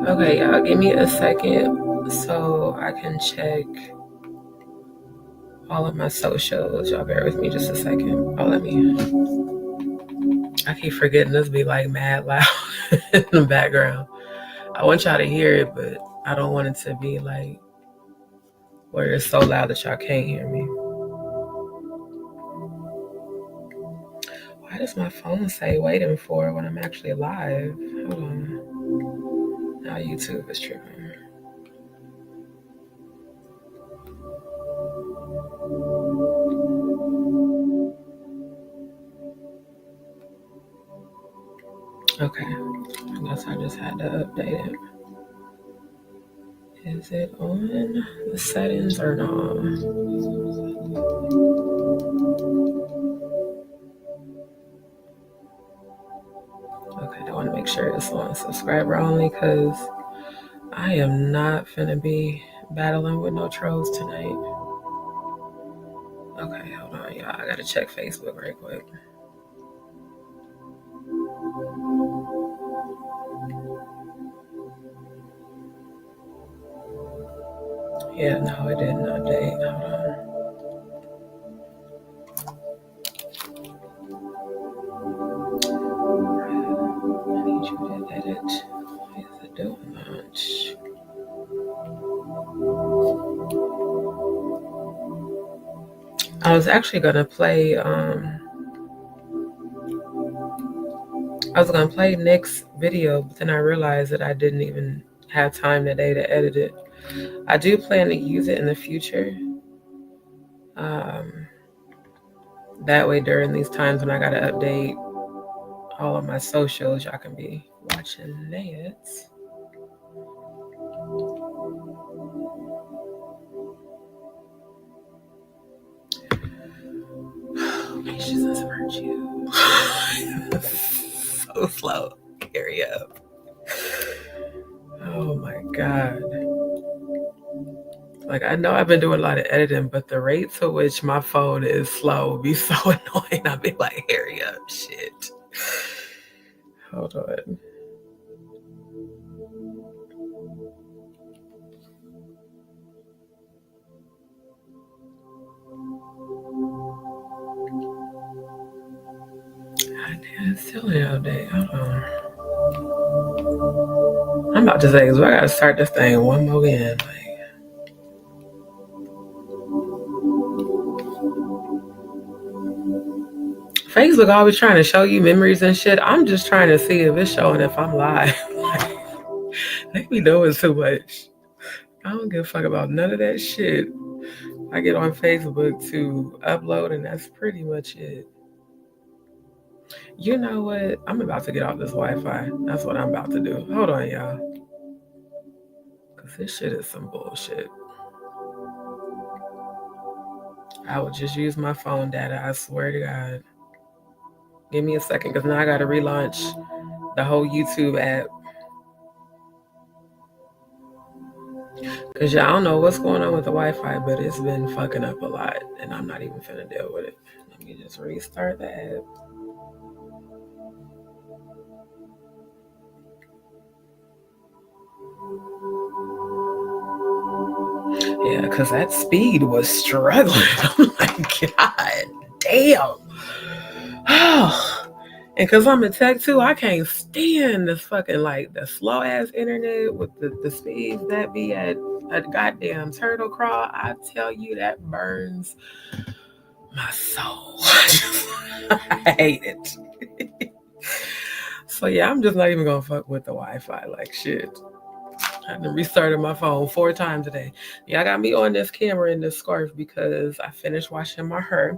Okay, y'all, give me a second so I can check all of my socials. Y'all bear with me just a second. I keep forgetting this be like mad loud in the background. I want y'all to hear it, but I don't want it to be like where it's so loud that y'all can't hear me. Why does my phone say waiting for when I'm actually live? Hold on. Now YouTube is tripping. Okay, I guess I just had to update it. Is it on the settings or not? Okay, I want to make sure it's on subscriber only because I am not finna be battling with no trolls tonight. Okay, hold on, y'all. I gotta check Facebook right quick. Yeah, no, it didn't update. Hold on. I need you to edit. Why is it doing that? I was actually gonna play. I was gonna play Nick's video, but then I realized that I didn't even have time today to edit it. I do plan to use it in the future. That way, during these times when I gotta update all of my socials, y'all can be watching that. Patience is virtue. So slow. Hurry up. Oh my God. Like, I know I've been doing a lot of editing, but the rate to which my phone is slow be so annoying. I'll be like, hurry up, shit. Hold on. God damn, it's still an update. Hold on. I'm about to say, because I gotta start this thing one more again. Facebook always trying to show you memories and shit. I'm just trying to see if it's showing if I'm live. They be doing too much. I don't give a fuck about none of that shit. I get on Facebook to upload, and that's pretty much it. You know what? I'm about to get off this Wi-Fi. That's what I'm about to do. Hold on, y'all. Because this shit is some bullshit. I will just use my phone data. I swear to God. Give me a second, because now I got to relaunch the whole YouTube app. Because y'all don't know what's going on with the Wi-Fi, but it's been fucking up a lot, and I'm not even finna deal with it. Let me just restart the app. Yeah, because that speed was struggling. I'm like, God damn. Oh. And because I'm in tech too, I can't stand this fucking like the slow ass internet with the speeds that be at a goddamn turtle crawl. I tell you, that burns my soul. I hate it. So yeah, I'm just not even gonna fuck with the Wi-Fi like shit. I had to restarted my phone 4 times today. Y'all got me on this camera in this scarf because I finished washing my hair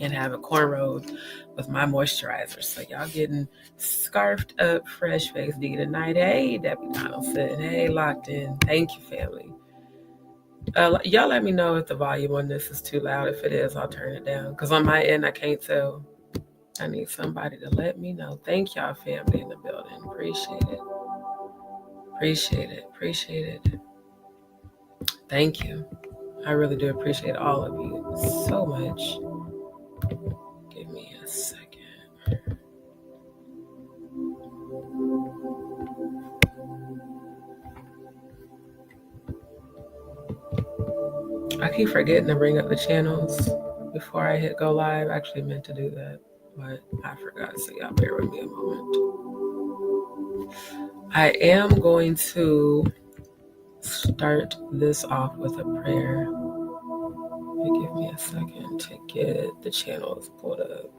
and having cornrows with my moisturizer. So y'all getting scarfed up, fresh face D tonight. Hey, Debbie Donaldson. Hey, locked in. Thank you, family. Y'all let me know if the volume on this is too loud. If it is, I'll turn it down. Because on my end, I can't tell. I need somebody to let me know. Thank y'all, family in the building. Appreciate it. Appreciate it. Appreciate it. Thank you. I really do appreciate all of you so much. Give me a second. I keep forgetting to bring up the channels before I hit go live. I actually meant to do that, but I forgot. So y'all bear with me a moment. I am going to start this off with a prayer. Give me a second to get the channels pulled up.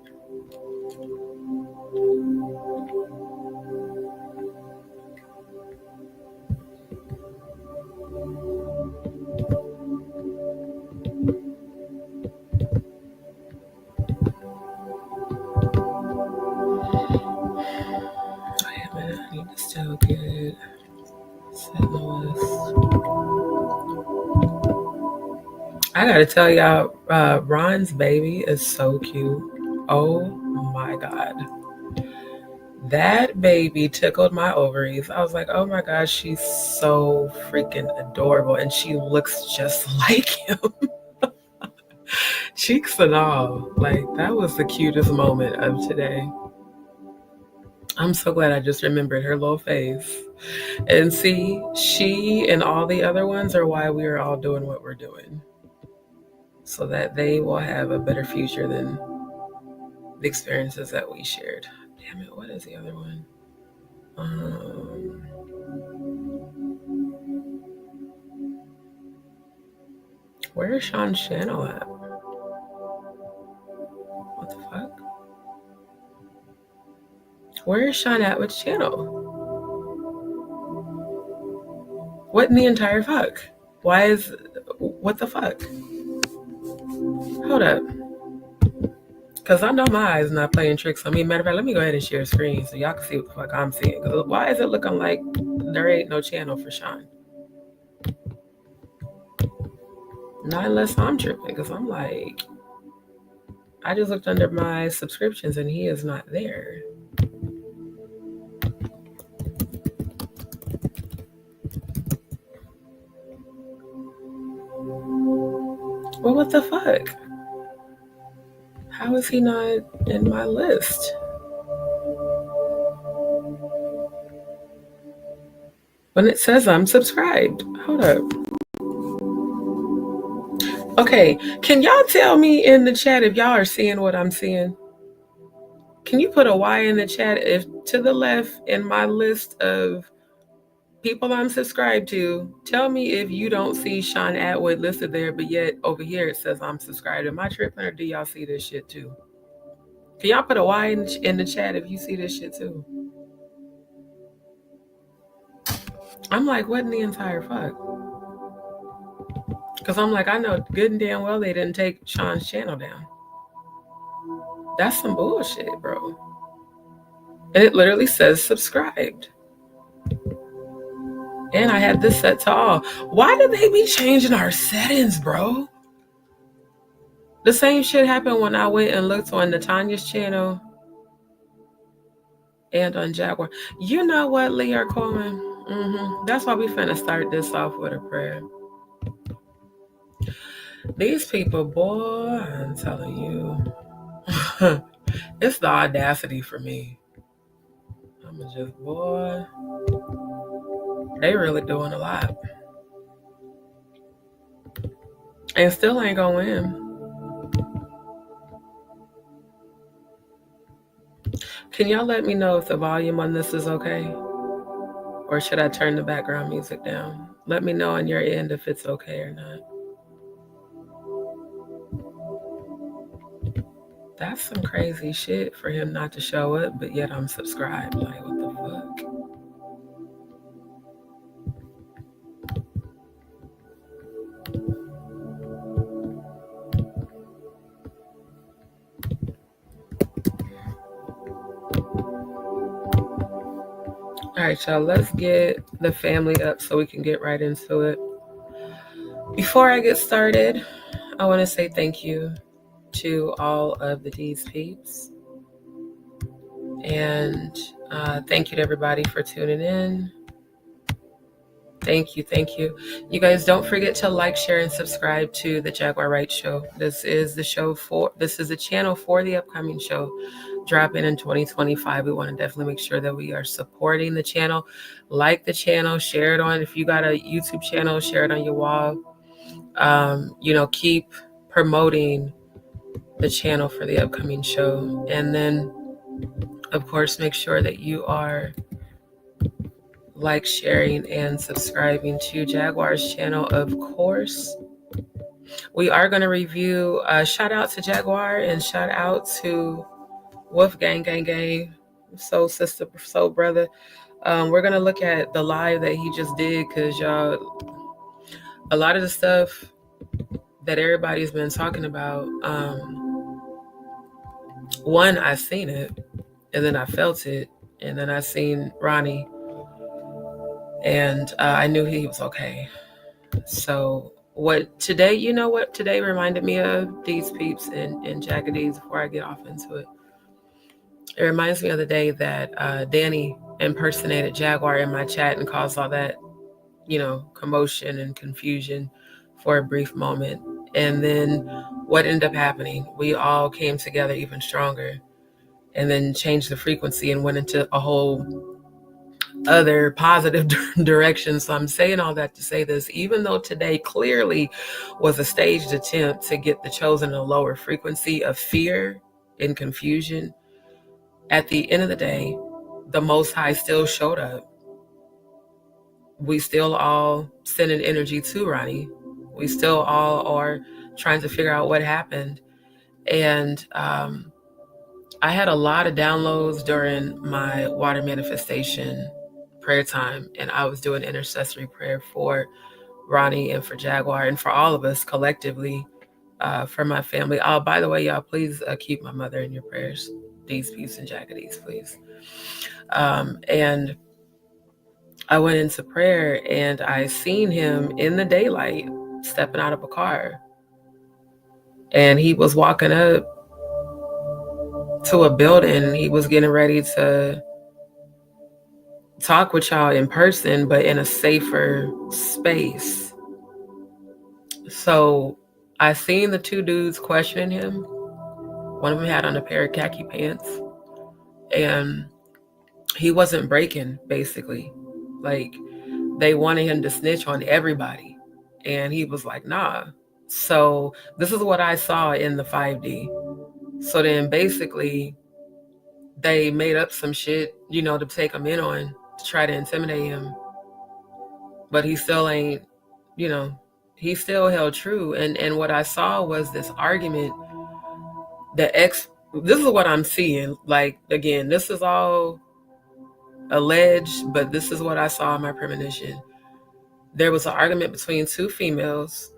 I need to still get it set in the list. I gotta tell y'all, Ron's baby is so cute. Oh my God. That baby tickled my ovaries. I was like, oh my gosh, she's so freaking adorable. And she looks just like him. Cheeks and all. Like, that was the cutest moment of today. I'm so glad I just remembered her little face. And see, she and all the other ones are why we are all doing what we're doing. So that they will have a better future than the experiences that we shared. Damn it, what is the other one? Where is Sean's channel at? What the fuck? Where is Sean at with channel? What in the entire fuck? Why is... What the fuck? Hold up. Because I know my eyes not playing tricks on me. Matter of fact, let me go ahead and share screen so y'all can see what the fuck I'm seeing. Because why is it looking like there ain't no channel for Sean? Not unless I'm tripping. Because I'm like... I just looked under my subscriptions and he is not there. Well, what the fuck? How is he not in my list? When it says I'm subscribed. Hold up. Okay, can y'all tell me in the chat if y'all are seeing what I'm seeing? Can you put a Y in the chat if to the left in my list of people I'm subscribed to, tell me if you don't see Sean Atwood listed there, but yet over here it says I'm subscribed. Am I tripping or do y'all see this shit too? Can y'all put a Y in the chat if you see this shit too? I'm like, what in the entire fuck? Because I'm like, I know good and damn well they didn't take Sean's channel down. That's some bullshit, bro. And it literally says subscribed. And I had this set to all. Why did they be changing our settings, bro? The same shit happened when I went and looked on Natanya's channel and on Jaguar. You know what, Leah Coleman? That's why we finna start this off with a prayer. These people, boy, I'm telling you, it's the audacity for me. I'm just, boy, they really doing a lot. And still ain't gonna win. Can y'all let me know if the volume on this is okay? Or should I turn the background music down? Let me know on your end if it's okay or not. That's some crazy shit for him not to show up, but yet I'm subscribed. Like, what the fuck? All right, y'all, let's get the family up so we can get right into it. Before I get started, I want to say thank you to all of the DzPeepz. And thank you to everybody for tuning in. Thank you. You guys don't forget to like, share, and subscribe to the Jaguar Wright show. This is the channel for the upcoming show dropping in 2025. We want to definitely make sure that we are supporting the channel. Like the channel, share it on. If you got a YouTube channel, share it on your wall. keep promoting the channel for the upcoming show. And then, of course, make sure that you are sharing, and subscribing to Jaguar's channel, of course. We are going to review, shout out to Jaguar and shout out to Wolfgang Gang Gang, soul sister, soul brother. We're going to look at the live that he just did, because y'all, a lot of the stuff that everybody's been talking about, one, I seen it, and then I felt it, and then I seen Ronnie, and I knew he was okay. So what today reminded me of DzPeepz and JagaDz. Before I get off into it, it reminds me of the day that Danny impersonated Jaguar in my chat and caused all that, commotion and confusion for a brief moment. And then what ended up happening? We all came together even stronger, and then changed the frequency and went into a whole other positive direction. So I'm saying all that to say this: even though today clearly was a staged attempt to get the chosen a lower frequency of fear and confusion, at the end of the day, the Most High still showed up. We still all sending energy to Ronnie. We still all are trying to figure out what happened. And I had a lot of downloads during my water manifestation prayer time, and I was doing intercessory prayer for Ronnie and for Jaguar and for all of us collectively, for my family. Oh, by the way, y'all, please keep my mother in your prayers. DzPeepz and JagaDz, please. And I went into prayer, and I seen him in the daylight stepping out of a car, and he was walking up to a building. He was getting ready to talk with y'all in person, but in a safer space. So I seen the two dudes questioning him. One of them had on a pair of khaki pants, and he wasn't breaking, basically. Like, they wanted him to snitch on everybody, and he was like, nah. So this is what I saw in the 5D. So then basically they made up some shit, to take him in on, to try to intimidate him. But he still ain't, he still held true. And what I saw was this argument. This is what I'm seeing. Like, again, this is all alleged, but this is what I saw in my premonition. There was an argument between two females.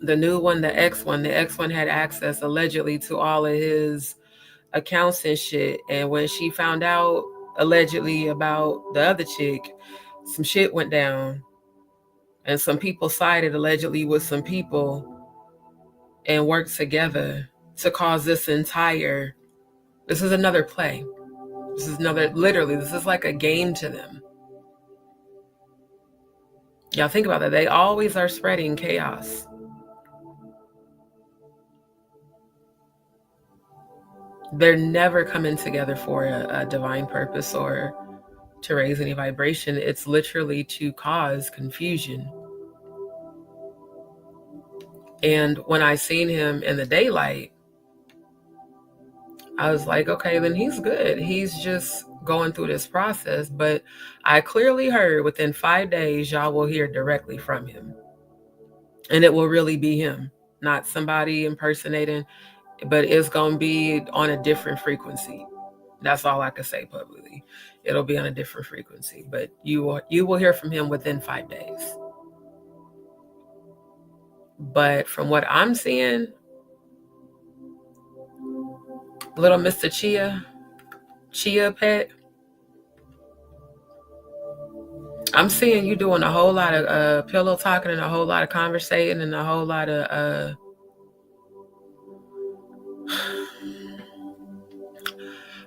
The new one, the ex one had access allegedly to all of his accounts and shit. And when she found out allegedly about the other chick, some shit went down, and some people sided allegedly with some people and worked together to cause this is another play. This is literally, this is like a game to them. Y'all think about that. They always are spreading chaos. They're never coming together for a divine purpose or to raise any vibration. It's literally to cause confusion. And when I seen him in the daylight, I was like, okay, then he's good. He's just going through this process. But I clearly heard within 5 days, y'all will hear directly from him. And it will really be him, not somebody impersonating, but it's going to be on a different frequency. That's all I can say publicly. It'll be on a different frequency, but you will hear from him within 5 days. But from what I'm seeing, little Mr. Chia Pet, I'm seeing you doing a whole lot of pillow talking and a whole lot of conversating and a whole lot of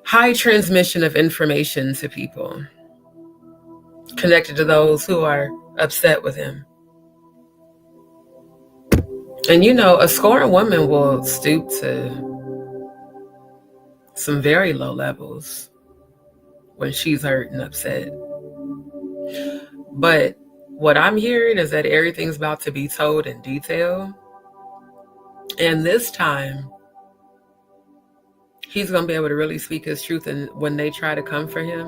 high transmission of information to people connected to those who are upset with him. And a scorned woman will stoop to some very low levels when she's hurt and upset. But What I'm hearing is that everything's about to be told in detail. And this time, he's going to be able to really speak his truth. And when they try to come for him,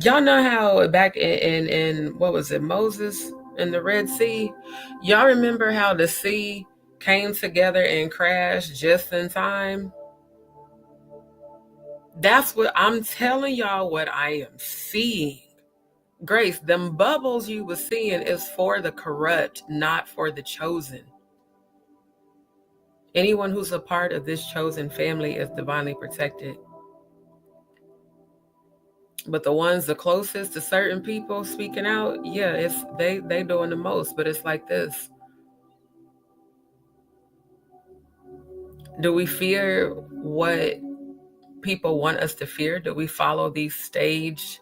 y'all know how back in what was it, Moses in the Red Sea? Y'all remember how the sea came together and crashed just in time? That's what I'm telling y'all, what I am seeing. Grace, them bubbles you were seeing is for the corrupt, not for the chosen. Anyone who's a part of this chosen family is divinely protected. But the ones the closest to certain people speaking out, yeah, it's they doing the most. But it's like this. Do we fear what people want us to fear? Do we follow these staged?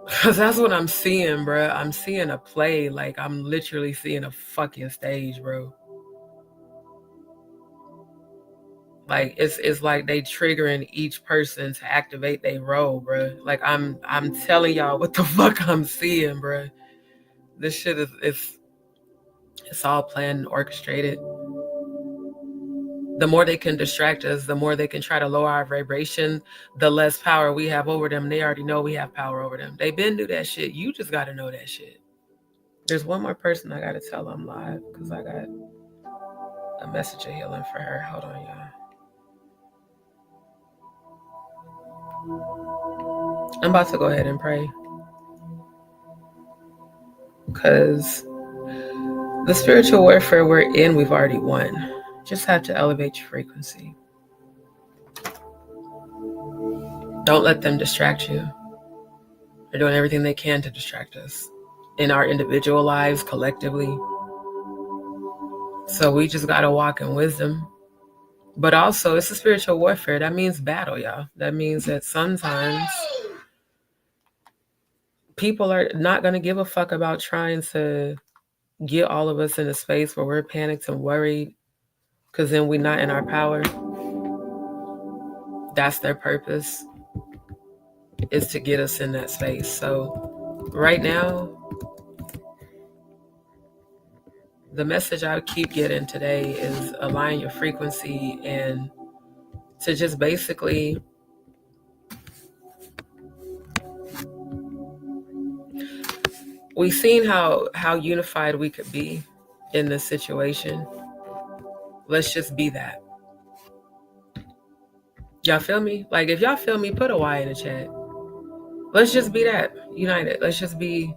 Because that's what I'm seeing, bro. I'm seeing a play. Like, I'm literally seeing a fucking stage, bro. Like, it's like they triggering each person to activate their role, bro. Like, I'm telling y'all what the fuck I'm seeing, bro. This shit is it's all planned and orchestrated. The more they can distract us, the more they can try to lower our vibration, the less power we have over them. They already know we have power over them. They been do that shit. You just got to know that shit. There's one more person I got to tell I'm live because I got a message of healing for her. Hold on, y'all. I'm about to go ahead and pray because the spiritual warfare we're in, we've already won. Just have to elevate your frequency. Don't let them distract you. They're doing everything they can to distract us in our individual lives, collectively. So we just got to walk in wisdom. But also, it's a spiritual warfare. That means battle, y'all. That means that sometimes people are not going to give a fuck about trying to get all of us in a space where we're panicked and worried because then we're not in our power. That's their purpose, is to get us in that space. So right now, the message I keep getting today is align your frequency and to just basically we've seen how unified we could be in this situation. Let's just be that. Y'all feel me? Like, if y'all feel me, put a Y in the chat. Let's just be that, united. Let's just be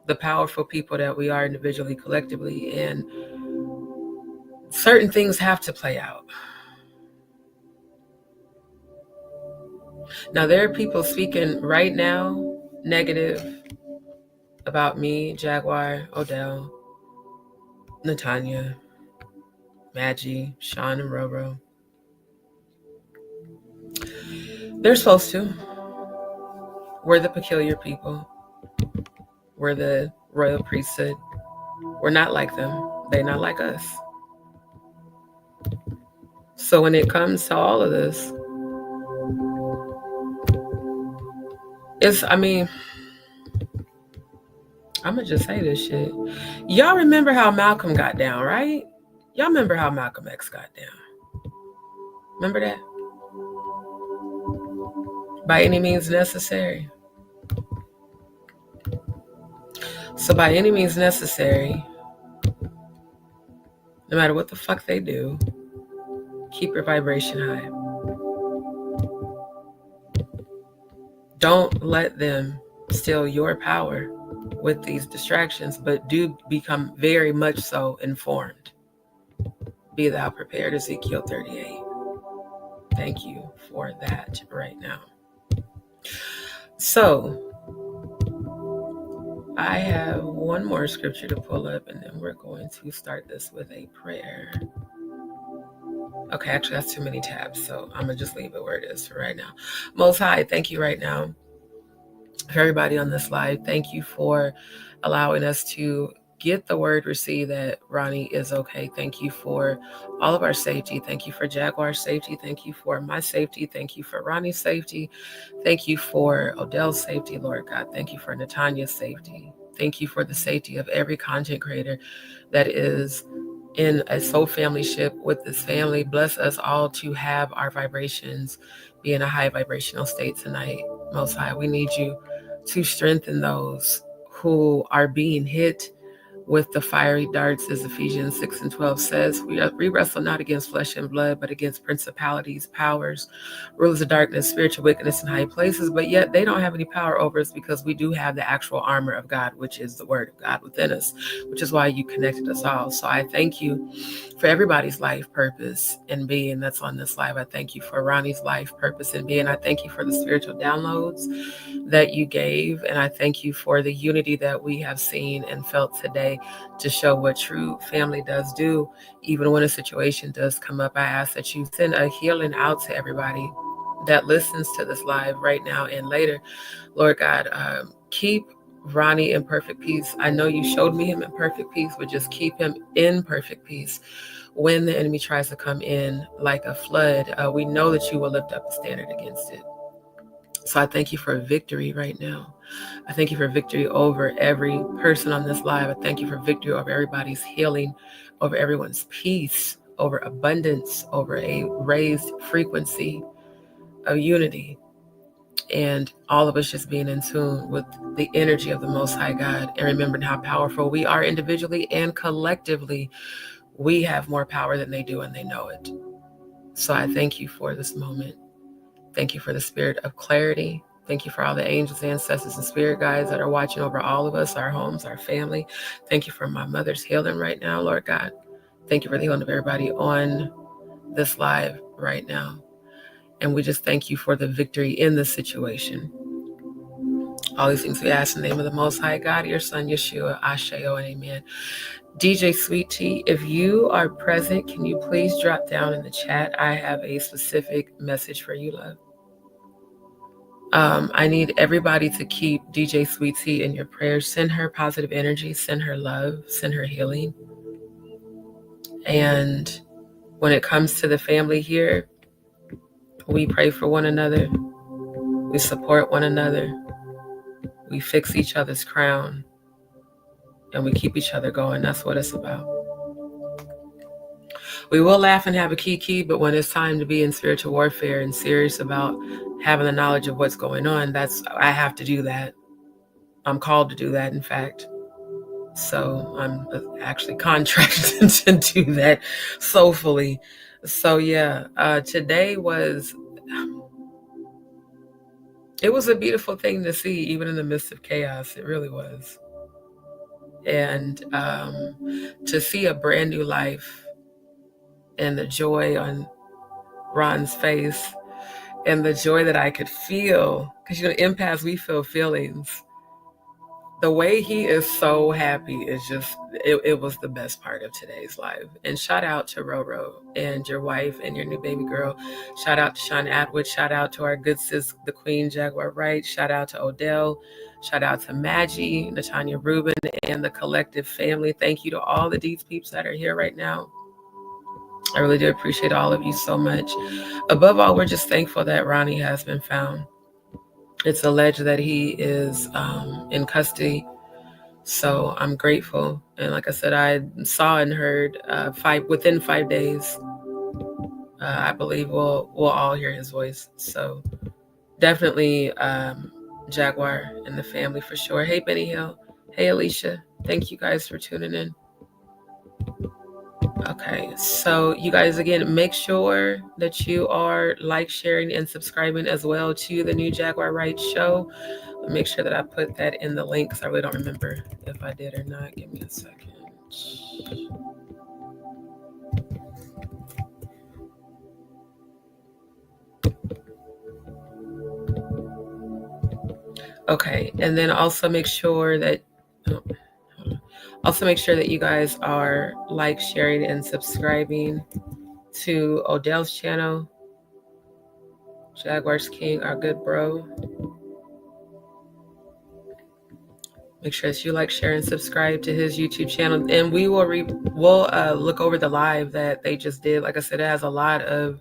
the powerful people that we are individually, collectively, and certain things have to play out. Now, there are people speaking right now negative about me, Jaguar, Odell, Natanya, Maggie, Sean, and Roro. They're supposed to. We're the peculiar people. We're the royal priesthood. We're not like them. They're not like us. So when it comes to all of this, I'm going to just say this shit. Y'all remember how Malcolm got down, right? Y'all remember how Malcolm X got down. Remember that? By any means necessary. So by any means necessary, no matter what the fuck they do, keep your vibration high. Don't let them steal your power with these distractions, but do become very much so informed. Be thou prepared, Ezekiel 38. Thank you for that right now. So, I have one more scripture to pull up, and then we're going to start this with a prayer. Okay, actually, that's too many tabs, so I'm going to just leave it where it is for right now. Most High, thank you right now for everybody on this live. Thank you for allowing us to get the word, receive that Ronnie is okay. Thank you for all of our safety. Thank you for Jaguar's safety. Thank you for my safety. Thank you for Ronnie's safety. Thank you for Odell's safety, Lord God. Thank you for Natanya's safety. Thank you for the safety of every content creator that is in a soul family ship with this family. Bless us all to have our vibrations be in a high vibrational state tonight. Most High, we need you to strengthen those who are being hit with the fiery darts, as Ephesians 6:12 says. We wrestle not against flesh and blood, but against principalities, powers, rulers of darkness, spiritual wickedness in high places. But yet they don't have any power over us because we do have the actual armor of God, which is the word of God within us, which is why you connected us all. So I thank you for everybody's life, purpose, and being that's on this live. I thank you for Ronnie's life, purpose, and being. I thank you for the spiritual downloads that you gave. And I thank you for the unity that we have seen and felt today to show what true family does do. Even when a situation does come up, I ask that you send a healing out to everybody that listens to this live right now and later. Lord God, keep Ronnie in perfect peace. I know you showed me him in perfect peace, but just keep him in perfect peace when the enemy tries to come in like a flood. We know that you will lift up a standard against it. So I thank you for victory right now. I thank you for victory over every person on this live. I thank you for victory over everybody's healing, over everyone's peace, over abundance, over a raised frequency of unity, and all of us just being in tune with the energy of the Most High God and remembering how powerful we are individually and collectively. We have more power than they do, and they know it. So I thank you for this moment. Thank you for the spirit of clarity. Thank you for all the angels, ancestors, and spirit guides that are watching over all of us, our homes, our family. Thank you for my mother's healing right now, Lord God. Thank you for the healing of everybody on this live right now. And we just thank you for the victory in this situation. All these things we ask in the name of the Most High God, your Son, Yeshua, Asheo, and Amen. DJ Sweet Tea, if you are present, can you please drop down in the chat? I have a specific message for you, love. I need everybody to keep DJ Sweet Tea in your prayers. Send her positive energy, send her love, send her healing. And when it comes to the family here, we pray for one another. We support one another. We fix each other's crown. And we keep each other going. That's what it's about. We will laugh and have a kiki, but when it's time to be in spiritual warfare and serious about having the knowledge of what's going on, I have to do that. I'm called to do that, in fact. So I'm actually contracted to do that soulfully. So yeah, today it was a beautiful thing to see, even in the midst of chaos. It really was. And to see a brand new life and the joy on Ron's face and the joy that I could feel, because empaths, we feel feelings. The way he is so happy is just, it was the best part of today's live. And shout out to Roro and your wife and your new baby girl. Shout out to Sean Atwood. Shout out to our good sis, the Queen Jaguar Wright. Shout out to Odell. Shout out to Maggie, Natanya Rubin, and the collective family. Thank you to all the DzPeepz that are here right now. I really do appreciate all of you so much. Above all, we're just thankful that Ronnie has been found. It's alleged that he is in custody. So I'm grateful. And like I said, I saw and heard within 5 days, I believe we'll all hear his voice. So definitely Jaguar and the family for sure. Hey, Benny Hill. Hey, Alicia. Thank you guys for tuning in. Okay, so you guys, again, make sure that you are sharing, and subscribing as well to the new Jaguar Wright show. Make sure that I put that in the links. I really don't remember if I did or not. Give me a second. Okay, and then also make sure that you guys are sharing, and subscribing to Odell's channel, Jaguar's King, our good bro. Make sure that you like, share, and subscribe to his YouTube channel. And we will look over the live that they just did. Like I said, it has a lot of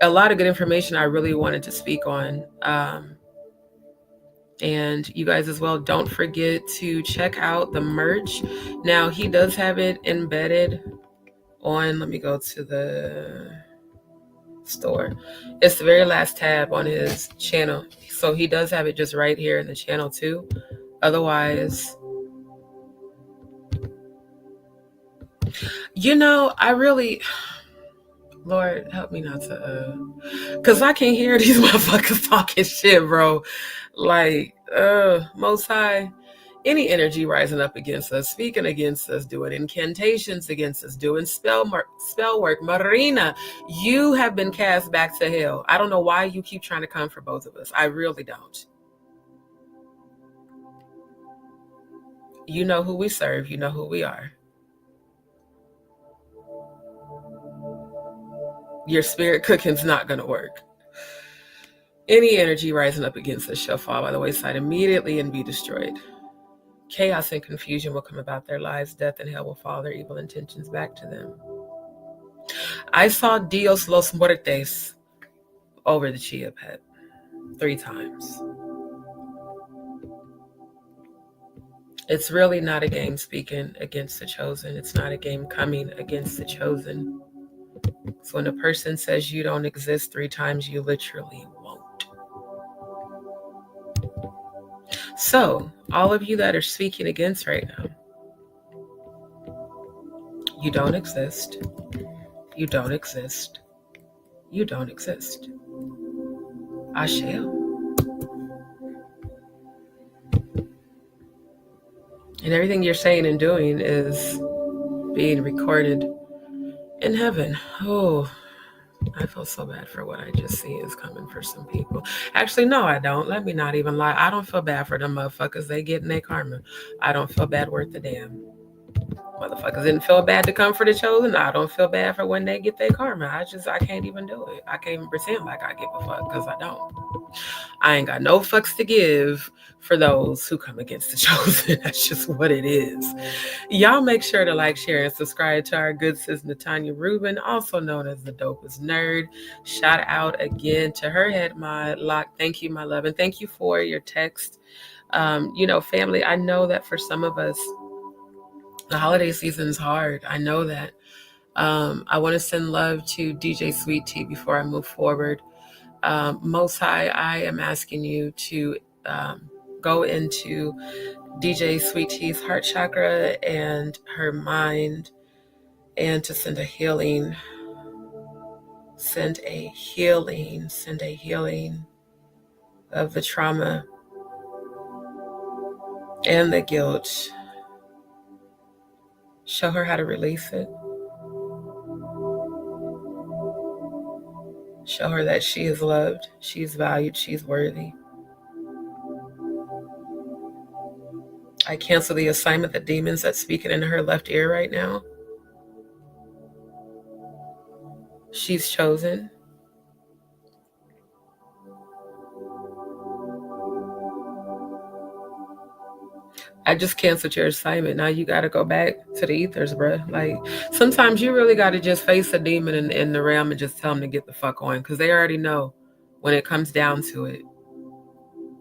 good information I really wanted to speak on. And you guys as well, don't forget to check out the merch. Now, he does have it embedded on, let me go to the store. It's the very last tab on his channel. So he does have it just right here in the channel too. Otherwise, I really, Lord, help me not to, because I can hear these motherfuckers talking shit, bro. Like, Most High, any energy rising up against us, speaking against us, doing incantations against us, doing spell work, Marina, you have been cast back to hell. I don't know why you keep trying to come for both of us. I really don't. You know who we serve. You know who we are. Your spirit cooking's not going to work. Any energy rising up against us shall fall by the wayside immediately and be destroyed. Chaos and confusion will come about their lives. Death and hell will follow their evil intentions back to them. I saw Dios los Muertes over the Chia Pet 3 times. It's really not a game speaking against the chosen. It's not a game coming against the chosen. So when a person says you don't exist 3 times, you literally won't. So, all of you that are speaking against right now, you don't exist. You don't exist. You don't exist. I shall. And everything you're saying and doing is being recorded in heaven. Oh, I feel so bad for what I just see is coming for some people. Actually, no, I don't. Let me not even lie. I don't feel bad for them motherfuckers. They getting their karma. I don't feel bad worth a damn. Motherfuckers didn't feel bad to come for the chosen. I don't feel bad for when they get their karma. I can't even do it. I can't even pretend like I give a fuck because I don't. I ain't got no fucks to give for those who come against the chosen. That's just what it is. Y'all make sure to like, share, and subscribe to our good sis Natanya Rubin, also known as the Dopest Nerd. Shout out again to her head mod lock. Thank you, my love, and thank you for your text. Family, I know that for some of us, the holiday season is hard. I know that. I want to send love to DJ Sweet Tea before I move forward. Most High, I am asking you to go into DJ Sweet Tea's heart chakra and her mind, and to send a healing of the trauma and the guilt. Show her how to release it. Show her that she is loved, she's valued, she's worthy. I cancel the assignment, the demons that's speaking in her left ear right now. She's chosen. I just canceled your assignment. Now you got to go back to the ethers, bruh. Like, sometimes you really got to just face a demon in the realm and just tell them to get the fuck on, because they already know when it comes down to it.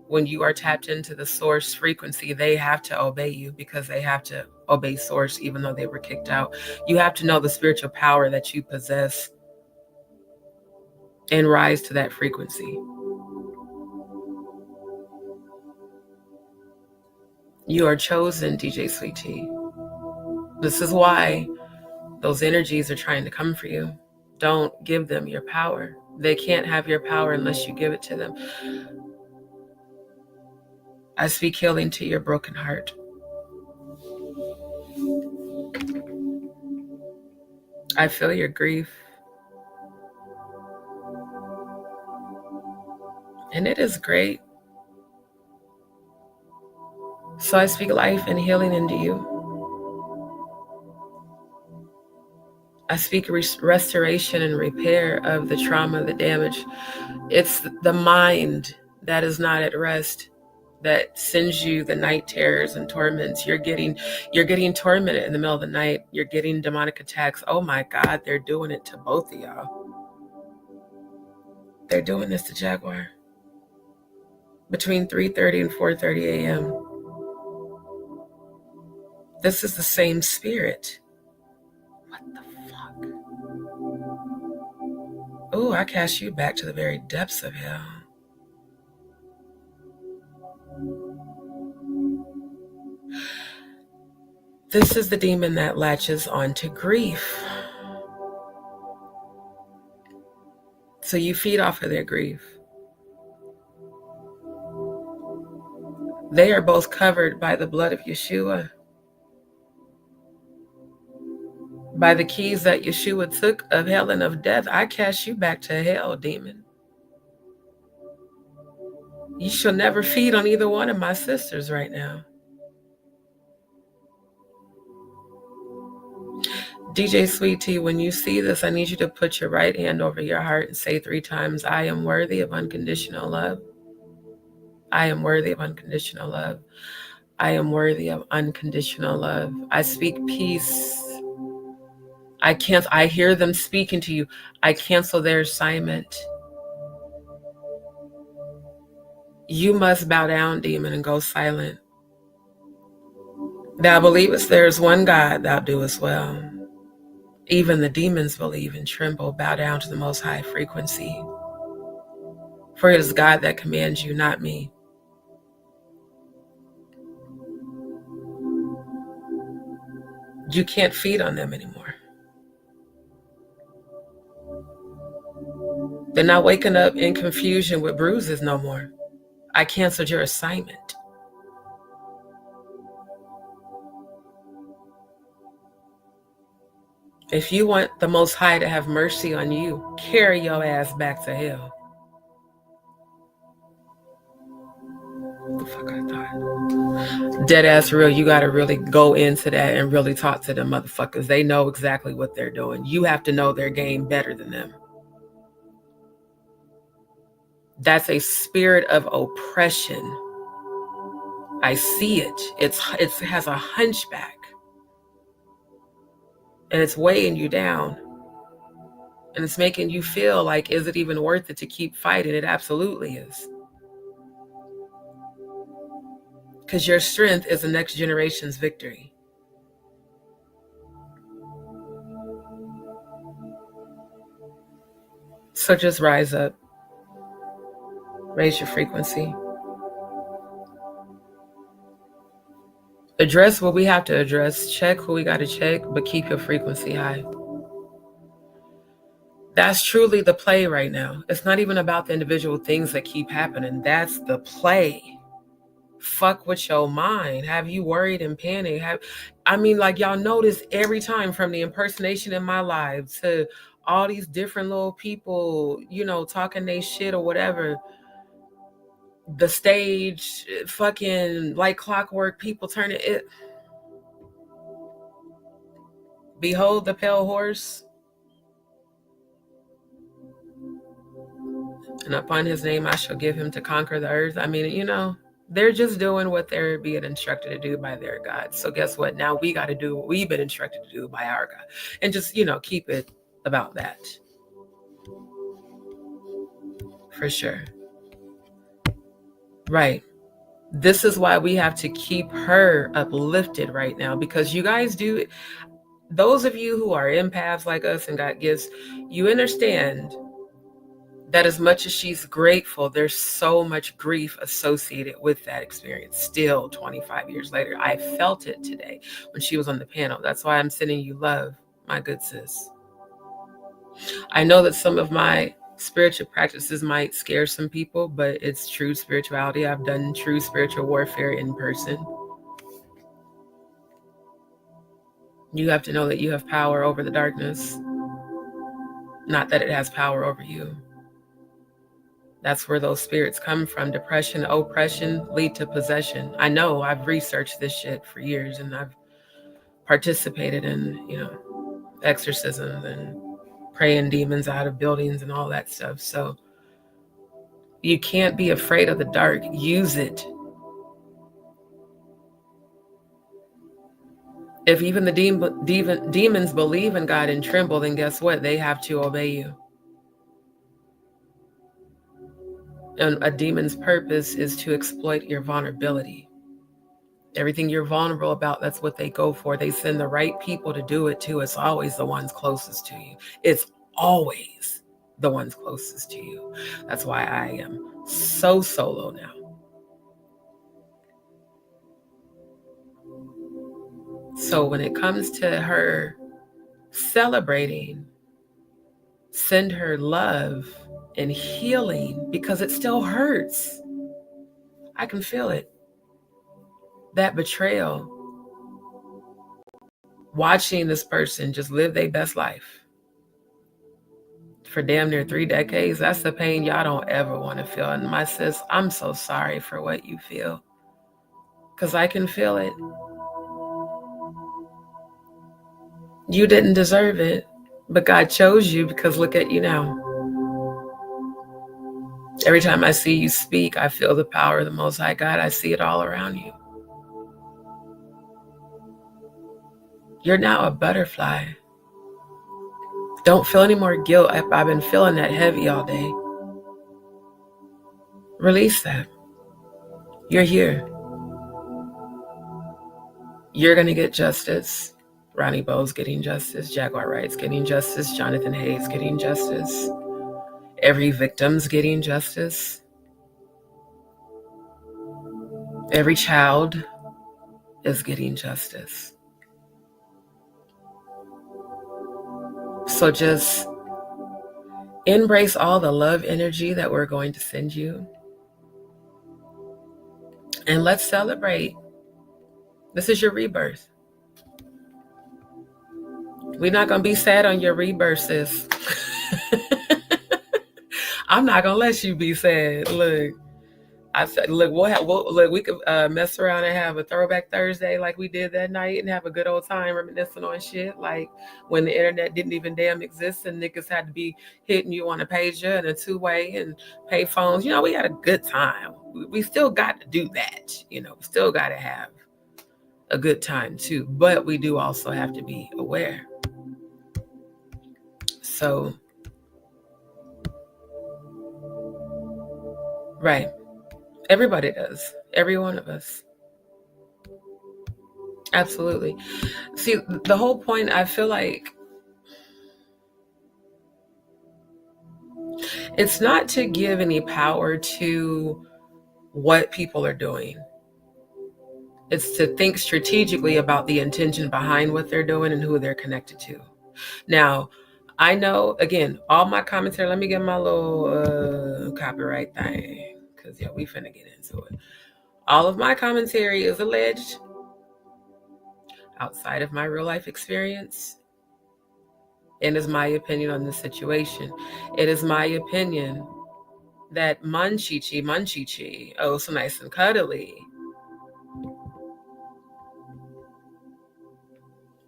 When you are tapped into the source frequency, they have to obey you because they have to obey source, even though they were kicked out. You have to know the spiritual power that you possess and rise to that frequency. You are chosen, DJ Sweet Tea. This is why those energies are trying to come for you. Don't give them your power. They can't have your power unless you give it to them. I speak healing to your broken heart. I feel your grief. And it is great. So I speak life and healing into you. I speak restoration and repair of the trauma, the damage. It's the mind that is not at rest. that sends you the night terrors and torments. You're getting tormented in the middle of the night. You're getting demonic attacks. Oh my God, they're doing it to both of y'all. They're doing this to Jaguar. Between 3:30 and 4:30 a.m. This is the same spirit. What the fuck? Oh, I cast you back to the very depths of hell. This is the demon that latches onto grief. So you feed off of their grief. They are both covered by the blood of Yeshua. By the keys that Yeshua took of hell and of death, I cast you back to hell, demon. You shall never feed on either one of my sisters right now. DJ Sweet Tea, when you see this, I need you to put your right hand over your heart and say 3 times, I am worthy of unconditional love. I am worthy of unconditional love. I am worthy of unconditional love. I speak peace. I hear them speaking to you. I cancel their assignment. You must bow down, demon, and go silent. Thou believest there is one God, thou doest well. Even the demons believe and tremble, bow down to the most high frequency. For it is God that commands you, not me. You can't feed on them anymore. They're not waking up in confusion with bruises no more. I canceled your assignment. If you want the Most High to have mercy on you, carry your ass back to hell. What the fuck I thought? Dead ass real, you gotta really go into that and really talk to them motherfuckers. They know exactly what they're doing. You have to know their game better than them. That's a spirit of oppression. I see it. It has a hunchback. And it's weighing you down. And it's making you feel like, is it even worth it to keep fighting? It absolutely is. Because your strength is the next generation's victory. So just rise up. Raise your frequency. Address what we have to address. Check who we got to check, but keep your frequency high. That's truly the play right now. It's not even about the individual things that keep happening. That's the play. Fuck with your mind. Have you worried and panicked? Like y'all notice every time, from the impersonation in my live to all these different little people, talking they shit or whatever. The stage, fucking like clockwork, people turning it. Behold the pale horse, and upon his name I shall give him to conquer the earth. They're just doing what they're being instructed to do by their God. So guess what? Now we got to do what we've been instructed to do by our God. And just, keep it about that. For sure. Right. This is why we have to keep her uplifted right now, because you guys do. Those of you who are empaths like us and got gifts, you understand that as much as she's grateful, there's so much grief associated with that experience. Still, 25 years later, I felt it today when she was on the panel. That's why I'm sending you love, my good sis. I know that some of my spiritual practices might scare some people, but it's true spirituality. I've done true spiritual warfare in person. You have to know that you have power over the darkness, not that it has power over you. That's where those spirits come from. Depression, oppression lead to possession. I know, I've researched this shit for years, and I've participated in, exorcisms and praying demons out of buildings and all that stuff. So you can't be afraid of the dark. Use it. If even the demons believe in God and tremble, then guess what? They have to obey you. And a demon's purpose is to exploit your vulnerability. Everything you're vulnerable about, that's what they go for. They send the right people to do it too. It's always the ones closest to you. It's always the ones closest to you. That's why I am so solo now. So when it comes to her celebrating, send her love and healing, because it still hurts. I can feel it. That betrayal. Watching this person just live their best life for damn near 3 decades, that's the pain y'all don't ever want to feel. And my sis, I'm so sorry for what you feel, because I can feel it. You didn't deserve it, but God chose you, because look at you now. Every time I see you speak, I feel the power of the Most High God. I see it all around you. You're now a butterfly. Don't feel any more guilt. I've been feeling that heavy all day. Release that. You're here. You're going to get justice. Ronnie Bo's getting justice. Jaguar Wright's getting justice. Jonathan Hayes getting justice. Every victim's getting justice. Every child is getting justice. So just embrace all the love energy that we're going to send you. And let's celebrate. This is your rebirth. We're not going to be sad on your rebirth, sis. I'm not going to let you be sad. Look, I said, look, look, we could mess around and have a throwback Thursday like we did that night and have a good old time reminiscing on shit like when the internet didn't even damn exist and niggas had to be hitting you on a pager and a two-way and pay phones. You know, we had a good time. We still got to do that. You know, we still got to have a good time too. But we do also have to be aware. So, right. Everybody does. Every one of us. Absolutely. See, the whole point, I feel like it's not to give any power to what people are doing. It's to think strategically about the intention behind what they're doing and who they're connected to. Now, I know, again, all my commentary, let me get my little copyright thing, because, yeah, we finna get into it. All of my commentary is alleged outside of my real life experience and is my opinion on the situation. It is my opinion that Munchichi, oh, so nice and cuddly,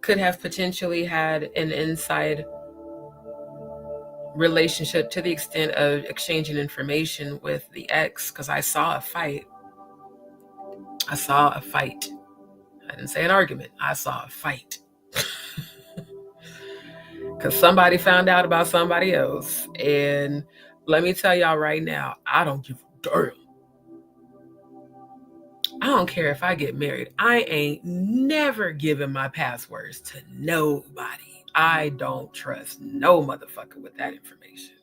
could have potentially had an inside relationship to the extent of exchanging information with the ex, because I saw a fight. I didn't say an argument. I saw a fight. Because somebody found out about somebody else. And let me tell y'all right now, I don't give a damn. I don't care if I get married. I ain't never giving my passwords to nobody. I don't trust no motherfucker with that information.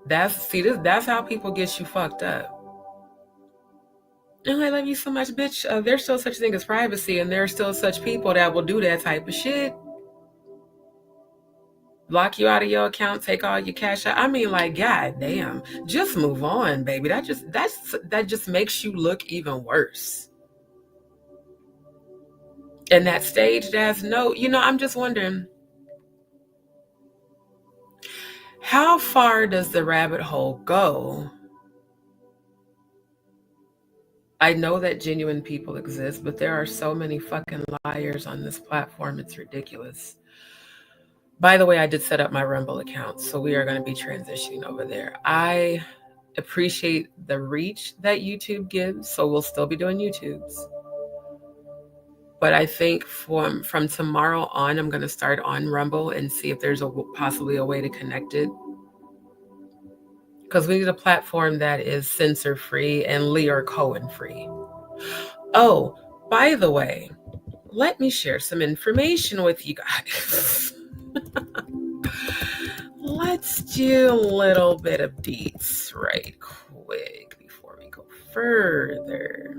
That's how people get you fucked up. And I love you so much, bitch. There's still such a thing as privacy, and there are still such people that will do that type of shit. Lock you out of your account, take all your cash out. I mean, like, god damn, just move on, baby. That just makes you look even worse. And that staged ass note, I'm just wondering, how far does the rabbit hole go? I know that genuine people exist, but there are so many fucking liars on this platform. It's ridiculous. By the way, I did set up my Rumble account, so we are going to be transitioning over there. I appreciate the reach that YouTube gives, so we'll still be doing YouTubes. But I think from tomorrow on, I'm going to start on Rumble and see if there's possibly a way to connect it. Because we need a platform that is censor-free and Lear Cohen-free. Oh, by the way, let me share some information with you guys. Let's do a little bit of deets right quick before we go further.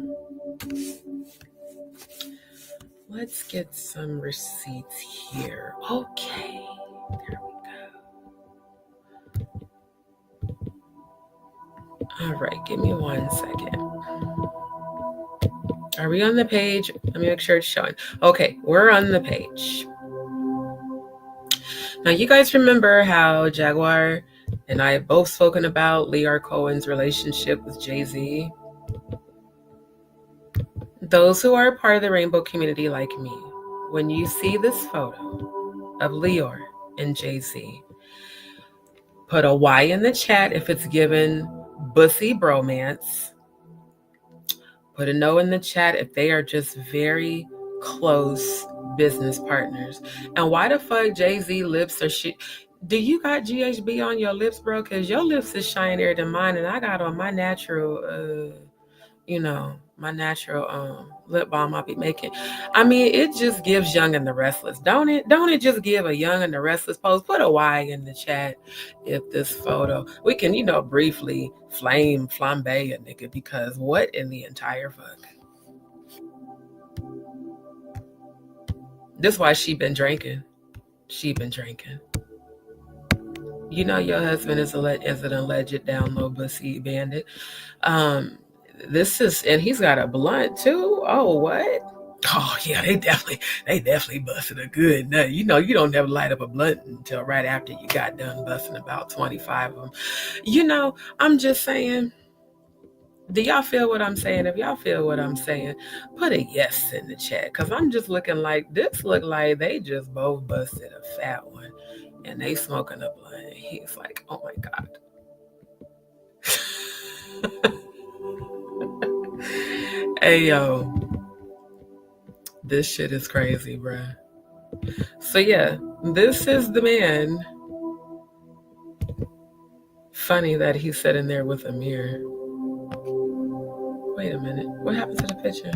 Let's get some receipts here. Okay, there we go. All right, give me 1 second. Are we on the page? Let me make sure it's showing. Okay, we're on the page. Now, you guys remember how Jaguar and I have both spoken about Lear Cohen's relationship with Jay-Z? Those who are a part of the rainbow community like me, when you see this photo of Lear and Jay-Z, put a Y in the chat if it's given bussy bromance. Put a no in the chat if they are just very close business partners. And why the fuck Jay-Z lips are shit? Do you got GHB on your lips, bro? Because your lips is shinier than mine, and I got on my natural, my natural lip balm I be making. I mean, it just gives Young and the Restless, don't it? Don't it just give a Young and the Restless pose? Put a Y in the chat if this photo. We can, briefly flambe a nigga, because what in the entire fuck? This why she been drinking. She been drinking. You know your husband is an alleged down low pussy bandit. This is, and he's got a blunt too. Oh, what? Oh yeah, they definitely busted a good nut. You don't never light up a blunt until right after you got done busting about 25 of them. I'm just saying. Do y'all feel what I'm saying? If y'all feel what I'm saying, put a yes in the chat. Cause I'm just looking like this. Look like they just both busted a fat one, and they smoking a blunt. And he's like, oh my god. Hey yo, this shit is crazy, bruh. So yeah, this is the man. Funny that he's sitting there with a mirror. Wait a minute, what happened to the picture?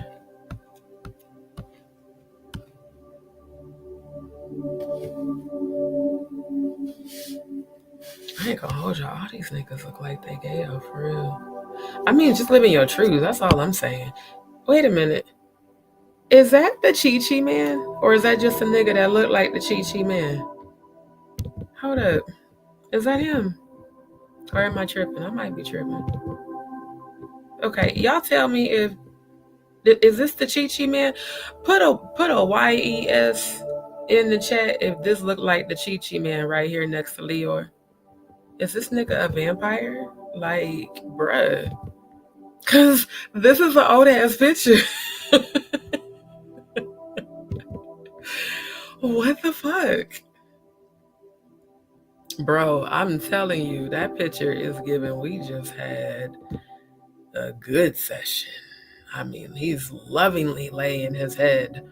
I ain't gonna hold y'all. All these niggas look like they gay though, for real. I mean, just living your truth. That's all I'm saying. Wait a minute. Is that the Chi-Chi man? Or is that just a nigga that looked like the Chi-Chi man? Hold up. Is that him? Or am I tripping? I might be tripping. Okay, y'all tell me is this the Chi-Chi man? Put a YES in the chat if this looked like the Chi-Chi man right here next to Leor. Is this nigga a vampire? Like, bruh. Cause this is an old ass picture. What the fuck? Bro, I'm telling you, that picture is giving we just had a good session. I mean, he's lovingly laying his head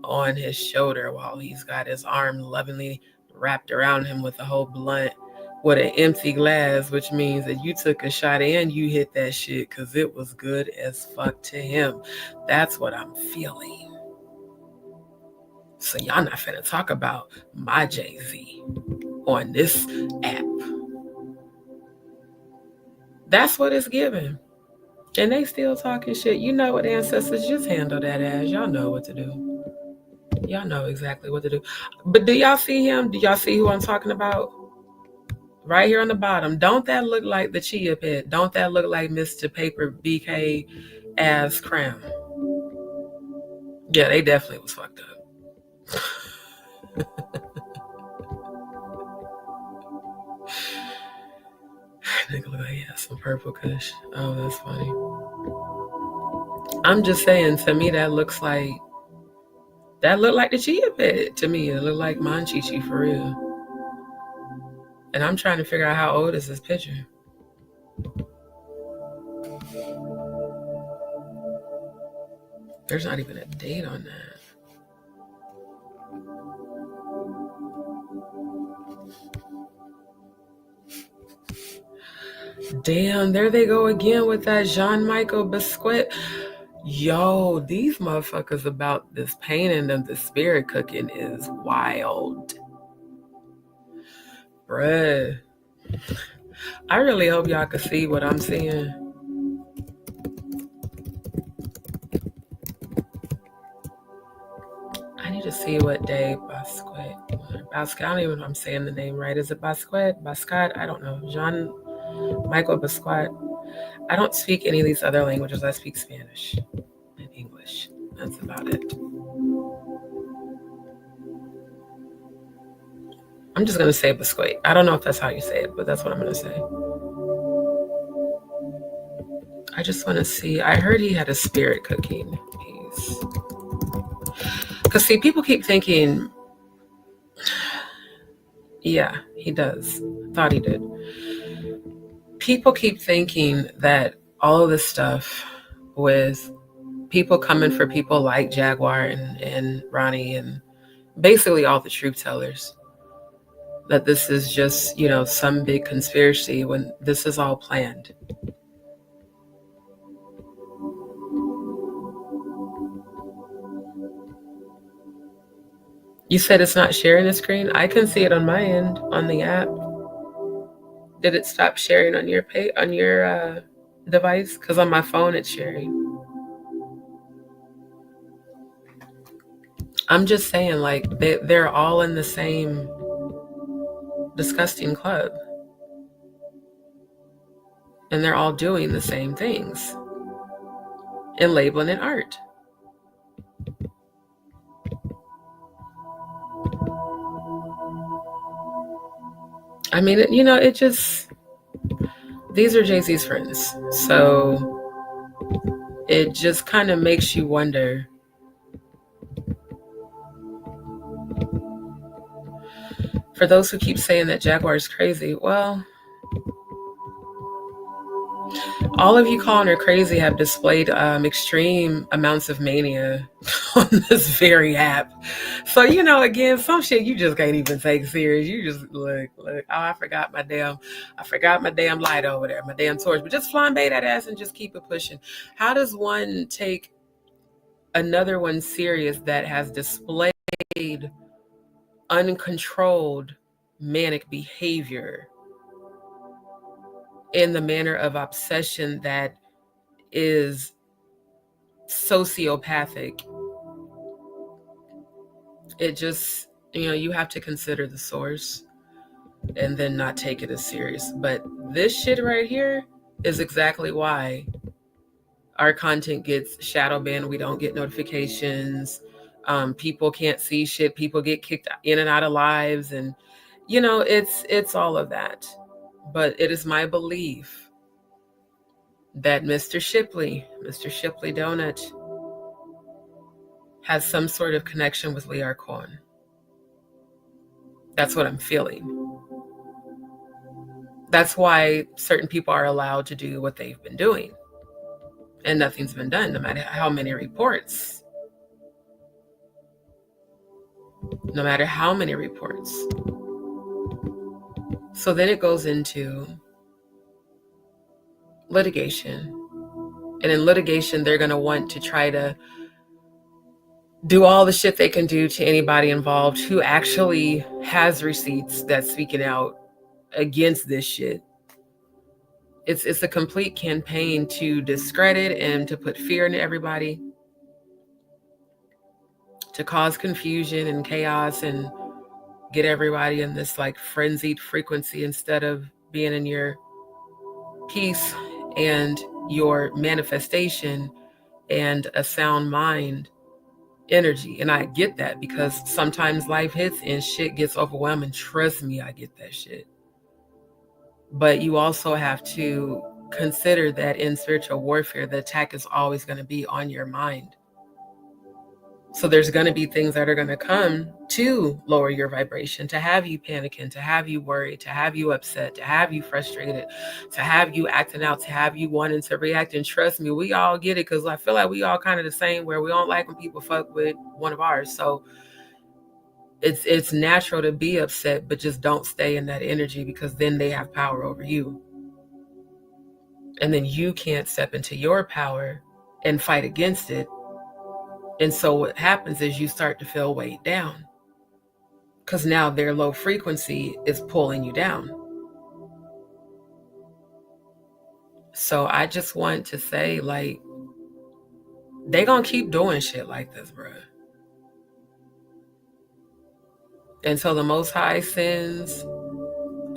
on his shoulder while he's got his arm lovingly wrapped around him with a whole blunt with an empty glass, which means that you took a shot and you hit that shit because it was good as fuck to him. That's what I'm feeling. So y'all not finna talk about my Jay-Z on this app. That's what it's giving. And they still talking shit. You know what, ancestors, just handle that ass. Y'all know what to do. Y'all know exactly what to do. But do y'all see him? Do y'all see who I'm talking about? Right here on the bottom. Don't that look like the Chia Pet? Don't that look like Mr. Paper BK ass crown? Yeah, they definitely was fucked up. Nigga look like he has some purple kush. Oh, that's funny. I'm just saying, to me, that looked like the Chia Pet. To me, it looked like Mon Chi-Chi for real. And I'm trying to figure out how old is this picture. There's not even a date on that. Damn, there they go again with that Jean-Michel Basquiat. Yo, these motherfuckers about this painting of the spirit cooking is wild. Bruh. I really hope y'all can see what I'm seeing. I need to see what day Basquiat. I don't even know if I'm saying the name right. Is it Basquiat? Basquiat? I don't know. Jean-Michel Basquiat. I don't speak any of these other languages. I speak Spanish and English. That's about it. I'm just going to say Basquiat. I don't know if that's how you say it, but that's what I'm going to say. I just want to see. I heard he had a spirit cooking piece. Because, see, people keep thinking, yeah, he does. Thought he did. People keep thinking that all of this stuff with people coming for people like Jaguar and Ronnie and basically all the truth tellers, that this is just, some big conspiracy when this is all planned. You said it's not sharing the screen? I can see it on my end on the app. Did it stop sharing on your device? Because on my phone it's sharing. I'm just saying, like, they're all in the same disgusting club. And they're all doing the same things and labeling it art. I mean, it just, these are Jay-Z's friends. So it just kind of makes you wonder, for those who keep saying that Jaguar is crazy, well, all of you calling her crazy have displayed extreme amounts of mania on this very app. So, again, some shit you just can't even take serious. You just look, oh, I forgot my damn light over there, my damn torch. But just flambe that ass and just keep it pushing. How does one take another one serious that has displayed uncontrolled manic behavior in the manner of obsession that is sociopathic? It just, you have to consider the source and then not take it as serious. But this shit right here is exactly why our content gets shadow banned. We don't get notifications. People can't see shit. People get kicked in and out of lives. And, it's all of that. But it is my belief that Mr. Shipley Donut, has some sort of connection with Liar Cohen. That's what I'm feeling. That's why certain people are allowed to do what they've been doing. And nothing's been done, no matter how many reports. No matter how many reports. So then it goes into litigation. And in litigation, they're going to want to try to do all the shit they can do to anybody involved who actually has receipts that's speaking out against this shit. It's a complete campaign to discredit and to put fear into everybody, to cause confusion and chaos and get everybody in this like frenzied frequency instead of being in your peace and your manifestation and a sound mind energy. And I get that because sometimes life hits and shit gets overwhelming. Trust me, I get that shit. But you also have to consider that in spiritual warfare, the attack is always going to be on your mind. So there's going to be things that are going to come to lower your vibration, to have you panicking, to have you worried, to have you upset, to have you frustrated, to have you acting out, to have you wanting to react. And trust me, we all get it, because I feel like we all kind of the same, where we don't like when people fuck with one of ours. So it's natural to be upset, but just don't stay in that energy, because then they have power over you. And then you can't step into your power and fight against it. And so what happens is you start to feel weighed down, because now their low frequency is pulling you down. So I just want to say, like, they gonna keep doing shit like this, bruh. Until the Most High sends.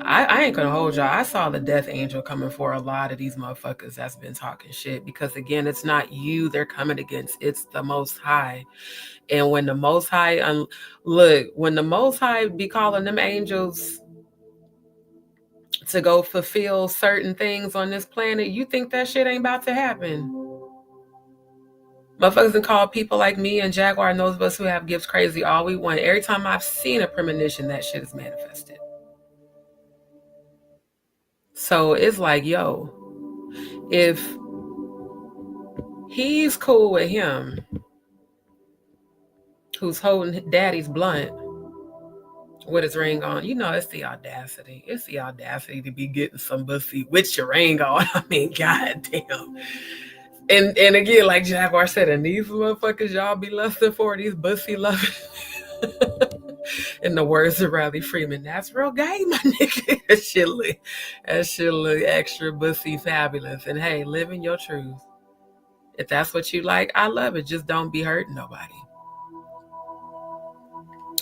I ain't gonna hold y'all. I saw the death angel coming for a lot of these motherfuckers that's been talking shit, because again, it's not you they're coming against, it's the Most High. And when the Most High, when the Most High be calling them angels to go fulfill certain things on this planet, you think that shit ain't about to happen? Motherfuckers can call people like me and Jaguar and those of us who have gifts crazy all we want. Every time I've seen a premonition, that shit is manifested. So it's like, yo, if he's cool with him, who's holding daddy's blunt with his ring on, you know, it's the audacity. It's the audacity to be getting some pussy with your ring on. I mean, goddamn. And again, like Jaguar said, and these motherfuckers y'all be lusting for, these pussy loving. In the words of Riley Freeman, that's real gay, my nigga. That shit look extra pussy fabulous. And hey, living your truth. If that's what you like, I love it. Just don't be hurting nobody.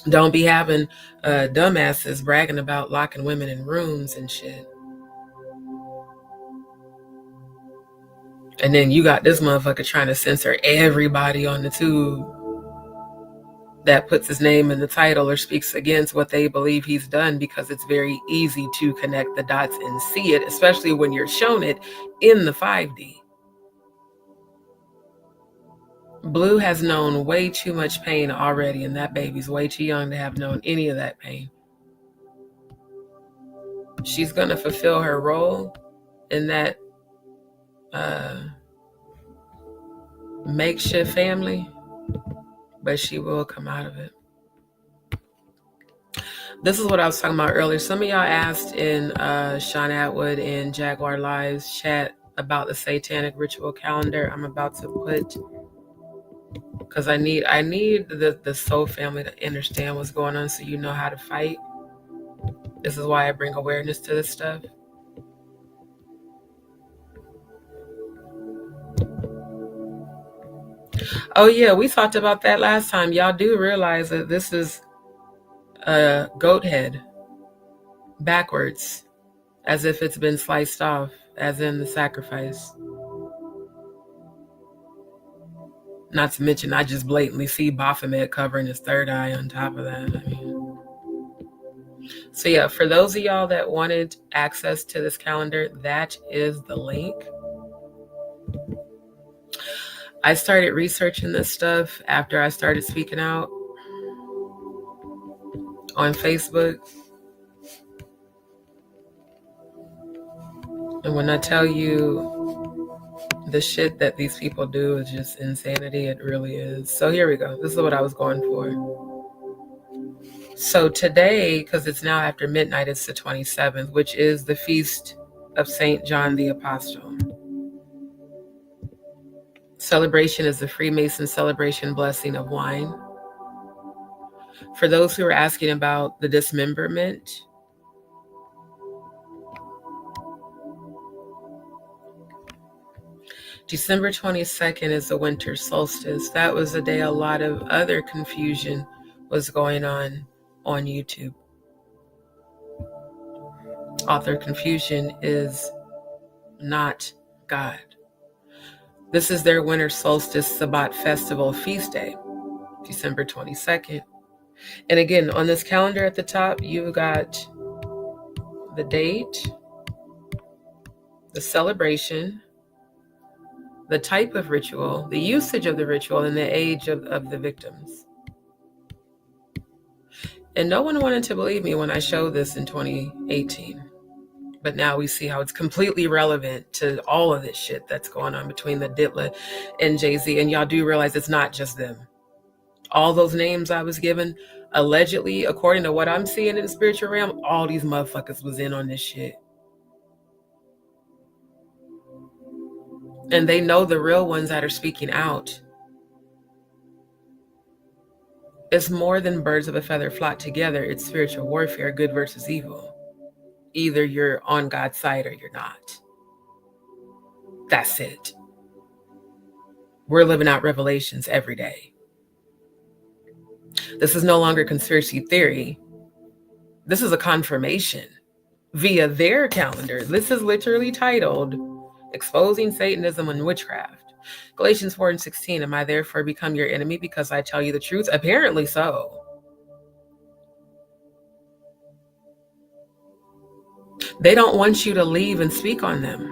Don't be having dumbasses bragging about locking women in rooms and shit. And then you got this motherfucker trying to censor everybody on the tube that puts his name in the title or speaks against what they believe he's done, because it's very easy to connect the dots and see it, especially when you're shown it in the 5D. Blue has known way too much pain already, and that baby's way too young to have known any of that pain. She's going to fulfill her role in that makeshift family, but she will come out of it. This is what I was talking about earlier. Some of y'all asked in Sean Atwood and Jaguar Live's chat about the satanic ritual calendar I'm about to put, because I need the soul family to understand what's going on so you know how to fight. This is why I bring awareness to this stuff. Oh yeah, we talked about that last time. Y'all do realize that this is a goat head backwards, as if it's been sliced off, as in the sacrifice. Not to mention, I just blatantly see Baphomet covering his third eye on top of that. I mean, so yeah, for those of y'all that wanted access to this calendar, that is the link. I started researching this stuff after I started speaking out on Facebook. And when I tell you the shit that these people do is just insanity, it really is. So here we go. This is what I was going for. So today, because it's now after midnight, it's the 27th, which is the feast of St. John the Apostle. Celebration is the Freemason celebration blessing of wine. For those who are asking about the dismemberment, December 22nd is the winter solstice. That was a day a lot of other confusion was going on YouTube. Author confusion is not God. This is their winter solstice Sabbat festival feast day, December 22nd. And again, on this calendar at the top, you got the date, the celebration, the type of ritual, the usage of the ritual, and the age of the victims. And no one wanted to believe me when I showed this in 2018. But now we see how it's completely relevant to all of this shit that's going on between the Ditla and Jay-Z. And y'all do realize it's not just them. All those names I was given, allegedly, according to what I'm seeing in the spiritual realm, all these motherfuckers was in on this shit. And they know the real ones that are speaking out. It's more than birds of a feather flock together. It's spiritual warfare, good versus evil. Either you're on God's side or you're not. That's it. We're living out revelations every day. This is no longer conspiracy theory. This is a confirmation via their calendar. This is literally titled Exposing Satanism and Witchcraft. Galatians 4:16, am I therefore become your enemy because I tell you the truth? Apparently so. They don't want you to leave and speak on them.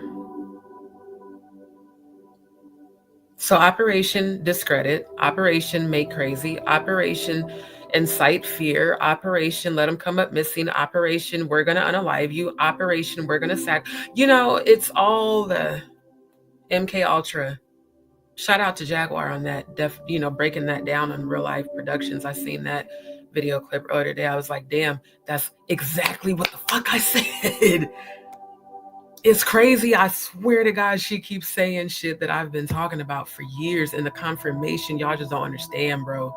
So Operation Discredit, Operation Make Crazy, Operation Incite Fear, Operation Let Them Come Up Missing, Operation We're Gonna Unalive You, Operation We're Gonna Sack. You know, it's all the MK Ultra. Shout out to Jaguar on that, breaking that down on Real Life Productions. I seen that video clip earlier today. I was like, damn, that's exactly what the fuck I said. It's crazy. I swear to God, she keeps saying shit that I've been talking about for years. And the confirmation, y'all just don't understand, bro.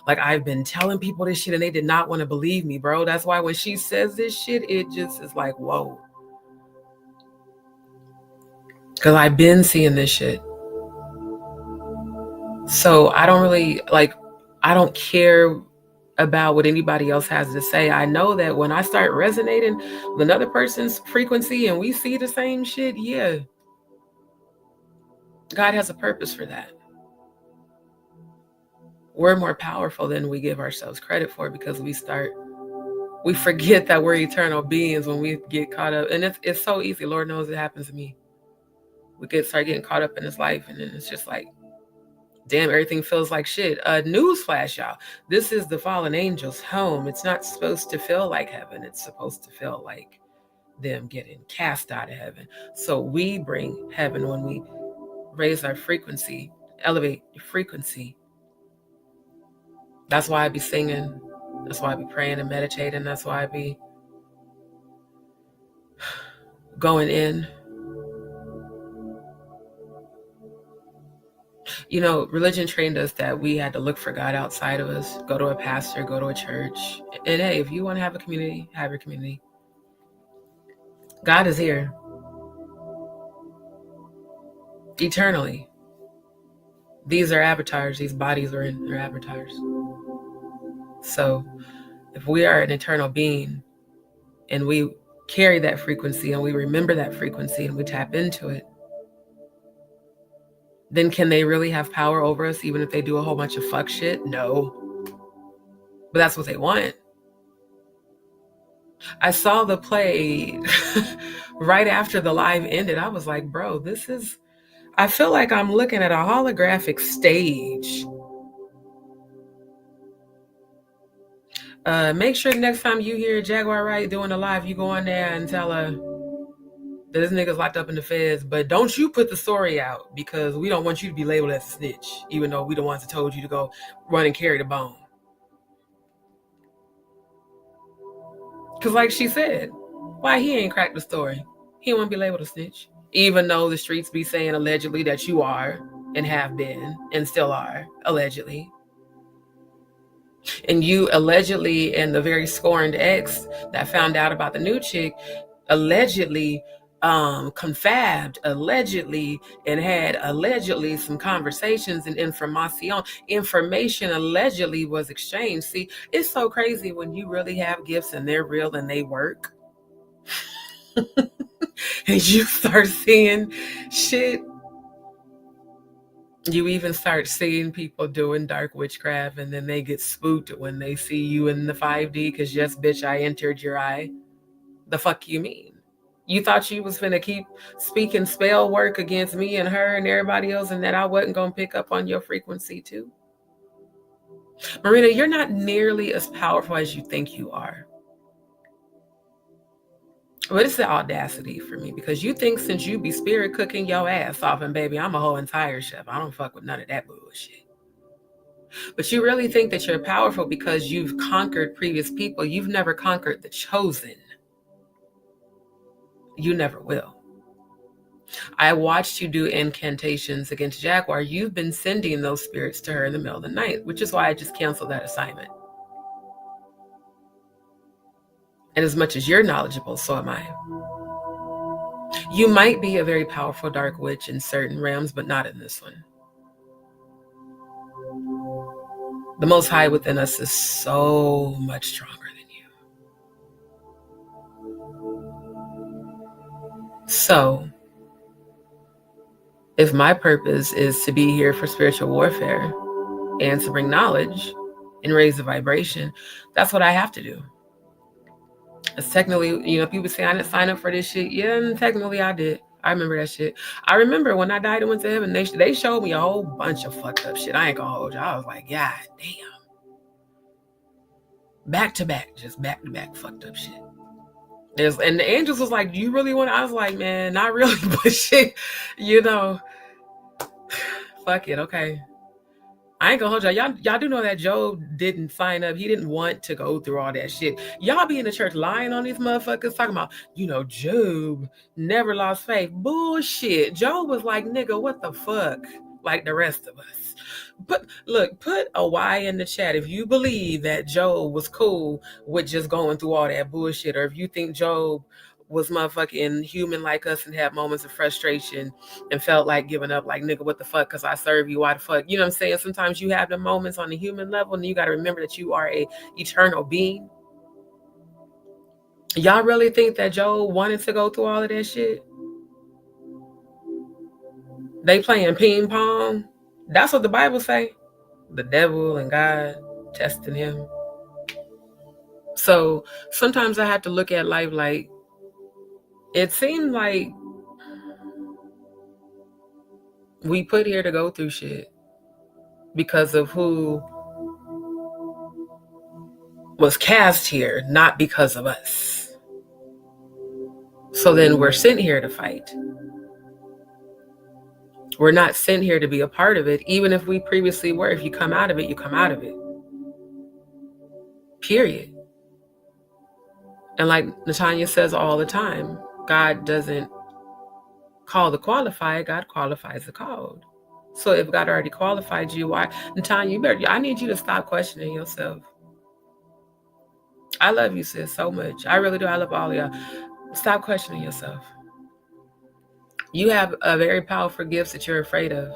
Like, I've been telling people this shit and they did not want to believe me, bro. That's why when she says this shit, it just is like, whoa. Because I've been seeing this shit. So I don't really, I don't care about what anybody else has to say. I know that when I start resonating with another person's frequency and we see the same shit, yeah, God has a purpose for that. We're more powerful than we give ourselves credit for because we forget that we're eternal beings when we get caught up. And it's so easy. Lord knows it happens to me. We start getting caught up in this life and then it's just like, damn, everything feels like shit. Newsflash, y'all. This is the fallen angels' home. It's not supposed to feel like heaven. It's supposed to feel like them getting cast out of heaven. So we bring heaven when we raise our frequency, elevate your frequency. That's why I be singing. That's why I be praying and meditating. That's why I be going in. You know, religion trained us that we had to look for God outside of us, go to a pastor, go to a church. And hey, if you want to have a community, have your community. God is here. Eternally. These are avatars. These bodies are in their avatars. So if we are an eternal being and we carry that frequency and we remember that frequency and we tap into it, then can they really have power over us even if they do a whole bunch of fuck shit? No. But that's what they want. I saw the play right after the live ended. I was like, bro, I feel like I'm looking at a holographic stage. Make sure next time you hear Jaguar Wright doing a live, you go on there and tell her that this nigga's locked up in the feds, but don't you put the story out because we don't want you to be labeled as a snitch, even though we the ones that told you to go run and carry the bone. Because like she said, why he ain't cracked the story? He don't want to be labeled a snitch, even though the streets be saying allegedly that you are and have been and still are, allegedly. And you allegedly, and the very scorned ex that found out about the new chick, allegedly confabbed, allegedly, and had allegedly some conversations and information allegedly was exchanged. See, it's so crazy when you really have gifts and they're real and they work. And you start seeing shit. You even start seeing people doing dark witchcraft and then they get spooked when they see you in the 5D because yes, bitch, I entered your eye. The fuck you mean? You thought you was finna keep speaking spell work against me and her and everybody else and that I wasn't gonna pick up on your frequency too? Marina, you're not nearly as powerful as you think you are. But it's the audacity for me because you think since you be spirit cooking your ass off and baby, I'm a whole entire chef. I don't fuck with none of that bullshit. But you really think that you're powerful because you've conquered previous people. You've never conquered the chosen. You never will. I watched you do incantations against Jaguar. You've been sending those spirits to her in the middle of the night, which is why I just canceled that assignment. And as much as you're knowledgeable, so am I. You might be a very powerful dark witch in certain realms, but not in this one. The Most High within us is so much stronger than you. So, if my purpose is to be here for spiritual warfare and to bring knowledge and raise the vibration, that's what I have to do. It's technically, people say I didn't sign up for this shit. Yeah, and technically I did. I remember that shit. I remember when I died and went to heaven, they showed me a whole bunch of fucked up shit. I ain't gonna hold you. I was like, God damn. Back to back fucked up shit. And the angels was like, do you really want to? I was like, man, not really, but shit, fuck it, okay. I ain't gonna hold y'all do know that Job didn't sign up. He didn't want to go through all that shit. Y'all be in the church lying on these motherfuckers, talking about, Job never lost faith. Bullshit. Job was like, nigga, what the fuck? Like the rest of us. But look, put a Y in the chat if you believe that Job was cool with just going through all that bullshit, or if you think Job was motherfucking human like us and had moments of frustration and felt like giving up, like, nigga, what the fuck, because I serve you, why the fuck? You know what I'm saying? Sometimes you have the moments on the human level, and you got to remember that you are a eternal being. Y'all really think that Job wanted to go through all of that shit? They playing ping pong. That's what the Bible say. The devil and God testing him. So sometimes I have to look at life like, it seemed like we put here to go through shit because of who was cast here, not because of us. So then we're sent here to fight. We're not sent here to be a part of it, even if we previously were. If you come out of it, you come out of it. Period. And like Natanya says all the time, God doesn't call the qualified, God qualifies the called. So if God already qualified you, why? Natanya, I need you to stop questioning yourself. I love you, sis, so much. I really do. I love all of y'all. Stop questioning yourself. You have a very powerful gift that you're afraid of.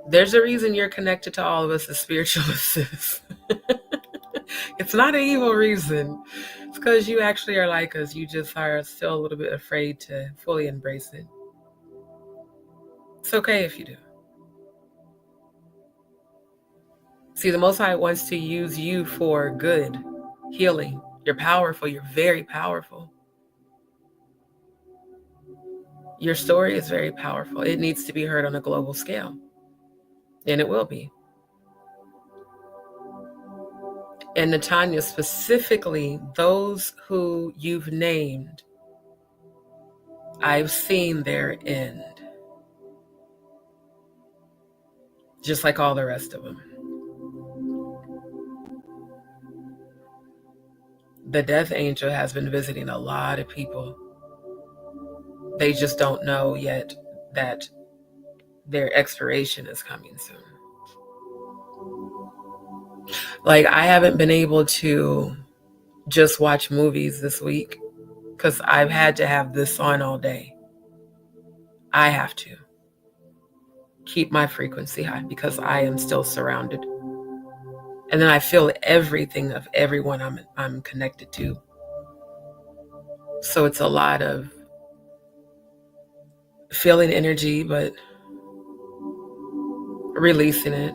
There's a reason you're connected to all of us as spiritualists. It's not an evil reason. It's because you actually are like us. You just are still a little bit afraid to fully embrace it. It's okay if you do. See, the Most High wants to use you for good, healing. You're powerful. You're very powerful. Your story is very powerful. It needs to be heard on a global scale. And it will be. And Natanya, specifically, those who you've named, I've seen their end. Just like all the rest of them. The death angel has been visiting a lot of people. They just don't know yet that their expiration is coming soon. Like, I haven't been able to just watch movies this week because I've had to have this on all day. I have to keep my frequency high because I am still surrounded. And then I feel everything of everyone I'm connected to. So it's a lot of feeling energy, but releasing it,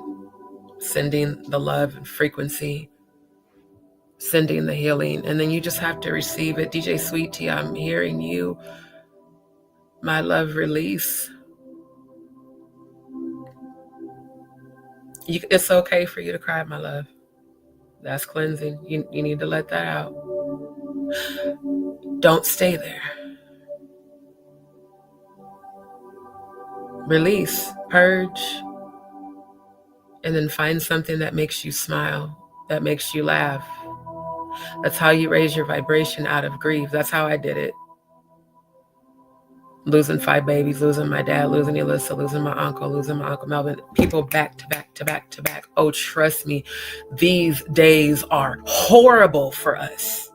sending the love and frequency, sending the healing, and then you just have to receive it. DJ Sweet Tea, I'm hearing you. My love, release. It's okay for you to cry, my love. That's cleansing. You need to let that out. Don't stay there. Release, purge, and then find something that makes you smile, that makes you laugh. That's how you raise your vibration out of grief. That's how I did it. losing 5 babies, losing my dad, losing Alyssa, losing my uncle Melvin, people back to back to back to back. Oh, trust me, these days are horrible for us.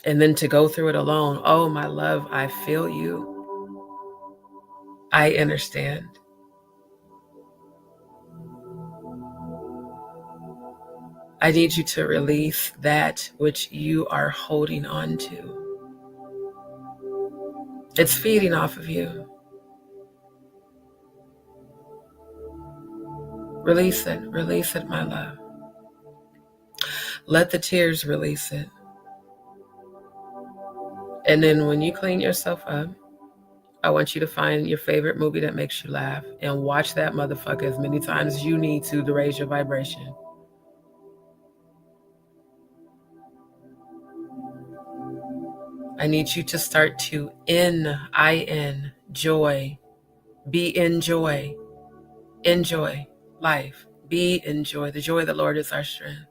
And then to go through it alone, oh, my love, I feel you. I understand. I need you to release that which you are holding on to. It's feeding off of you. Release it, my love. Let the tears release it. And then when you clean yourself up, I want you to find your favorite movie that makes you laugh and watch that motherfucker as many times as you need to raise your vibration. I need you to start to joy. Be in joy. Enjoy life. Be in joy. The joy of the Lord is our strength.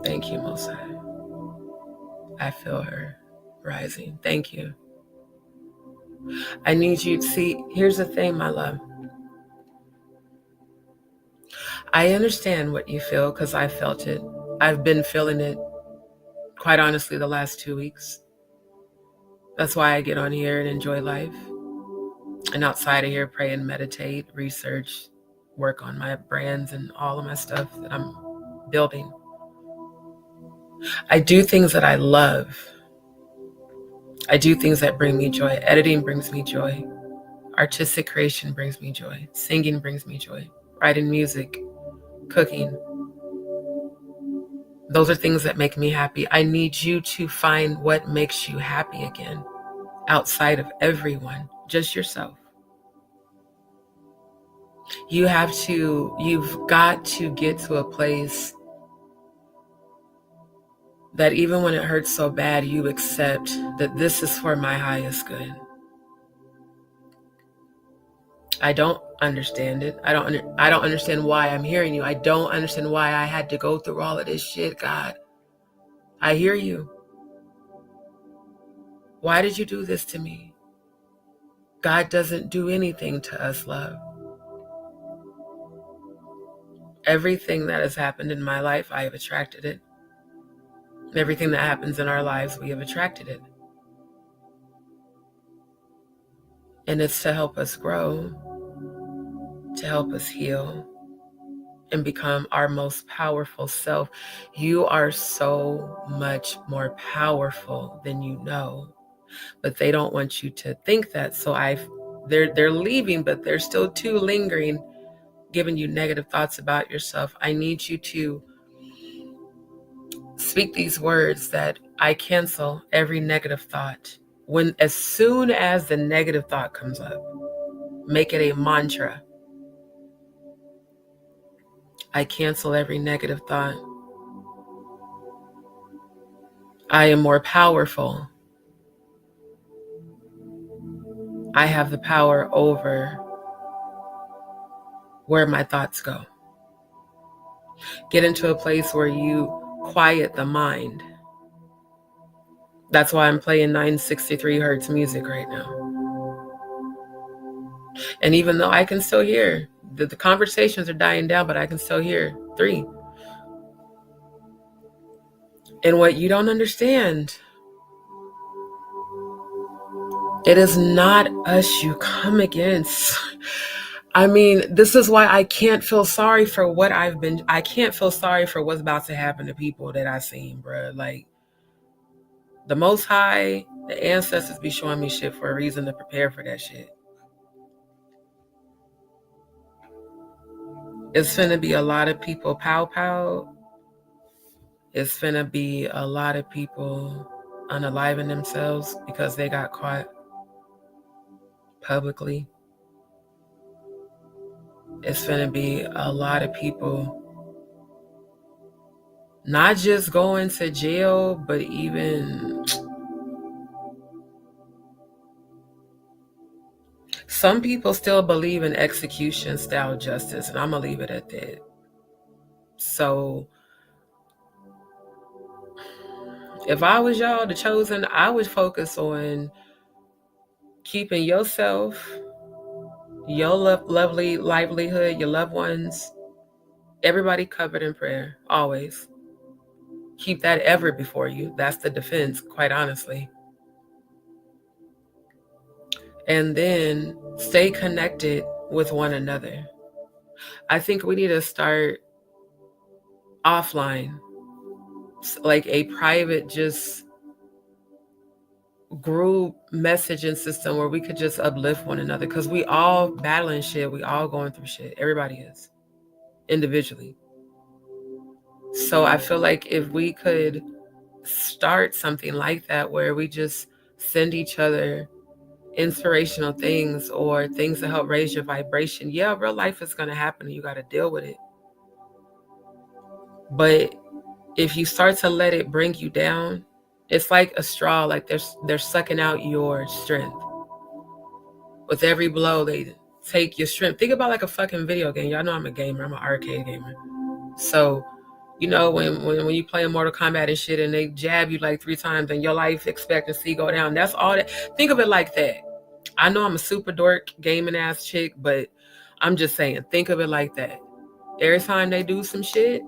Thank you, Most High. I feel her rising. Thank you. I need you to see, here's the thing, my love. I understand what you feel because I felt it. I've been feeling it, quite honestly, the last 2 weeks. That's why I get on here and enjoy life. And outside of here, pray and meditate, research, work on my brands and all of my stuff that I'm building. I do things that I love. I do things that bring me joy. Editing brings me joy. Artistic creation brings me joy. Singing brings me joy. Writing music, cooking. Those are things that make me happy. I need you to find what makes you happy again, outside of everyone, just yourself. You've got to get to a place that even when it hurts so bad, you accept that this is for my highest good. I don't understand it. I don't understand why I'm hearing you. I don't understand why I had to go through all of this shit, God. I hear you. Why did you do this to me? God doesn't do anything to us, love. Everything that has happened in my life, I have attracted it. Everything that happens in our lives, we have attracted it. And it's to help us grow, to help us heal, and become our most powerful self. You are so much more powerful than you know, but they don't want you to think that. So they're leaving, but they're still too lingering, giving you negative thoughts about yourself. I need you to speak these words that I cancel every negative thought. As soon as the negative thought comes up, make it a mantra. I cancel every negative thought. I am more powerful. I have the power over where my thoughts go. Get into a place where you quiet the mind. That's why I'm playing 963 hertz music right now. And even though I can still hear, the conversations are dying down, but I can still hear 3. And what you don't understand, it is not us you come against. I mean, this is why I can't feel sorry for what I can't feel sorry for what's about to happen to people that I've seen, bro. Like, the Most High, the ancestors be showing me shit for a reason to prepare for that shit. It's finna be a lot of people pow. It's finna be a lot of people unaliving themselves because they got caught publicly. It's finna be a lot of people not just going to jail, but even Some people still believe in execution style justice, and I'm gonna leave it at that. So if I was y'all, the chosen, I would focus on keeping yourself, your lovely livelihood, your loved ones, everybody covered in prayer, always. Keep that ever before you. That's the defense, quite honestly. And then stay connected with one another. I think we need to start offline, like a private, just group messaging system where we could just uplift one another, because we all battling shit. We all going through shit. Everybody is, individually. So I feel like if we could start something like that where we just send each other inspirational things or things to help raise your vibration. Yeah, real life is going to happen and you got to deal with it. But if you start to let it bring you down, it's like a straw, like they're sucking out your strength. With every blow, they take your strength. Think about like a fucking video game. Y'all know I'm a gamer. I'm an arcade gamer. So, you know, when you play in Mortal Kombat and shit and they jab you like 3 times and your life expectancy go down, that's all that. Think of it like that. I know I'm a super dork gaming ass chick, but I'm just saying, think of it like that. Every time they do some shit,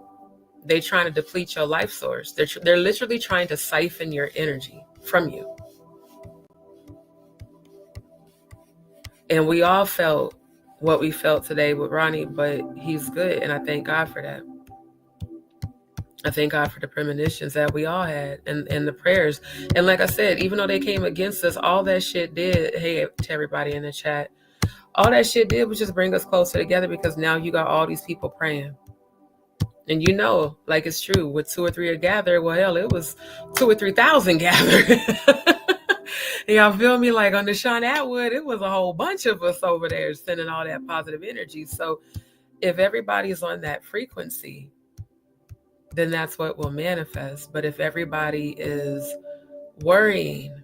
they trying to deplete your life source. They're literally trying to siphon your energy from you. And we all felt what we felt today with Ronnie, but he's good, and I thank God for that. I thank God for the premonitions that we all had and the prayers. And like I said, even though they came against us, all that shit did, hey, to everybody in the chat, all that shit did was just bring us closer together, because now you got all these people praying. And you know, like it's true, with 2 or 3 are gathered, well, hell, it was 2 or 3,000 gathered. Y'all feel me? Like on the Sean Atwood, it was a whole bunch of us over there sending all that positive energy. So if everybody's on that frequency, then that's what will manifest. But if everybody is worrying,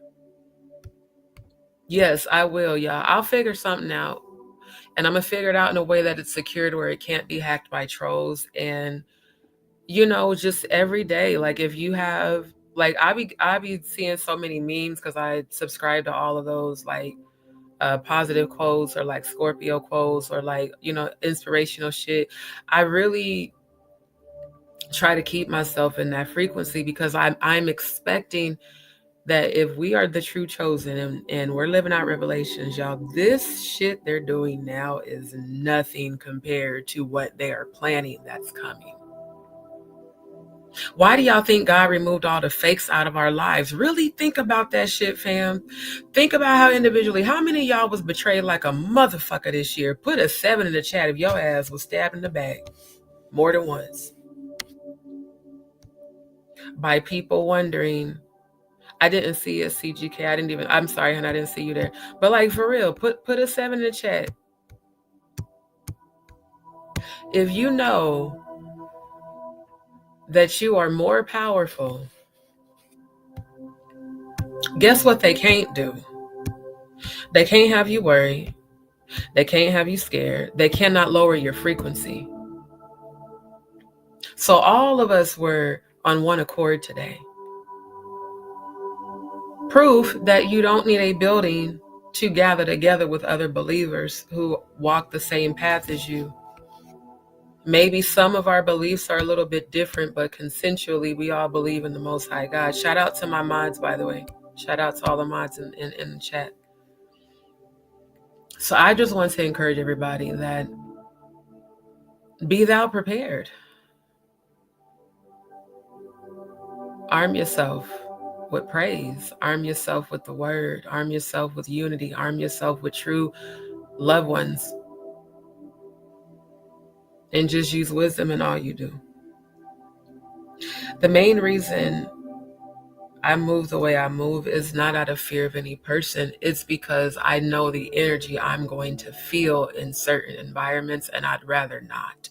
yes, I will, y'all. I'll figure something out. And I'm going to figure it out in a way that it's secured, where it can't be hacked by trolls. And, you know, just every day, like if you have, like I be seeing so many memes, because I subscribe to all of those, like positive quotes or like Scorpio quotes or like, you know, inspirational shit. I really try to keep myself in that frequency, because I'm expecting that if we are the true chosen and we're living out revelations, y'all, this shit they're doing now is nothing compared to what they are planning that's coming. Why do y'all think God removed all the fakes out of our lives? Really think about that shit, fam. Think about how individually, how many of y'all was betrayed like a motherfucker this year? Put a 7 in the chat if your ass was stabbed in the back more than once. By people wondering, I didn't see a CGK. I'm sorry, honey, I didn't see you there. But like for real, put a 7 in the chat. If you know that you are more powerful, guess what they can't do? They can't have you worry. They can't have you scared. They cannot lower your frequency. So all of us were on one accord today. Proof that you don't need a building to gather together with other believers who walk the same path as you. Maybe some of our beliefs are a little bit different, but consensually, we all believe in the Most High God. Shout out to my mods, by the way. Shout out to all the mods in the chat. So I just want to encourage everybody that be thou prepared. Arm yourself with praise. Arm yourself with the word. Arm yourself with unity. Arm yourself with true loved ones. And just use wisdom in all you do. The main reason I move the way I move is not out of fear of any person. It's because I know the energy I'm going to feel in certain environments, and I'd rather not.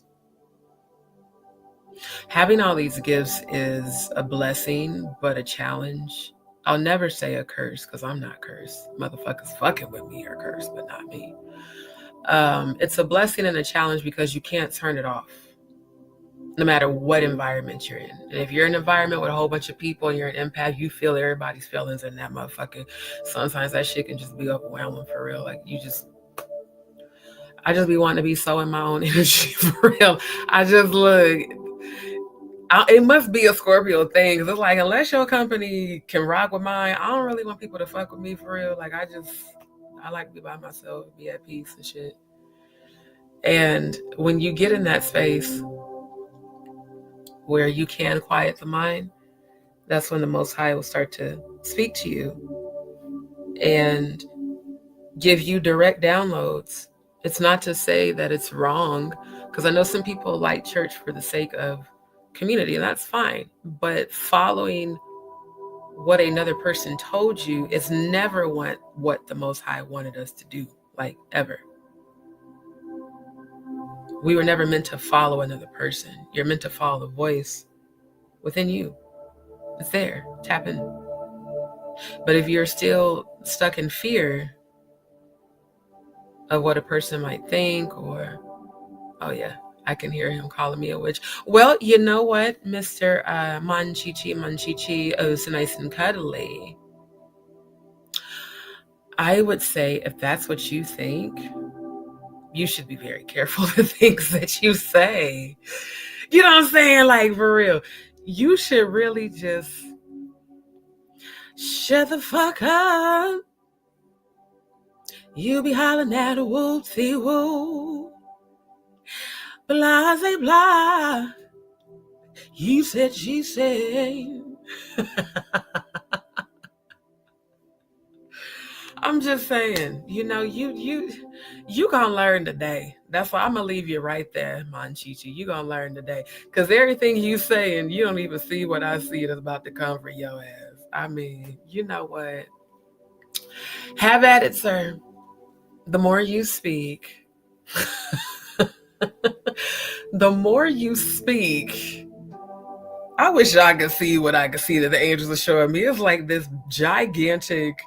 Having all these gifts is a blessing, but a challenge. I'll never say a curse because I'm not cursed. Motherfuckers fucking with me are cursed, but not me. It's a blessing and a challenge because you can't turn it off, no matter what environment you're in. And if you're in an environment with a whole bunch of people and you're an empath, you feel everybody's feelings in that motherfucker. Sometimes that shit can just be overwhelming for real. Like I just be wanting to be so in my own energy for real. I just look. It must be a Scorpio thing because it's like unless your company can rock with mine, I don't really want people to fuck with me for real. Like I like to be by myself, be at peace and shit. And when you get in that space where you can quiet the mind, that's when the Most High will start to speak to you and give you direct downloads. It's not to say that it's wrong, because I know some people like church for the sake of community, and that's fine. But following what another person told you is never what the Most High wanted us to do, like ever. We were never meant to follow another person. You're meant to follow the voice within you. It's there. Tap in. But if you're still stuck in fear of what a person might think, or, oh yeah, I can hear him calling me a witch. Well, you know what, Mr. Manchichi, oh, so nice and cuddly. I would say if that's what you think, you should be very careful of the things that you say. You know what I'm saying? Like, for real. You should really just shut the fuck up. You be hollering at a whoopsie whoop. Blah, say blah. You said, she said. I'm just saying, you know, you gonna learn today. That's why I'm gonna leave you right there, Manchichi. You gonna learn today. Because everything you say, and you don't even see what I see that's about to come for your ass. I mean, you know what? Have at it, sir. The more you speak, the more you speak. I wish I could see what I could see that the angels are showing me. It's like this gigantic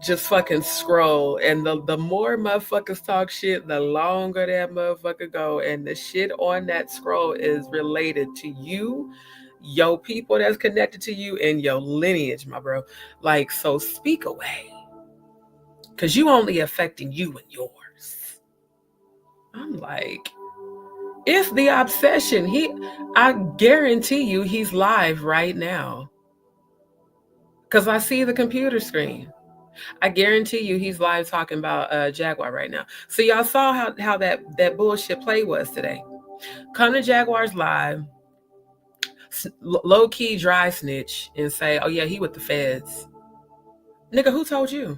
just fucking scroll, and the more motherfuckers talk shit, the longer that motherfucker go, and the shit on that scroll is related to you, your people that's connected to you, and your lineage, my bro. Like, so speak away, because you only affecting you and yours. I'm like, it's the obsession. I guarantee you he's live right now, because I see the computer screen. I guarantee you he's live talking about Jaguar right now. So y'all saw how that bullshit play was today. Come to Jaguar's live, low key dry snitch, and say, oh yeah, he with the feds. Nigga, who told you?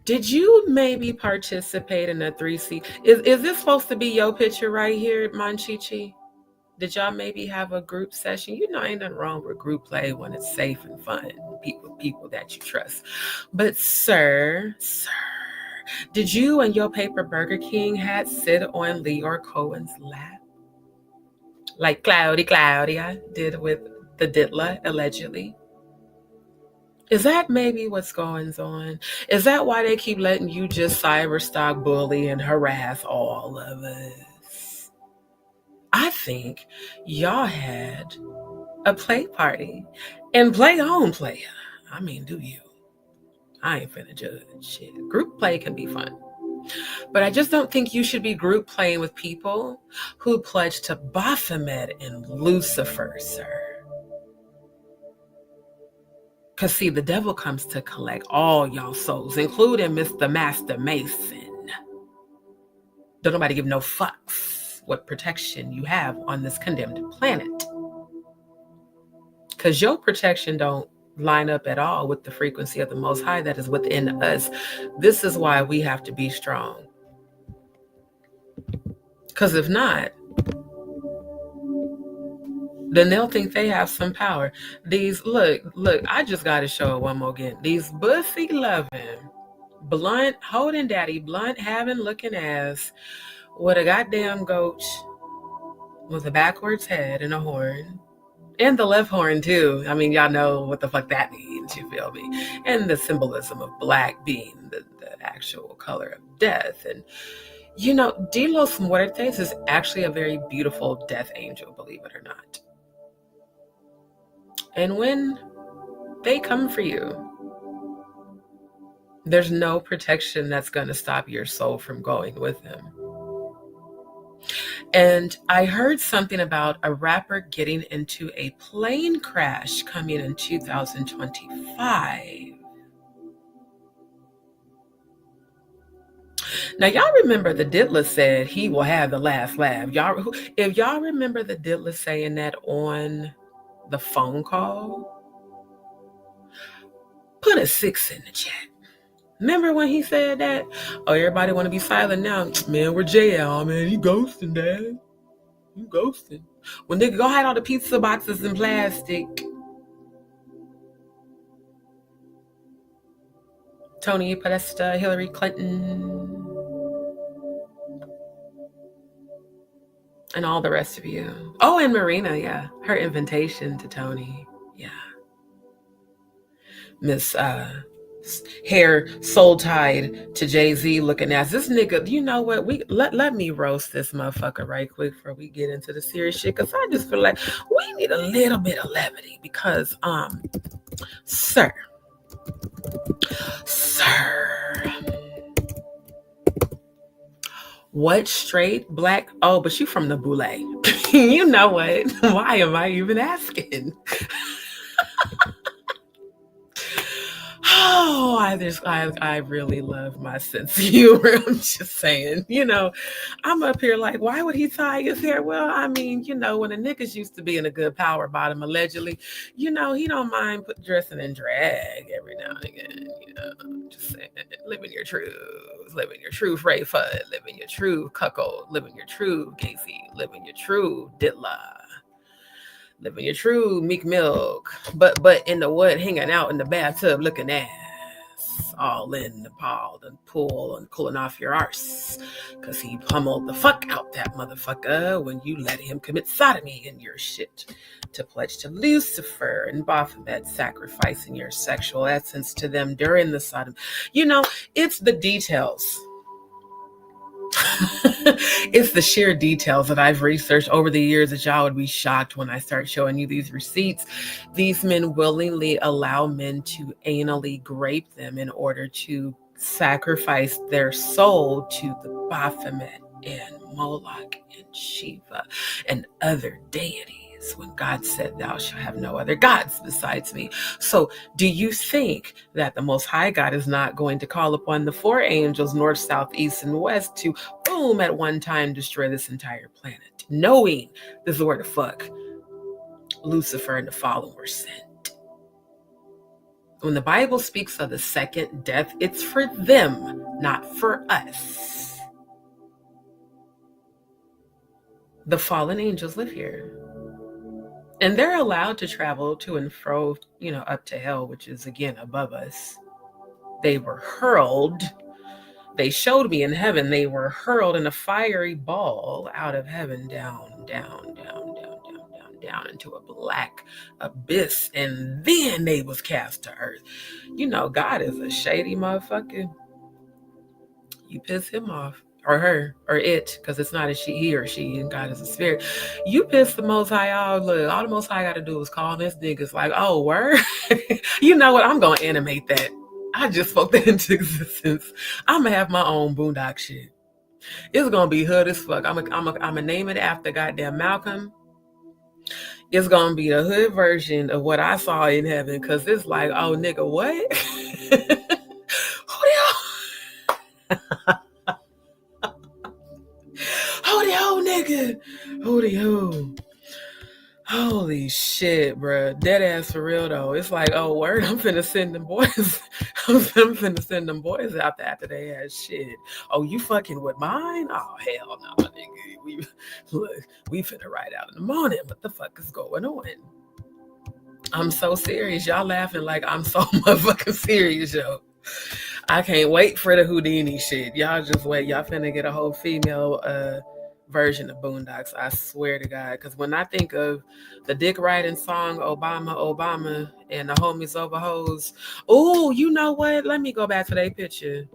Did you maybe participate in a 3C? Is this supposed to be your picture right here, Manchichi? Did y'all maybe have a group session? You know, ain't nothing wrong with group play when it's safe and fun, people that you trust. But sir, did you and your paper Burger King hat sit on Leor Cohen's lap? Like Claudia did with the Ditla, allegedly? Is that maybe what's going on? Is that why they keep letting you just cyberstalk, bully, and harass all of us? I think y'all had a play party, and play on, player. I mean, do you? I ain't finna judge shit. Group play can be fun, but I just don't think you should be group playing with people who pledge to Baphomet and Lucifer, sir. Because see, the devil comes to collect all y'all souls, including Mr. Master Mason. Don't nobody give no fucks what protection you have on this condemned planet. Because your protection don't line up at all with the frequency of the Most High that is within us. This is why we have to be strong. Because if not, then they'll think they have some power. These, look, I just got to show it one more again. These bussy loving, blunt, holding daddy, blunt having looking ass with a goddamn goat with a backwards head and a horn And the left horn too. I mean, y'all know what the fuck that means, you feel me? And the symbolism of black being the actual color of death. And you know, De los Muertes is actually a very beautiful death angel, believe it or not. And when they come for you, there's no protection that's going to stop your soul from going with them. And I heard something about a rapper getting into a plane crash coming in 2025. Now, y'all remember the Diddler said he will have the last laugh. If y'all remember the Diddler saying that on the phone call, put a 6 in the chat. Remember when he said that? Oh, everybody want to be silent now. Man, where Jay at? Man, he ghosting, Dad. You ghosting. When nigga go hide all the pizza boxes in plastic. Tony Podesta, Hillary Clinton, and all the rest of you. Oh, and Marina, yeah. Her invitation to Tony, yeah. Miss hair soul tied to Jay-Z looking ass. This nigga, you know what? Let me roast this motherfucker right quick before we get into the serious shit, because I just feel like we need a little bit of levity because sir, what straight black, oh, but you from the boule. You know what? Why am I even asking? Oh, I really love my sense of humor. I'm just saying, you know, I'm up here like, why would he tie his hair? Well, I mean, you know, when the niggas used to be in a good power bottom, allegedly, you know, he don't mind dressing in drag every now and again, you know, just saying, living your truth, Ray Fudd, living your true cuckold, living your true Casey, living your true Diddler. Living your true Meek Milk, but in the wood, hanging out in the bathtub, looking ass, all in the pool and cooling off your arse, because he pummeled the fuck out that motherfucker when you let him commit sodomy in your shit, to pledge to Lucifer and Baphomet, sacrificing your sexual essence to them during the sodom. You know, it's the details. It's the sheer details that I've researched over the years that y'all would be shocked when I start showing you these receipts. These men willingly allow men to anally grape them in order to sacrifice their soul to the Baphomet and Moloch and Shiva and other deities, when God said, thou shalt have no other gods besides me. So do you think that the Most High God is not going to call upon the 4 angels, north, south, east, and west, to boom, at one time destroy this entire planet, knowing this is where the fuck Lucifer and the fallen were sent? When the Bible speaks of the second death, it's for them, not for us. The fallen angels live here. And they're allowed to travel to and fro, you know, up to hell, which is, again, above us. They were hurled. They showed me in heaven. They were hurled in a fiery ball out of heaven, down, down, down, down, down, down, down into a black abyss. And then they was cast to earth. You know, God is a shady motherfucker. You piss him off. Or her, or it, because it's not a she, he or she, and God is a spirit. You piss the Most High off. Look, all the Most High got to do is call this niggas like, oh, word? You know what? I'm going to animate that. I just spoke that into existence. I'm going to have my own boondock shit. It's going to be hood as fuck. I'm going to name it after goddamn Malcolm. It's going to be the hood version of what I saw in heaven, because it's like, oh, nigga, what? Who the hell? Nigga, who? Holy shit, bruh. Dead ass for real though. It's like, oh word, I'm finna send them boys. I'm finna send them boys out there after they had shit. Oh, you fucking with mine? Oh hell no, nigga. We finna ride out in the morning. What the fuck is going on? I'm so serious. Y'all laughing like I'm so motherfucking serious, yo. I can't wait for the Houdini shit. Y'all just wait. Y'all finna get a whole female version of Boondocks. I swear to God. Because when I think of the dick riding song, Obama, Obama, and the homies over hoes. Oh, you know what? Let me go back to that picture.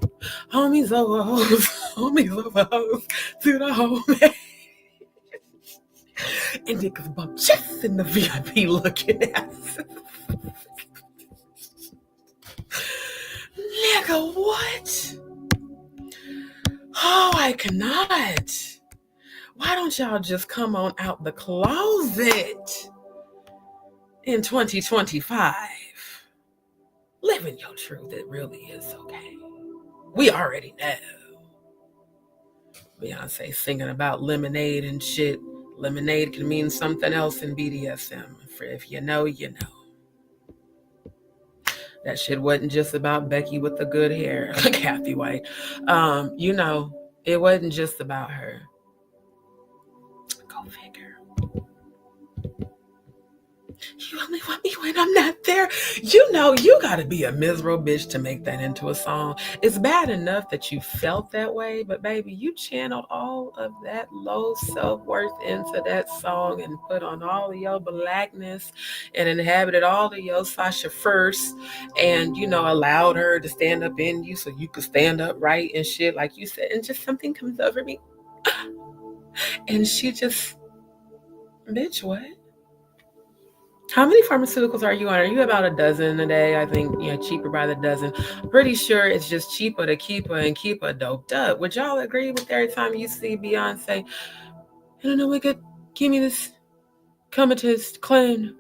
Homies over hoes, homies over hoes, to the home. And niggas bump chests in the VIP looking at us. Nigga, what? Oh, I cannot. Why don't y'all just come on out the closet in 2025? Living your truth, it really is okay. We already know. Beyonce singing about lemonade and shit. Lemonade can mean something else in BDSM. For if you know, you know. That shit wasn't just about Becky with the good hair, Kathy White. You know, it wasn't just about her. Go figure. You only want me when I'm not there. You know, you gotta be a miserable bitch to make that into a song. It's bad enough that you felt that way, but baby, you channeled all of that low self-worth into that song and put on all of your blackness and inhabited all of your Sasha first and, you know, allowed her to stand up in you so you could stand up right and shit, like you said, and just something comes over me. And she just, bitch, what? How many pharmaceuticals are you on? Are you about a dozen a day? I think, you know, cheaper by the dozen. I'm pretty sure it's just cheaper to keep her and keep her doped up. Would y'all agree with every time you see Beyonce? I don't know, we could give me this comatose clone.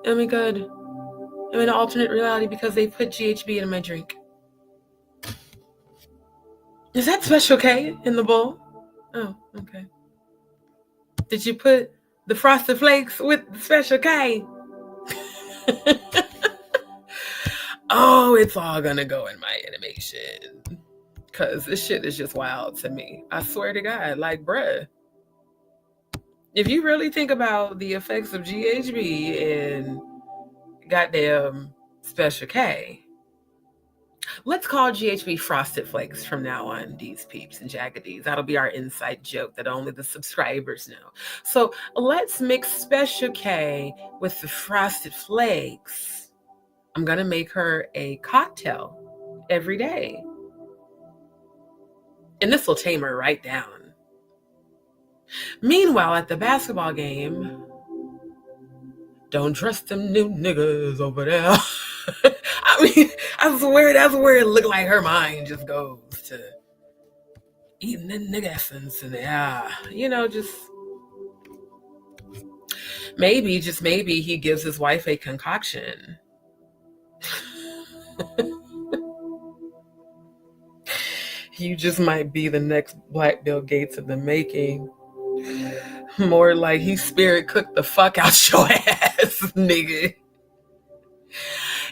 Oh my God. I'm in an alternate reality because they put GHB in my drink. Is that Special K in the bowl? Oh, okay. Did you put the Frosted Flakes with the Special K? Oh, it's all gonna go in my animation. Cause this shit is just wild to me. I swear to God, like, bruh. If you really think about the effects of GHB and goddamn Special K, let's call GHB Frosted Flakes from now on, DzPeepz and JagaDz. That'll be our inside joke that only the subscribers know. So let's mix Special K with the Frosted Flakes. I'm gonna make her a cocktail every day. And this will tame her right down. Meanwhile, at the basketball game, don't trust them new niggas over there. I mean, I swear that's where it looked like her mind just goes to eating the nigga essence. And yeah, you know, just maybe he gives his wife a concoction. You just might be the next Black Bill Gates of the making. More like he spirit cooked the fuck out your ass, nigga.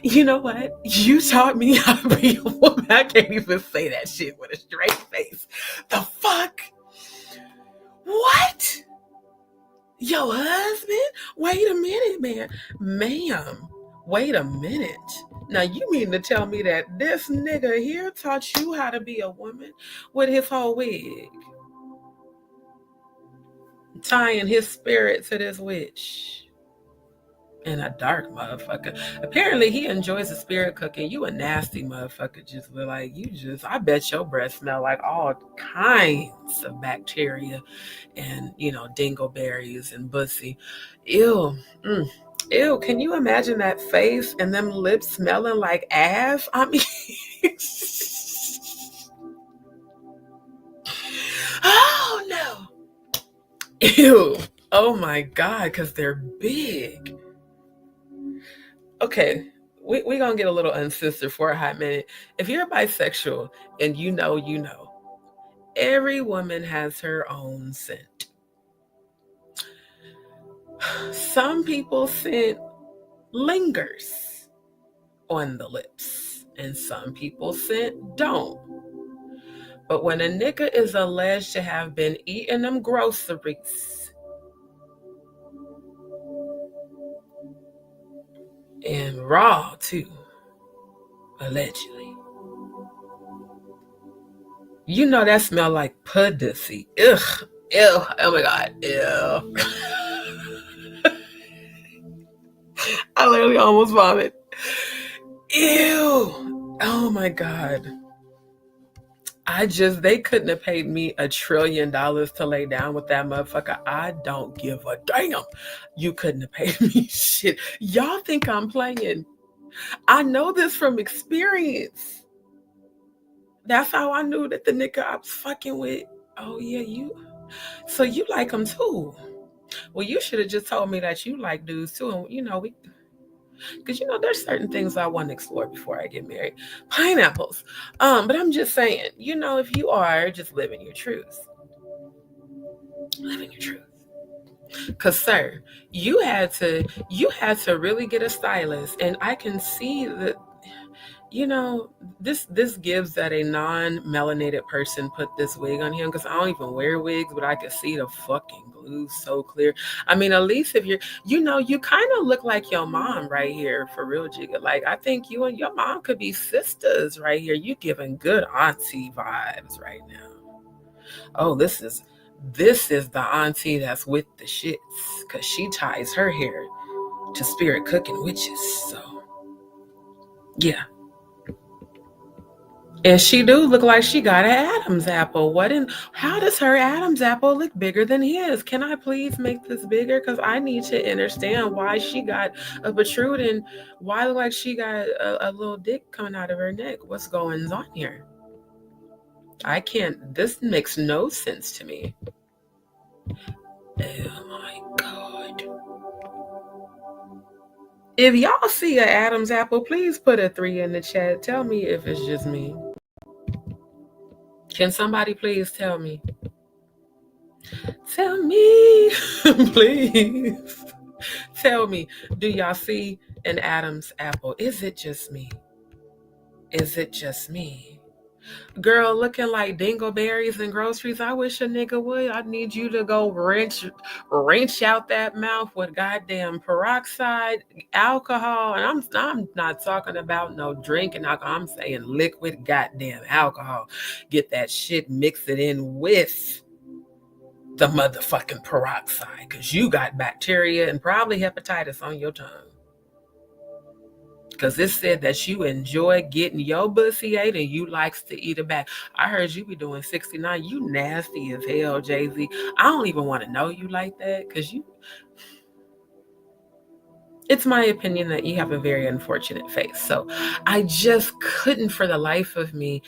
You know what? You taught me how to be a woman. I can't even say that shit with a straight face. The fuck? What? Your husband? Wait a minute, man. Ma'am, wait a minute. Now, you mean to tell me that this nigga here taught you how to be a woman with his whole wig? Tying his spirit to this witch. And a dark motherfucker. Apparently, he enjoys the spirit cooking. You a nasty motherfucker. Just like, I bet your breath smell like all kinds of bacteria and, you know, dingleberries and bussy. Ew. Ew. Can you imagine that face and them lips smelling like ass? I mean, oh no. Ew. Oh my God, because they're big. Okay, we're going to get a little uncensored for a hot minute. If you're bisexual and you know, every woman has her own scent. Some people's scent lingers on the lips and some people's scent don't. But when a nigga is alleged to have been eating them groceries and raw too, allegedly, You know that smell like pussy. Ugh. Ew. Oh my God. Ew. I literally almost vomit. Ew. Oh my God. They couldn't have paid me $1 trillion to lay down with that motherfucker. I don't give a damn. You couldn't have paid me shit. Y'all think I'm playing. I know this from experience. That's how I knew that the nigga I was fucking with. Oh yeah, you. So you like him too. Well, you should have just told me that you like dudes too. And because there's certain things I want to explore before I get married. Pineapples. But I'm just saying, if you are just living your truth. Living your truth. Cause sir, you had to really get a stylist. And I can see that this gives that a non-melanated person put this wig on him, because I don't even wear wigs, but I can see the fucking glue so clear. I mean, at least if you kind of look like your mom right here, for real, Jigga. Like, I think you and your mom could be sisters right here. You giving good auntie vibes right now. Oh, this is the auntie that's with the shits, because she ties her hair to spirit cooking witches. So yeah. And she do look like she got an Adam's apple. How does her Adam's apple look bigger than his? Can I please make this bigger? Because I need to understand why she got a protruding, why look like she got a little dick coming out of her neck. What's going on here? This makes no sense to me. Oh my God. If y'all see an Adam's apple, please put a 3 in the chat. Tell me if it's just me. Can somebody please tell me? Tell me, please. Tell me, do y'all see an Adam's apple? Is it just me? Is it just me? Girl, looking like dingleberries in groceries. I wish a nigga would. I need you to go wrench out that mouth with goddamn peroxide, alcohol. And I'm not talking about no drinking alcohol. I'm saying liquid goddamn alcohol. Get that shit, mix it in with the motherfucking peroxide, because you got bacteria and probably hepatitis on your tongue. Because it said that you enjoy getting your pussy ate and you likes to eat it back. I heard you be doing 69. You nasty as hell, Jay-Z. I don't even want to know you like that, because it's my opinion that you have a very unfortunate face. So I just couldn't for the life of me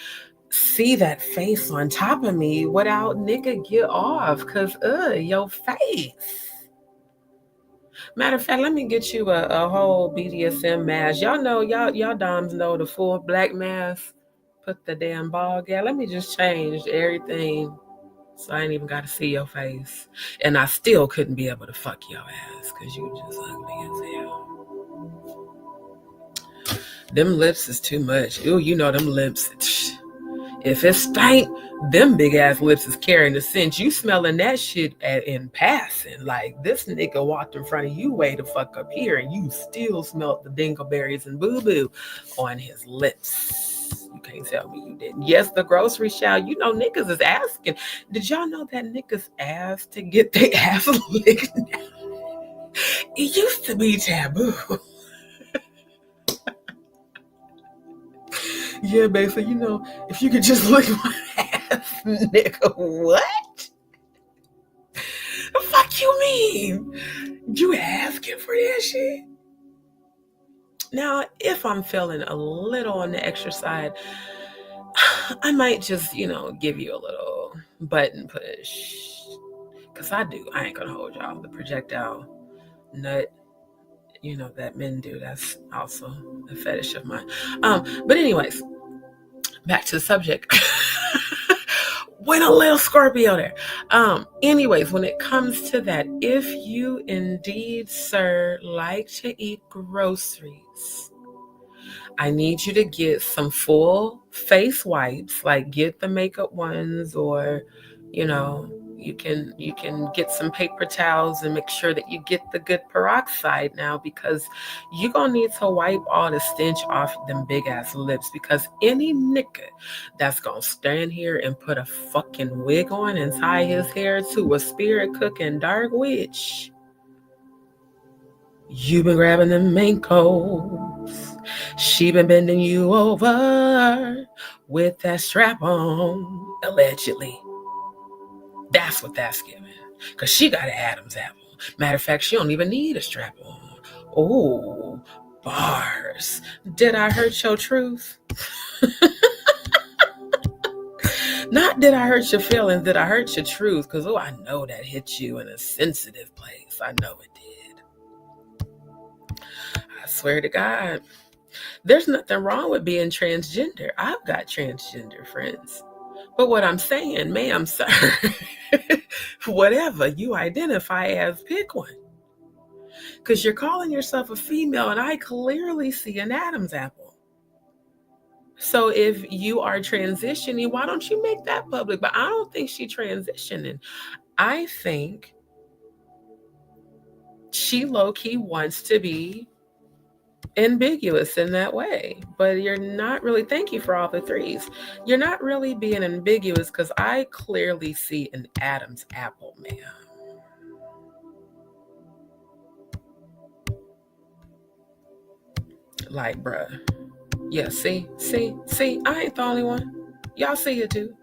see that face on top of me without nigga get off, because your face. Matter of fact, let me get you a whole BDSM mask. Y'all know, y'all doms know the full black mask. Put the damn ball gag. Let me just change everything so I ain't even got to see your face. And I still couldn't be able to fuck your ass, because you just ugly as hell. Them lips is too much. Ooh, them lips. If it stank, them big ass lips is carrying the scent. You smelling that shit in passing. Like, this nigga walked in front of you way the fuck up here, and you still smelled the dingleberries and boo-boo on his lips. You can't tell me you didn't. Yes, the grocery shout. Niggas is asking. Did y'all know that niggas ask to get their ass licked? It used to be taboo. Yeah, basically, if you could just lick my ass, nigga, what? The fuck you mean? You asking for that shit? Now, if I'm feeling a little on the extra side, I might just, give you a little button push. Because I ain't gonna hold y'all. The projectile nut, that men do. That's also a fetish of mine. But anyways, back to the subject. Went a little Scorpio there. Anyways, when it comes to that, if you indeed, sir, like to eat groceries, I need you to get some full face wipes, like get the makeup ones, or, You can get some paper towels and make sure that you get the good peroxide now, because you're gonna need to wipe all the stench off them big ass lips, because any nigga that's gonna stand here and put a fucking wig on and tie his hair to a spirit cooking dark witch, you been grabbing them ankles. She been bending you over with that strap on, allegedly. That's what that's giving. Because she got an Adam's apple. Matter of fact, she don't even need a strap on. Oh, bars. Did I hurt your truth? Not did I hurt your feelings, did I hurt your truth? Because, I know that hit you in a sensitive place. I know it did. I swear to God. There's nothing wrong with being transgender. I've got transgender friends. But what I'm saying, ma'am, sir, whatever you identify as, pick one. Because you're calling yourself a female, and I clearly see an Adam's apple. So if you are transitioning, why don't you make that public? But I don't think she's transitioning. I think she low-key wants to be ambiguous in that way, but you're not really. Thank you for all the threes. You're not really being ambiguous, because I clearly see an Adam's apple, ma'am. Like, bruh. Yeah, see, I ain't the only one. Y'all see it too.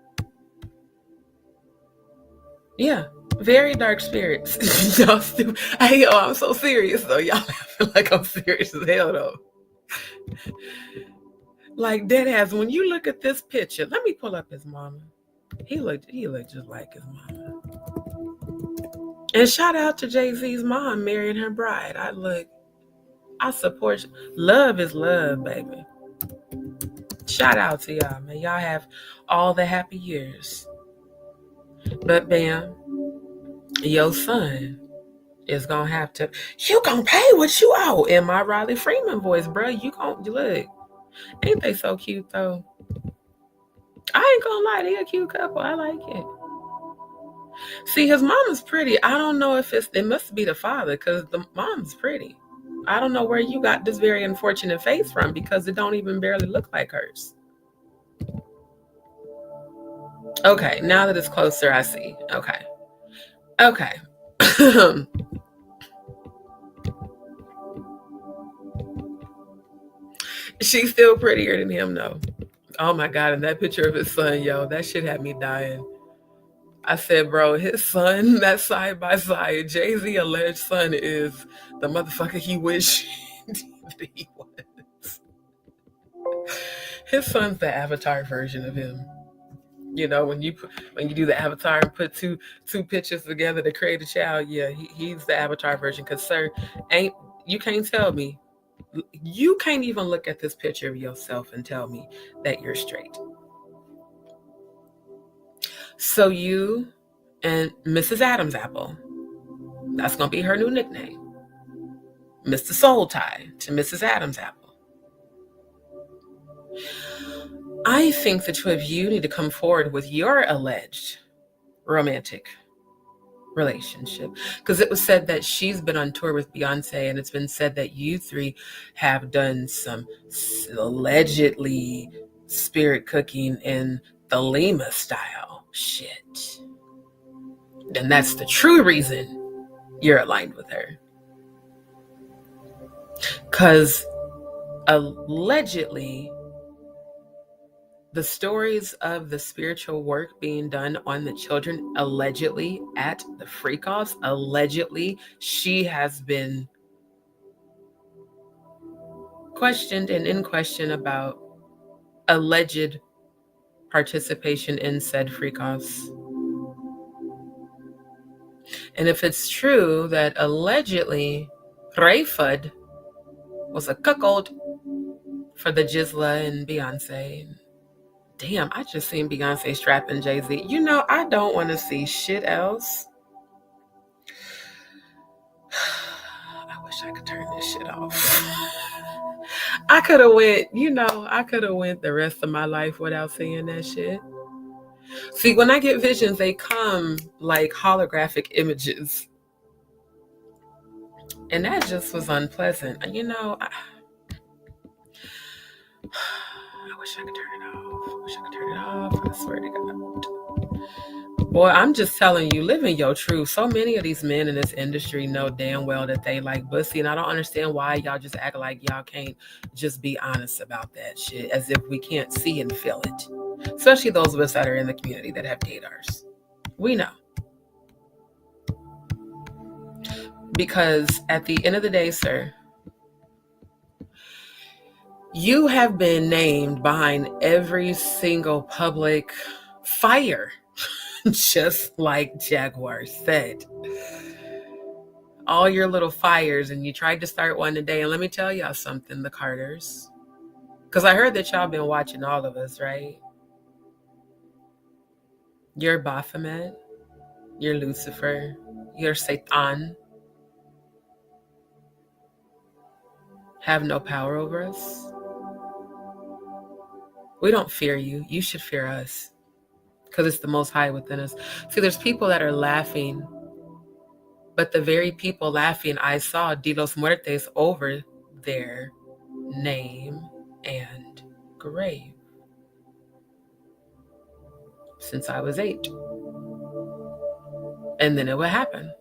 Yeah, very dark spirits. Y'all stupid. I'm so serious though. Y'all laughing like I'm serious as hell though. Like dead ass. When you look at this picture, let me pull up his mama. He looked just like his mama. And shout out to Jay-Z's mom marrying her bride. I support you. Love is love, baby. Shout out to y'all, man. Y'all have all the happy years. But bam, your son is gonna have to. You gonna pay what you owe. In my Riley Freeman voice, bro. You gonna look. Ain't they so cute though? I ain't gonna lie, they a cute couple. I like it. See, his mama's pretty. I don't know if it must be the father, because the mom's pretty. I don't know where you got this very unfortunate face from, because it don't even barely look like hers. Okay, now that it's closer, I see. Okay. She's still prettier than him, though. Oh my God, and that picture of his son, yo, that shit had me dying. I said, bro, his son, that side by side, Jay-Z alleged son, is the motherfucker he wish he was. His son's the avatar version of him. You know, when you do the avatar and put two pictures together to create a child, yeah, he's the avatar version. Because, sir, you can't tell me, you can't even look at this picture of yourself and tell me that you're straight. So you and Mrs. Adam's apple, that's going to be her new nickname. Mr. Soul Tie to Mrs. Adam's apple. I think the two of you need to come forward with your alleged romantic relationship, because it was said that she's been on tour with Beyonce, and it's been said that you three have done some allegedly spirit cooking in the Lima style shit. And that's the true reason you're aligned with her. Because allegedly, the stories of the spiritual work being done on the children, allegedly at the freak-offs, allegedly she has been questioned and in question about alleged participation in said freak-offs. And if it's true that allegedly Rayford was a cuckold for the Jizla and Beyonce. Damn, I just seen Beyonce strapping Jay-Z. You know, I don't want to see shit else. I wish I could turn this shit off. I could have went the rest of my life without seeing that shit. See, when I get visions, they come like holographic images. And that just was unpleasant. You know, I wish I could turn it off. I swear to God. Boy, I'm just telling you, living your truth. So many of these men in this industry know damn well that they like pussy, and I don't understand why y'all just act like y'all can't just be honest about that shit, as if we can't see and feel it. Especially those of us that are in the community that have daters. We know. Because at the end of the day, sir, you have been named behind every single public fire, just like Jaguar said. All your little fires, and you tried to start one today. And let me tell y'all something, the Carters, because I heard that y'all been watching all of us, right? You're Baphomet, you're Lucifer, you're Satan, have no power over us. We don't fear you. You should fear us, because it's the Most High within us. See, there's people that are laughing, but the very people laughing, I saw De Los Muertes over their name and grave since I was 8. And then it would happen.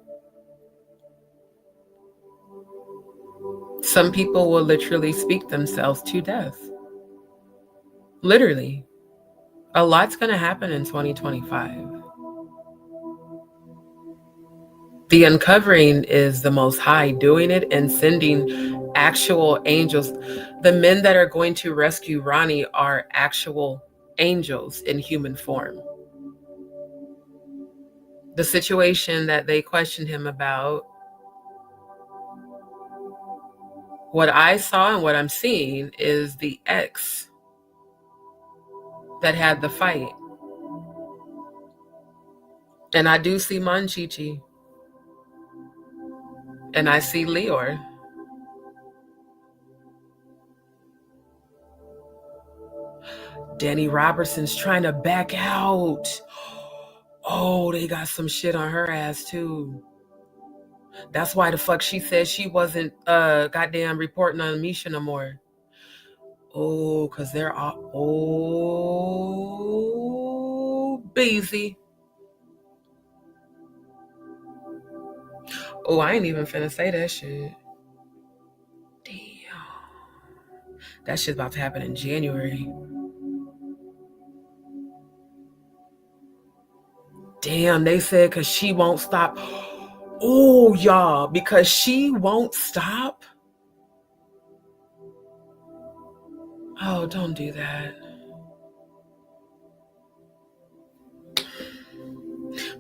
Some people will literally speak themselves to death. Literally. A lot's going to happen in 2025. The uncovering is the Most High doing it and sending actual angels. The men that are going to rescue Ronnie are actual angels in human form. The situation that they questioned him about, what I saw and what I'm seeing is the ex that had the fight. And I do see Monchichi. And I see Leor. Danny Robertson's trying to back out. Oh, they got some shit on her ass too. That's why the fuck she said she wasn't goddamn reporting on Misha no more. Oh, because they're all busy. Oh, I ain't even finna say that shit. Damn. That shit's about to happen in January. Damn, they said because she won't stop. Oh, y'all, because she won't stop. Oh, don't do that.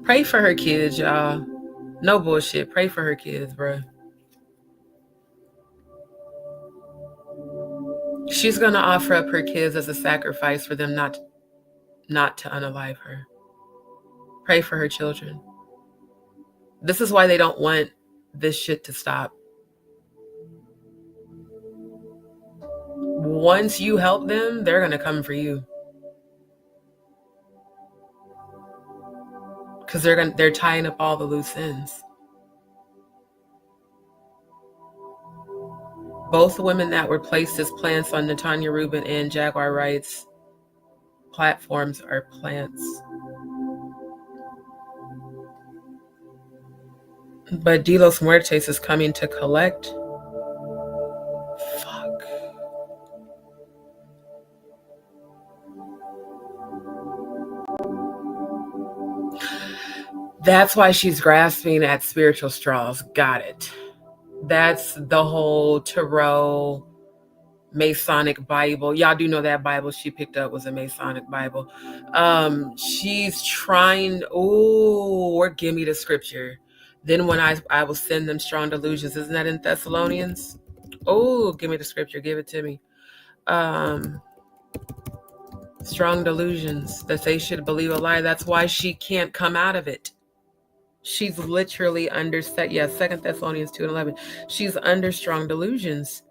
Pray for her kids, y'all. No bullshit. Pray for her kids, bro. She's going to offer up her kids as a sacrifice for them not to unalive her. Pray for her children. This is why they don't want this shit to stop. Once you help them, they're going to come for you. Because they're tying up all the loose ends. Both the women that were placed as plants on Natanya Rubin and Jaguar Wright's platforms are plants. But De Los Muertes is coming to collect. Fuck. That's why she's grasping at spiritual straws. Got it. That's the whole tarot Masonic Bible. Y'all do know that Bible she picked up was a Masonic Bible. She's trying, or give me the scripture. Then when I will send them strong delusions. Isn't that in Thessalonians? Oh, give me the scripture. Give it to me. Strong delusions that they should believe a lie. That's why she can't come out of it. She's literally under 2 Thessalonians 2:11. She's under strong delusions.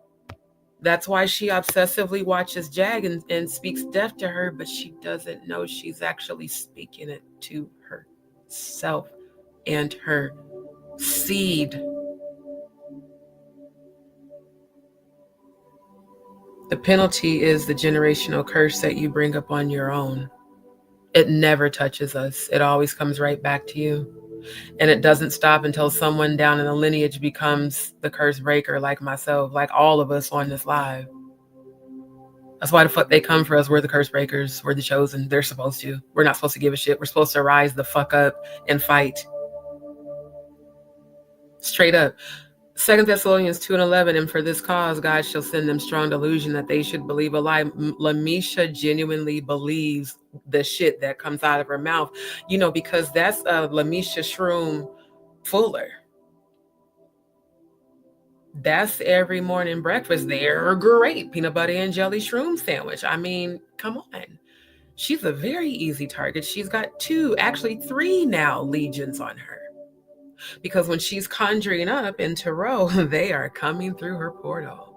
That's why she obsessively watches Jag and speaks death to her, but she doesn't know she's actually speaking it to herself and her seed. The penalty is the generational curse that you bring upon your own. It never touches us. It always comes right back to you. And it doesn't stop until someone down in the lineage becomes the curse breaker, like myself, like all of us on this live. That's why the fuck they come for us. We're the curse breakers. We're the chosen. They're supposed to. We're not supposed to give a shit. We're supposed to rise the fuck up and fight. Straight up. 2 Thessalonians 2:11, and for this cause, God shall send them strong delusion that they should believe a lie. Lamisha genuinely believes the shit that comes out of her mouth, because that's Lamisha Shroom Fuller. That's every morning breakfast. They're great peanut butter and jelly shroom sandwich. I mean, come on. She's a very easy target. She's got 2, actually 3 now legions on her. Because when she's conjuring up in tarot, they are coming through her portal.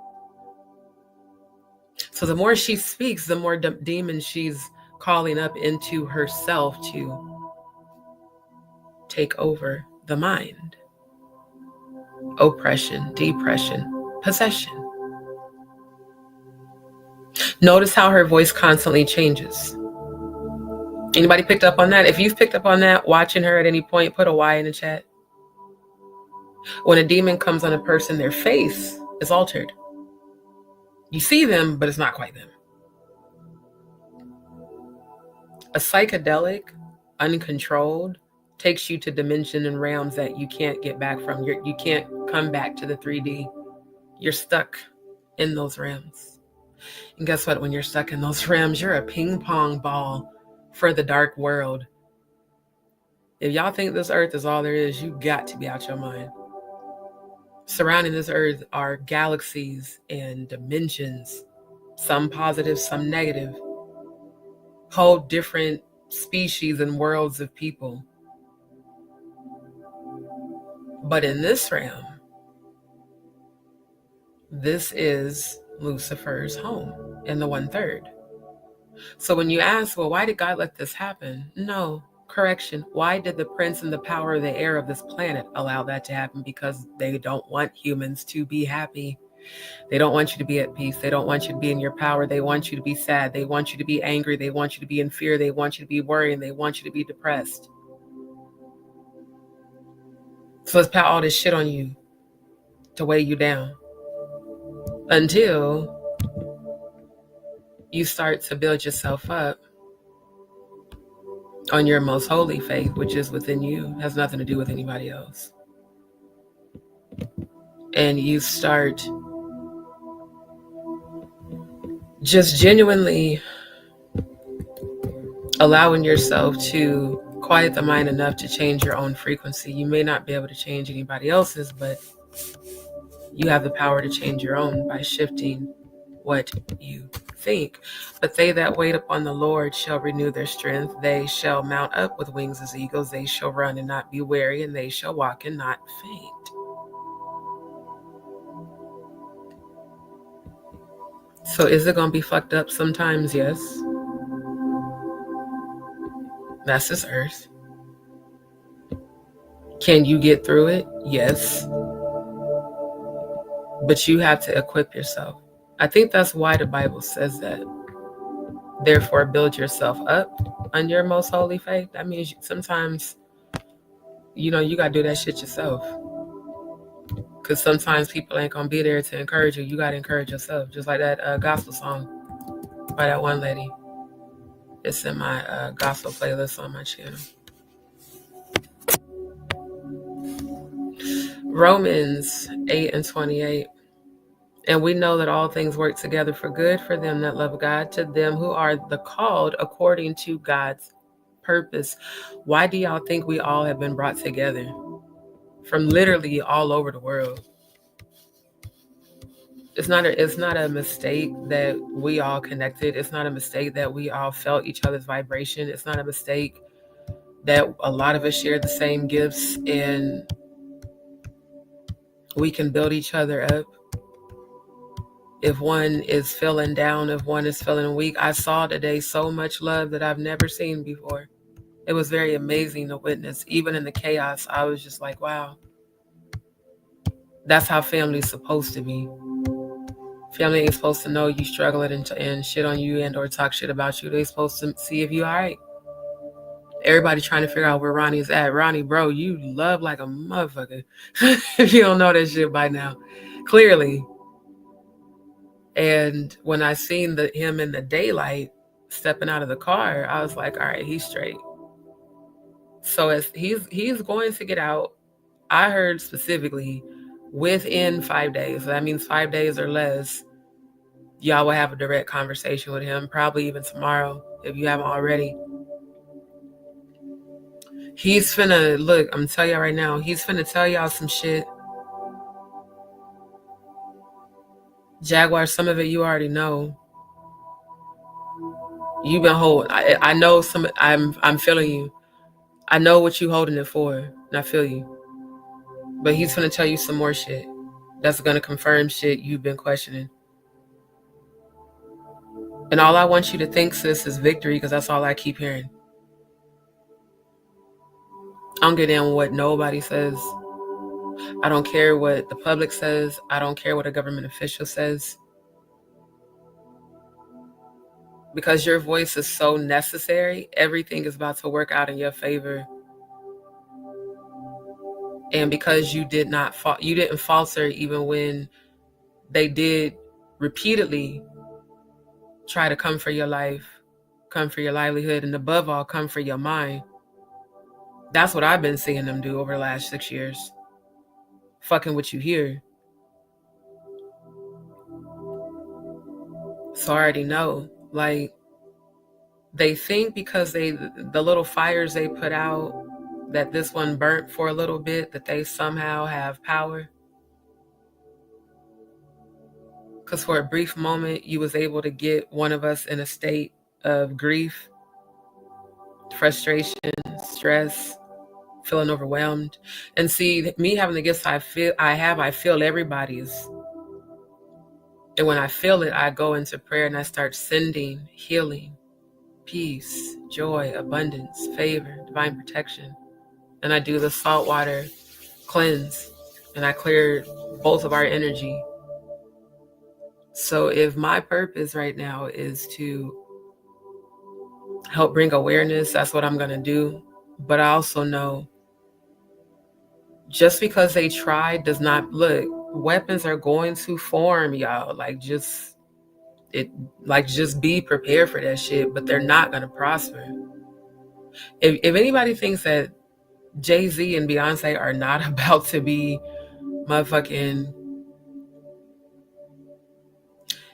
So the more she speaks, the more demons she's calling up into herself to take over the mind. Oppression, depression, possession. Notice how her voice constantly changes. Anybody picked up on that? If you've picked up on that, watching her at any point, put a Y in the chat. When a demon comes on a person, their face is altered. You see them, but it's not quite them. A psychedelic, uncontrolled, takes you to dimension and realms that you can't get back from. You can't come back to the 3D. You're stuck in those realms. And guess what? When you're stuck in those realms, you're a ping pong ball for the dark world. If y'all think this earth is all there is, you got to be out your mind. Surrounding this earth are galaxies and dimensions, some positive, some negative, whole different species and worlds of people. But in this realm, this is Lucifer's home in the 1/3. So when you ask, well, why did God let this happen? No, correction. Why did the prince and the power of the air of this planet allow that to happen? Because they don't want humans to be happy. They don't want you to be at peace. They don't want you to be in your power. They want you to be sad. They want you to be angry. They want you to be in fear. They want you to be worrying. They want you to be depressed. So let's pat all this shit on you to weigh you down until you start to build yourself up on your most holy faith, which is within you, has nothing to do with anybody else. And you start just genuinely allowing yourself to quiet the mind enough to change your own frequency. You may not be able to change anybody else's, but you have the power to change your own by shifting what you think. But they that wait upon the Lord shall renew their strength. They shall mount up with wings as eagles. They shall run and not be weary, and they shall walk and not faint. So is it going to be fucked up sometimes? Yes. That's this earth. Can you get through it? Yes. But you have to equip yourself. I think that's why the Bible says that. Therefore, build yourself up on your most holy faith. That means sometimes, you got to do that shit yourself. Because sometimes people ain't going to be there to encourage you. You got to encourage yourself. Just like that gospel song by that one lady. It's in my gospel playlist on my channel. Romans 8:28. And we know that all things work together for good for them that love God, to them who are the called according to God's purpose. Why do y'all think we all have been brought together from literally all over the world? It's not a mistake that we all connected. It's not a mistake that we all felt each other's vibration. It's not a mistake that a lot of us share the same gifts and we can build each other up. if one is feeling down, if one is feeling weak. I saw today so much love that I've never seen before. It was very amazing to witness. Even in the chaos, I was just like, wow, that's how family's supposed to be. Family ain't supposed to know you struggling and shit on you and or talk shit about you. They supposed to see if you all right. Everybody trying to figure out where Ronnie's at. Ronnie, bro, you love like a motherfucker. If you don't know that shit by now. Clearly. And when I seen him in the daylight stepping out of the car, I was like, all right, he's straight. So as he's going to get out, I heard specifically within 5 days. So that means 5 days or less, y'all will have a direct conversation with him, probably even tomorrow, if you haven't already. He's finna, look, I'm telling y'all right now, he's finna tell y'all some shit. Jaguar, some of it you already know. You've been holding, I know some, I'm feeling you. I know what you holding it for, and I feel you. But he's finna tell you some more shit that's gonna confirm shit you've been questioning. And all I want you to think, sis, is victory, because that's all I keep hearing. I don't give a damn what nobody says. I don't care what the public says. I don't care what a government official says. Because your voice is so necessary, everything is about to work out in your favor. And because you didn't falter even when they did repeatedly try to come for your life, come for your livelihood, and above all, come for your mind. That's what I've been seeing them do over the last 6 years. Fucking what you hear. So I already know. Like, they think because the little fires they put out, that this one burnt for a little bit, that they somehow have power. Because for a brief moment, you was able to get one of us in a state of grief, frustration, stress, feeling overwhelmed. And see, me having the gifts I feel everybody's. And when I feel it, I go into prayer and I start sending healing, peace, joy, abundance, favor, divine protection. And I do the saltwater cleanse, and I clear both of our energy. So if my purpose right now is to help bring awareness, that's what I'm going to do. But I also know just because they tried does not, look, weapons are going to form, y'all. Just be prepared for that shit, but they're not going to prosper. If anybody thinks that Jay-Z and Beyonce are not about to be motherfucking,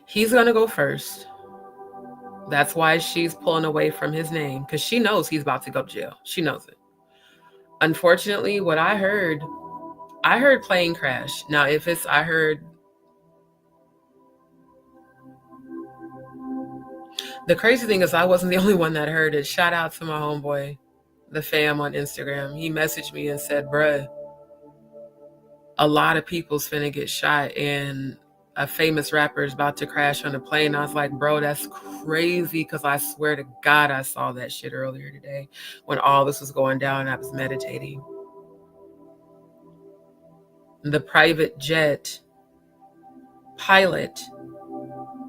he's going to go first. That's why she's pulling away from his name, because she knows he's about to go to jail. She knows it. Unfortunately, what I heard plane crash. Now, I heard, the crazy thing is I wasn't the only one that heard it. Shout out to my homeboy, the fam on Instagram. He messaged me and said, bruh, a lot of people's finna get shot and a famous rapper is about to crash on a plane. I was like, bro, that's crazy, because I swear to God, I saw that shit earlier today when all this was going down. I was meditating. The private jet pilot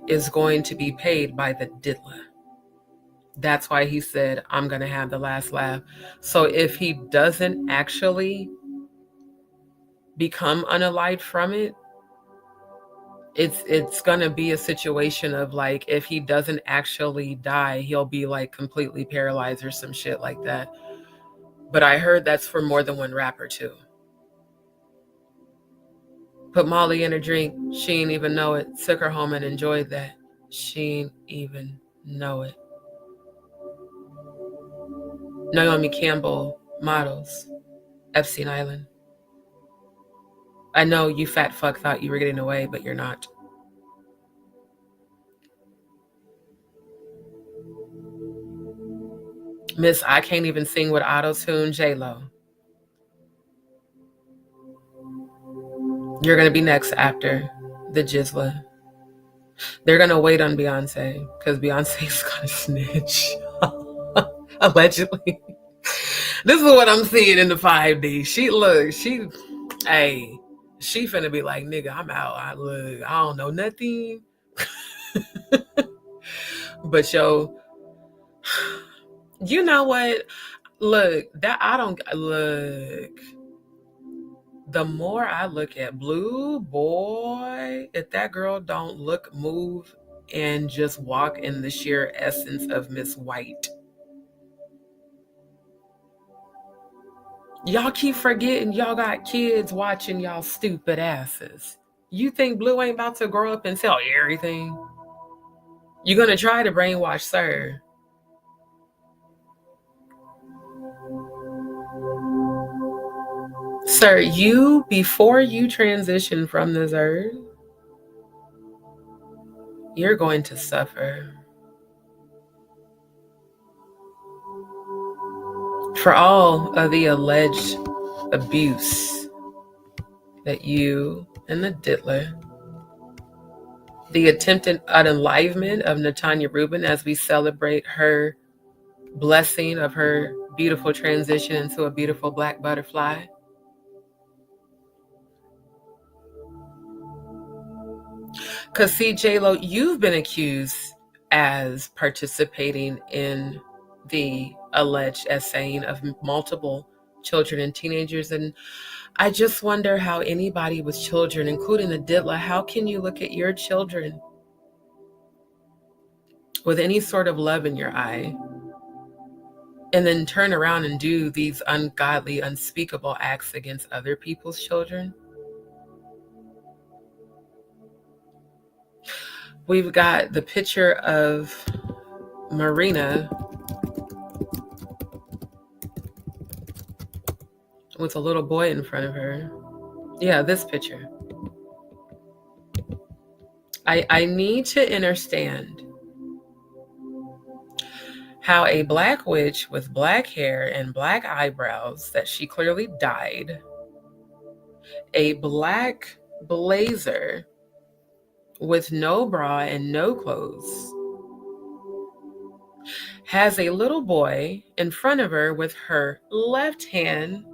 is going to be paid by the diddler. That's why he said, I'm going to have the last laugh. So if he doesn't actually become unalived from it, it's going to be a situation of like, if he doesn't actually die, he'll be like completely paralyzed or some shit like that. But I heard that's for more than one rapper too. Put Molly in her drink. She ain't even know it. Took her home and enjoyed that. She ain't even know it. Naomi Campbell models, Epstein Island. I know you fat fuck thought you were getting away, but you're not. Miss, I can't even sing with auto-tune, J-Lo. You're going to be next after the Jizla. They're gonna wait on Beyonce because Beyonce's gonna snitch. Allegedly. This is what I'm seeing in the 5D. Hey, she finna be like, nigga, I'm out. I don't know nothing. But yo, you know what? Look, that I don't look. The more I look at Blue, boy, if that girl don't look, move, and just walk in the sheer essence of Miss White. Y'all keep forgetting y'all got kids watching y'all stupid asses. You think Blue ain't about to grow up and tell everything? You're gonna try to brainwash Sir. Sir, before you transition from this earth, you're going to suffer. For all of the alleged abuse that you and the diddler, the attempted unalivement of Natanya Rubin as we celebrate her blessing of her beautiful transition into a beautiful black butterfly. Because see, J-Lo, you've been accused as participating in the alleged essaying of multiple children and teenagers. And I just wonder how anybody with children, including the diddler, how can you look at your children with any sort of love in your eye and then turn around and do these ungodly, unspeakable acts against other people's children? We've got the picture of Marina with a little boy in front of her. Yeah, this picture. I need to understand how a black witch with black hair and black eyebrows that she clearly dyed, a black blazer with no bra and no clothes, has a little boy in front of her with her left hand,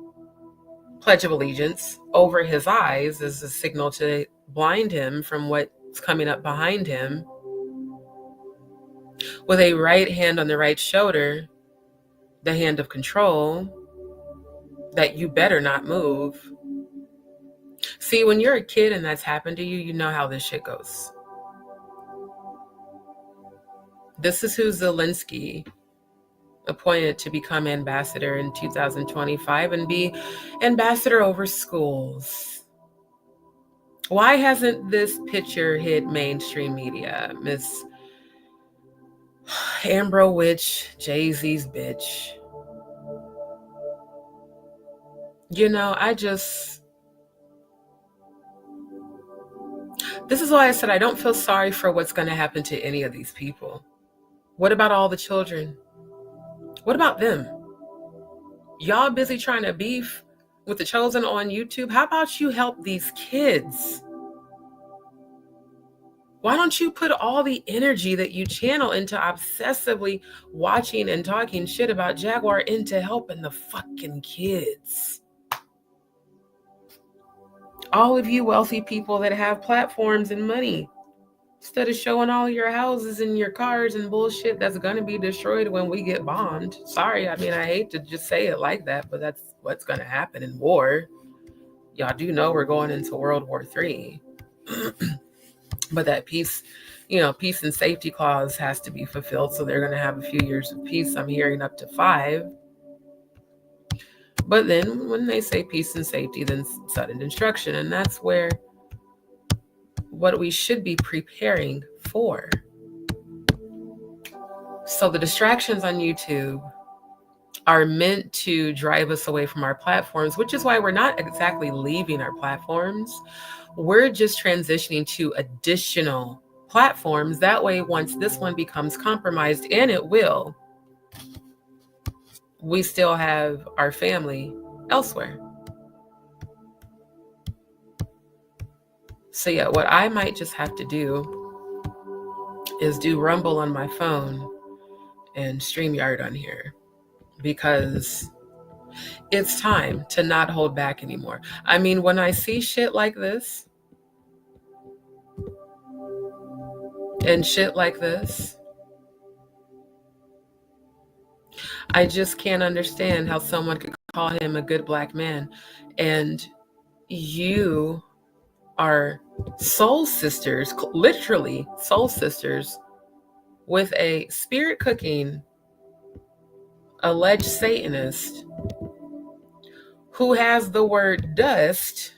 Pledge of Allegiance, over his eyes as a signal to blind him from what's coming up behind him, with a right hand on the right shoulder, the hand of control, that you better not move. See, when you're a kid and that's happened to you, you know how this shit goes. This is who Zelensky appointed to become ambassador in 2025 and be ambassador over schools. Why hasn't this picture hit mainstream media? Miss Ambro Witch, Jay-Z's bitch. You know, this is why I said I don't feel sorry for what's going to happen to any of these people. What about all the children? What about them? Y'all busy trying to beef with the chosen on YouTube? How about you help these kids? Why don't you put all the energy that you channel into obsessively watching and talking shit about Jaguar into helping the fucking kids? All of you wealthy people that have platforms and money, instead of showing all your houses and your cars and bullshit that's going to be destroyed when we get bombed. Sorry, I mean, I hate to just say it like that, but that's what's going to happen in war. Y'all do know we're going into World War III. But that peace and safety clause has to be fulfilled. So they're going to have a few years of peace. I'm hearing up to 5. But then when they say peace and safety, then sudden destruction. And that's where what we should be preparing for. So the distractions on YouTube are meant to drive us away from our platforms, which is why we're not exactly leaving our platforms. We're just transitioning to additional platforms. That way, once this one becomes compromised, and it will, we still have our family elsewhere. So yeah, what I might just have to do is do Rumble on my phone and StreamYard on here, because it's time to not hold back anymore. I mean, when I see shit like this and shit like this, I just can't understand how someone could call him a good black man, and you are soul sisters, literally soul sisters, with a spirit cooking alleged Satanist who has the word dust.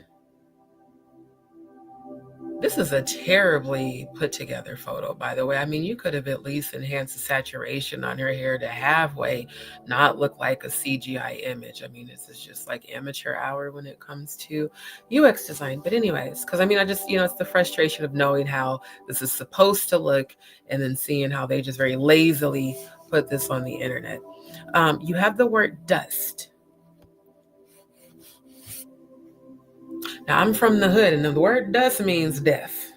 This is a terribly put together photo, by the way. I mean, you could have at least enhanced the saturation on her hair to halfway not look like a CGI image. I mean, this is just like amateur hour when it comes to UX design. But anyways, because I mean, I just, it's the frustration of knowing how this is supposed to look and then seeing how they just very lazily put this on the internet. You have the word dust. Now, I'm from the hood, and the word dust means death,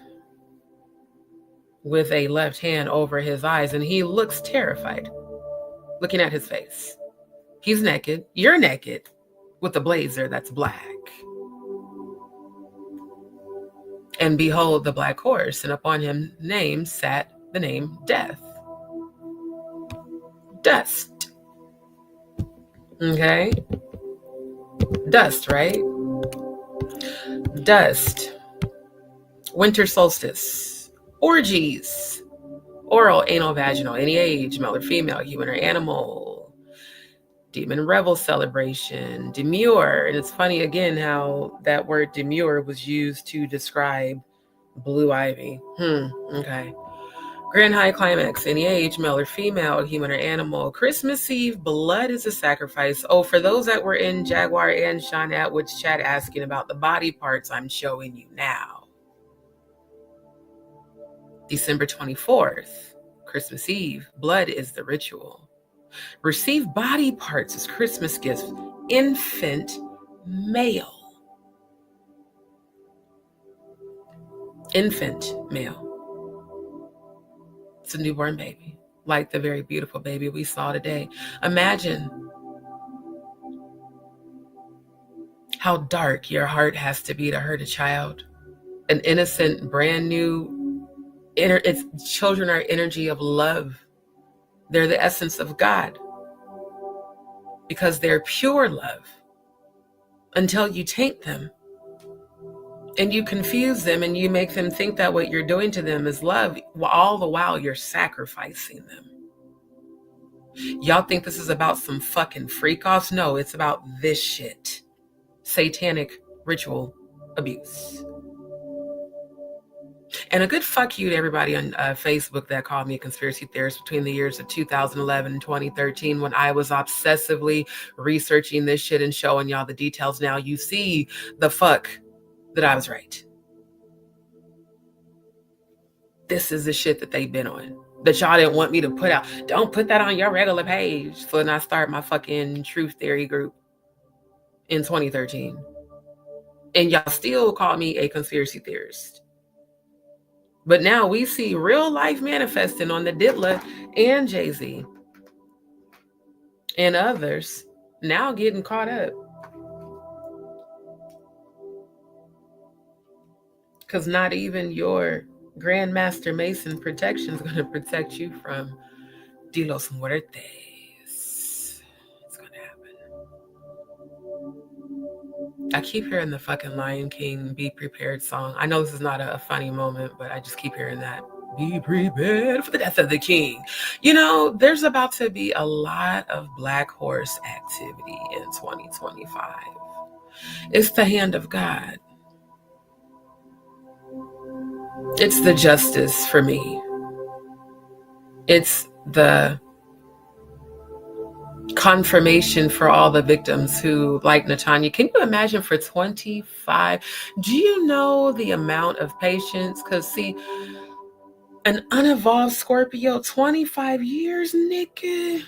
with a left hand over his eyes, and he looks terrified, looking at his face. He's naked. You're naked, with a blazer that's black. And behold, the black horse, and upon him name sat the name Death. Dust. Okay? Dust, right? Dust. Winter solstice. Orgies. Oral, anal, vaginal, any age, male or female, human or animal. Demon revel celebration. Demure. And it's funny again how that word demure was used to describe blue ivy. Okay. Grand high climax, any age, male or female, human or animal. Christmas Eve, blood is a sacrifice. Oh, for those that were in Jaguar and Sean Atwood's chat asking about the body parts, I'm showing you now. December 24th, Christmas Eve, blood is the ritual. Receive body parts as Christmas gifts. Infant male. Infant male. It's a newborn baby, like the very beautiful baby we saw today. Imagine how dark your heart has to be to hurt a child. An innocent, brand new, children are energy of love. They're the essence of God because they're pure love until you taint them and you confuse them and you make them think that what you're doing to them is love, all the while you're sacrificing them. Y'all think this is about some fucking freak-offs? No, it's about this shit. Satanic ritual abuse. And a good fuck you to everybody on Facebook that called me a conspiracy theorist between the years of 2011 and 2013 when I was obsessively researching this shit and showing y'all the details. Now you see the fuck that I was right. This is the shit that they've been on, that y'all didn't want me to put out. Don't put that on your regular page. So then I start my fucking truth theory group in 2013. And y'all still call me a conspiracy theorist. But now we see real life manifesting on the Didla and Jay-Z and others now getting caught up. Because not even your Grandmaster Mason protection is going to protect you from De Los Muertes. It's going to happen. I keep hearing the fucking Lion King Be Prepared song. I know this is not a funny moment, but I just keep hearing that. Be prepared for the death of the king. There's about to be a lot of black horse activity in 2025. It's the hand of God. It's the justice for me. It's the confirmation for all the victims who, like Natanya, can you imagine for 25? Do you know the amount of patience? Because see, an unevolved Scorpio, 25 years, nigga.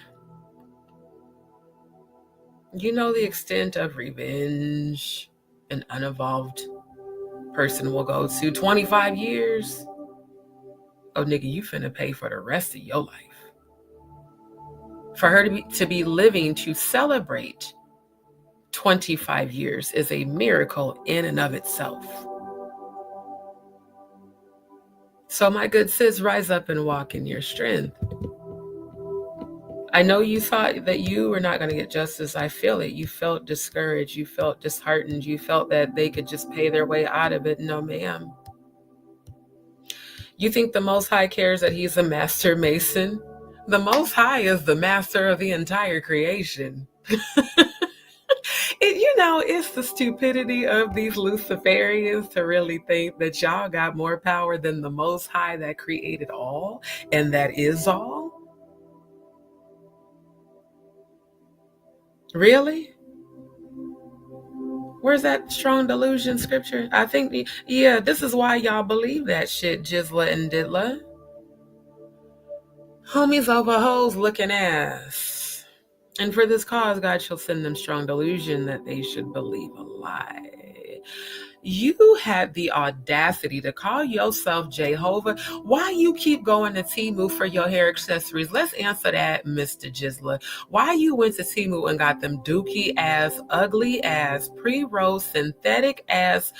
You know the extent of revenge an unevolved person will go to. 25 years. oh nigga, you finna pay for the rest of your life. For her to be living to celebrate 25 years is a miracle in and of itself. So my good sis, rise up and walk in your strength. I know you thought that you were not going to get justice. I feel it. You felt discouraged. You felt disheartened. You felt that they could just pay their way out of it. No, ma'am. You think the Most High cares that he's a master mason? The Most High is the master of the entire creation. It's the stupidity of these Luciferians to really think that y'all got more power than the Most High that created all and that is all. Really? Where's that strong delusion scripture? I think, yeah, this is why y'all believe that shit, Jizla and Didla. Homies over hoes looking ass. And for this cause, God shall send them strong delusion that they should believe a lie. You had the audacity to call yourself Jehovah. Why you keep going to Temu for your hair accessories? Let's answer that, Mr. Jizla. Why you went to Temu and got them dookie ass, ugly ass, pre-roll, synthetic ass,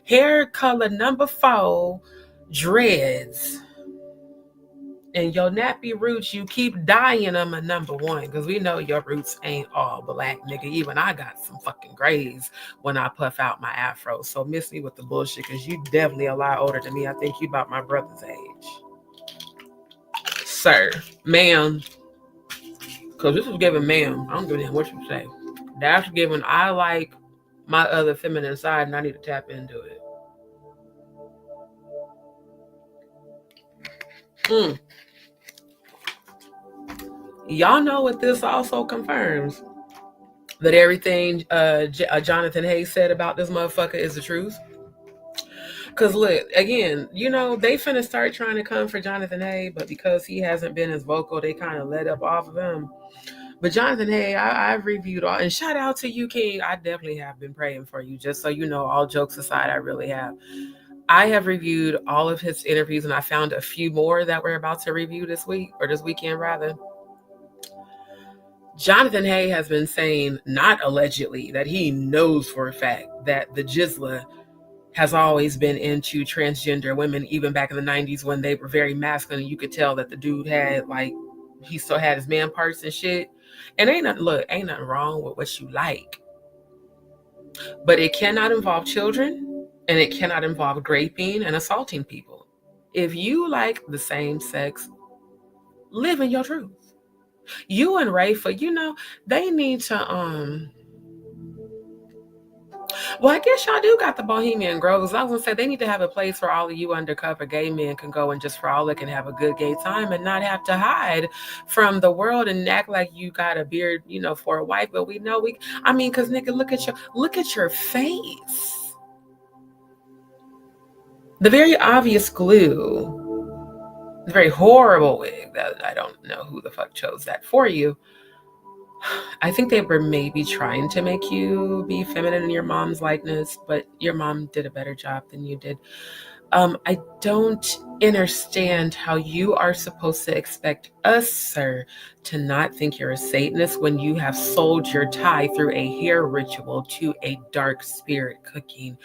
hair color number 4 dreads? And your nappy roots, you keep dyeing them a number 1, because we know your roots ain't all black, nigga. Even I got some fucking grays when I puff out my afro. So miss me with the bullshit, because you definitely a lot older than me. I think you about my brother's age. Sir, ma'am. Because this is giving ma'am. I don't give a damn what you say. That's giving I like my other feminine side and I need to tap into it. Y'all know what this also confirms? That everything Jonathan Hayes said about this motherfucker is the truth. Because look, again, they finna start trying to come for Jonathan Hayes, but because he hasn't been as vocal, they kind of let up off of him. But Jonathan Hayes, I've reviewed all, and shout out to you, King. I definitely have been praying for you, just so you know, all jokes aside, I really have. I have reviewed all of his interviews, and I found a few more that we're about to review this week, or this weekend rather. Jonathan Hayes has been saying, not allegedly, that he knows for a fact that the Jizla has always been into transgender women, even back in the 90s when they were very masculine. You could tell that the dude had, he still had his man parts and shit. And ain't nothing wrong with what you like. But it cannot involve children, and it cannot involve raping and assaulting people. If you like the same sex, live in your truth. You and Rafa, they need to well, I guess y'all do got the Bohemian Groves. I was gonna say they need to have a place where all of you undercover gay men can go and just frolic and have a good gay time and not have to hide from the world and act like you got a beard, for a wife. But we know because nigga, look at your face. The very obvious glue. The very horrible wig that I don't know who the fuck chose that for you. I think they were maybe trying to make you be feminine in your mom's likeness, but your mom did a better job than you did. I don't understand how you are supposed to expect us, sir, to not think you're a Satanist when you have sold your tie through a hair ritual to a dark spirit cooking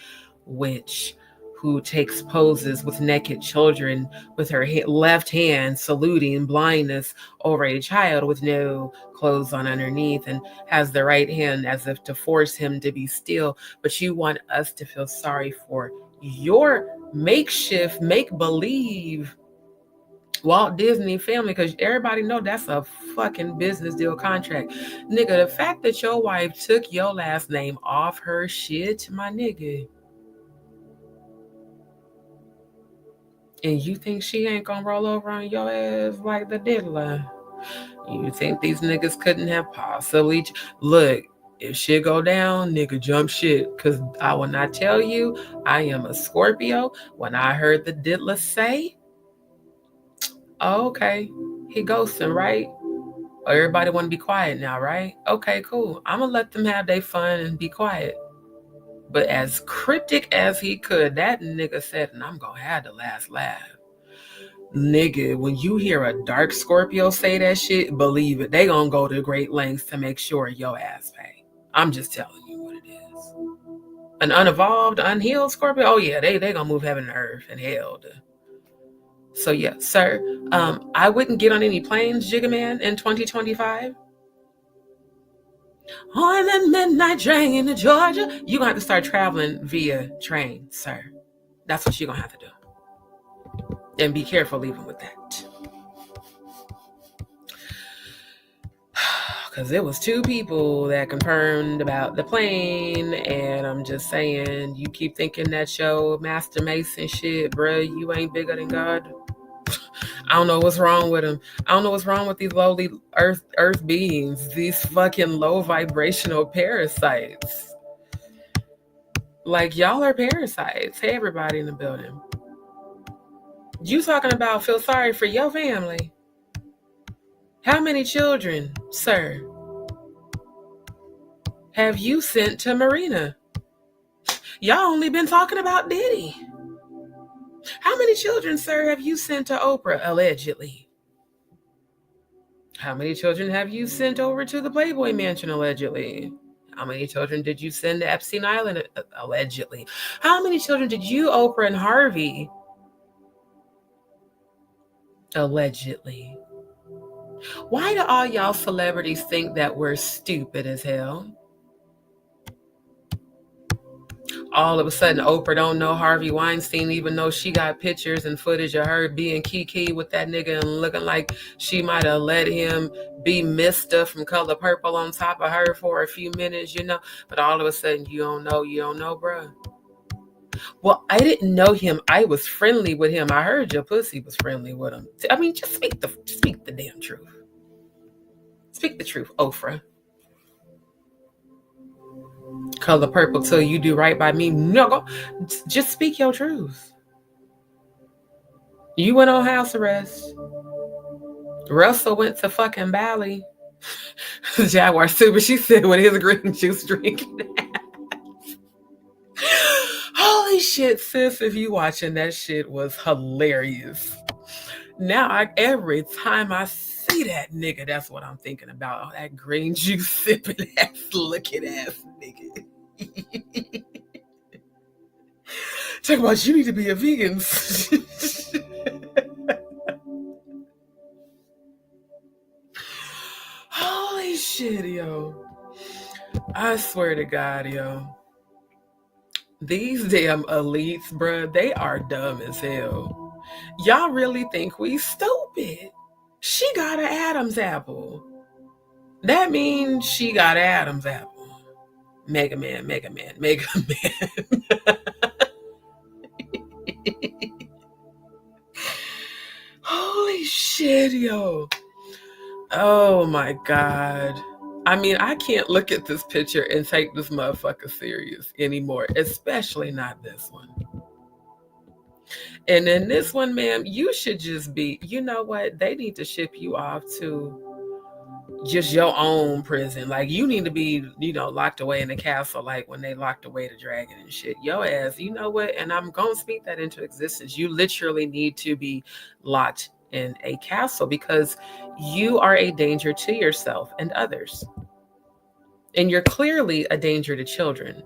witch who takes poses with naked children with her left hand saluting blindness over a child with no clothes on underneath, and has the right hand as if to force him to be still. But you want us to feel sorry for your makeshift, make-believe Walt Disney family, because everybody know that's a fucking business deal contract. Nigga, the fact that your wife took your last name off her shit, my nigga, and you think she ain't gonna roll over on your ass like the diddler? You think these niggas couldn't have possibly... Look, if shit go down, nigga, jump shit. Because I will not tell you, I am a Scorpio. When I heard the diddler say, oh, okay, he ghosting, right? Or everybody want to be quiet now, right? Okay, cool. I'm gonna let them have their fun and be quiet. But as cryptic as he could, that nigga said, and I'm gonna have the last laugh. Nigga, when you hear a dark Scorpio say that shit, believe it. They gonna go to great lengths to make sure your ass pay. I'm just telling you what it is. An unevolved, unhealed Scorpio, oh yeah, they gonna move heaven and earth and hell. So yeah, sir, I wouldn't get on any planes, Jigga Man, in 2025. On that midnight train to Georgia, you're gonna have to start traveling via train, sir. That's what you're gonna have to do. And be careful even with that. Because it was 2 people that confirmed about the plane, and I'm just saying, you keep thinking that your Master Mason shit, bruh, you ain't bigger than God. I don't know what's wrong with them. I don't know what's wrong with these lowly earth beings, these fucking low vibrational parasites. Like, y'all are parasites. Hey, everybody in the building. You talking about feel sorry for your family? How many children, sir, have you sent to Marina? Y'all only been talking about Diddy. How many children, sir, have you sent to Oprah, allegedly? How many children have you sent over to the Playboy Mansion, allegedly? How many children did you send to Epstein Island, allegedly? How many children did you, Oprah and Harvey, allegedly? Why do all y'all celebrities think that we're stupid as hell? All of a sudden, Oprah don't know Harvey Weinstein, even though she got pictures and footage of her being kiki with that nigga and looking like she might have let him be Mr. from Color Purple on top of her for a few minutes, you know? But all of a sudden, you don't know, bruh. Well, I didn't know him. I was friendly with him. I heard your pussy was friendly with him. I mean, just speak the damn truth. Speak the truth, Oprah. Color Purple till you do right by me. No, just speak your truth. You went on house arrest. Russell went to fucking Bali. Jaguar Super, she said with his green juice drinking. Holy shit, sis, if you watching, that shit was hilarious. Now, every time I see that nigga, that's what I'm thinking about. Oh, that green juice sipping ass, looking ass nigga. Talk about you need to be a vegan. Holy shit, yo. I swear to God, yo. These damn elites, bruh, they are dumb as hell. Y'all really think we stupid? She got an Adam's apple. That means she got an Adam's apple. Mega Man. Holy shit, yo. Oh my God. I mean, I can't look at this picture and take this motherfucker serious anymore, especially not this one. And then this one, ma'am, you should just be, you know what? They need to ship you off to just your own prison. Like, you need to be, locked away in a castle, like when they locked away the dragon and shit. Yo ass, you know what? And I'm going to speak that into existence. You literally need to be locked in a castle because you are a danger to yourself and others. And you're clearly a danger to children.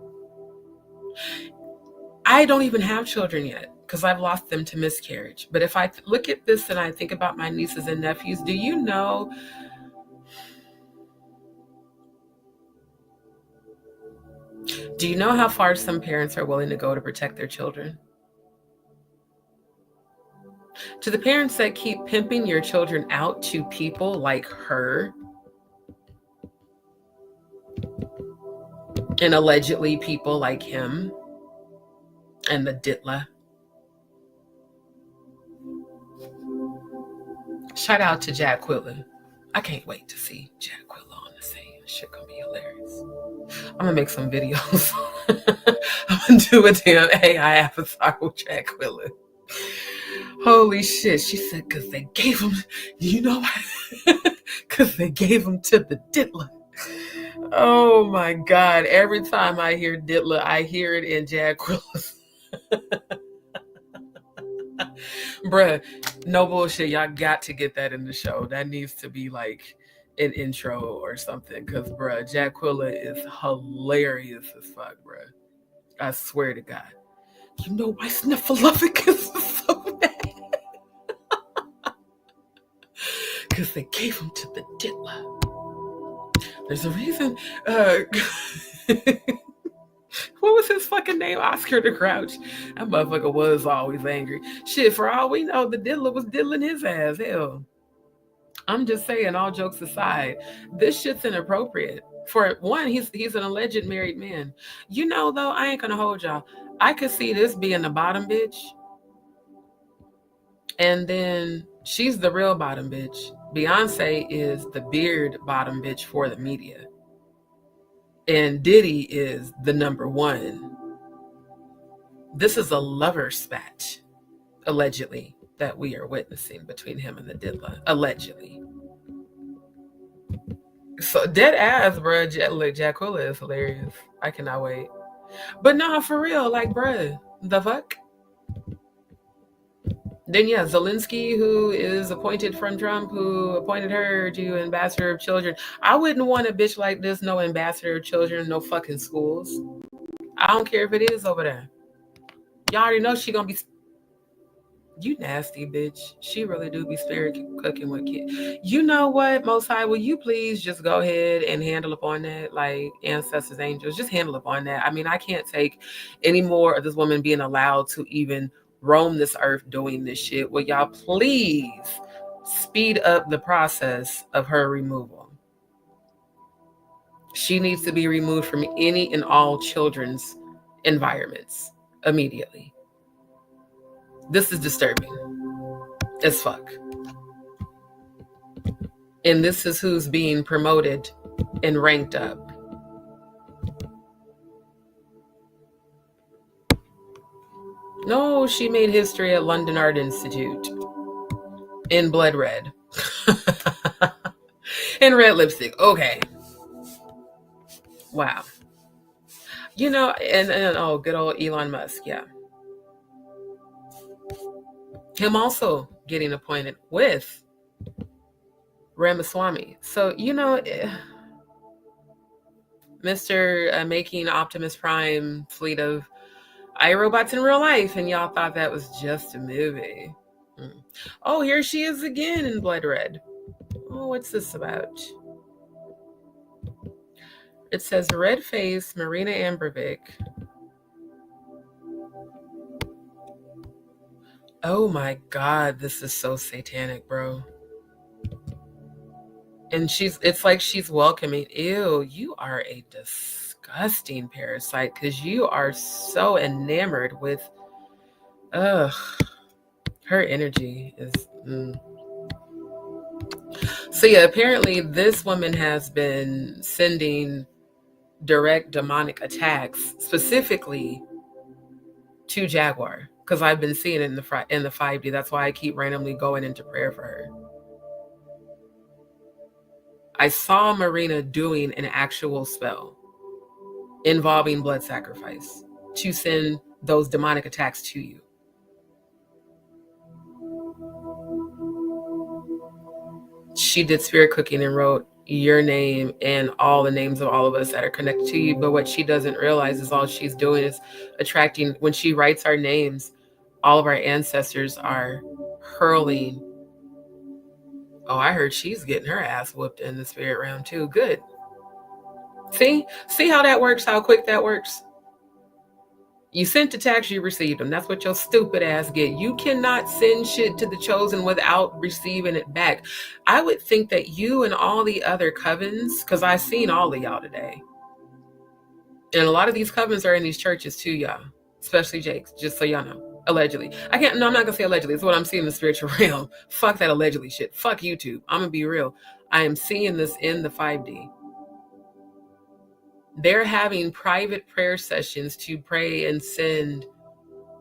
I don't even have children yet because I've lost them to miscarriage. But if I look at this and I think about my nieces and nephews, do you know how far some parents are willing to go to protect their children? To the parents that keep pimping your children out to people like her and allegedly people like him and the Ditla. Shout out to Jaquilla. I can't wait to see Jaquilla on the scene. Shit gonna be hilarious. I'm gonna make some videos. I'm gonna do a damn AI avatar with Jaquilla. Holy shit. She said, because they gave him, you know what? Because they gave him to the Ditla. Oh my God. Every time I hear Ditla, I hear it in Jaquilla. Bruh, No bullshit. Y'all got to get that in the show. That needs to be like an intro or something. Cause bruh, Jaquilla is hilarious as fuck, bruh. I swear to God. You know my sniffleupagus is so mad. Cause they gave him to the diddler. There's a reason. What was his fucking name? Oscar the Grouch. That motherfucker was always angry. Shit, for all we know, the diddler was diddling his ass. Hell. I'm just saying, all jokes aside, this shit's inappropriate. For one, he's an alleged married man. You know, though, I ain't gonna hold y'all. I could see this being the bottom bitch. And then she's the real bottom bitch. Beyonce is the beard bottom bitch for the media. And Diddy is the number one. This is a lover spat, allegedly, that we are witnessing between him and the diddler. Allegedly. So dead ass, bro. Look, Jaquilla is hilarious. I cannot wait. But no, for real, like, bruh, the fuck? Then yeah, Zelensky, who is appointed from Trump, who appointed her to ambassador of children. I wouldn't want a bitch like this, no ambassador of children, no fucking schools. I don't care if it is over there. Y'all already know she gonna be. You nasty bitch. She really do be spirit cooking with kids. You know what, Most High, will you please just go ahead and handle upon that, like ancestors, angels, just handle upon that. I mean, I can't take any more of this woman being allowed to even roam this earth doing this shit. Will y'all please speed up the process of her removal? She needs to be removed from any and all children's environments immediately. This is disturbing as fuck. And this is who's being promoted and ranked up. No, she made history at London Art Institute in blood red. In red lipstick. Okay. Wow. You know, and oh, good old Elon Musk, yeah. Him also getting appointed with Ramaswamy. So, you know, Mr. Making Optimus Prime fleet of iRobots in real life, and y'all thought that was just a movie. Oh, here she is again in blood red. Oh, what's this about? It says red face Marina Ambervick. Oh my God, this is so satanic, bro. And it's like she's welcoming. Ew, you are a disgusting parasite because you are so enamored with, her energy is. So yeah, apparently this woman has been sending direct demonic attacks specifically to Jaguar, because I've been seeing it in the 5D. That's why I keep randomly going into prayer for her. I saw Marina doing an actual spell involving blood sacrifice to send those demonic attacks to you. She did spirit cooking and wrote your name and all the names of all of us that are connected to you. But what she doesn't realize is all she's doing is attracting, when she writes our names, all of our ancestors are hurling. Oh, I heard she's getting her ass whooped in the spirit realm too. Good. See how that works, how quick that works? You sent attacks, you received them. That's what your stupid ass get. You cannot send shit to the chosen without receiving it back. I would think that you and all the other covens, because I've seen all of y'all today, and a lot of these covens are in these churches too, y'all, especially Jake's, just so y'all know. Allegedly. I'm not going to say allegedly. It's what I'm seeing in the spiritual realm. Fuck that allegedly shit. Fuck YouTube. I'm going to be real. I am seeing this in the 5D. They're having private prayer sessions to pray and send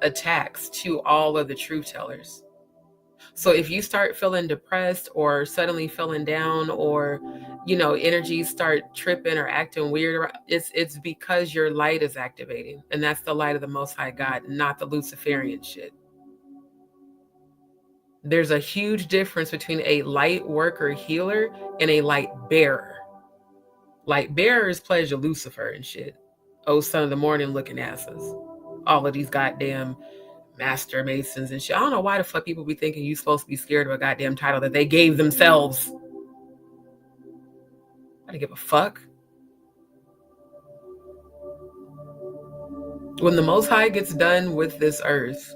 attacks to all of the truth tellers. So if you start feeling depressed or suddenly feeling down, or energies start tripping or acting weird, it's because your light is activating, and that's the light of the Most High God, not the Luciferian shit. There's a huge difference between a light worker healer and a light bearer. Light bearers pledge Lucifer and shit. Oh, son of the morning looking asses. All of these goddamn master masons and shit. I don't know why the fuck people be thinking you supposed to be scared of a goddamn title that they gave themselves. I don't give a fuck. When the Most High gets done with this earth,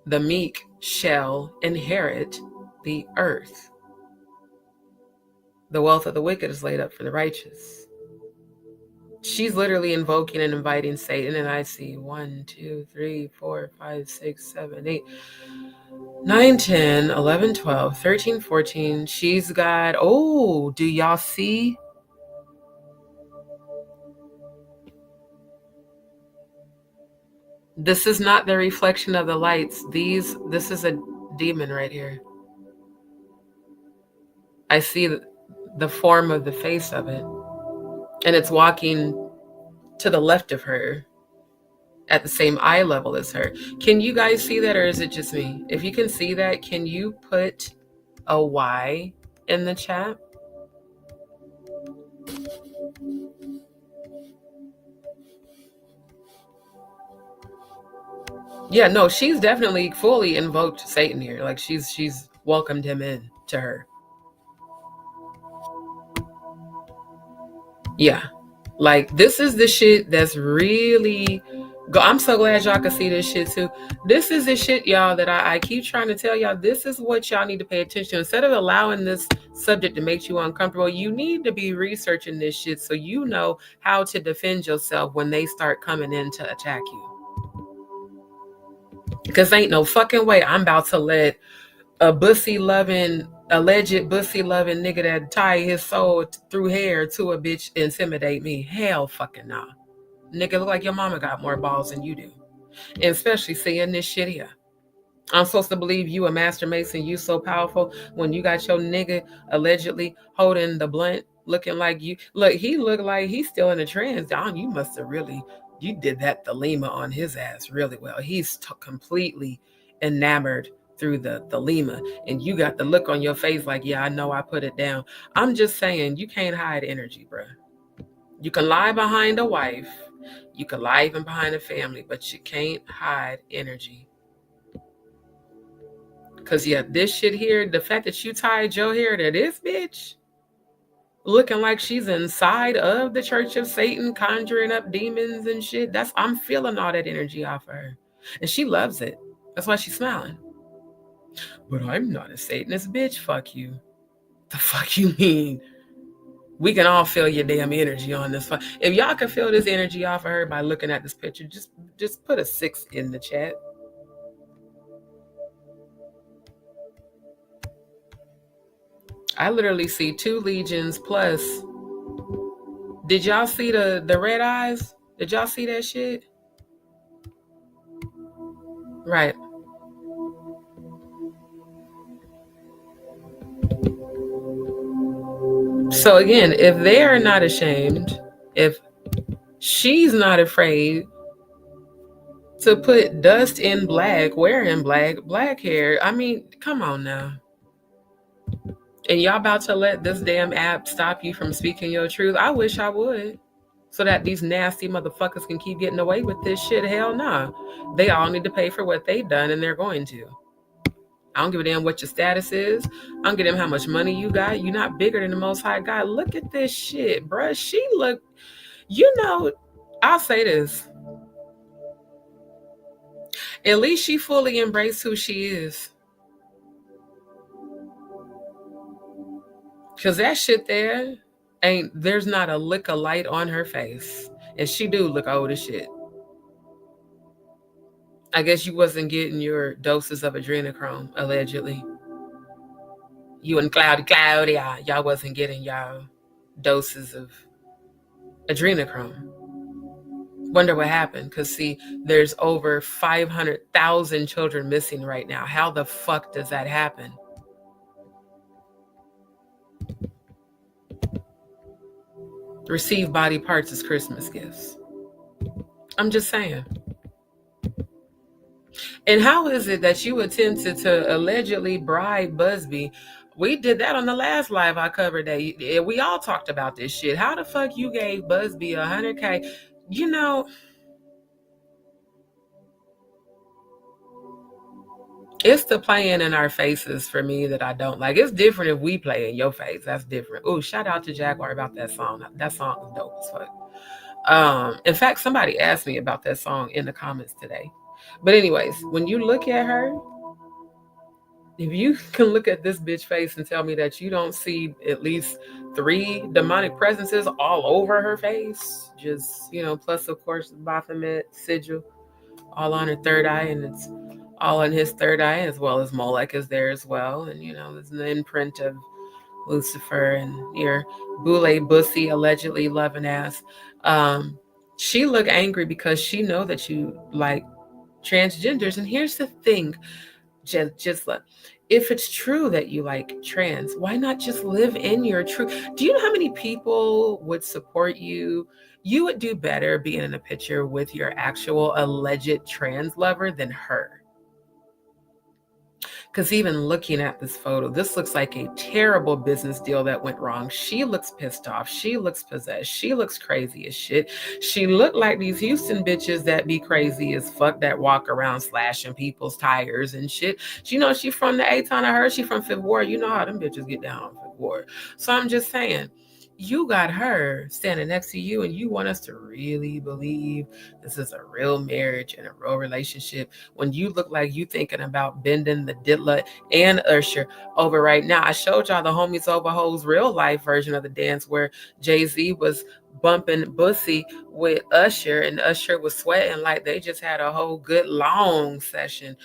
the meek shall inherit the earth. The wealth of the wicked is laid up for the righteous. She's literally invoking and inviting Satan, and I see 1, 2, 3, 4, 5, 6, 7, 8, 9, 10, 11, 12, 13, 14. She's got, oh, do y'all see? This is not the reflection of the lights. This is a demon right here. I see the form of the face of it. And it's walking to the left of her at the same eye level as her. Can you guys see that, or is it just me? If you can see that, can you put a Y in the chat? Yeah, no, she's definitely fully invoked Satan here. Like she's welcomed him in to her. Yeah. Like this is the shit that's really I'm so glad y'all can see this shit too. This is the shit, y'all, that I keep trying to tell y'all. This is what y'all need to pay attention to. Instead of allowing this subject to make you uncomfortable, you need to be researching this shit so you know how to defend yourself when they start coming in to attack you. Because ain't no fucking way I'm about to let a alleged bussy loving nigga that tie his soul through hair to a bitch intimidate me. Hell fucking nah. Nigga, look like your mama got more balls than you do. And especially seeing this shit here. I'm supposed to believe you a master mason, you so powerful when you got your nigga allegedly holding the blunt, looking like you. Look, he looked like he's still in a trance. Don, you must have really, you did that Thelema on his ass really well. He's completely enamored through the Thelema, and you got the look on your face like, yeah, I know I put it down. I'm just saying, you can't hide energy, bruh. You can lie behind a wife, you can lie even behind a family, but you can't hide energy. Because, yeah, this shit here, the fact that you tied your hair to this bitch, looking like she's inside of the Church of Satan, conjuring up demons and shit, I'm feeling all that energy off of her. And she loves it. That's why she's smiling. But I'm not a Satanist, bitch. Fuck you. The fuck you mean? We can all feel your damn energy on this. If y'all can feel this energy off of her by looking at this picture, just put a 6 in the chat. I literally see 2 legions plus. Did y'all see the red eyes? Did y'all see that shit? Right. So again, if they are not ashamed, if she's not afraid to put dust in black, wearing black hair, I mean, come on now. And y'all about to let this damn app stop you from speaking your truth? I wish I would. So that these nasty motherfuckers can keep getting away with this shit. Hell nah. They all need to pay for what they've done, and they're going to. I don't give a damn what your status is. I don't give a damn how much money you got. You're not bigger than the Most High God. Look at this shit, bruh. She look, I'll say this. At least she fully embraced who she is. Because that shit there's not a lick of light on her face. And she do look old as shit. I guess you wasn't getting your doses of adrenochrome, allegedly. You and Cloudy, y'all wasn't getting y'all doses of adrenochrome. Wonder what happened, because see, there's over 500,000 children missing right now. How the fuck does that happen? Receive body parts as Christmas gifts. I'm just saying. And how is it that you attempted to allegedly bribe Busby? We did that on the last live I covered that. We all talked about this shit. How the fuck you gave Busby 100K? You know, it's the playing in our faces for me that I don't like. It's different if we play in your face. That's different. Oh, shout out to Jaguar about that song. That song is dope as fuck. In fact, somebody asked me about that song in the comments today. But anyways, when you look at her, if you can look at this bitch face and tell me that you don't see at least 3 demonic presences all over her face, just, plus of course the Baphomet sigil all on her third eye, and it's all on his third eye, as well as Molech is there as well. And, there's an imprint of Lucifer and your Boule Bussy allegedly loving ass. She looked angry because she know that you like transgenders. And here's the thing, Gisla, if it's true that you like trans, why not just live in your truth? Do you know how many people would support you? You would do better being in a picture with your actual alleged trans lover than her. Because even looking at this photo, this looks like a terrible business deal that went wrong. She looks pissed off. She looks possessed. She looks crazy as shit. She looked like these Houston bitches that be crazy as fuck, that walk around slashing people's tires and shit. She from the A-Town. I heard she from Fifth Ward. You know how them bitches get down on Fifth Ward. So I'm just saying, you got her standing next to you and you want us to really believe this is a real marriage and a real relationship when you look like you thinking about bending the Didla and Usher over right now. I showed y'all the Homies Over Hoes real life version of the dance where Jay-Z was bumping Bussy with Usher and Usher was sweating like they just had a whole good long session.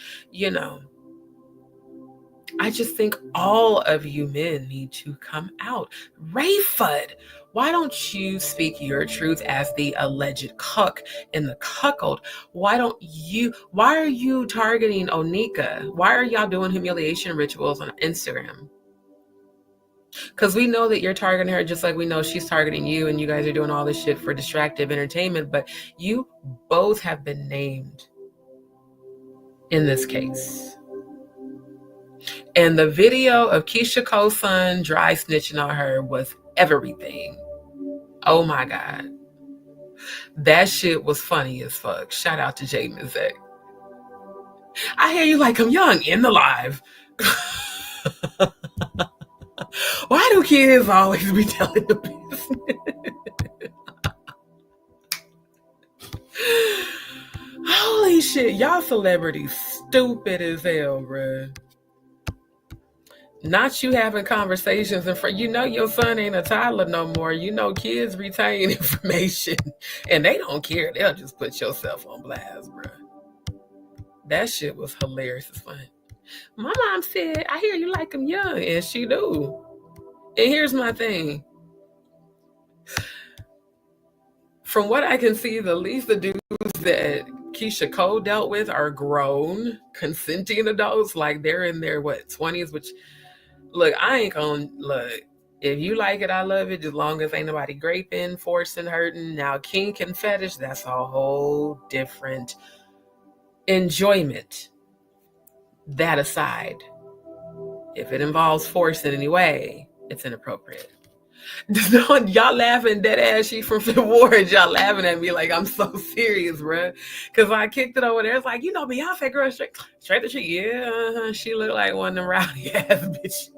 I just think all of you men need to come out. Ray Fudd, why don't you speak your truth as the alleged cuck and the cuckold? Why are you targeting Onika? Why are y'all doing humiliation rituals on Instagram? Because we know that you're targeting her just like we know she's targeting you, and you guys are doing all this shit for distractive entertainment, but you both have been named in this case. And the video of Keisha Cole's son dry snitching on her was everything. Oh my God. That shit was funny as fuck. Shout out to Jay Mizek. I hear you like him young in the live. Why do kids always be telling the business? Holy shit. Y'all celebrities stupid as hell, bruh. Not you having conversations in front. Your son ain't a toddler no more. Kids retain information and they don't care. They'll just put yourself on blast, bro. That shit was hilarious as fun. My mom said, I hear you like him young, and she do. And here's my thing. From what I can see, the least the dudes that Keisha Cole dealt with are grown, consenting adults. Like they're in their 20s, which... Look, I ain't gonna look. If you like it, I love it. As long as ain't nobody graping, forcing, hurting. Now, kink and fetish, that's a whole different enjoyment. That aside, if it involves force in any way, it's inappropriate. Y'all laughing dead ass. She from Fifth Ward. Y'all laughing at me like I'm so serious, bruh. Because I kicked it over there. It's like, Beyonce girl straight to shit. Yeah, she looked like one of them rowdy ass bitches.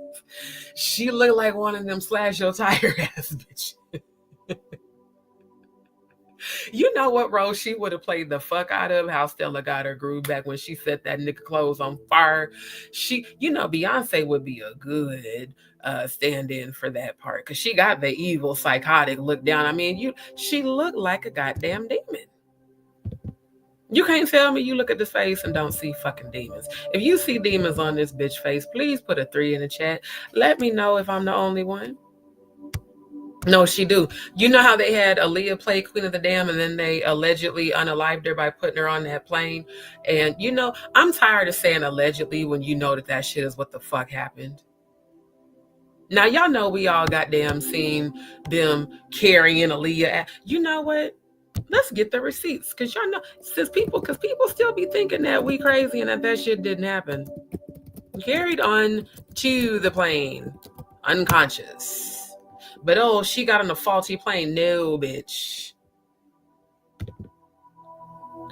She looked like one of them slash your tire ass bitches. You know what role she would have played the fuck out of? How Stella got her groove back when she set that nigga clothes on fire. Beyonce would be a good stand-in for that part because she got the evil psychotic look down. I mean, she looked like a goddamn demon. You can't tell me you look at this face and don't see fucking demons. If you see demons on this bitch face, please put a 3 in the chat. Let me know if I'm the only one. No, she do. You know how they had Aaliyah play Queen of the Dam and then they allegedly unalived her by putting her on that plane? And I'm tired of saying allegedly when you know that shit is what the fuck happened. Now, y'all know we all goddamn seen them carrying Aaliyah. You know what? Let's get the receipts, cause y'all know, because people still be thinking that we crazy and that shit didn't happen. Carried on to the plane, unconscious. But oh, she got on a faulty plane. No, bitch.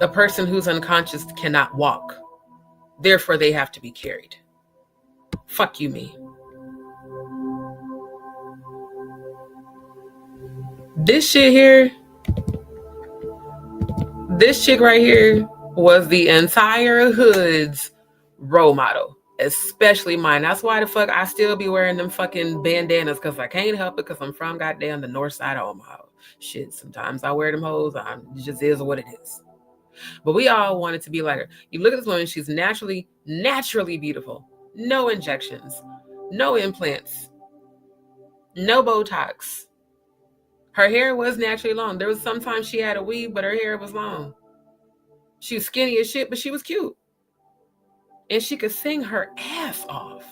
A person who's unconscious cannot walk. Therefore, they have to be carried. Fuck you, me. This shit here, this chick right here was the entire hood's role model, especially mine. That's why the fuck I still be wearing them fucking bandanas, because I can't help it, because I'm from goddamn the north side of Omaha. Shit, sometimes I wear them hoes. It just is what it is. But we all wanted to be like her. You look at this woman, she's naturally beautiful. No injections, no implants, no Botox. Her hair was naturally long. There was sometimes she had a weave, but her hair was long. She was skinny as shit, but she was cute. And she could sing her ass off.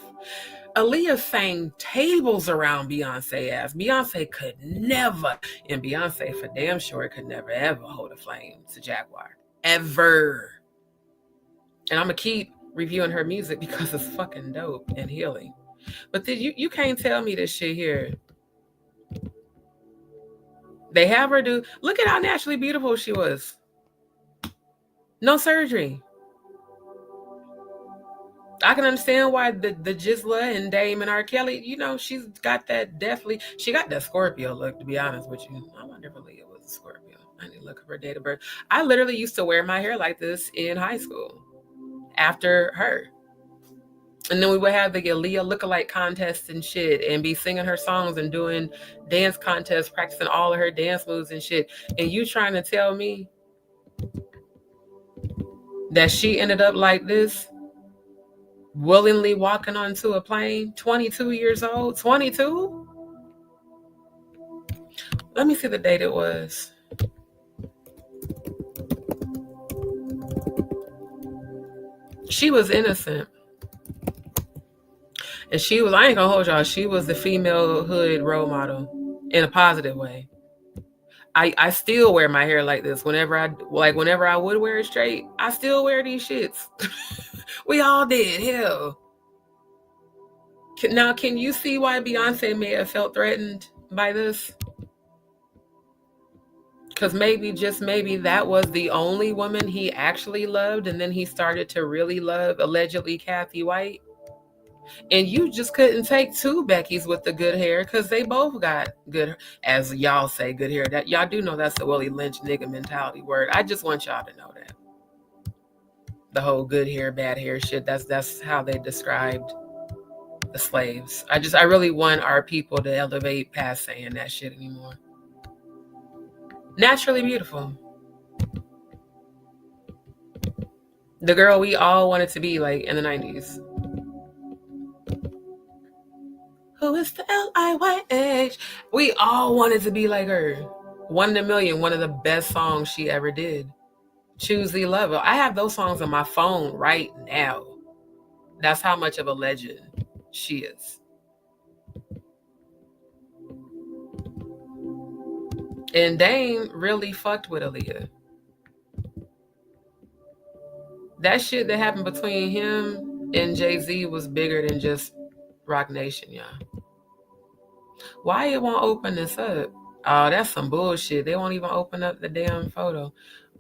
Aaliyah sang tables around Beyonce ass. Beyonce could never, and Beyonce for damn sure could never ever hold a flame to Jaguar. Ever. And I'm going to keep reviewing her music because it's fucking dope and healing. But you can't tell me this shit here. They have her do, look at how naturally beautiful she was. No surgery. I can understand why the Gisla and Dame and R. Kelly, you know, she's got that definitely, she got that Scorpio look, to be honest with you. I wonder if Aaliyah was a Scorpio. I need to look up her date of birth. I literally used to wear my hair like this in high school after her. And then we would have the Aaliyah lookalike contests and shit, and be singing her songs and doing dance contests, practicing all of her dance moves and shit. And you trying to tell me that she ended up like this, willingly walking onto a plane, 22 years old, 22? Let me see the date it was. She was innocent. And she was, I ain't gonna hold y'all, she was the female hood role model in a positive way. I still wear my hair like this. Whenever I would wear it straight, I still wear these shits. We all did, hell. Now, can you see why Beyonce may have felt threatened by this? Because maybe, just maybe, that was the only woman he actually loved, and then he started to really love, allegedly, Kathy White. And you just couldn't take two Beckys with the good hair, because they both got good, as y'all say, good hair. That y'all do know that's the Willie Lynch nigga mentality word. I just want y'all to know that. The whole good hair, bad hair shit, that's how they described the slaves. I really want our people to elevate past saying that shit anymore. Naturally beautiful. The girl we all wanted to be like in the 90s. Who is the L-I-Y-H? We all wanted to be like her. 1 in a Million, one of the best songs she ever did. Choose the Lover. I have those songs on my phone right now. That's how much of a legend she is. And Dame really fucked with Aaliyah. That shit that happened between him and Jay-Z was bigger than just Rock Nation, y'all. Why it won't open this up? Oh, that's some bullshit. They won't even open up the damn photo.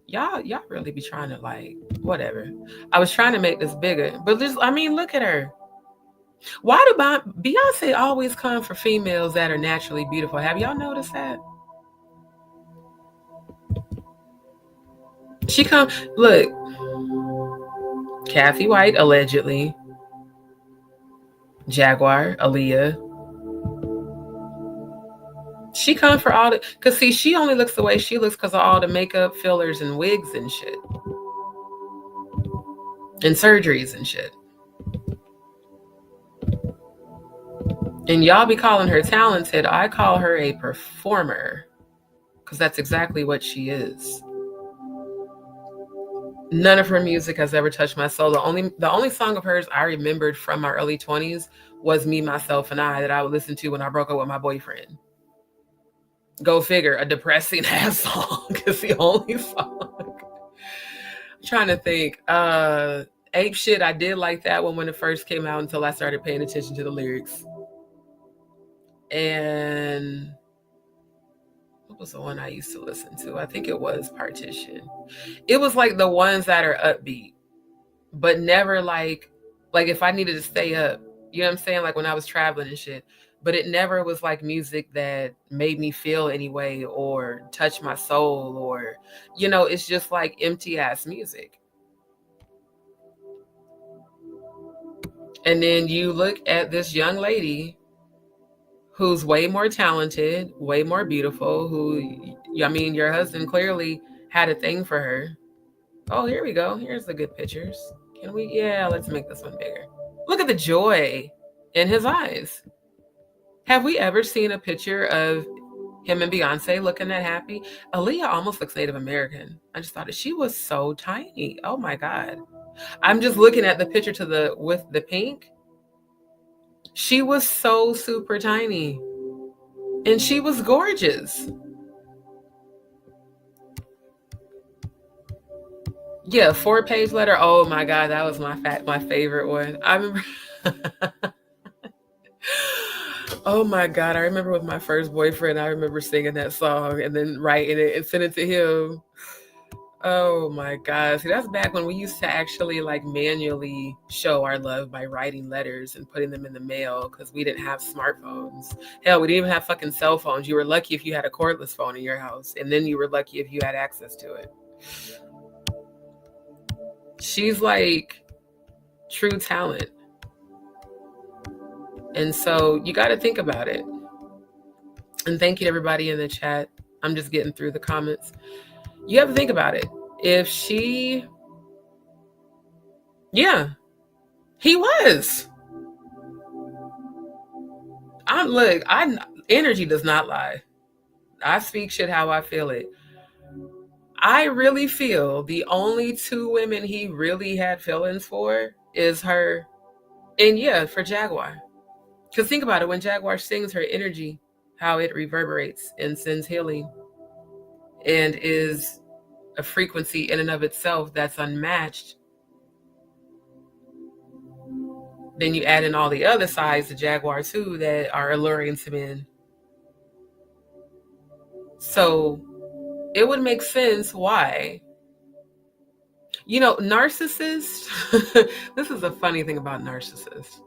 Y'all really be trying to like, whatever. I was trying to make this bigger, but just, I mean, look at her. Why do Beyonce always come for females that are naturally beautiful? Have y'all noticed that? She come, look, Kathy White, allegedly, Jaguar, Aaliyah. She come for all the, because see, she only looks the way she looks because of all the makeup, fillers, and wigs and shit. And surgeries and shit. And y'all be calling her talented. I call her a performer, because that's exactly what she is. None of her music has ever touched my soul. The only song of hers I remembered from my early 20s was Me, Myself, and I, that I would listen to when I broke up with my boyfriend. Go figure, a depressing ass song is the only song. I'm trying to think. Ape Shit, I did like that one when it first came out until I started paying attention to the lyrics. And what was the one I used to listen to? I think it was Partition. It was like the ones that are upbeat, but never like if I needed to stay up, you know what I'm saying? Like when I was traveling and shit. But it never was like music that made me feel any way or touch my soul or, it's just like empty ass music. And then you look at this young lady who's way more talented, way more beautiful, who, your husband clearly had a thing for her. Oh, here we go. Here's the good pictures. Can we? Yeah, let's make this one bigger. Look at the joy in his eyes. Have we ever seen a picture of him and Beyonce looking that happy? Aaliyah almost looks Native American. I just thought she was so tiny. Oh my God. I'm just looking at the picture with the pink. She was so super tiny. And she was gorgeous. Yeah, 4-page letter. Oh my God, that was my favorite one. I remember. Oh my God, I remember with my first boyfriend, I remember singing that song and then writing it and sending it to him. Oh my God. See, that's back when we used to actually like manually show our love by writing letters and putting them in the mail because we didn't have smartphones. Hell, we didn't even have fucking cell phones. You were lucky if you had a cordless phone in your house, and then you were lucky if you had access to it. She's like true talent. And so you got to think about it. And thank you to everybody in the chat. I'm just getting through the comments. You have to think about it. If she, yeah, he was. Energy does not lie. I speak shit how I feel it. I really feel the only two women he really had feelings for is her, and yeah, for Jaguar. Because think about it, when Jaguar sings, her energy, how it reverberates and sends healing and is a frequency in and of itself that's unmatched. Then you add in all the other sides to Jaguar too that are alluring to men. So it would make sense why. Narcissists, this is a funny thing about narcissists.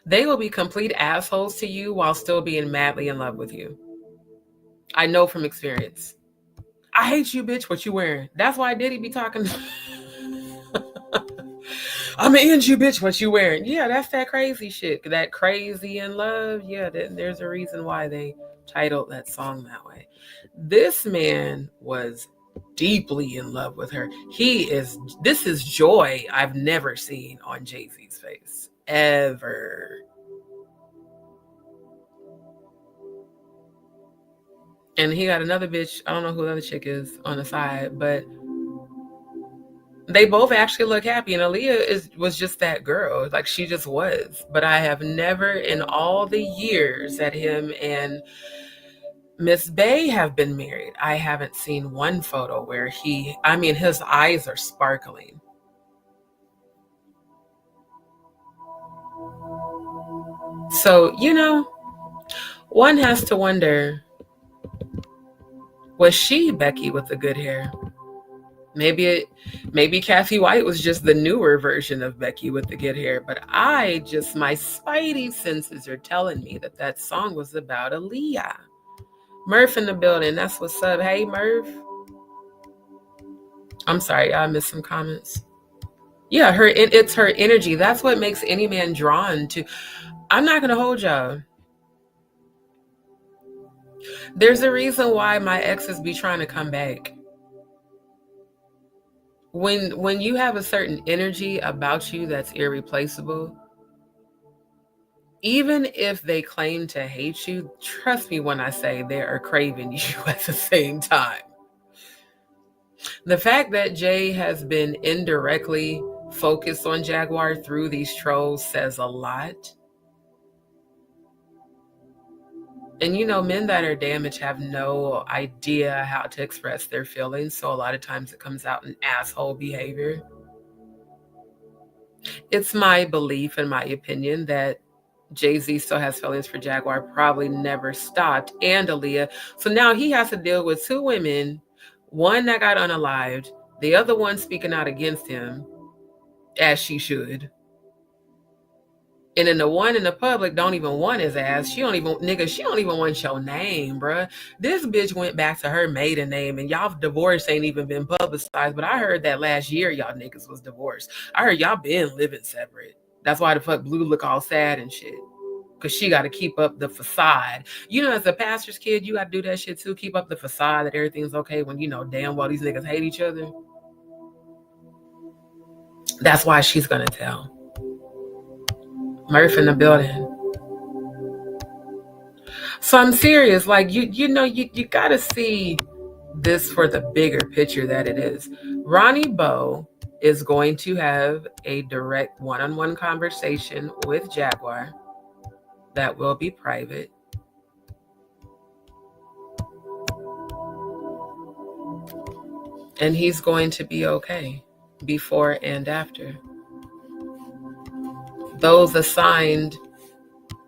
They will be complete assholes to you while still being madly in love with you. I know from experience. I hate you, bitch. What you wearing? That's why Diddy be talking. I'm gonna end you, bitch. What you wearing? Yeah, that's that crazy shit. That crazy in love. Yeah, there's a reason why they titled that song that way. This man was deeply in love with her. This is joy I've never seen on Jay-Z's face. Ever. And he got another bitch, I don't know who the other chick is on the side, but they both actually look happy. And Aaliyah was just that girl. Like, she just was. But I have never, in all the years that him and Miss Bay have been married, I haven't seen one photo where his eyes are sparkling. So, one has to wonder, was she Becky with the good hair? Maybe Kathy White was just the newer version of Becky with the good hair, but my spidey senses are telling me that song was about Aaliyah. Murph in the building, that's what's up. Hey, Murph. I'm sorry, I missed some comments. Yeah, it's her energy. That's what makes any man drawn to. I'm not gonna hold y'all. There's a reason why my exes be trying to come back. When you have a certain energy about you that's irreplaceable, even if they claim to hate you, trust me when I say they are craving you at the same time. The fact that Jay has been indirectly focused on Jaguar through these trolls says a lot. And men that are damaged have no idea how to express their feelings. So a lot of times it comes out in asshole behavior. It's my belief and my opinion that Jay-Z still has feelings for Jaguar, probably never stopped, and Aaliyah. So now he has to deal with two women, one that got unalived, the other one speaking out against him, as she should. And then the one in the public don't even want his ass. She don't even want your name, bruh. This bitch went back to her maiden name, and y'all divorce ain't even been publicized. But I heard that last year y'all niggas was divorced. I heard y'all been living separate. That's why the fuck Blue look all sad and shit. Because she got to keep up the facade. As a pastor's kid, you got to do that shit too. Keep up the facade that everything's okay when damn well these niggas hate each other. That's why she's going to tell. Murph in the building. So I'm serious. Like, you got to see this for the bigger picture that it is. Ronnie Bo is going to have a direct one-on-one conversation with Jaguar that will be private. And he's going to be okay before and after. Those assigned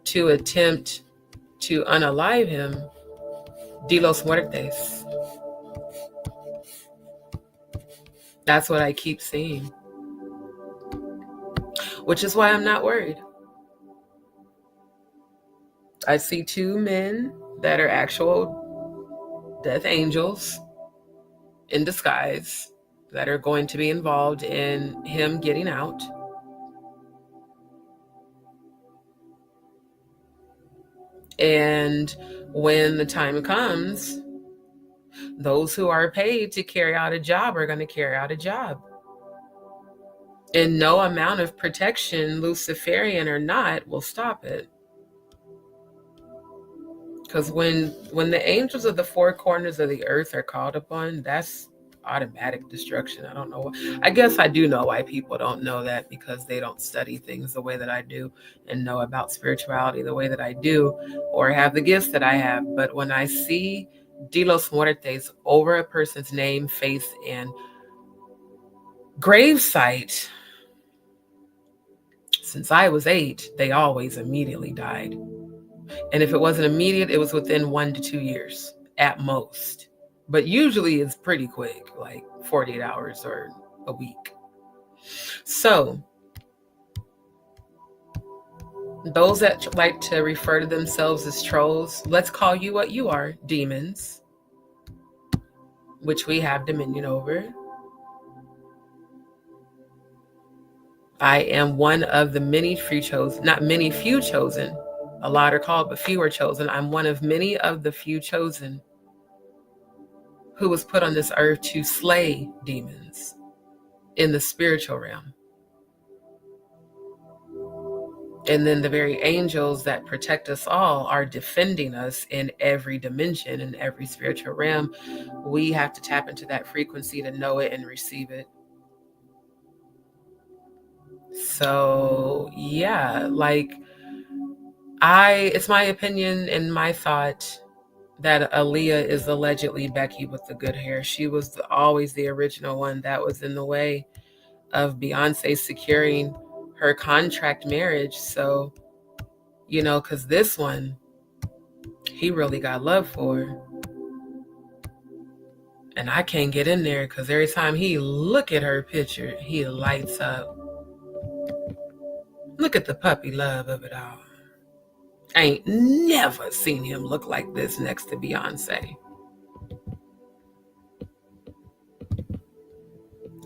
to attempt to unalive him, de los muertes. That's what I keep seeing. Which is why I'm not worried. I see two men that are actual death angels in disguise that are going to be involved in him getting out. And when the time comes, those who are paid to carry out a job are going to carry out a job. And no amount of protection, Luciferian or not, will stop it. Because when the angels of the four corners of the earth are called upon, that's automatic destruction. I don't know. I guess I do know why people don't know that, because they don't study things the way that I do and know about spirituality the way that I do, or have the gifts that I have. But when I see de los muertes over a person's name, face, and gravesite, since I was 8, they always immediately died. And if it wasn't immediate, it was within 1 to 2 years at most. But usually it's pretty quick, like 48 hours or a week. So those that like to refer to themselves as trolls, let's call you what you are, demons, which we have dominion over. I am one of the many few chosen, not many few chosen. A lot are called, but few are chosen. I'm one of many of the few chosen who was put on this earth to slay demons in the spiritual realm. And then the very angels that protect us all are defending us in every dimension, in every spiritual realm. We have to tap into that frequency to know it and receive it. So yeah, like it's my opinion and my thought that Aaliyah is allegedly Becky with the good hair. She was always the original one that was in the way of Beyonce securing her contract marriage. So, because this one, he really got love for. And I can't get in there because every time he look at her picture, he lights up. Look at the puppy love of it all. I ain't never seen him look like this next to Beyonce.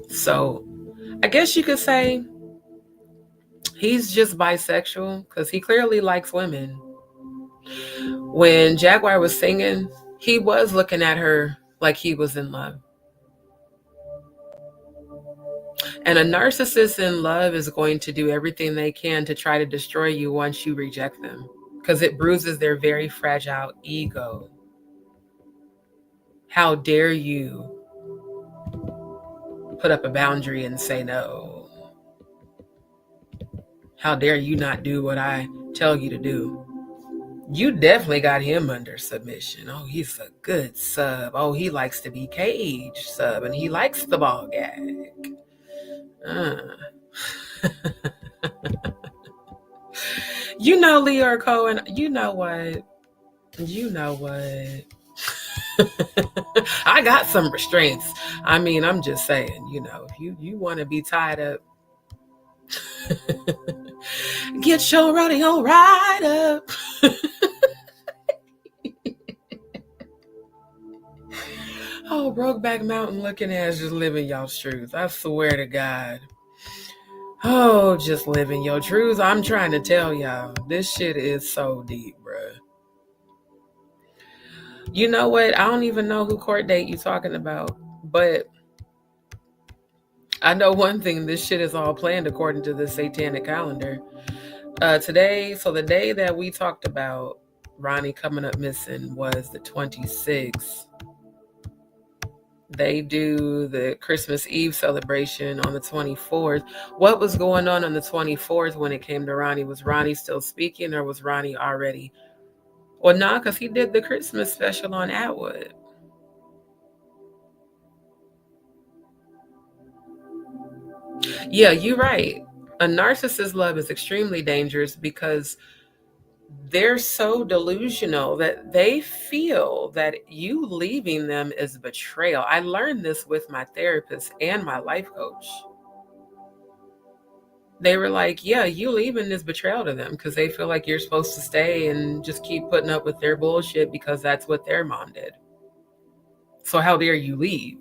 So I guess you could say he's just bisexual because he clearly likes women. When Jaguar was singing, he was looking at her like he was in love. And a narcissist in love is going to do everything they can to try to destroy you once you reject them, because it bruises their very fragile ego. How dare you put up a boundary and say no? How dare you not do what I tell you to do? You definitely got him under submission. Oh, he's a good sub. Oh, he likes to be cage sub, and he likes the ball gag. You know, Leo Cohen, you know what? I got some restraints. I mean, I'm just saying, if you want to be tied up, get your rodeo right up. Oh, Brokeback Mountain looking ass just living y'all's truth. I swear to God. Oh, just living your truth. I'm trying to tell y'all, this shit is so deep, bruh. You know what? I don't even know who court date you talking about, but I know one thing. This shit is all planned according to the satanic calendar. Today, so the day that we talked about Ronnie coming up missing was the 26th. They do the Christmas Eve celebration on the 24th. What was going on the 24th when it came to Ronnie? Was Ronnie still speaking, or was Ronnie already? Well, no, because he did the Christmas special on Atwood. Yeah, you're right. A narcissist's love is extremely dangerous because they're so delusional that they feel that you leaving them is betrayal. I learned this with my therapist and my life coach. They were like, yeah, you leaving is betrayal to them because they feel like you're supposed to stay and just keep putting up with their bullshit because that's what their mom did. So how dare you leave?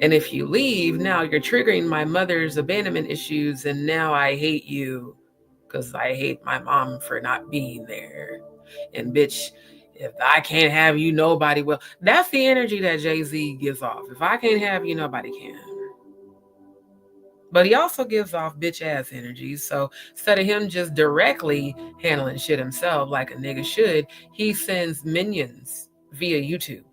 And if you leave, now you're triggering my mother's abandonment issues, and now I hate you because I hate my mom for not being there. And bitch, if I can't have you, nobody will. That's the energy that Jay-Z gives off. If I can't have you, nobody can. But he also gives off bitch ass energy. So instead of him just directly handling shit himself like a nigga should, he sends minions via YouTube.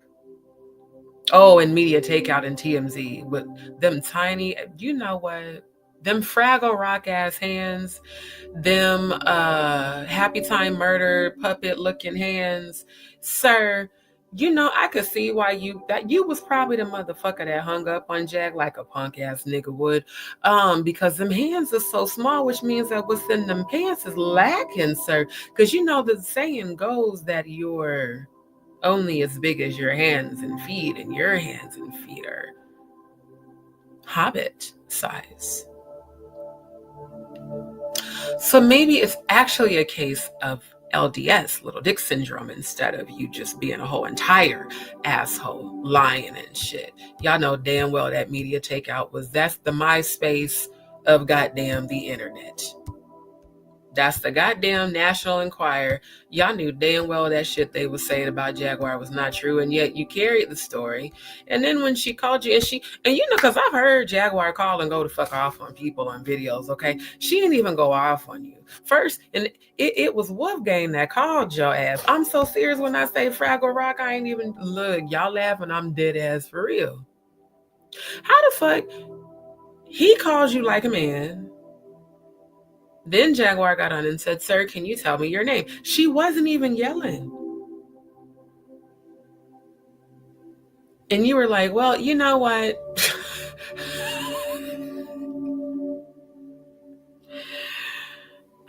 Oh, and Media Takeout and TMZ with them tiny, you know what? Them Fraggle Rock ass hands, them Happy Time Murder puppet looking hands. Sir, I could see why you was probably the motherfucker that hung up on Jag like a punk ass nigga would. Because them hands are so small, which means that what's in them pants is lacking, sir. Because the saying goes that you're only as big as your hands and feet, and your hands and feet are hobbit size. So maybe it's actually a case of LDS, little dick syndrome, instead of you just being a whole entire asshole lying and shit. Y'all know damn well that Media Takeout that's the MySpace of goddamn the internet. That's the goddamn National Enquirer. Y'all knew damn well that shit they was saying about Jaguar was not true, and yet you carried the story. And then when she called you, and because I've heard Jaguar call and go to fuck off on people on videos, okay? She didn't even go off on you. First, and it was Wolfgang that called your ass. I'm so serious when I say Fraggle Rock, I ain't even, look, y'all laughing, I'm dead ass for real. How the fuck? He calls you like a man. Then Jaguar got on and said, sir, can you tell me your name? She wasn't even yelling. And you were like, well, you know what?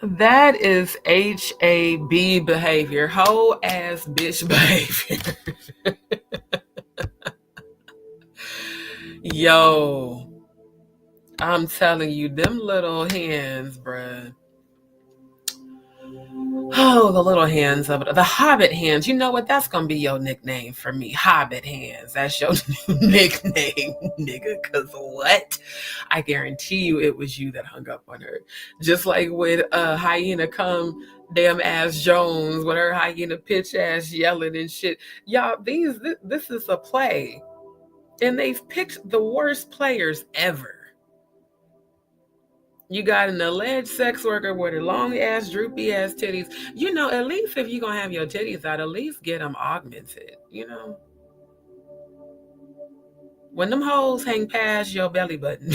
That is HAB behavior. Whole ass bitch behavior. Yo, I'm telling you, them little hands, bruh. Oh, the little hands of it. The Hobbit hands. You know what? That's going to be your nickname for me. Hobbit hands. That's your nickname, nigga. Because what? I guarantee you it was you that hung up on her. Just like with Hyena Come damn ass Jones with her hyena pitch ass yelling and shit. Y'all, this is a play. And they've picked the worst players ever. You got an alleged sex worker with her long ass, droopy ass titties. At least if you're going to have your titties out, at least get them augmented, When them hoes hang past your belly button,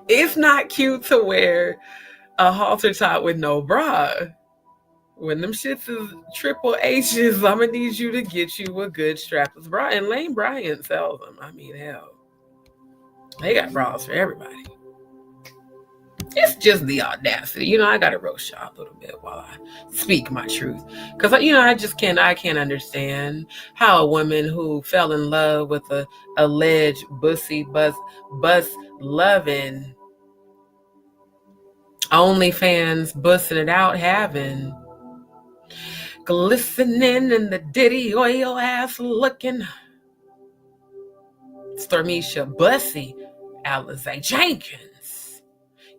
it's not cute to wear a halter top with no bra. When them shits is triple H's, I'm gonna need you to get you a good strapless bra. And Lane Bryant sells them. I mean, hell, they got bras for everybody. It's just the audacity. I gotta roast y'all a little bit while I speak my truth. Because, I can't understand how a woman who fell in love with a alleged bussy bus loving OnlyFans bussing it out having glistening in the Diddy oil ass looking Stormisha Bussy Alizé Jenkins.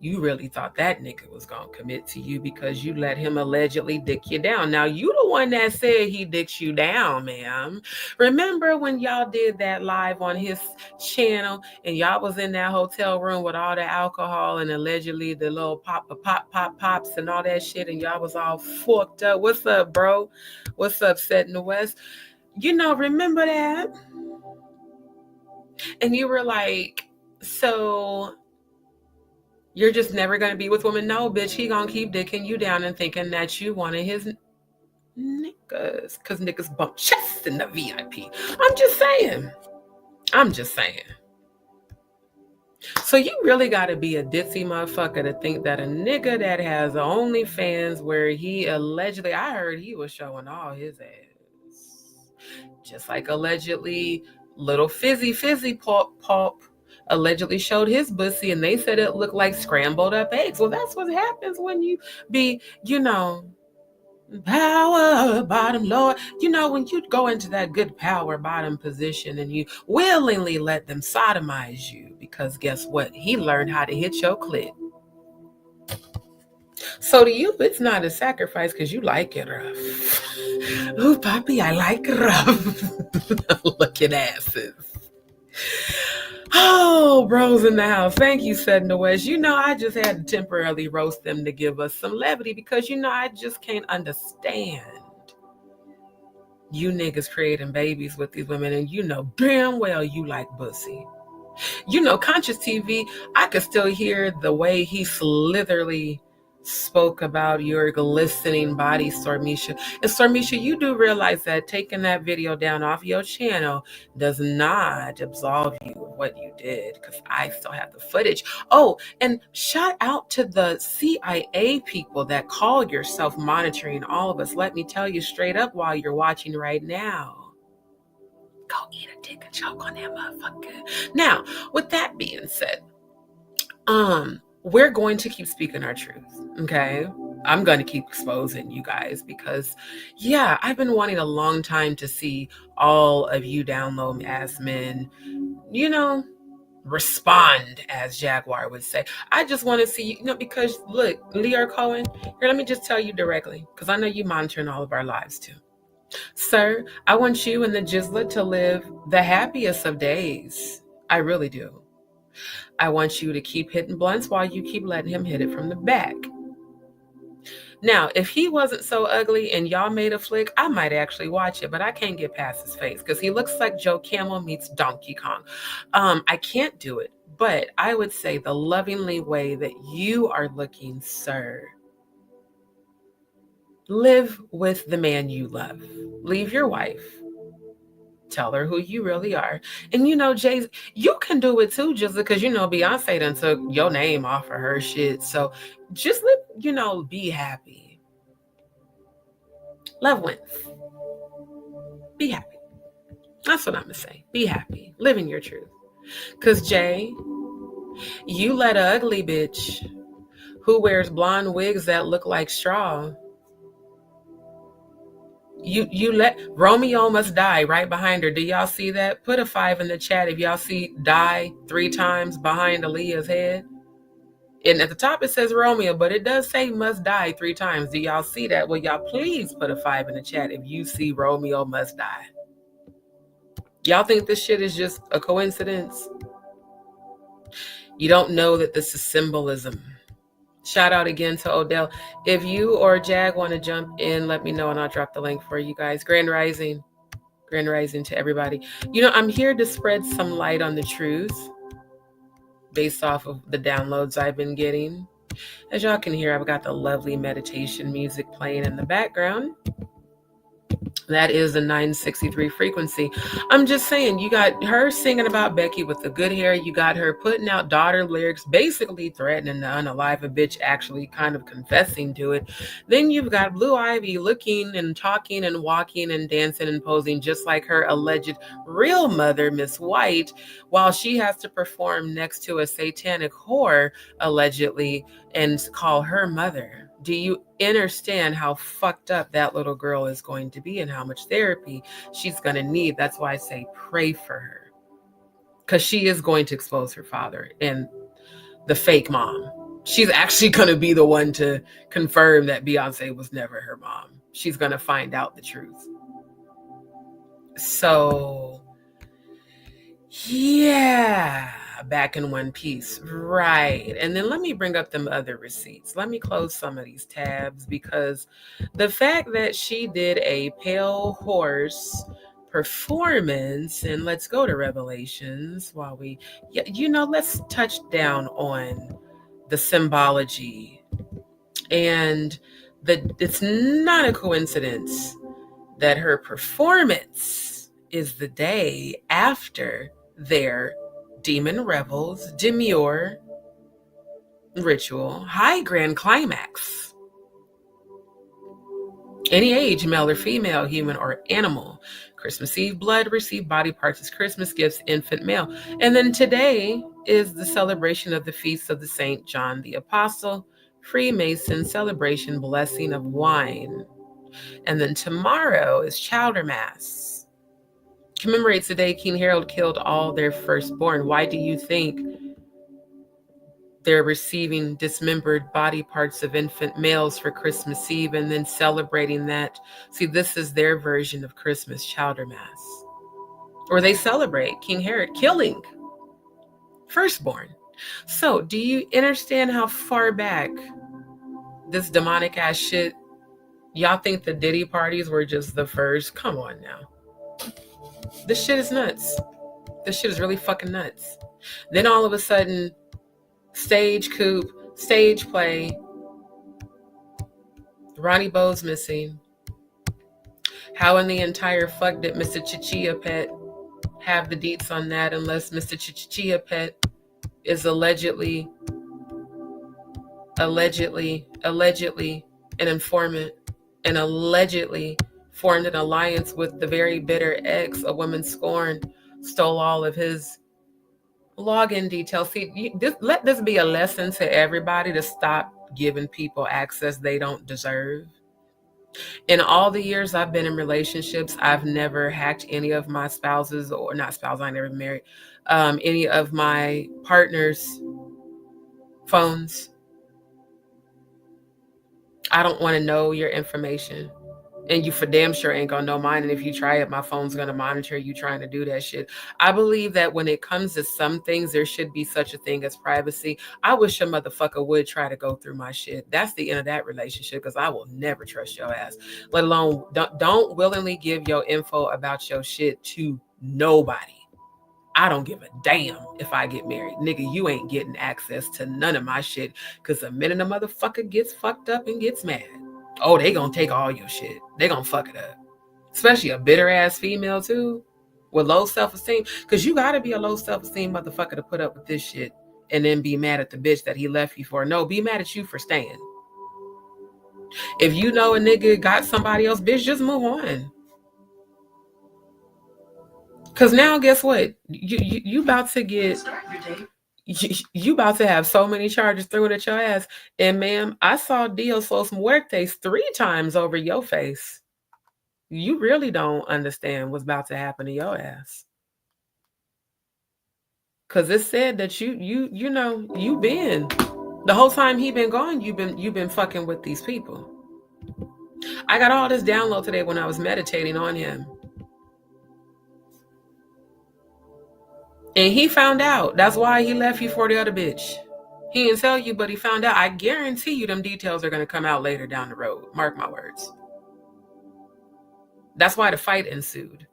You really thought that nigga was gonna commit to you because you let him allegedly dick you down. Now, you the one that said he dicks you down, ma'am. Remember when y'all did that live on his channel and y'all was in that hotel room with all the alcohol and allegedly the little pops and all that shit, and y'all was all fucked up? What's up, bro? What's up, Set in the West? Remember that? And you were like, so you're just never going to be with women? No, bitch, he going to keep dicking you down and thinking that you wanted his niggas, because niggas bump chests in the VIP. I'm just saying. So you really got to be a ditzy motherfucker to think that a nigga that has OnlyFans where he allegedly, I heard he was showing all his ass, just like allegedly little fizzy pulp allegedly showed his pussy and they said it looked like scrambled up eggs. Well, that's what happens when you be, power bottom, Lord. When you go into that good power bottom position and you willingly let them sodomize you, because guess what? He learned how to hit your clit. So to you, it's not a sacrifice because you like it rough. Ooh, Poppy, I like it rough. Looking asses. Oh, bros in the house. Thank you, Set in the West. I just had to temporarily roast them to give us some levity because, I just can't understand you niggas creating babies with these women and damn well you like pussy. Conscious TV, I could still hear the way he slitherly spoke about your glistening body, Stormisha. And Stormisha, you do realize that taking that video down off your channel does not absolve you of what you did, because I still have the footage. Oh, and shout out to the CIA people that call yourself monitoring all of us. Let me tell you straight up while you're watching right now. Go eat a dick and choke on that motherfucker. Now, with that being said, we're going to keep speaking our truth, okay? I'm going to keep exposing you guys because, I've been wanting a long time to see all of you download ass men, respond, as Jaguar would say. I just want to see, because look, Leo Cohen, here, let me just tell you directly, because I know you monitoring all of our lives too. Sir, I want you and the Jizzlet to live the happiest of days. I really do. I want you to keep hitting blunts while you keep letting him hit it from the back. Now, if he wasn't so ugly and y'all made a flick, I might actually watch it, but I can't get past his face because he looks like Joe Camel meets Donkey Kong. I can't do it, but I would say the lovingly way that you are looking, sir, live with the man you love. Leave your wife. Tell her who you really are. And Jay, you can do it too, just because Beyonce done took your name off of her shit. So just be happy. Love wins. Be happy. That's what I'm gonna say. Be happy. Live in your truth. Because Jay, you let an ugly bitch who wears blonde wigs that look like straw, you let Romeo Must Die right behind her. Do y'all see that? Put a 5 in the chat if y'all see die 3 times behind Aaliyah's head. And at the top it says Romeo, but it does say Must Die 3 times. Do y'all see that? Well, y'all please put a 5 in the chat if you see Romeo Must Die. Y'all think this shit is just a coincidence? You don't know that this is symbolism. Shout out again to Odell. If you or Jag want to jump in, let me know and I'll drop the link for you guys. Grand Rising to everybody. I'm here to spread some light on the truth based off of the downloads I've been getting. As y'all can hear, I've got the lovely meditation music playing in the background. That is the 963 frequency. I'm just saying, you got her singing about Becky with the good hair. You got her putting out daughter lyrics, basically threatening to unalive a bitch, actually kind of confessing to it. Then you've got Blue Ivy looking and talking and walking and dancing and posing just like her alleged real mother, Miss White, while she has to perform next to a satanic whore, allegedly, and call her mother. Do you understand how fucked up that little girl is going to be and how much therapy she's going to need? That's why I say pray for her. Because she is going to expose her father and the fake mom. She's actually going to be the one to confirm that Beyonce was never her mom. She's going to find out the truth. So, yeah. Back in one piece, right? And then let me bring up them other receipts. Let me close some of these tabs, because the fact that she did a pale horse performance, and let's go to Revelations while we, let's touch down on the symbology. And it's not a coincidence that her performance is the day after their Demon Revels demure ritual high grand climax. Any age, male or female, human or animal. Christmas Eve blood, receive body parts as Christmas gifts, infant male. And then today is the celebration of the feast of the Saint John the Apostle, Freemason celebration, blessing of wine. And then tomorrow is Chowder Mass. Commemorates the day King Harold killed all their firstborn. Why do you think they're receiving dismembered body parts of infant males for Christmas Eve and then celebrating that? See, this is their version of Christmas, Chowder Mass. Or they celebrate King Herod killing firstborn. So do you understand how far back this demonic ass shit? Y'all think the Diddy parties were just the first? Come on now. This shit is nuts. This shit is really fucking nuts. Then all of a sudden, stage coup, stage play, Ronnie Bo's missing. How in the entire fuck did Mr. Chichia Pet have the deets on that, unless Mr. Chichia Pet is allegedly an informant and allegedly formed an alliance with the very bitter ex, a woman scorned, stole all of his login details. See, let this be a lesson to everybody to stop giving people access they don't deserve. In all the years I've been in relationships, I've never hacked any of my spouses, or not spouses, I never married, any of my partners' phones. I don't want to know your information. And you for damn sure ain't gonna know mine. And if you try it, my phone's gonna monitor you trying to do that shit. I believe that when it comes to some things, there should be such a thing as privacy. I wish a motherfucker would try to go through my shit. That's the end of that relationship, because I will never trust your ass. Let alone, don't willingly give your info about your shit to nobody. I don't give a damn if I get married. Nigga, you ain't getting access to none of my shit, because the minute a motherfucker gets fucked up and gets mad, oh, they gonna take all your shit. They gonna fuck it up. Especially a bitter ass female too, with low self-esteem. Because you gotta be a low self-esteem motherfucker to put up with this shit and then be mad at the bitch that he left you for. No, be mad at you for staying. If you know a nigga got somebody else, bitch, just move on. Because now, guess what? You about to get... You about to have so many charges thrown at your ass. And ma'am, I saw Dios Los Muertes 3 times over your face. You really don't understand what's about to happen to your ass. Cause it said that you been the whole time he been gone, you've been fucking with these people. I got all this download today when I was meditating on him. And he found out. That's why he left you for the other bitch. He didn't tell you, but he found out. I guarantee you them details are going to come out later down the road. Mark my words. That's why the fight ensued.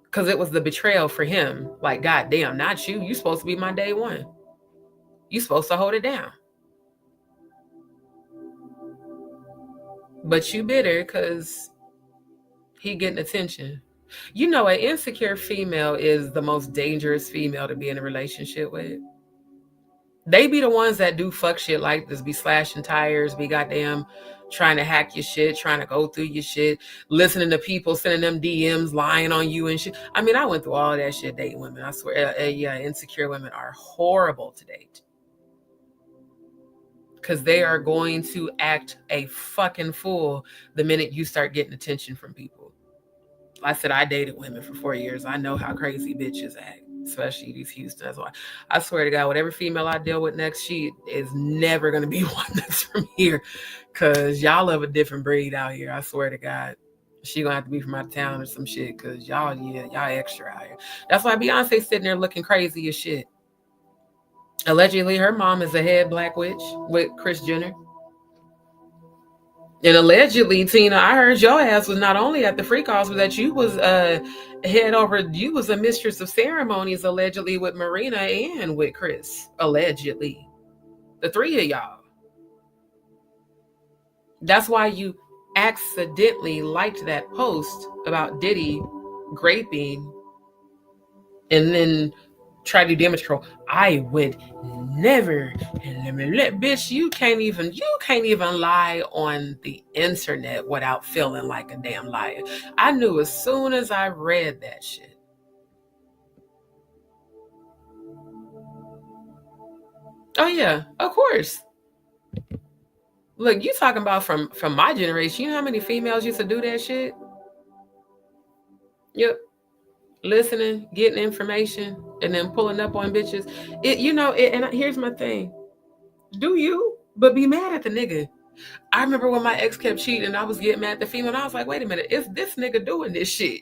Because it was the betrayal for him. Like, goddamn, not you. You supposed to be my day one. You supposed to hold it down. But you bitter because he getting attention. You know, an insecure female is the most dangerous female to be in a relationship with. They be the ones that do fuck shit like this, be slashing tires, be goddamn trying to hack your shit, trying to go through your shit, listening to people sending them DMs, lying on you and shit. I mean, I went through all that shit dating women. I swear, yeah, insecure women are horrible to date. Because they are going to act a fucking fool the minute you start getting attention from people. I said I dated women for 4 years. I know how crazy bitches act, especially these Houston. That's why I swear to God, whatever female I deal with next, she is never gonna be one that's from here, cause y'all of a different breed out here. I swear to God, she gonna have to be from out of town or some shit, cause y'all extra out here. That's why Beyonce sitting there looking crazy as shit. Allegedly, her mom is a head black witch with Kris Jenner. And allegedly, Tina, I heard your ass was not only at the free calls, but that you was you was a mistress of ceremonies, allegedly, with Marina and with Kris. Allegedly. The three of y'all. That's why you accidentally liked that post about Diddy graping and then try to do damage control. I would never, bitch, you can't even lie on the internet without feeling like a damn liar. I knew as soon as I read that shit. Oh yeah, of course. Look, you talking about from my generation. You know how many females used to do that shit? Yep. Listening, getting information, and then pulling up on bitches. And here's my thing. Do you? But be mad at the nigga. I remember when my ex kept cheating and I was getting mad at the female, and I was like, wait a minute, is this nigga doing this shit?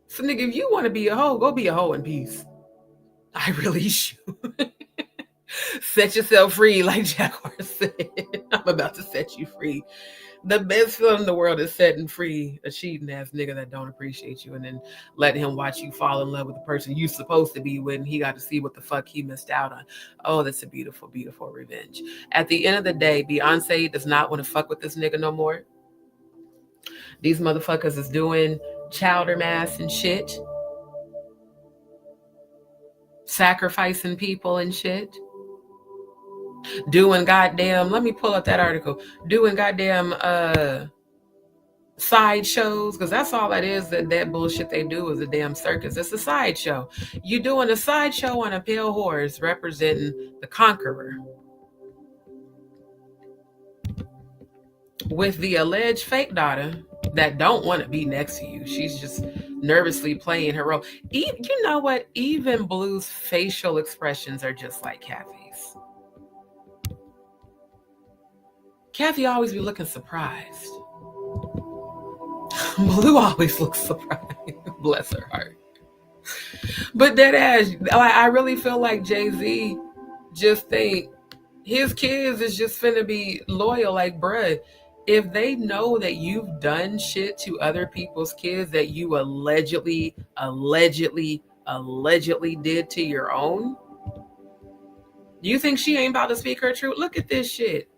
So nigga, if you want to be a hoe, go be a hoe in peace. I really should. Set yourself free, like Jaguar said. I'm about to set you free. The best feeling in the world is setting free a cheating ass nigga that don't appreciate you, and then letting him watch you fall in love with the person you supposed to be with, and he got to see what the fuck he missed out on. Oh, that's a beautiful, beautiful revenge. At the end of the day, Beyonce does not want to fuck with this nigga no more. These motherfuckers is doing chowder mass and shit. Sacrificing people and shit. Doing goddamn, let me pull up that article. Doing goddamn sideshows, because that's all that is. That bullshit they do is a damn circus. It's a sideshow. You doing a sideshow on a pale horse representing the conqueror, with the alleged fake daughter that don't want to be next to you. She's just nervously playing her role. You know what? Even Blue's facial expressions are just like Kathy's. Kathy always be looking surprised. Blue always looks surprised. Bless her heart. But that ass, I really feel like Jay-Z just think his kids is just finna be loyal. Like, bruh, if they know that you've done shit to other people's kids that you allegedly did to your own, you think she ain't about to speak her truth? Look at this shit.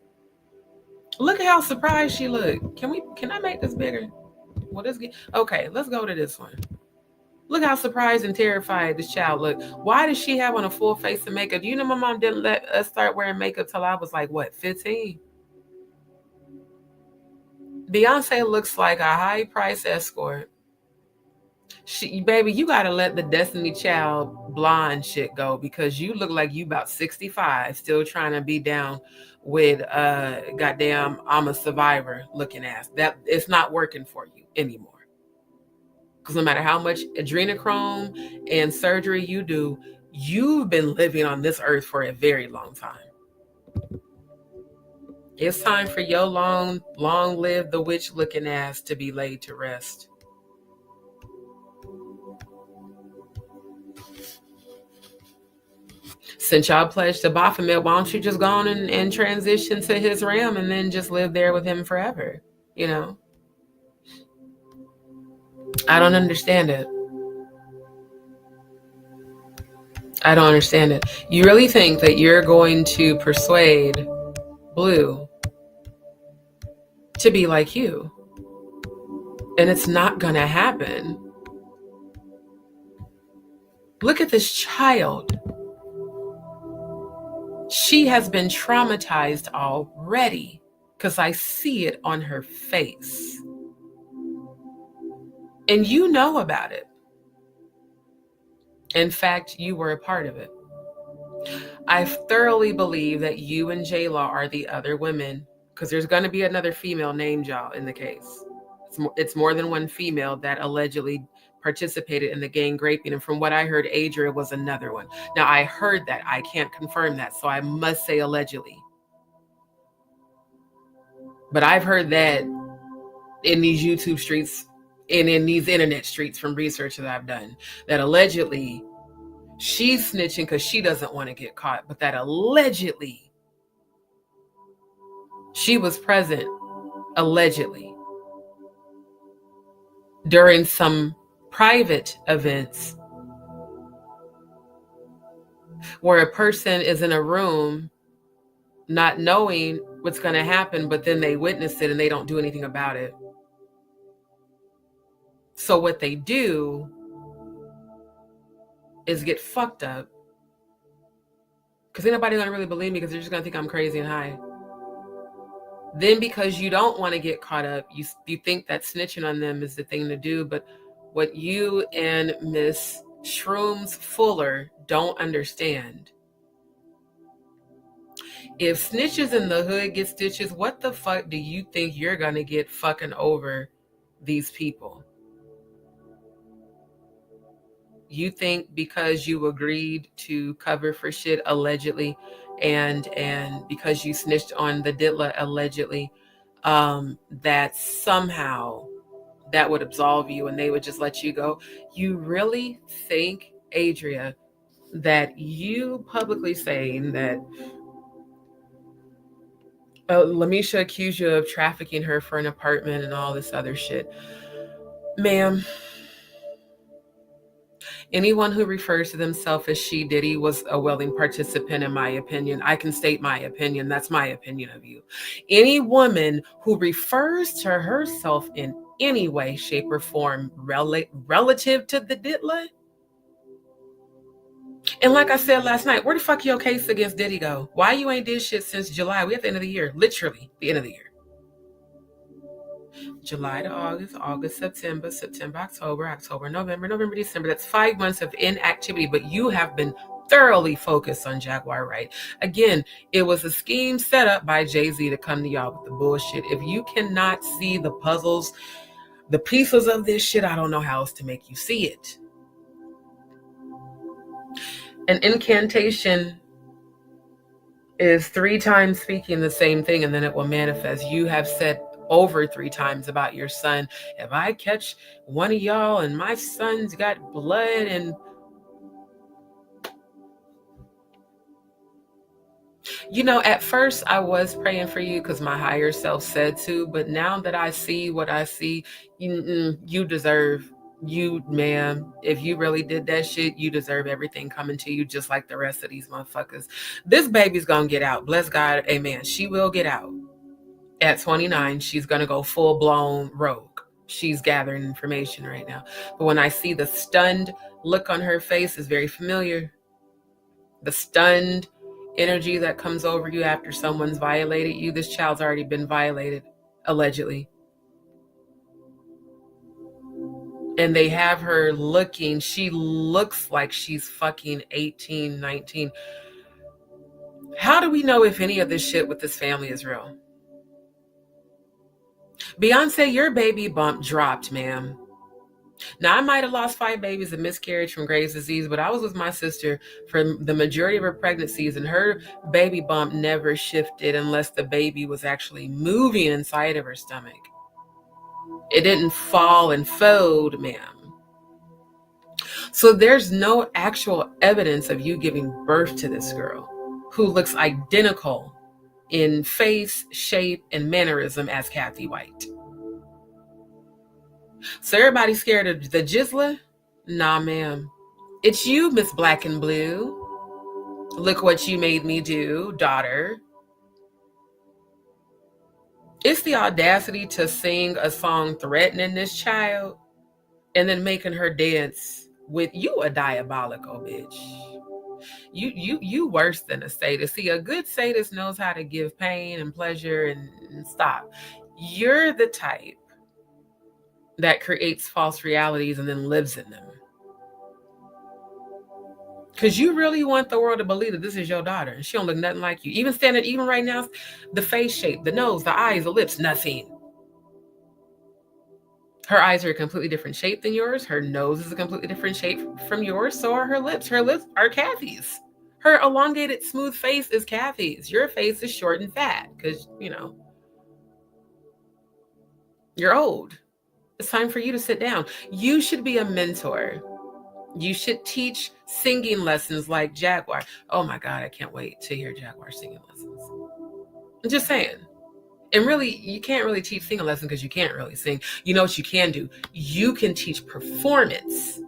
Look at how surprised she looked. Can I make this bigger? Okay, let's go to this one. Look how surprised and terrified this child looked. Why does she have on a full face of makeup? You know, my mom didn't let us start wearing makeup till I was like, 15? Beyonce looks like a high-priced escort. Baby, you gotta let the Destiny Child blonde shit go, because you look like you about 65, still trying to be down with goddamn I'm a survivor looking ass. That it's not working for you anymore. Because no matter how much adrenochrome and surgery you do, you've been living on this earth for a very long time. It's time for your long live the witch looking ass to be laid to rest. Since y'all pledged to Baphomet, why don't you just go on and transition to his realm and then just live there with him forever? You know? I don't understand it. I don't understand it. You really think that you're going to persuade Blue to be like you. And it's not gonna happen. Look at this child. She has been traumatized already because I see it on her face. And you know about it. In fact, you were a part of it. I thoroughly believe that you and J-Law are the other women, because there's going to be another female named y'all in the case. It's more than one female that allegedly participated in the gang raping. And from what I heard, Adria was another one. Now, I heard that. I can't confirm that, so I must say allegedly. But I've heard that in these YouTube streets and in these internet streets from research that I've done, that allegedly she's snitching because she doesn't want to get caught, but that allegedly she was present, allegedly, during some private events where a person is in a room not knowing what's going to happen, but then they witness it and they don't do anything about it. So what they do is get fucked up, because ain't nobody gonna really believe me, because they're just gonna think I'm crazy and high. Then because you don't want to get caught up, you think that snitching on them is the thing to do. But what you and Miss Shrooms Fuller don't understand, if snitches in the hood get stitches, what the fuck do you think you're gonna get fucking over these people? You think because you agreed to cover for shit allegedly, and because you snitched on the Diddler allegedly, that somehow that would absolve you and they would just let you go? You really think, Adria, that you publicly saying that Lamisha accused you of trafficking her for an apartment and all this other shit? Ma'am, anyone who refers to themselves as she Diddy was a willing participant, in my opinion. I can state my opinion. That's my opinion of you. Any woman who refers to herself in any way, shape, or form relative to the Diddler. And like I said last night, where the fuck your case against Diddy go? Why you ain't did shit since July? We at the end of the year. Literally, the end of the year. July to August, August, September, October, November, December. That's 5 months of inactivity, but you have been thoroughly focused on Jaguar Wright. Again, it was a scheme set up by Jay-Z to come to y'all with the bullshit. If you cannot see the puzzles, the pieces of this shit, I don't know how else to make you see it. An incantation is 3 times speaking the same thing, and then it will manifest. You have said over 3 times about your son, if I catch one of y'all and my son's got blood and at first I was praying for you because my higher self said to, but now that I see what I see, you deserve, ma'am, if you really did that shit, you deserve everything coming to you, just like the rest of these motherfuckers. This baby's gonna get out. Bless God, amen. She will get out. At 29, she's gonna go full-blown rogue. She's gathering information right now. But when I see the stunned look on her face, is very familiar. The stunned energy that comes over you after someone's violated you. This child's already been violated, allegedly. And they have her looking, she looks like she's fucking 18, 19. How do we know if any of this shit with this family is real? Beyonce, your baby bump dropped, ma'am. Now, I might have lost 5 babies of miscarriage from Graves' disease, but I was with my sister for the majority of her pregnancies, and her baby bump never shifted unless the baby was actually moving inside of her stomach. It didn't fall and fold, ma'am. So there's no actual evidence of you giving birth to this girl who looks identical in face, shape, and mannerism as Kathy White. So everybody's scared of the Jizzler? Nah, ma'am. It's you, Miss Black and Blue. Look what you made me do, daughter. It's the audacity to sing a song threatening this child and then making her dance with you. A diabolical bitch. You worse than a sadist. See, a good sadist knows how to give pain and pleasure and stop. You're the type that creates false realities and then lives in them. Because you really want the world to believe that this is your daughter and she don't look nothing like you. Even standing, even right now, the face shape, the nose, the eyes, the lips, nothing. Her eyes are a completely different shape than yours. Her nose is a completely different shape from yours. So are her lips. Her lips are Kathy's. Her elongated, smooth face is Kathy's. Your face is short and fat because, you know, you're old. It's time for you to sit down. You should be a mentor. You should teach singing lessons like Jaguar. Oh my God, I can't wait to hear Jaguar singing lessons. I'm just saying. And really, you can't really teach singing lessons because you can't really sing. You know what you can do? You can teach performance.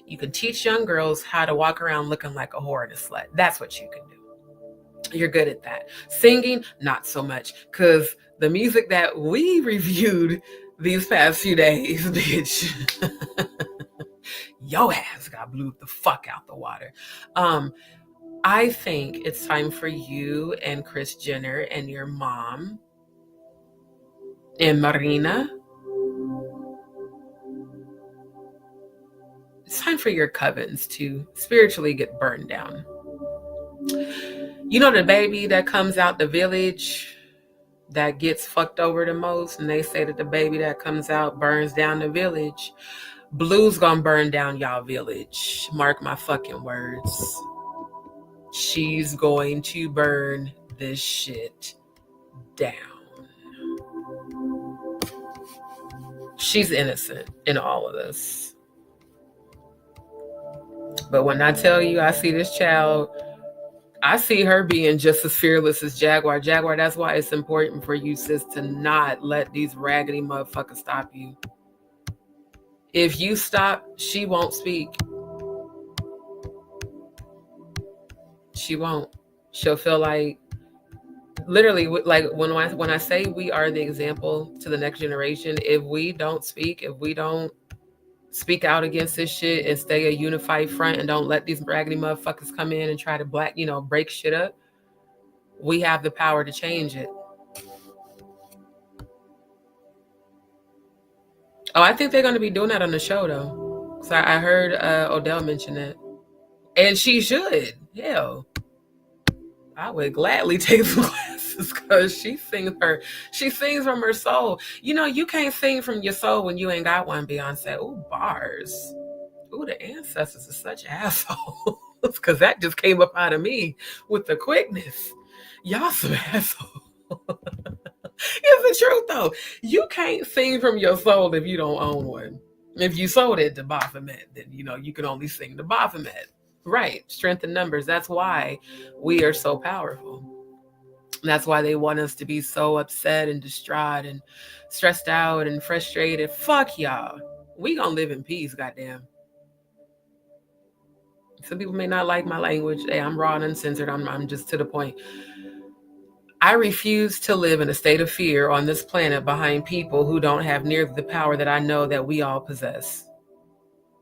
You can teach young girls how to walk around looking like a whore and a slut. That's what you can do. You're good at that. Singing, not so much. Because the music that we reviewed these past few days, bitch, your ass got blew the fuck out the water. I think it's time for you and Kris Jenner and your mom and Marina. It's time for your covens to spiritually get burned down. You know the baby that comes out the village that gets fucked over the most, and they say that the baby that comes out burns down the village. Blue's gonna burn down y'all village. Mark my fucking words. She's going to burn this shit down. She's innocent in all of this. But when I tell you I see this child, I see her being just as fearless as Jaguar. Jaguar, that's why it's important for you, sis, to not let these raggedy motherfuckers stop you. If you stop, she won't speak. She won't. She'll feel like, literally, like when I say we are the example to the next generation, if we don't speak, if we don't speak out against this shit and stay a unified front and don't let these raggedy motherfuckers come in and try to break shit up, we have the power to change it. Oh, I think they're going to be doing that on the show, though. So I heard Odell mention that. And she should. Hell, I would gladly take some classes because she sings from her soul. You know, you can't sing from your soul when you ain't got one, Beyonce. Ooh, bars. Ooh, the ancestors are such assholes. Because that just came up out of me with the quickness. Y'all some assholes. It's the truth, though. You can't sing from your soul if you don't own one. If you sold it to Baphomet, then, you know, you can only sing to Baphomet. Right. Strength in numbers. That's why we are so powerful. That's why they want us to be so upset and distraught and stressed out and frustrated. Fuck y'all. We gonna live in peace, goddamn. Some people may not like my language. Hey, I'm raw and uncensored. I'm just to the point. I refuse to live in a state of fear on this planet behind people who don't have nearly the power that I know that we all possess.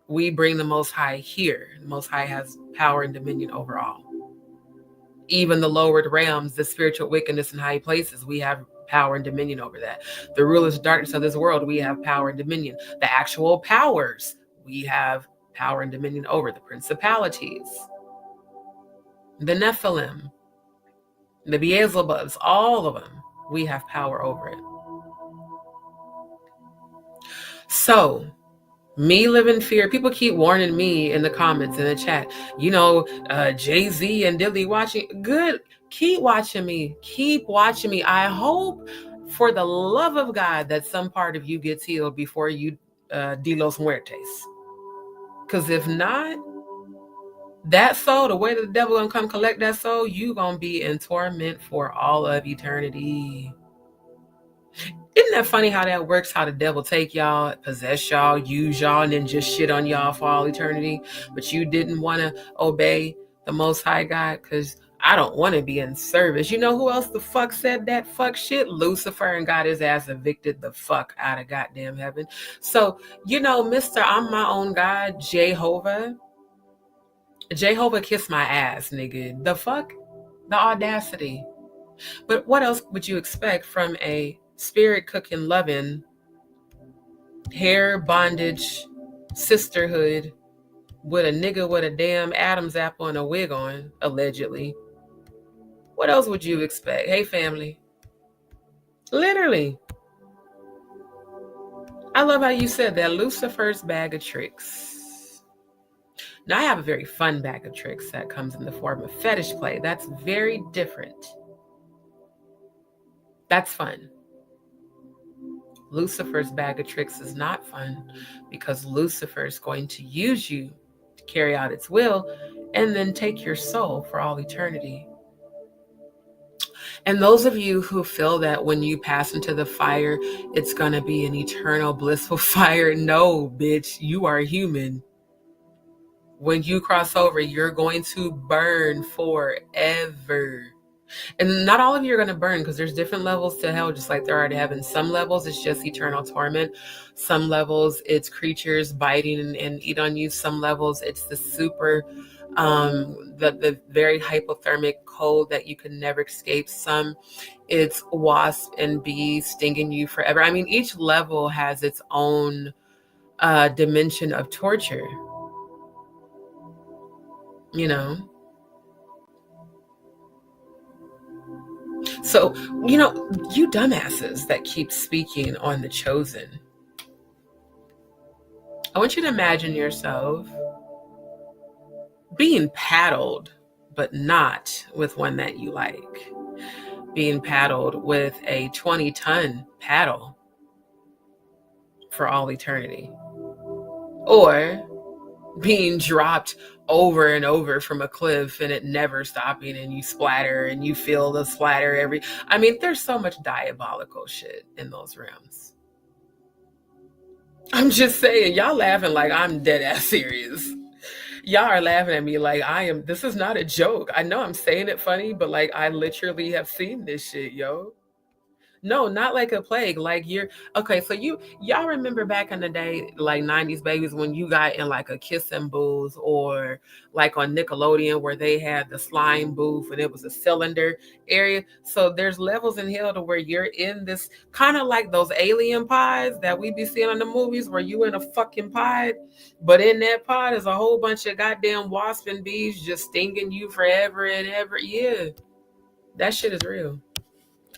We bring the Most High here. The Most High has power and dominion over all. Even the lowered realms, the spiritual wickedness in high places, we have power and dominion over that. The rulers of darkness of this world, we have power and dominion. The actual powers, we have power and dominion over. The principalities, the Nephilim, the Beelzebubs, all of them, we have power over it. So, me live in fear. People keep warning me in the comments, in the chat, you know, Jay-Z and Dilly watching. Good. Keep watching me. Keep watching me. I hope for the love of God that some part of you gets healed before you de los muertes. Because if not, that soul, the way that the devil gonna come collect that soul, you gonna be in torment for all of eternity. Isn't that funny how that works? How the devil take y'all, possess y'all, use y'all, and then just shit on y'all for all eternity. But you didn't want to obey the Most High God because I don't want to be in service. You know who else the fuck said that fuck shit? Lucifer, and got his ass evicted the fuck out of goddamn heaven. So, Mr. I'm my own God, Jehovah kissed my ass, nigga. The fuck? The audacity. But what else would you expect from a spirit cooking, loving, hair bondage sisterhood with a nigga with a damn Adam's apple and a wig on, allegedly? What else would you expect? Hey, family. Literally. I love how you said that. Lucifer's bag of tricks. Now, I have a very fun bag of tricks that comes in the form of fetish play. That's very different. That's fun. Lucifer's bag of tricks is not fun because Lucifer is going to use you to carry out its will and then take your soul for all eternity. And those of you who feel that when you pass into the fire, it's going to be an eternal blissful fire. No, bitch, you are human. When you cross over, you're going to burn forever. And not all of you are going to burn because there's different levels to hell, just like there are to heaven. Some levels, it's just eternal torment. Some levels, it's creatures biting and eat on you. Some levels, it's the super, the very hypothermic cold that you can never escape. Some, it's wasp and bees stinging you forever. I mean, each level has its own dimension of torture, So, you dumbasses that keep speaking on The Chosen, I want you to imagine yourself being paddled, but not with one that you like. Being paddled with a 20-ton paddle for all eternity. Or being dropped over and over from a cliff and it never stopping and you splatter and you feel the splatter there's so much diabolical shit in those realms. I'm just saying, y'all laughing like I'm dead ass serious. Y'all are laughing at me like this is not a joke. I know I'm saying it funny, but like I literally have seen this shit, yo. No, not like a plague. Like okay. So y'all remember back in the day, like 90s babies, when you got in like a kissing booth or like on Nickelodeon where they had the slime booth and it was a cylinder area. So there's levels in hell to where you're in this kind of like those alien pods that we be seeing in the movies where you in a fucking pod, but in that pod is a whole bunch of goddamn wasp and bees just stinging you forever and ever. Yeah, that shit is real.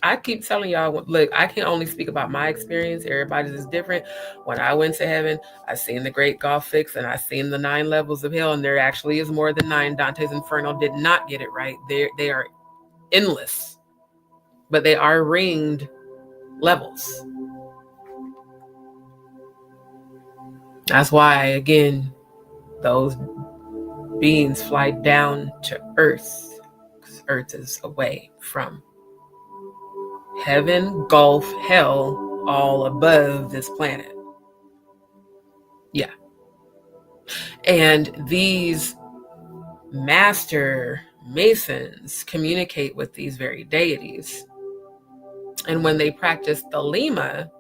I keep telling y'all, look, I can only speak about my experience. Everybody's is different. When I went to heaven, I seen the Great Gulf Fix and I seen the 9 levels of hell, and there actually is more than 9. Dante's Inferno did not get it right. They are endless, but they are ringed levels. That's why, again, those beings fly down to Earth, because Earth is away from heaven, gulf, hell, all above this planet. Yeah. And these master masons communicate with these very deities. And when they practice the Lima,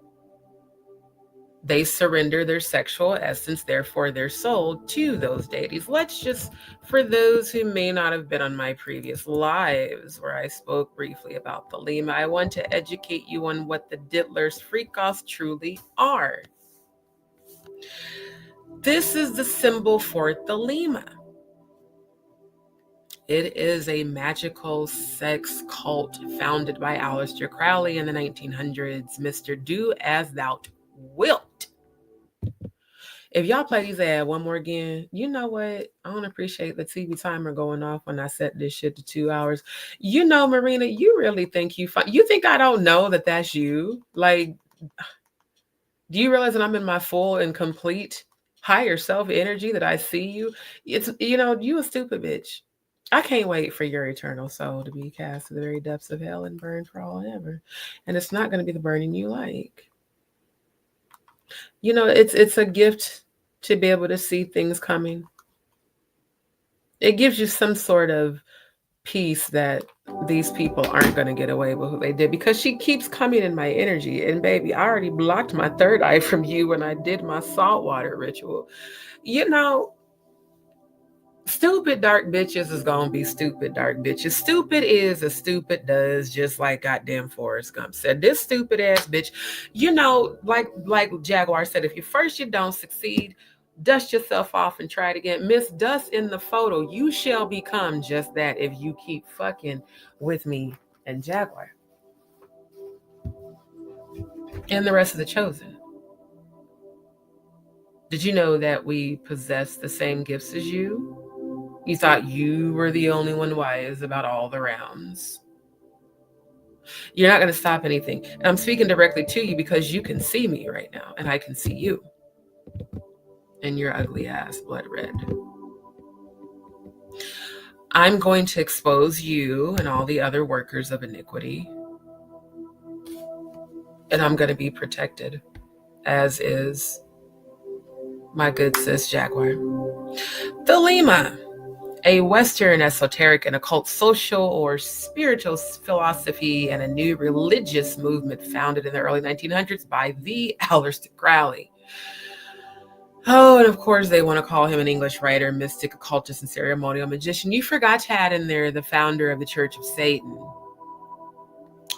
they surrender their sexual essence, therefore their soul, to those deities. Let's just, for those who may not have been on my previous lives where I spoke briefly about the Lima, I want to educate you on what the Diddlers freak-offs truly are. This is the symbol for the Lima. It is a magical sex cult founded by Aleister Crowley in the 1900s. Mr. Do As Thou Wilt. If y'all play these ads one more again, you know what? I don't appreciate the TV timer going off when I set this shit to 2 hours. Marina, you really think you think I don't know that that's you? Like, do you realize that I'm in my full and complete higher self energy, that I see you? It's, you a stupid bitch. I can't wait for your eternal soul to be cast to the very depths of hell and burned for all and ever. And it's not going to be the burning you like. It's a gift to be able to see things coming. It gives you some sort of peace that these people aren't going to get away with who they did, because she keeps coming in my energy. And baby, I already blocked my third eye from you when I did my saltwater ritual. You know, stupid dark bitches is gonna be stupid dark bitches. Stupid is as stupid does, just like goddamn Forrest Gump said. This stupid ass bitch, you know, like Jaguar said, if you first you don't succeed, dust yourself off and try it again. Miss Dust in the photo, you shall become just that if you keep fucking with me and Jaguar. And the rest of the chosen. Did you know that we possess the same gifts as you? You thought you were the only one wise about all the rounds. You're not going to stop anything. And I'm speaking directly to you because you can see me right now and I can see you. And your ugly ass blood red. I'm going to expose you and all the other workers of iniquity. And I'm going to be protected, as is my good sis Jaguar. Thelema, a Western esoteric and occult social or spiritual philosophy and a new religious movement founded in the early 1900s by the Aleister Crowley. Oh, and of course they want to call him an English writer, mystic, occultist, and ceremonial magician. You forgot to add in there the founder of the Church of Satan.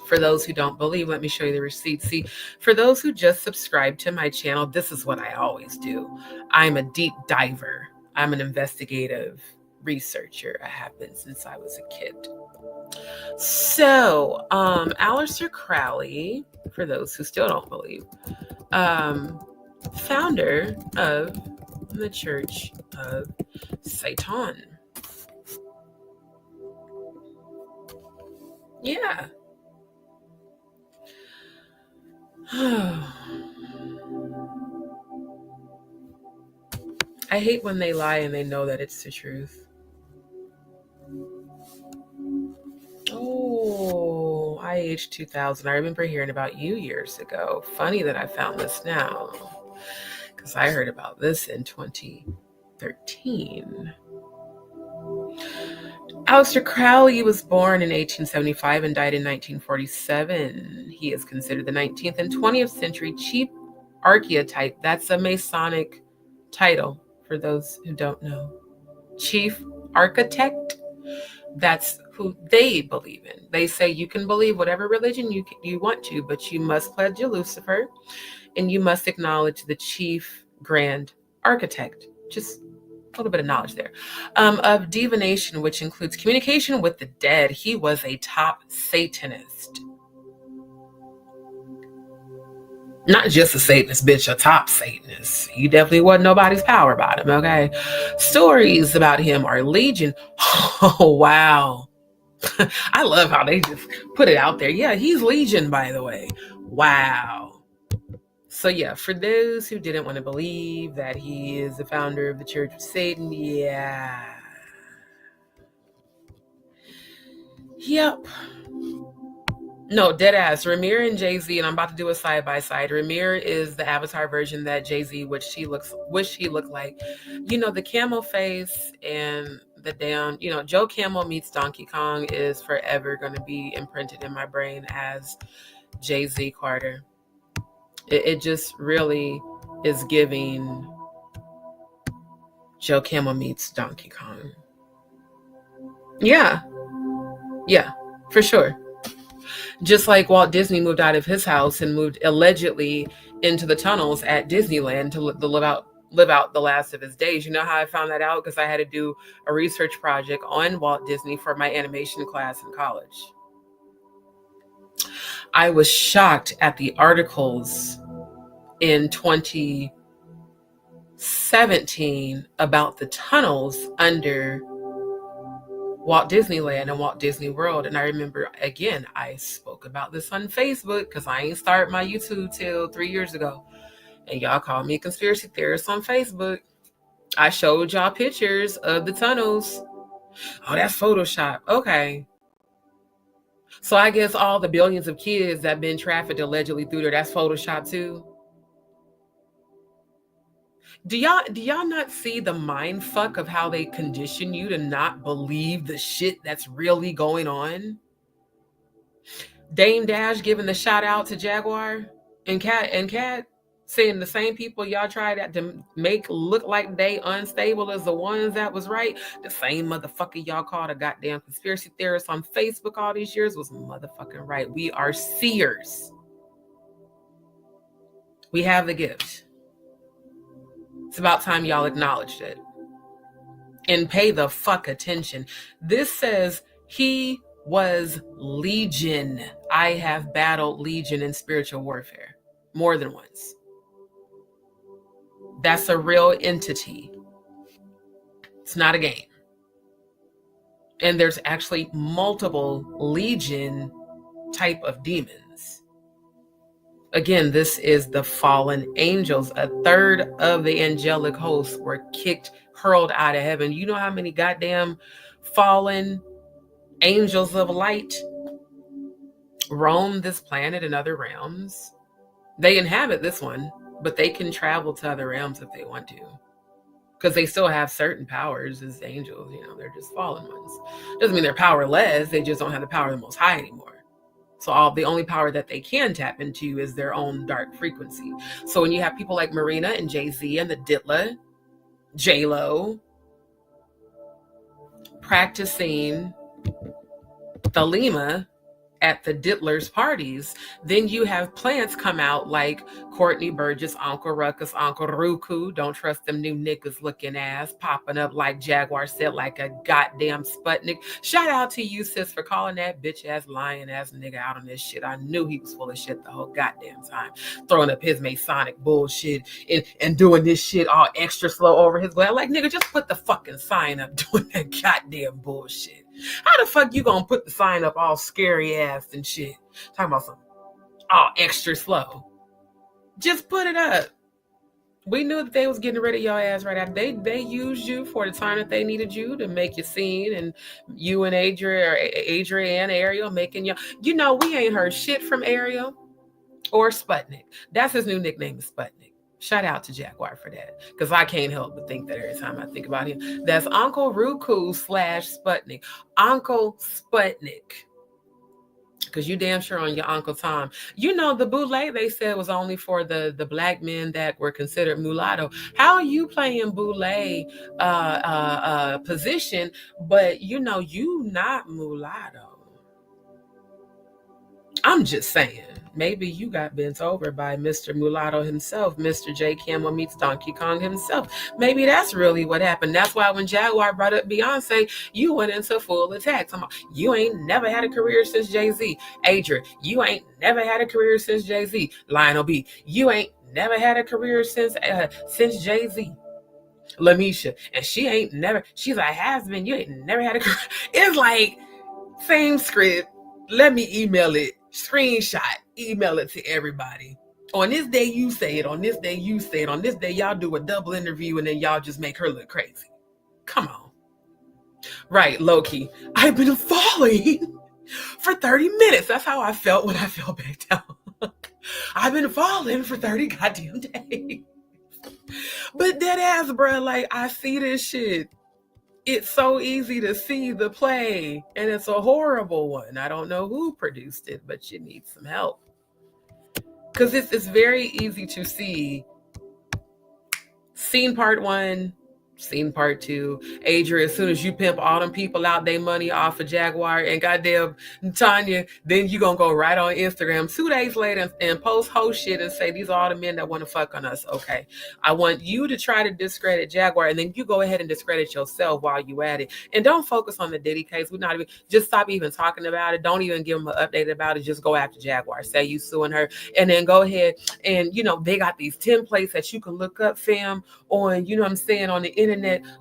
For those who don't believe, let me show you the receipt. See, for those who just subscribe to my channel, this is what I always do. I'm a deep diver. I'm an investigative researcher. I have been since I was a kid. So, Aleister Crowley, for those who still don't believe, founder of the Church of Satan. Yeah. I hate when they lie and they know that it's the truth. Oh, IH 2000. I remember hearing about you years ago. Funny that I found this now, because I heard about this in 2013. Aleister Crowley was born in 1875 and died in 1947. He is considered the 19th and 20th century chief archetype. That's a Masonic title for those who don't know. Chief architect. That's who they believe in. They say you can believe whatever religion you want to, but you must pledge to Lucifer and you must acknowledge the chief grand architect. Just a little bit of knowledge there. Of divination, which includes communication with the dead. He was a top Satanist. Not just a Satanist, bitch, a top Satanist. He definitely wasn't nobody's power bottom, okay? Stories about him are legion. Oh, wow. I love how they just put it out there. Yeah, he's legion, by the way. Wow. So yeah, for those who didn't want to believe that he is the founder of the Church of Satan, yeah. Yep. No, dead ass. Ramir and Jay-Z, and I'm about to do a side-by-side. Ramir is the avatar version that Jay-Z wish he looked like. You know, the camel face and the damn, you know, Joe Camel meets Donkey Kong is forever going to be imprinted in my brain as Jay-Z Carter. It just really is giving Joe Camel meets Donkey Kong. Yeah, for sure. Just like Walt Disney moved out of his house and moved allegedly into the tunnels at Disneyland to live out the last of his days. You know how I found that out? Because I had to do a research project on Walt Disney for my animation class in college. I was shocked at the articles in 2017 about the tunnels under Walt Disneyland and Walt Disney World. And I remember, again, I spoke about this on Facebook because I ain't started my YouTube till 3 years ago. And y'all called me a conspiracy theorist on Facebook. I showed y'all pictures of the tunnels. Oh, that's Photoshop. Okay. So I guess all the billions of kids that been trafficked allegedly through there, that's Photoshop too. Do y'all not see the mind fuck of how they condition you to not believe the shit that's really going on? Dame Dash giving the shout out to Jaguar and Cat saying the same people y'all tried to make look like they unstable as the ones that was right. The same motherfucker y'all called a goddamn conspiracy theorist on Facebook all these years was motherfucking right. We are seers. We have the gift. It's about time y'all acknowledged it. And pay the fuck attention. This says he was Legion. I have battled Legion in spiritual warfare more than once. That's a real entity. It's not a game. And there's actually multiple Legion type of demons. Again, this is the fallen angels. A third of the angelic hosts were hurled out of heaven. You know how many goddamn fallen angels of light roam this planet in other realms? They inhabit this one, but they can travel to other realms if they want to, because they still have certain powers as angels. You know, they're just fallen ones. Doesn't mean they're powerless. They just don't have the power of the Most High anymore. So the only power that they can tap into is their own dark frequency. So when you have people like Marina and Jay-Z and the Ditla, J-Lo, practicing Thelema at the Diddlers parties, then you have plants come out like Courtney Burgess, Uncle Ruckus, Uncle Ruku, don't trust them new niggas looking ass, popping up like Jaguar said, like a goddamn Sputnik. Shout out to you, sis, for calling that bitch ass lying ass nigga out on this shit. I knew he was full of shit the whole goddamn time, throwing up his Masonic bullshit and doing this shit all extra slow over his glad. Like, nigga, just put the fucking sign up doing that goddamn bullshit. How the fuck you gonna put the sign up all scary ass and shit? Talking about something all extra slow. Just put it up. We knew that they was getting rid of your ass right after. They used you for the time that they needed you to make your scene, and you and Adrian Ariel making y'all. You know, we ain't heard shit from Ariel or Sputnik. That's his new nickname, is Sputnik. Shout out to Jaguar for that, because I can't help but think that every time I think about him. That's Uncle Ruku / Sputnik. Uncle Sputnik. Because you damn sure on your Uncle Tom. You know, the boule they said was only for the black men that were considered mulatto. How are you playing boule position, but you know you not mulatto? I'm just saying. Maybe you got bent over by Mr. Mulatto himself, Mr. J. Camel meets Donkey Kong himself. Maybe that's really what happened. That's why when Jaguar brought up Beyonce, you went into full attack. You ain't never had a career since Jay-Z. Adrian, you ain't never had a career since Jay-Z. Lionel B, you ain't never had a career since Jay-Z. Lamisha, and she's a has-been. You ain't never had a career. It's like, same script. Let me email it. Screenshot, email it to everybody. On this day you say it, on this day you say it, on this day y'all do a double interview and then y'all just make her look crazy. Come on. Right, low-key. I've been falling for 30 minutes. That's how I felt when I fell back down. I've been falling for 30 goddamn days. But dead ass, bro, like, I see this shit. It's so easy to see the play, and it's a horrible one. I don't know who produced it, but you need some help. Because it's very easy to see scene part 1, scene part 2. Adrian, as soon as you pimp all them people out their money off of Jaguar and goddamn Tanya, then you gonna go right on Instagram 2 days later and post whole shit and say, these are all the men that want to fuck on us. Okay, I want you to try to discredit Jaguar, and then you go ahead and discredit yourself while you at it. And don't focus on the Diddy case. We're not even, just stop even talking about it. Don't even give them an update about it. Just go after Jaguar. Say you suing her, and then go ahead and, you know, they got these templates that you can look up, fam, on, you know what I'm saying, on the internet.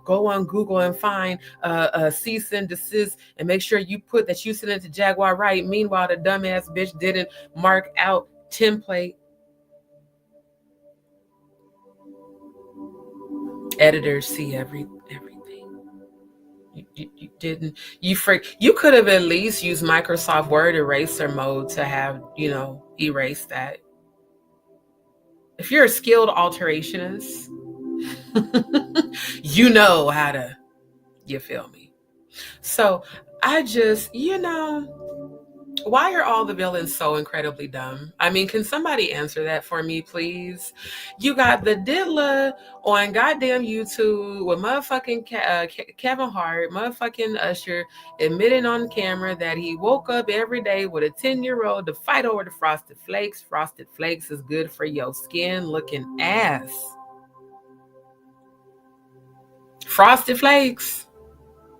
Go on Google and find a cease and desist, and make sure you put that you sent it to Jaguar Wright. Meanwhile, the dumbass bitch didn't mark out template. Editors see everything. You didn't. You could have at least used Microsoft Word eraser mode to have, you know, erase that. If you're a skilled alterationist, You know how to, you feel me? So I just, why are all the villains so incredibly dumb? I mean, can somebody answer that for me, please? You got the diddler on goddamn YouTube with motherfucking Kevin Hart, motherfucking Usher, admitting on camera that he woke up every day with a 10-year-old to fight over the Frosted Flakes. Frosted Flakes is good for your skin looking ass. Frosted Flakes.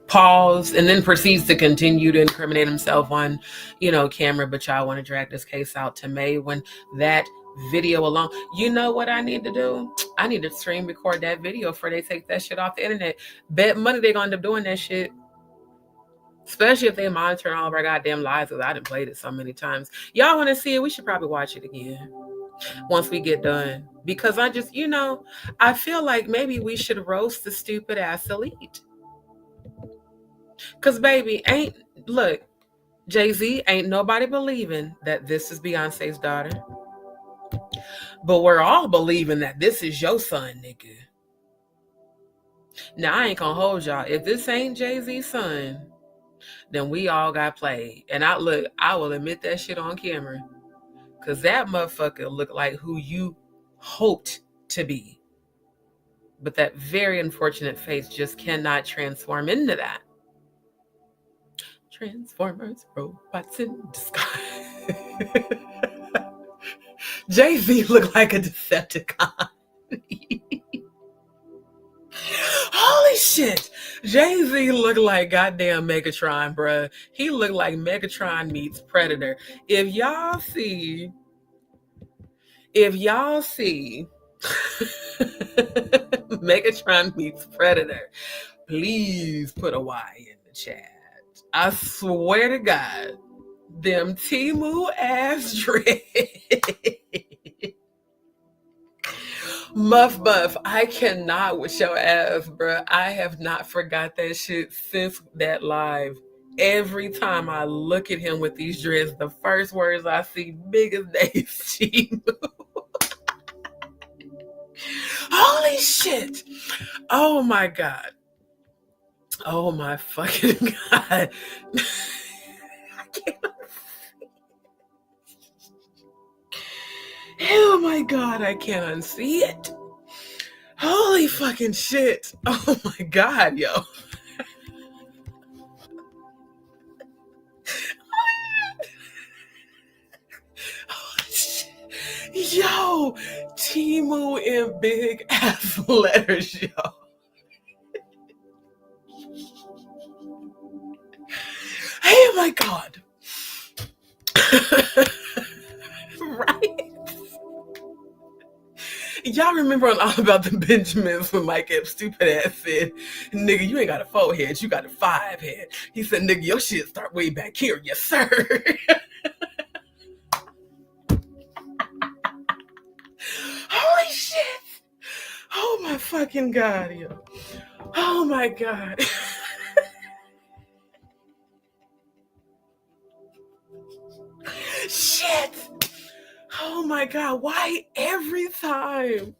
Pause, and then proceeds to continue to incriminate himself on, camera. But y'all want to drag this case out to May when that video alone. You know what I need to do? I need to stream record that video before they take that shit off the internet. Bet money they're gonna end up doing that shit. Especially if they monitor all of our goddamn lives, because I done played it so many times. Y'all want to see it? We should probably watch it again once we get done. Because I just, I feel like maybe we should roast the stupid ass elite. Because, baby, look, Jay-Z, ain't nobody believing that this is Beyonce's daughter. But we're all believing that this is your son, nigga. Now, I ain't gonna hold y'all. If this ain't Jay-Z's son, then we all got played. And I will admit that shit on camera. Because that motherfucker looked like who you hoped to be. But that very unfortunate face just cannot transform into that. Transformers, robots in disguise. Jay-Z looked like a Decepticon. Holy shit. Jay-Z looked like goddamn Megatron, bruh. He looked like Megatron meets Predator. If y'all see Megatron meets Predator, please put a Y in the chat. I swear to God, them Temu ass dreads. Muff, I cannot with your ass, bruh. I have not forgot that shit since that live. Every time I look at him with these dreads, the first words I see, big as Dave Temu. Holy shit. Oh my God. Oh my fucking God. I can't. Oh my God, I can't unsee it. Holy fucking shit. Oh my God, yo. Yo, Temu in big ass letters, yo. Oh my God. Right? Y'all remember on All About the Benjamins when Mike Epps stupid ass said, nigga, you ain't got a 4 head, you got a 5 head. He said, nigga, your shit start way back here, yes sir. Holy shit. Oh my fucking God, yo. Oh my God. Shit. Oh my God. Why every time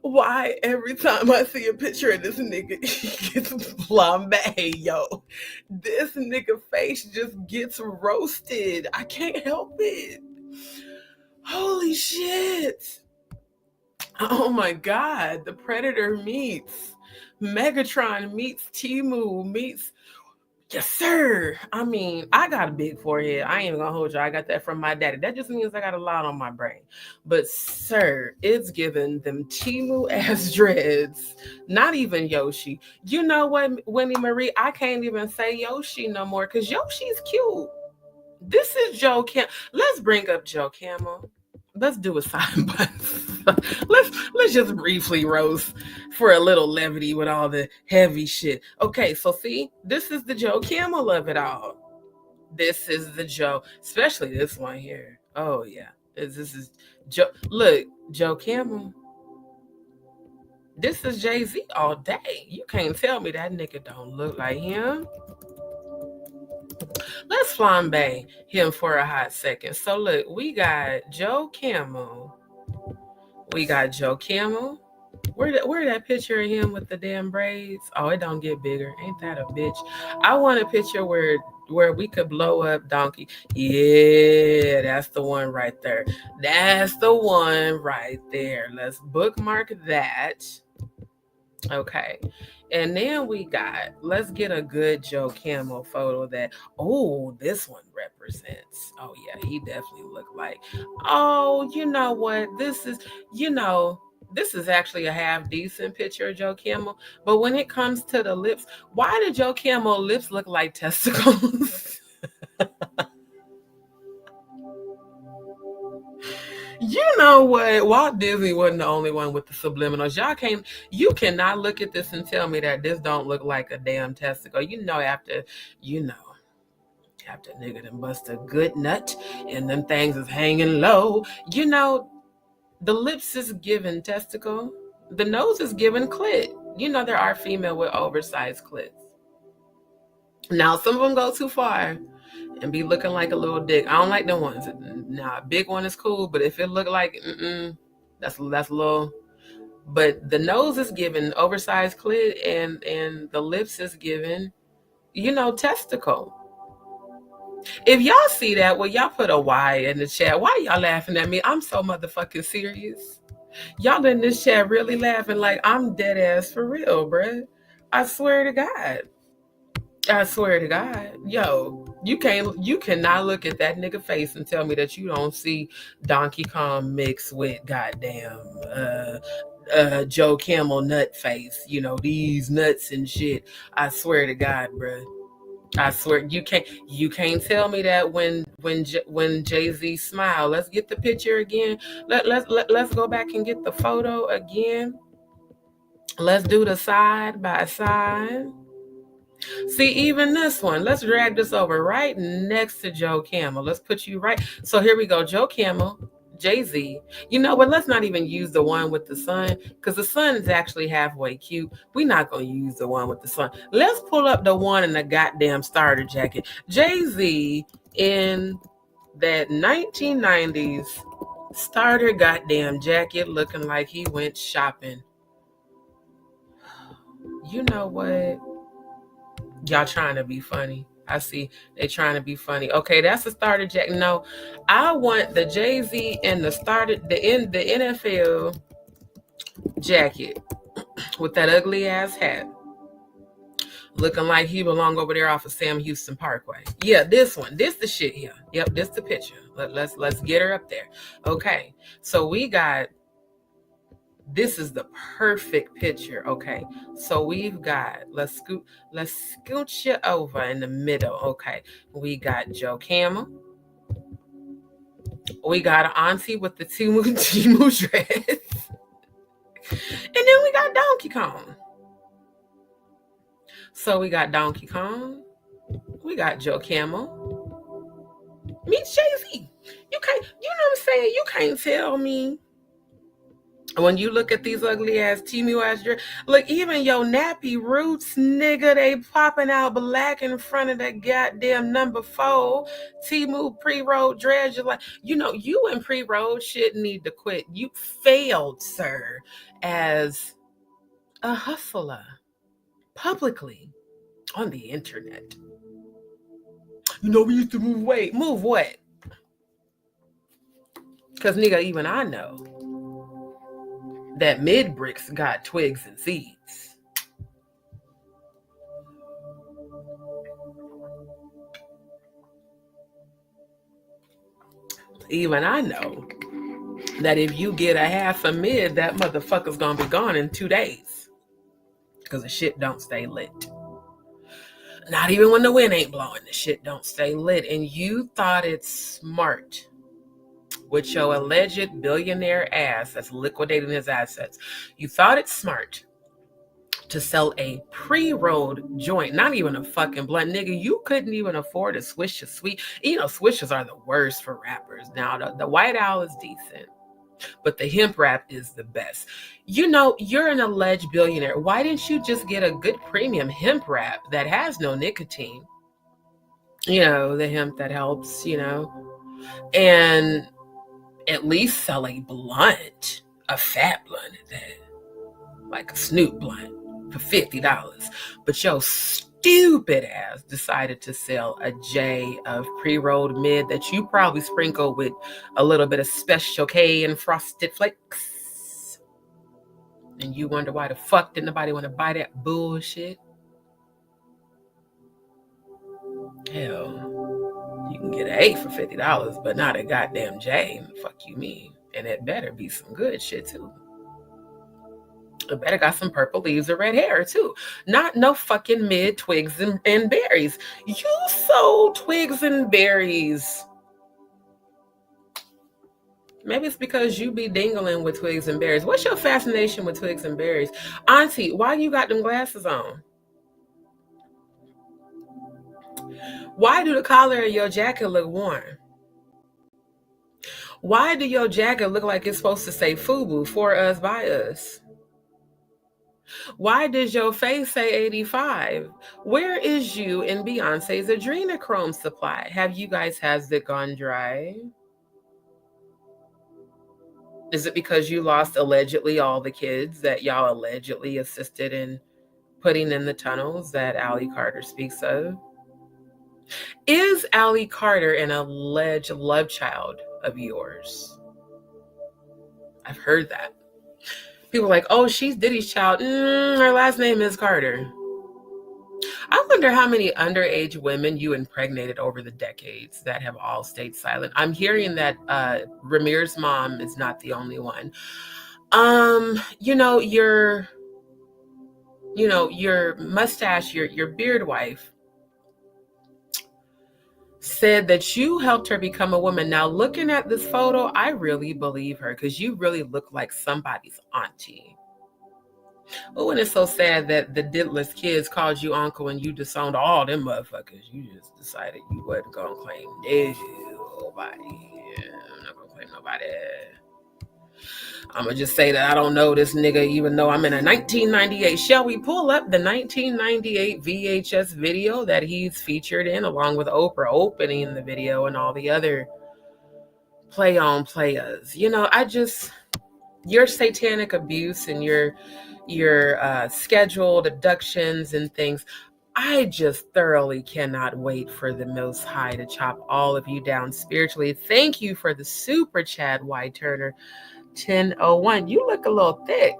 I see a picture of this nigga, he gets flambe, yo? This nigga face just gets roasted. I can't help it. Holy shit. Oh my God. The Predator meets Megatron meets Temu meets, yes sir. I mean, I got a big forehead. I ain't even gonna hold you. I got that from my daddy. That just means I got a lot on my brain. But sir, it's giving them Temu ass dreads. Not even Yoshi. You know what, Winnie Marie? I can't even say Yoshi no more because Yoshi's cute. This is Joe Cam. Let's bring up Joe Camel. Let's do a side by side. Let's just briefly roast for a little levity with all the heavy shit. Okay, so see, this is the Joe Camel of it all. This is the Joe, especially this one here. Oh yeah, this is Joe. Look, Joe Camel. This is Jay-Z all day. You can't tell me that nigga don't look like him. Let's flambe him for a hot second. So look, we got Joe Camel. We got Joe Camel. Where that picture of him with the damn braids? Oh, it don't get bigger. Ain't that a bitch? I want a picture where we could blow up Donkey. Yeah, that's the one right there. That's the one right there. Let's bookmark that. Okay. And then let's get a good Joe Camel photo that, this one represents. Oh, yeah, he definitely looked like, you know what? This is actually a half decent picture of Joe Camel. But when it comes to the lips, why did Joe Camel lips look like testicles? You know what? Walt Disney wasn't the only one with the subliminals. You cannot look at this and tell me that this don't look like a damn testicle. After nigga done bust a good nut and them things is hanging low. The lips is given testicle. The nose is given clit. There are female with oversized clits. Now, some of them go too far and be looking like a little dick. I don't like them ones. Nah, a big one is cool, but if it look like, that's a little. But the nose is given oversized clit, and the lips is given, testicle. If y'all see that, well, y'all put a Y in the chat. Why y'all laughing at me? I'm so motherfucking serious. Y'all in this chat really laughing like I'm dead ass for real, bruh. I swear to God. Yo, you cannot look at that nigga face and tell me that you don't see Donkey Kong mixed with goddamn Joe Camel nut face. These nuts and shit. I swear to God, bruh. I swear you can't tell me that when Jay-Z smiled. Let's get the picture again. Let's go back and get the photo again. Let's do the side by side. See, even this one, let's drag this over right next to Joe Camel. Let's put you right. So here we go, Joe Camel, Jay-Z. You know what? Let's not even use the one with the sun, because the sun is actually halfway cute. We're not going to use the one with the sun. Let's pull up the one in the goddamn starter jacket. Jay-Z in that 1990s starter goddamn jacket, looking like he went shopping. You know what? Y'all trying to be funny. I see they trying to be funny. Okay, that's the starter jacket. No, I want the Jay-Z and the NFL jacket with that ugly ass hat, looking like he belong over there off of Sam Houston Parkway. Yeah, this one. This the shit here. Yep, this the picture. Let's get her up there. Okay, so we got. This is the perfect picture. Okay, so we've got, let's scoot you over in the middle. Okay, we got Joe Camel. We got an auntie with the Timu dress. And then we got Donkey Kong. So we got Donkey Kong. We got Joe Camel. Meet Jay-Z. You know what I'm saying? You can't tell me. When you look at these ugly ass Timu ass dress, look, even your nappy roots, nigga, they popping out black in front of that goddamn number 4 Timu pre-roll dress. You're like, you and pre-roll shit need to quit. You failed, sir, as a hustler publicly on the internet. We used to move weight. Move what? Because, nigga, even I know that mid bricks got twigs and seeds. Even I know that if you get a half a mid, that motherfucker's gonna be gone in 2 days. Because the shit don't stay lit. Not even when the wind ain't blowing, the shit don't stay lit. And you thought it's smart with your alleged billionaire ass that's liquidating his assets. You thought it's smart to sell a pre-rolled joint, not even a fucking blunt. Nigga, you couldn't even afford a Swisher Sweet. Swishers are the worst for rappers. Now, the White Owl is decent, but the hemp wrap is the best. You're an alleged billionaire. Why didn't you just get a good premium hemp wrap that has no nicotine? The hemp that helps, and at least sell a blunt, a fat blunt at that. like a Snoop blunt for $50. But your stupid ass decided to sell a J of pre-rolled mid that you probably sprinkled with a little bit of Special K and Frosted Flakes. And you wonder why the fuck didn't nobody want to buy that bullshit? Hell, you can get an 8 for $50, but not a goddamn J. Fuck you mean? And it better be some good shit too. It better got some purple leaves or red hair too. Not no fucking mid twigs and berries. You sold twigs and berries. Maybe it's because you be dingling with twigs and berries. What's your fascination with twigs and berries? Auntie, why you got them glasses on? Why do the collar of your jacket look worn? Why do your jacket look like it's supposed to say FUBU, for us, by us? Why does your face say 85? Where is you in Beyonce's adrenochrome supply? Have you guys, has it gone dry? Is it because you lost allegedly all the kids that y'all allegedly assisted in putting in the tunnels that Allie Carter speaks of? Is Allie Carter an alleged love child of yours? I've heard that. People are like, oh, she's Diddy's child. Her last name is Carter. I wonder how many underage women you impregnated over the decades that have all stayed silent. I'm hearing that Ramir's mom is not the only one. Your mustache, your beard wife said that you helped her become a woman. Now, looking at this photo, I really believe her because you really look like somebody's auntie. Oh, and it's so sad that the didless kids called you uncle and you disowned all them motherfuckers. You just decided you wasn't going to claim nobody. I'm not going to claim nobody. I'm going to just say that I don't know this nigga, even though I'm in a 1998. Shall we pull up the 1998 VHS video that he's featured in, along with Oprah opening the video and all the other play-on players? Your satanic abuse and your scheduled abductions and things, I just thoroughly cannot wait for the Most High to chop all of you down spiritually. Thank you for the super chat, Y Turner 1001. You look a little thick.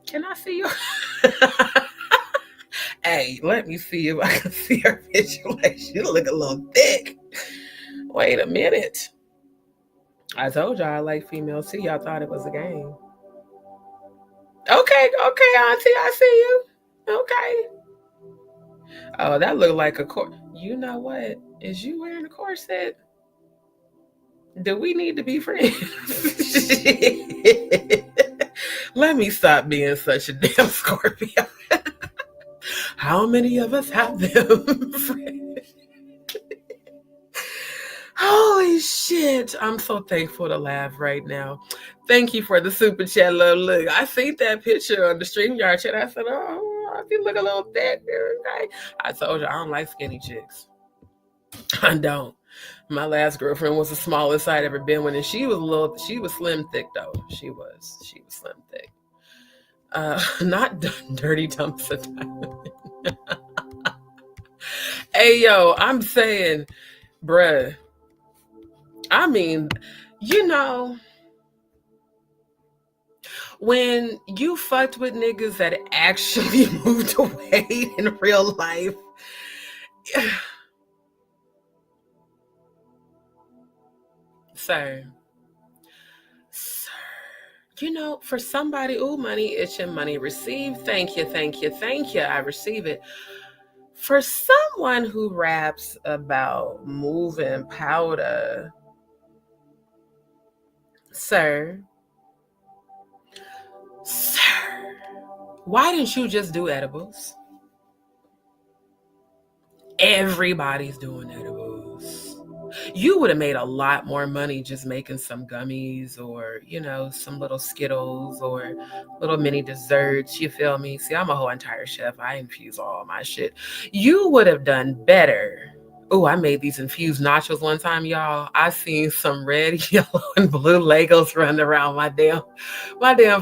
Can I see you? Hey, let me see if I can see her visualization. You look a little thick. Wait a minute. I told y'all I like females too. Y'all thought it was a game. Okay, auntie, I see you. Okay. Oh, that looked like a corset. You know what? Is you wearing a corset? Do we need to be friends? Let me stop being such a damn Scorpio. How many of us have them friends? Holy shit. I'm so thankful to laugh right now. Thank you for the super chat, love. Look, I seen that picture on the StreamYard chat. I said, oh, you look a little thick. Okay. I told you, I don't like skinny chicks. I don't. My last girlfriend was the smallest I'd ever been with, and she was slim thick though. She was slim thick. Not dirty dumps of time. Hey yo, I'm saying, bruh. I mean, when you fucked with niggas that actually moved away in real life, sir, for somebody, money itching, money received. Thank you. I receive it. For someone who raps about moving powder, sir, why didn't you just do edibles? Everybody's doing edibles. You would have made a lot more money just making some gummies or, some little Skittles or little mini desserts. You feel me? See, I'm a whole entire chef. I infuse all my shit. You would have done better. Oh, I made these infused nachos one time, y'all. I seen some red, yellow, and blue Legos running around my damn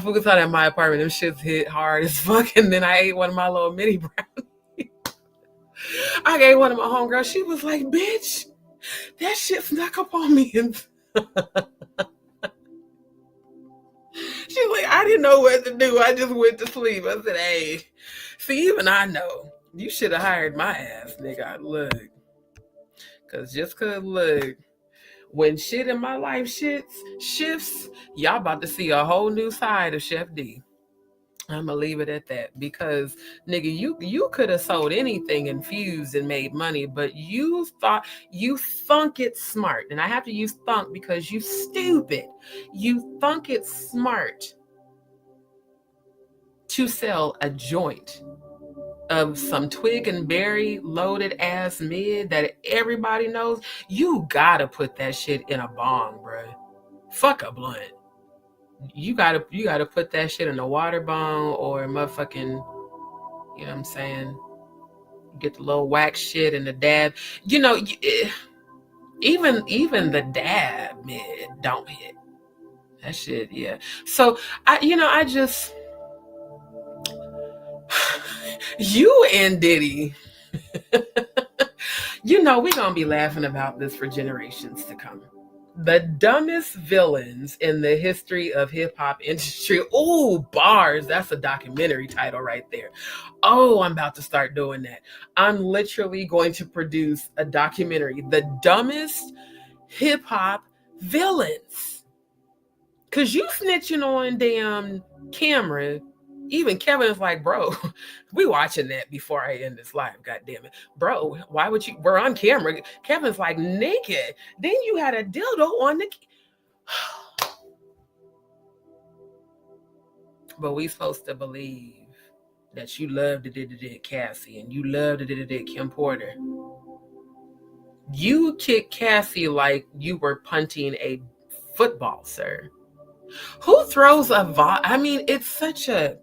futon at my apartment. Them shits hit hard as fuck. And then I ate one of my little mini brownies. I gave one of my homegirls. She was like, bitch, that shit snuck up on me. And she's like, I didn't know what to do. I just went to sleep. I said, hey, see, even I know. You should have hired my ass, nigga. Look. Cause look, when shit in my life shifts, y'all about to see a whole new side of Chef D. I'ma leave it at that because nigga, you could have sold anything infused and made money, but you thunk it smart. And I have to use thunk because you stupid. You thunk it smart to sell a joint of some twig and berry loaded ass mid that everybody knows. You gotta put that shit in a bong, bruh. Fuck a blunt. You gotta put that shit in a water bong or motherfucking, you know what I'm saying? Get the little wax shit and the dab. You know, even the dab mid don't hit. That shit, yeah. So I just you and Diddy. We're gonna be laughing about this for generations to come. The dumbest villains in the history of hip-hop industry. Oh, bars. That's a documentary title right there. Oh, I'm about to start doing that. I'm literally going to produce a documentary. The dumbest hip-hop villains. Because you snitching on damn camera. Even Kevin's like, bro, we watching that before I end this live. God damn it. Bro, why would you? We're on camera. Kevin's like, naked. Then you had a dildo on the... But we supposed to believe that you loved it, Cassie, and you loved it, Kim Porter. You kicked Cassie like you were punting a football, sir. Who throws a I mean, it's such a...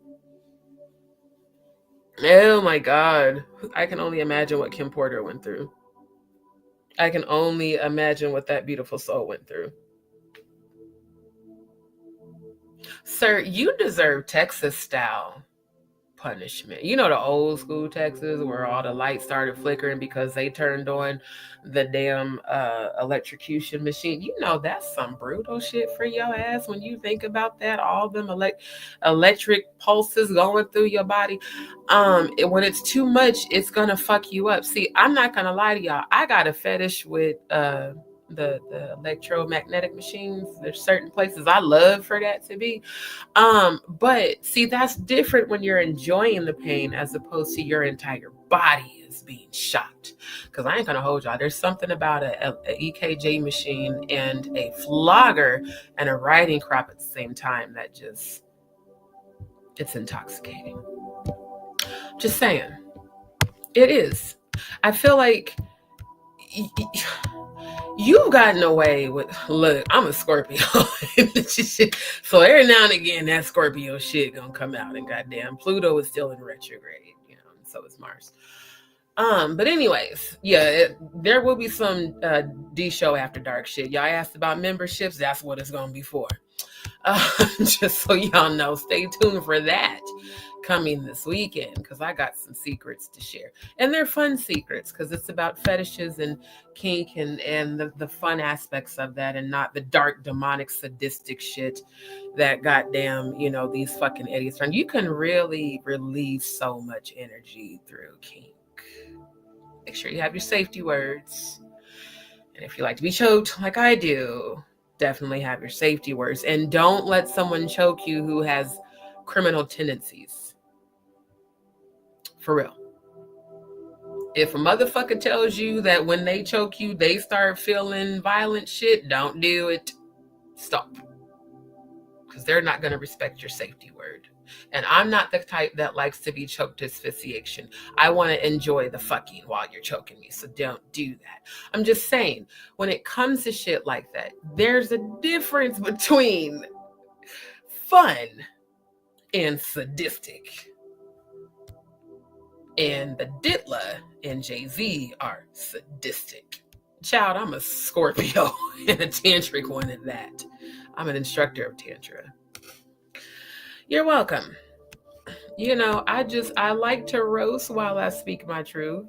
Oh my God. I can only imagine what Kim Porter went through. I can only imagine what that beautiful soul went through. Sir, you deserve Texas style punishment. You know, the old school Texas where all the lights started flickering because they turned on the damn electrocution machine. You know, that's some brutal shit for your ass when you think about that. All them electric pulses going through your body. When it's too much, it's gonna fuck you up. See, I'm not gonna lie to y'all. I got a fetish with the electromagnetic machines. There's certain places I love for that to be. But see, that's different when you're enjoying the pain as opposed to your entire body is being shocked. Because I ain't gonna hold y'all. There's something about a EKG machine and a flogger and a riding crop at the same time that just, it's intoxicating. Just saying. It is. I feel like you've gotten away with... Look, I'm a Scorpio. So every now and again, that Scorpio shit gonna come out, and goddamn, Pluto is still in retrograde, and so is Mars. But anyways, yeah, there will be some D Show After Dark shit. Y'all asked about memberships. That's what it's gonna be for. Just so y'all know, stay tuned for that coming this weekend, because I got some secrets to share, and they're fun secrets because it's about fetishes and kink and the fun aspects of that, and not the dark, demonic, sadistic shit that goddamn, these fucking idiots run. You can really release so much energy through kink. Make sure you have your safety words, and if you like to be choked like I do, definitely have your safety words, and don't let someone choke you who has criminal tendencies. For real. If a motherfucker tells you that when they choke you, they start feeling violent shit, don't do it. Stop. Because they're not going to respect your safety word. And I'm not the type that likes to be choked to asphyxiation. I want to enjoy the fucking while you're choking me. So don't do that. I'm just saying, when it comes to shit like that, there's a difference between fun and sadistic. And the Ditla and Jay-Z are sadistic. Child, I'm a Scorpio and a tantric one at that. I'm an instructor of Tantra. You're welcome. You know, I like to roast while I speak my truth.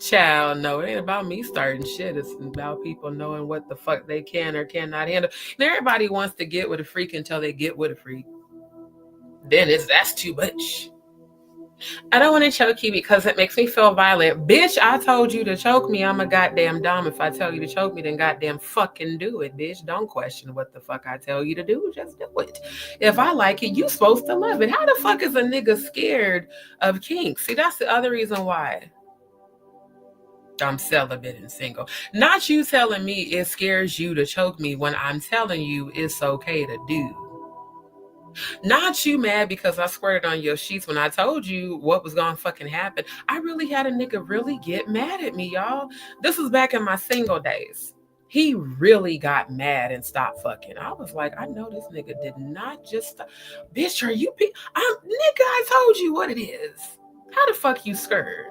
Child, no, it ain't about me starting shit. It's about people knowing what the fuck they can or cannot handle. And everybody wants to get with a freak until they get with a freak. Then that's too much. I don't want to choke you because it makes me feel violent. Bitch, I told you to choke me. I'm a goddamn dom. If I tell you to choke me, then goddamn fucking do it, bitch. Don't question what the fuck I tell you to do. Just do it. If I like it, you supposed to love it. How the fuck is a nigga scared of kink? See, that's the other reason why I'm celibate and single. Not you telling me it scares you to choke me when I'm telling you it's okay to do. Not you mad because I squirted on your sheets when I told you what was gonna fucking happen. I really had a nigga really get mad at me, y'all. This was back in my single days. He really got mad and stopped fucking. I was like, I know this nigga did not just stop. Bitch, are you nigga, I told you what it is. How the fuck you scared?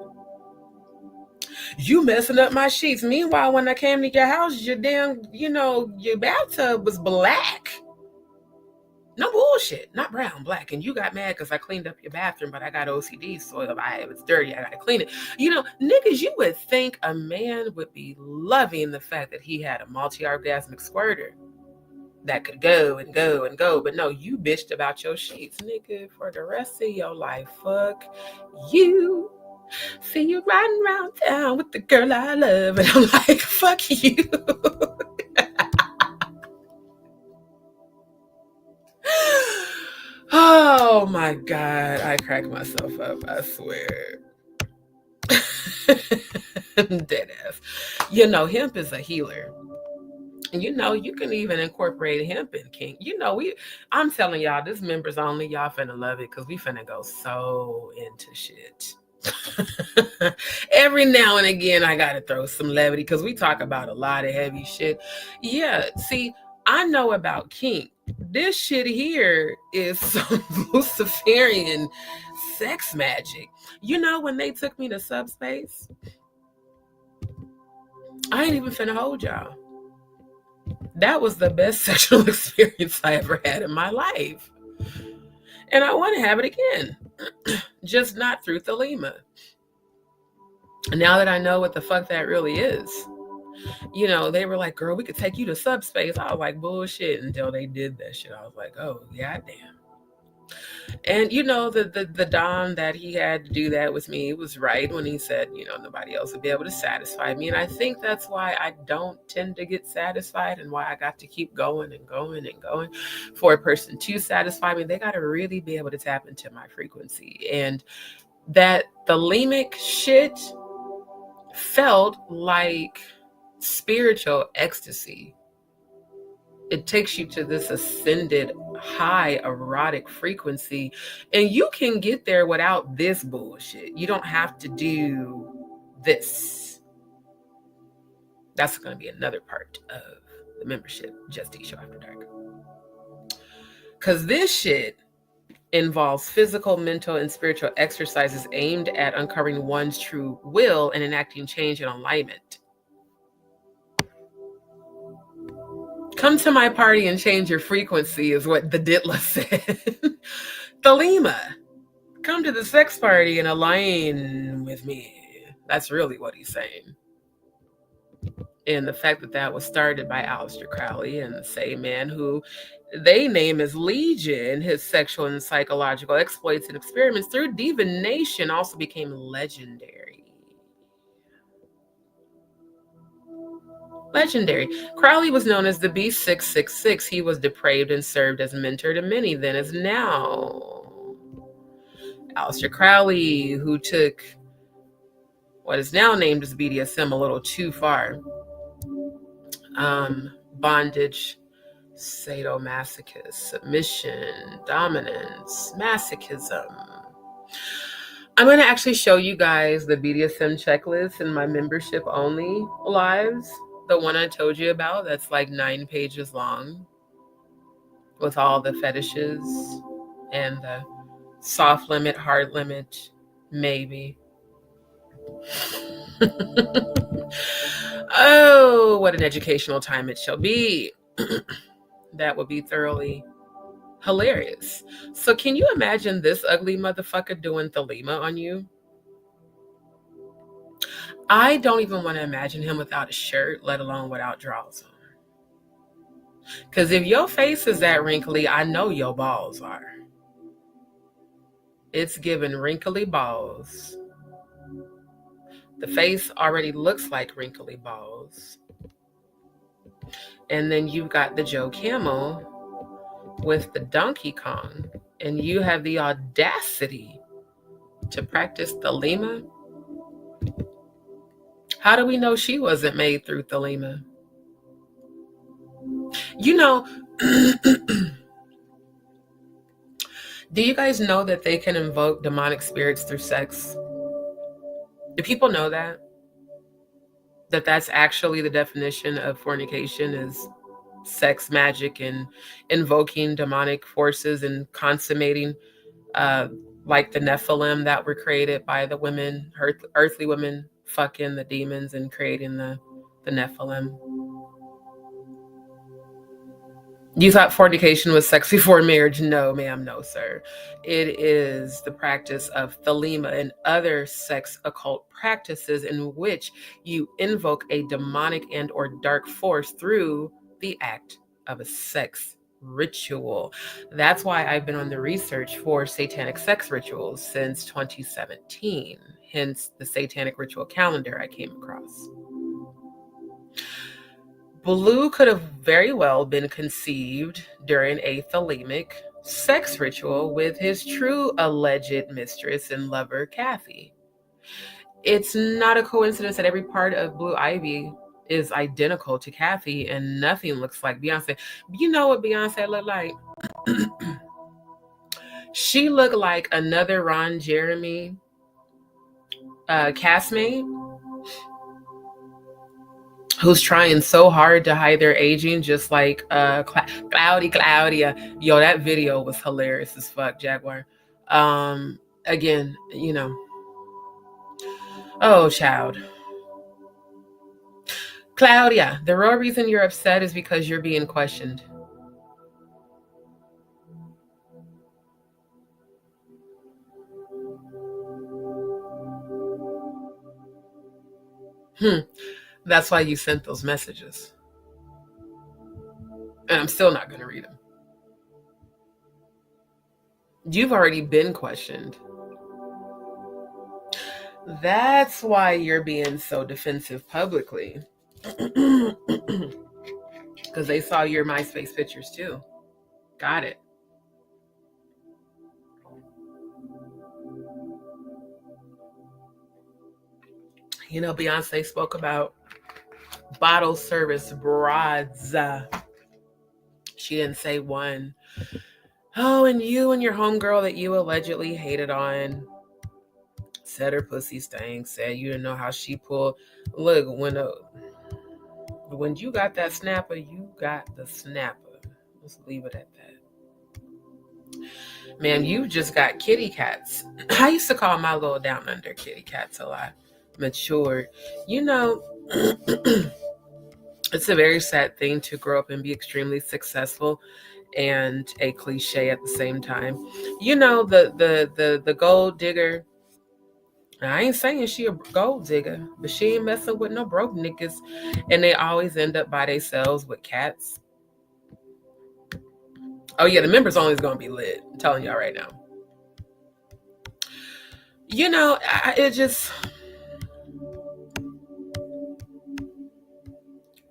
You messing up my sheets. Meanwhile, when I came to your house, your damn, your bathtub was black. No bullshit, not brown, black. And you got mad because I cleaned up your bathroom, but I got OCD, so if it's dirty, I gotta clean it. Niggas, you would think a man would be loving the fact that he had a multi-orgasmic squirter that could go and go and go. But no, you bitched about your sheets, nigga, for the rest of your life. Fuck you. See you riding around town with the girl I love. And I'm like, fuck you. Oh my God, I crack myself up, I swear. Dead ass. Hemp is a healer. And you can even incorporate hemp in kink. I'm telling y'all, this members only, y'all finna love it because we finna go so into shit. Every now and again, I gotta throw some levity because we talk about a lot of heavy shit. Yeah, see, I know about kink. This shit here is some Luciferian sex magic. When they took me to subspace, I ain't even finna hold y'all. That was the best sexual experience I ever had in my life. And I want to have it again. Just not through Thelema. Now that I know what the fuck that really is. They were like, girl, we could take you to subspace. I was like, bullshit, until they did that shit. I was like, oh, goddamn. And, the Dom that he had to do that with me was right when he said, nobody else would be able to satisfy me. And I think that's why I don't tend to get satisfied and why I got to keep going and going and going. For a person to satisfy me, they got to really be able to tap into my frequency. And that thelemic shit felt like spiritual ecstasy. It takes you to this ascended high erotic frequency, and you can get there without this bullshit. You don't have to do this. That's going to be another part of the membership, Just Eat Show After Dark. Because this shit involves physical, mental, and spiritual exercises aimed at uncovering one's true will and enacting change and alignment. Come to my party and change your frequency is what the Ditla said. Thelema, come to the sex party and align with me. That's really what he's saying. And the fact that was started by Aleister Crowley and the same man who they name as Legion, his sexual and psychological exploits and experiments through divination also became legendary. Crowley was known as the B666. He was depraved and served as mentor to many then as now. Aleister Crowley, who took what is now named as BDSM a little too far. Bondage, sadomasochist, submission, dominance, masochism. I'm going to actually show you guys the BDSM checklist in my membership only lives. The one I told you about, that's like 9 pages long with all the fetishes and the Soft limit, hard limit, maybe. Oh, what an educational time it shall be. That would be thoroughly hilarious. So can you imagine this ugly motherfucker doing Thelema on you? I don't even want to imagine him without a shirt, let alone without drawers on. Because if your face is that wrinkly, I know your balls are. It's giving wrinkly balls. The face already looks like wrinkly balls. And then you've got the Joe Camel with the Donkey Kong. And you have the audacity to practice Thelema. How do we know she wasn't made through Thelema? You know, do you guys know that they can invoke demonic spirits through sex? Do people know that? That that's actually the definition of fornication, is sex magic and invoking demonic forces and consummating like the Nephilim that were created by the women, earthly women fucking the demons and creating the Nephilim. You thought fornication was sex before marriage? No, ma'am, no, sir. It is the practice of Thelema and other sex occult practices in which you invoke a demonic and or dark force through the act of a sex ritual. That's why I've been on the research for satanic sex rituals since 2017, hence the satanic ritual calendar I came across. Blue could have very well been conceived during a Thelemic sex ritual with his true alleged mistress and lover, Kathy. It's not a coincidence that every part of Blue Ivy is identical to Kathy and nothing looks like Beyonce. You know what Beyonce looked like? She looked like another Ron Jeremy castmate who's trying so hard to hide their aging, just like Claudia. Yo, that video was hilarious as fuck, Jaguar. Again, you know. Oh, child. Claudia, the real reason you're upset is because you're being questioned. That's why you sent those messages. And I'm still not going to read them. You've already been questioned. That's why you're being so defensive publicly. Because they saw your MySpace pictures too. Got it. You know, Beyonce spoke about bottle service broads. She didn't say one. Oh, and you and your homegirl that you allegedly hated on said her pussy stank, said you didn't know how she pulled. Look, when you got that snapper, you got the snapper. Let's leave it at that. Man, you just got kitty cats. I used to call my little down under kitty cats till I matured. You know, it's a very sad thing to grow up and be extremely successful and a cliche at the same time. You know, the gold digger. I ain't saying she a gold digger, but she ain't messing with no broke niggas. And they always end up by themselves with cats. Oh yeah, the members only is gonna be lit. I'm telling y'all right now. You know, it just,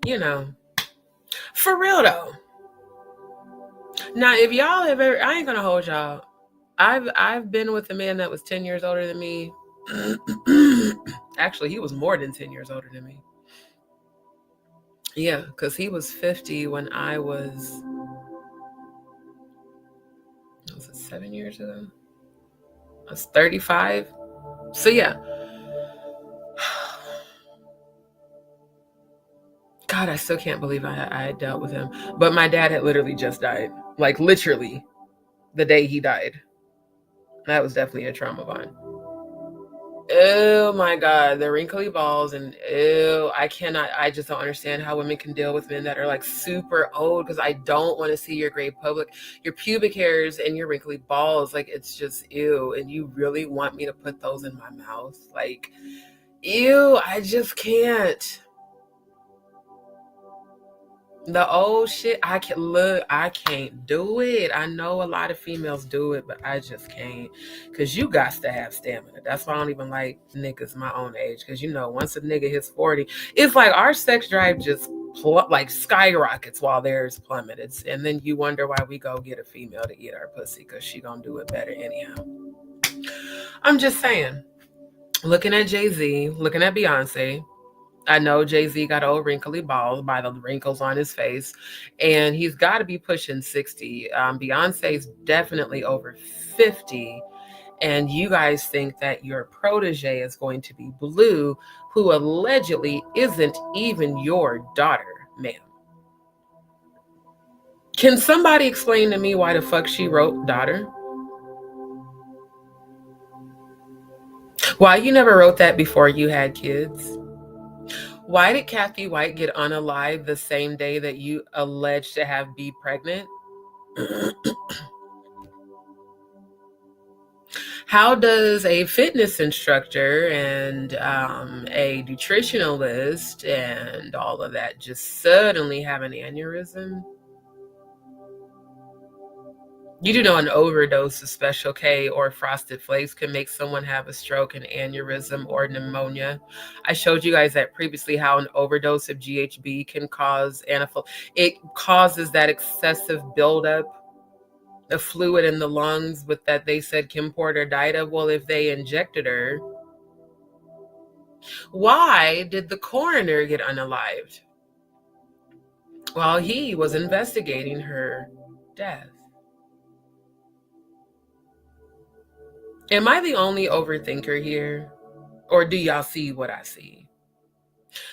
you know, for real though. Now, if y'all have ever, I ain't gonna hold y'all. I've been with a man that was 10 years older than me. Actually, he was more than 10 years older than me. Yeah, because he was 50 when I was it 7 years ago? I was 35. So yeah. God, I still can't believe I dealt with him. But my dad had literally just died. Like literally the day he died. That was definitely a trauma bond. Oh my God, the wrinkly balls, and ew, I just don't understand how women can deal with men that are like super old, because I don't want to see your gray your pubic hairs and your wrinkly balls. Like, it's just ew. And you really want me to put those in my mouth? Like, ew, I just can't. The old shit, I can't do it. I know a lot of females do it, but I just can't. Cause you got to have stamina. That's why I don't even like niggas my own age. Cause once a nigga hits 40, it's like our sex drive just like skyrockets while theirs plummets. And then you wonder why we go get a female to eat our pussy, cause she gonna do it better anyhow. I'm just saying. Looking at Jay-Z, looking at Beyonce, I know Jay-Z got old wrinkly balls by the wrinkles on his face, and he's got to be pushing 60. Beyonce's definitely over 50, and you guys think that your protege is going to be Blue, who allegedly isn't even your daughter, ma'am. Can somebody explain to me why the fuck she wrote daughter? Why you never wrote that before you had kids? Why did Kathy White get unalived the same day that you alleged to have be pregnant? How does a fitness instructor and a nutritionalist and all of that just suddenly have an aneurysm? You do know an overdose of Special K or Frosted Flakes can make someone have a stroke, an aneurysm, or pneumonia. I showed you guys that previously how an overdose of GHB can cause it causes that excessive buildup of fluid in the lungs with that they said Kim Porter died of. Well, if they injected her, why did the coroner get unalived while he was investigating her death? Am I the only overthinker here? Or do y'all see what I see?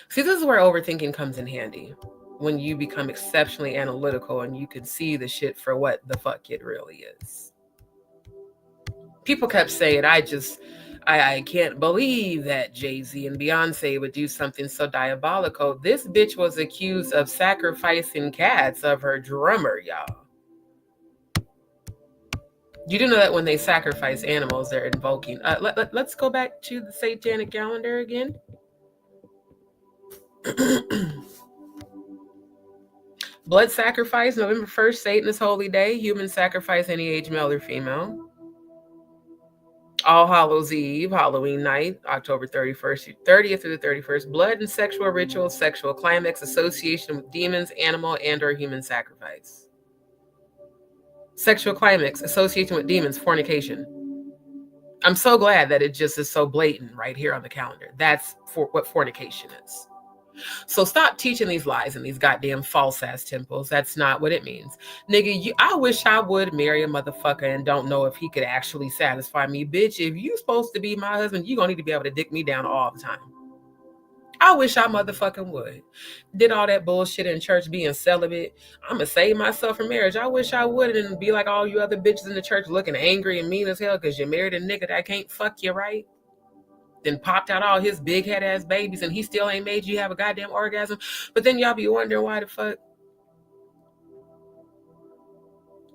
See, this is where overthinking comes in handy. When you become exceptionally analytical and you can see the shit for what the fuck it really is. People kept saying, I can't believe that Jay-Z and Beyonce would do something so diabolical. This bitch was accused of sacrificing cats of her drummer, y'all. You do know that when they sacrifice animals, they're invoking. Let's go back to the satanic calendar again. Blood sacrifice, November 1st, Satan's holy day. Human sacrifice, any age, male or female. All Hallows Eve, Halloween night, October 30th through the 31st. Blood and sexual rituals, sexual climax, association with demons, animal, and or human sacrifice. Sexual climax, association with demons, fornication. I'm so glad that it just is so blatant right here on the calendar. That's what fornication is. So stop teaching these lies in these goddamn false ass temples. That's not what it means. Nigga, I wish I would marry a motherfucker and don't know if he could actually satisfy me. Bitch, if you supposed to be my husband, you gonna need to be able to dick me down all the time. I wish I motherfucking would. Did all that bullshit in church being celibate. I'm gonna save myself from marriage. I wish I would and be like all you other bitches in the church looking angry and mean as hell because you married a nigga that can't fuck you right. Then popped out all his big head ass babies and he still ain't made you have a goddamn orgasm. But then y'all be wondering why the fuck.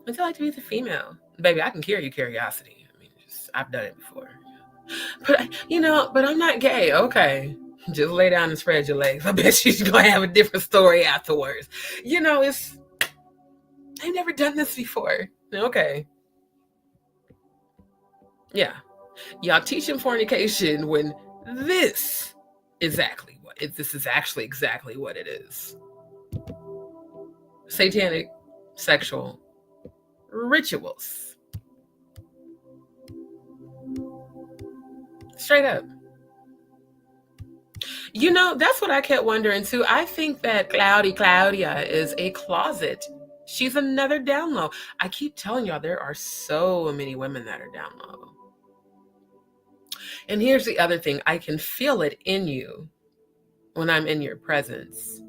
What's it like to be with a female? Baby, I can cure your curiosity. I mean, I've done it before. But I'm not gay. Okay. Just lay down and spread your legs. I bet she's gonna have a different story afterwards. I've never done this before. Okay. Yeah. Y'all teaching fornication when this is actually exactly what it is. Satanic sexual rituals. Straight up. That's what I kept wondering too. I think that Claudia is a closet. She's another down low. I keep telling y'all there are so many women that are down low. And here's the other thing. I can feel it in you when I'm in your presence.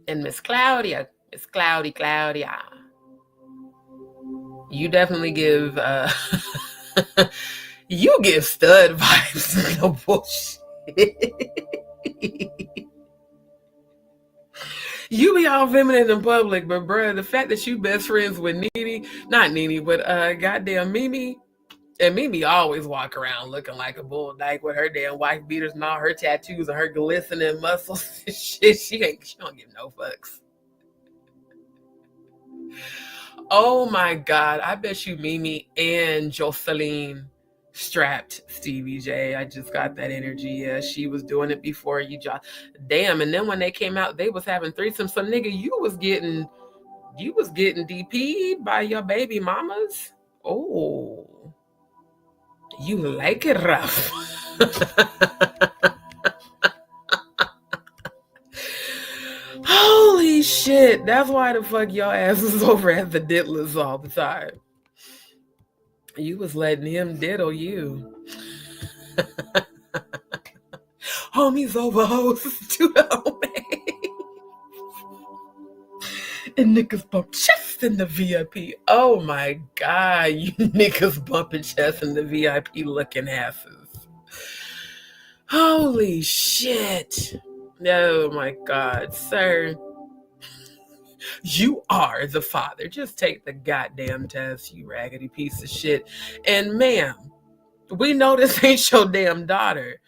And Miss Claudia, Miss Claudia. You definitely give you give stud vibes. No bullshit. You be all feminine in public, but bruh, the fact that you best friends with not Nene, but goddamn Mimi, and Mimi always walk around looking like a bull dyke with her damn wife beaters and all her tattoos and her glistening muscles and shit. She don't give no fucks. Oh my God, I bet you Mimi and Jocelyn strapped Stevie J. I just got that energy. Yeah, she was doing it before you just damn. And then when they came out, they was having threesomes. So nigga, you was getting DP'd by your baby mamas. Oh, you like it rough. Holy shit. That's why the fuck your ass was over at the diddlers all the time. You was letting him diddle you. Homies over hoes to the homie. And niggas bump chests in the VIP. Oh my God, you niggas bumping chests in the VIP looking asses. Holy shit. Oh my God, sir. You are the father. Just take the goddamn test, you raggedy piece of shit. And ma'am, we know this ain't your damn daughter.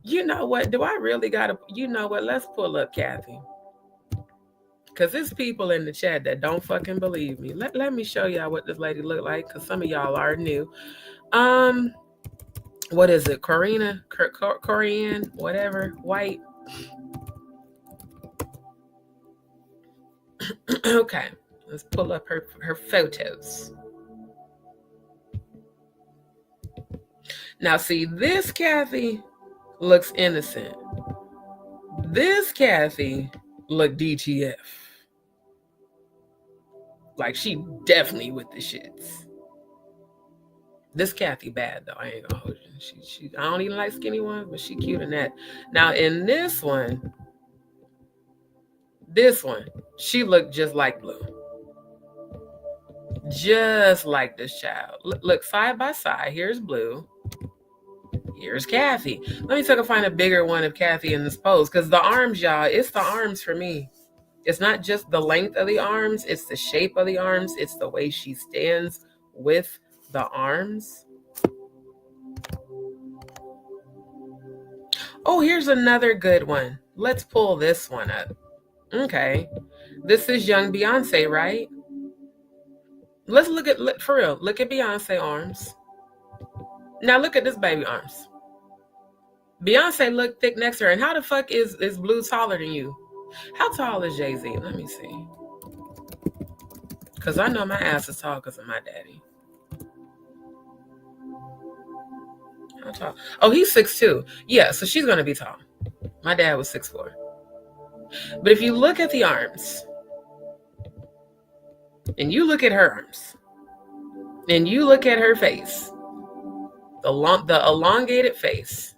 You know what? Do I really gotta, you know what? Let's pull up Kathy. Because there's people in the chat that don't fucking believe me. Let me show y'all what this lady look like, because some of y'all are new. What is it? Corinne, whatever, White. Okay, let's pull up her photos. Now see, this Kathy looks innocent. This Kathy look DTF. Like she definitely with the shits. This Kathy bad though. I ain't gonna hold you. She I don't even like skinny ones, but she cute in that. Now in this one, she looked just like Blue. Just like this child. Look side by side. Here's Blue. Here's Kathy. Let me see if I can find a bigger one of Kathy in this pose. Because the arms, y'all, it's the arms for me. It's not just the length of the arms. It's the shape of the arms. It's the way she stands with the arms. Oh, here's another good one. Let's pull this one up. Okay. This is young Beyonce, right? Let's look at, for real, look at Beyonce arms. Now look at this baby arms. Beyonce look thick next to her. And how the fuck is Blue taller than you? How tall is Jay-Z? Let me see. Because I know my ass is tall because of my daddy. How tall? Oh, he's 6'2". Yeah, so she's going to be tall. My dad was 6'4". But if you look at the arms, and you look at her arms, and you look at her face, the elongated face,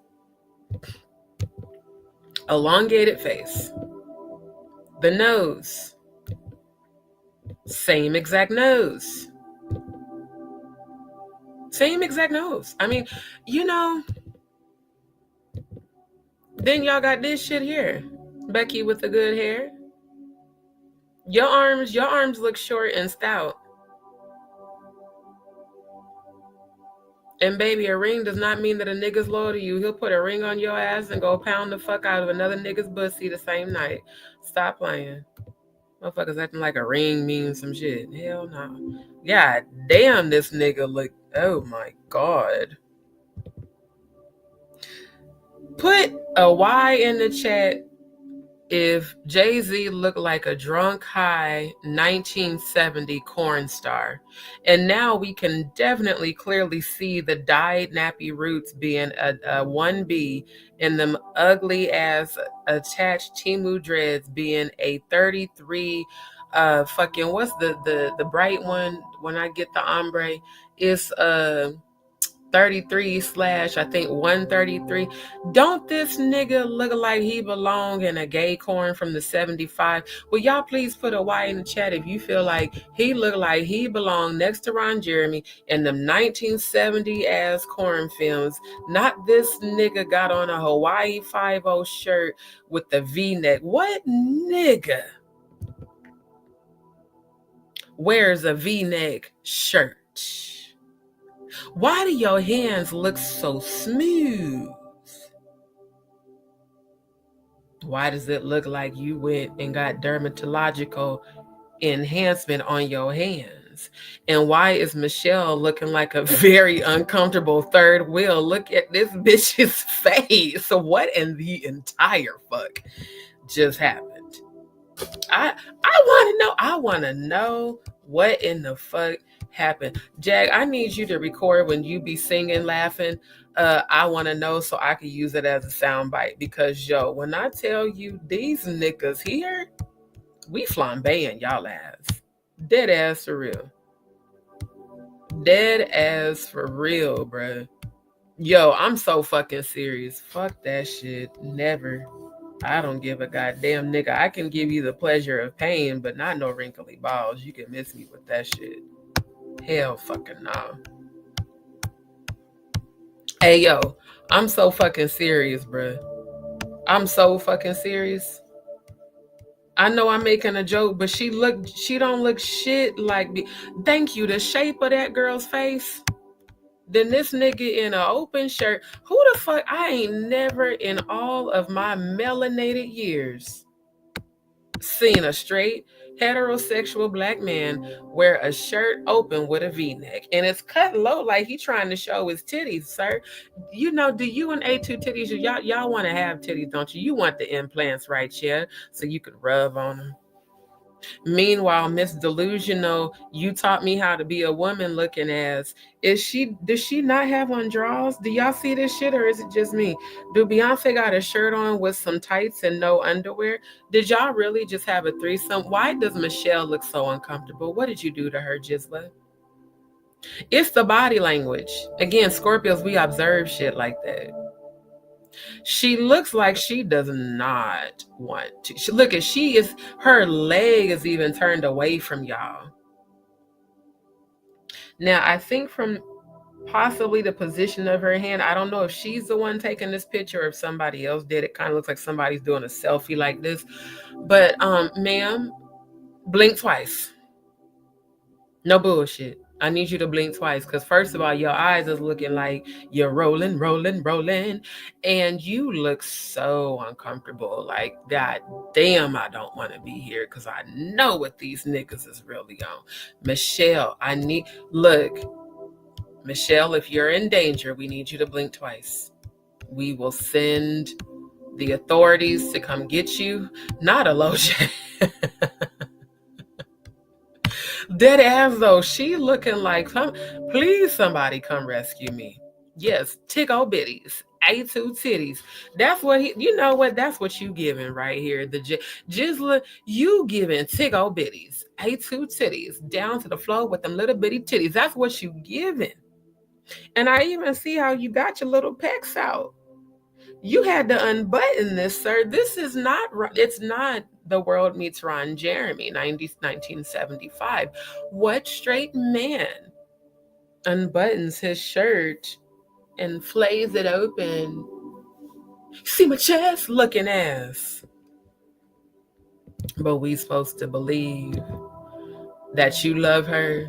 the nose, same exact nose. I mean, you know, then y'all got this shit here. Becky with the good hair. Your arms look short and stout. And baby, a ring does not mean that a nigga's loyal to you. He'll put a ring on your ass and go pound the fuck out of another nigga's pussy the same night. Stop playing. Motherfuckers acting like a ring means some shit. Hell no. God damn, this nigga look, oh my God. Put a Y in the chat if Jay-Z looked like a drunk high 1970 corn star. And now we can definitely clearly see the dyed nappy roots being a 1B and them ugly ass attached Timu dreads being a 33 fucking, what's the bright one when I get the ombre? It's 33 slash I think 133. Don't this nigga look like he belong in a gay corn from the 75? Will y'all please put a Y in the chat if you feel like he look like he belong next to Ron Jeremy in the 1970 ass corn films? Not this nigga got on a Hawaii 5-0 shirt with the V-neck. What nigga wears a V-neck shirt? Why do your hands look so smooth? Why does it look like you went and got dermatological enhancement on your hands? And why is Michelle looking like a very uncomfortable third wheel? Look at this bitch's face. So what in the entire fuck just happened? I want to know what in the fuck happened. Jag, I need you to record when you be singing, laughing. I want to know so I can use it as a soundbite, because yo, when I tell you these niggas here, we flambeing y'all ass. Dead ass for real. Dead ass for real, bruh. Yo, I'm so fucking serious. Fuck that shit. Never. I don't give a goddamn, nigga. I can give you the pleasure of pain, but not no wrinkly balls. You can miss me with that shit. Hell fucking no. Hey, yo, I'm so fucking serious, bruh. I'm so fucking serious. I know I'm making a joke, but she don't look shit like me. Thank you. The shape of that girl's face. Then this nigga in an open shirt. Who the fuck? I ain't never in all of my melanated years seen a straight heterosexual black man wear a shirt open with a V-neck, and it's cut low like he trying to show his titties, sir. You know, do you and A2 titties, y'all want to have titties, don't you? You want the implants, right, yeah, so you could rub on them. Meanwhile, Miss Delusional, you taught me how to be a woman looking ass. Does she not have on drawers? Do y'all see this shit, or is it just me? Do Beyonce got a shirt on with some tights and no underwear? Did y'all really just have a threesome? Why does Michelle look so uncomfortable? What did you do to her, Gisla? It's the body language. Again, Scorpios, we observe shit like that. She looks like she does not want to. Her leg is even turned away from y'all. Now, I think from possibly the position of her hand, I don't know if she's the one taking this picture or if somebody else did. It kind of looks like somebody's doing a selfie like this. But, ma'am, blink twice. No bullshit. I need you to blink twice, because first of all, your eyes is looking like you're rolling, and you look so uncomfortable. Like, god damn, I don't want to be here because I know what these niggas is really on. Michelle, Michelle, if you're in danger, we need you to blink twice. We will send the authorities to come get you. Not a lotion. Dead ass though, she looking like, please somebody come rescue me. Yes, tickle bitties, A2 titties. That's what that's what you giving right here. The Gisla, you giving tickle bitties, A2 titties, down to the floor with them little bitty titties. That's what you giving. And I even see how you got your little pecs out. You had to unbutton this, sir. This is not, it's not The World Meets Ron Jeremy, 1975. What straight man unbuttons his shirt and flays it open? See my chest looking ass. But we supposed to believe that you love her,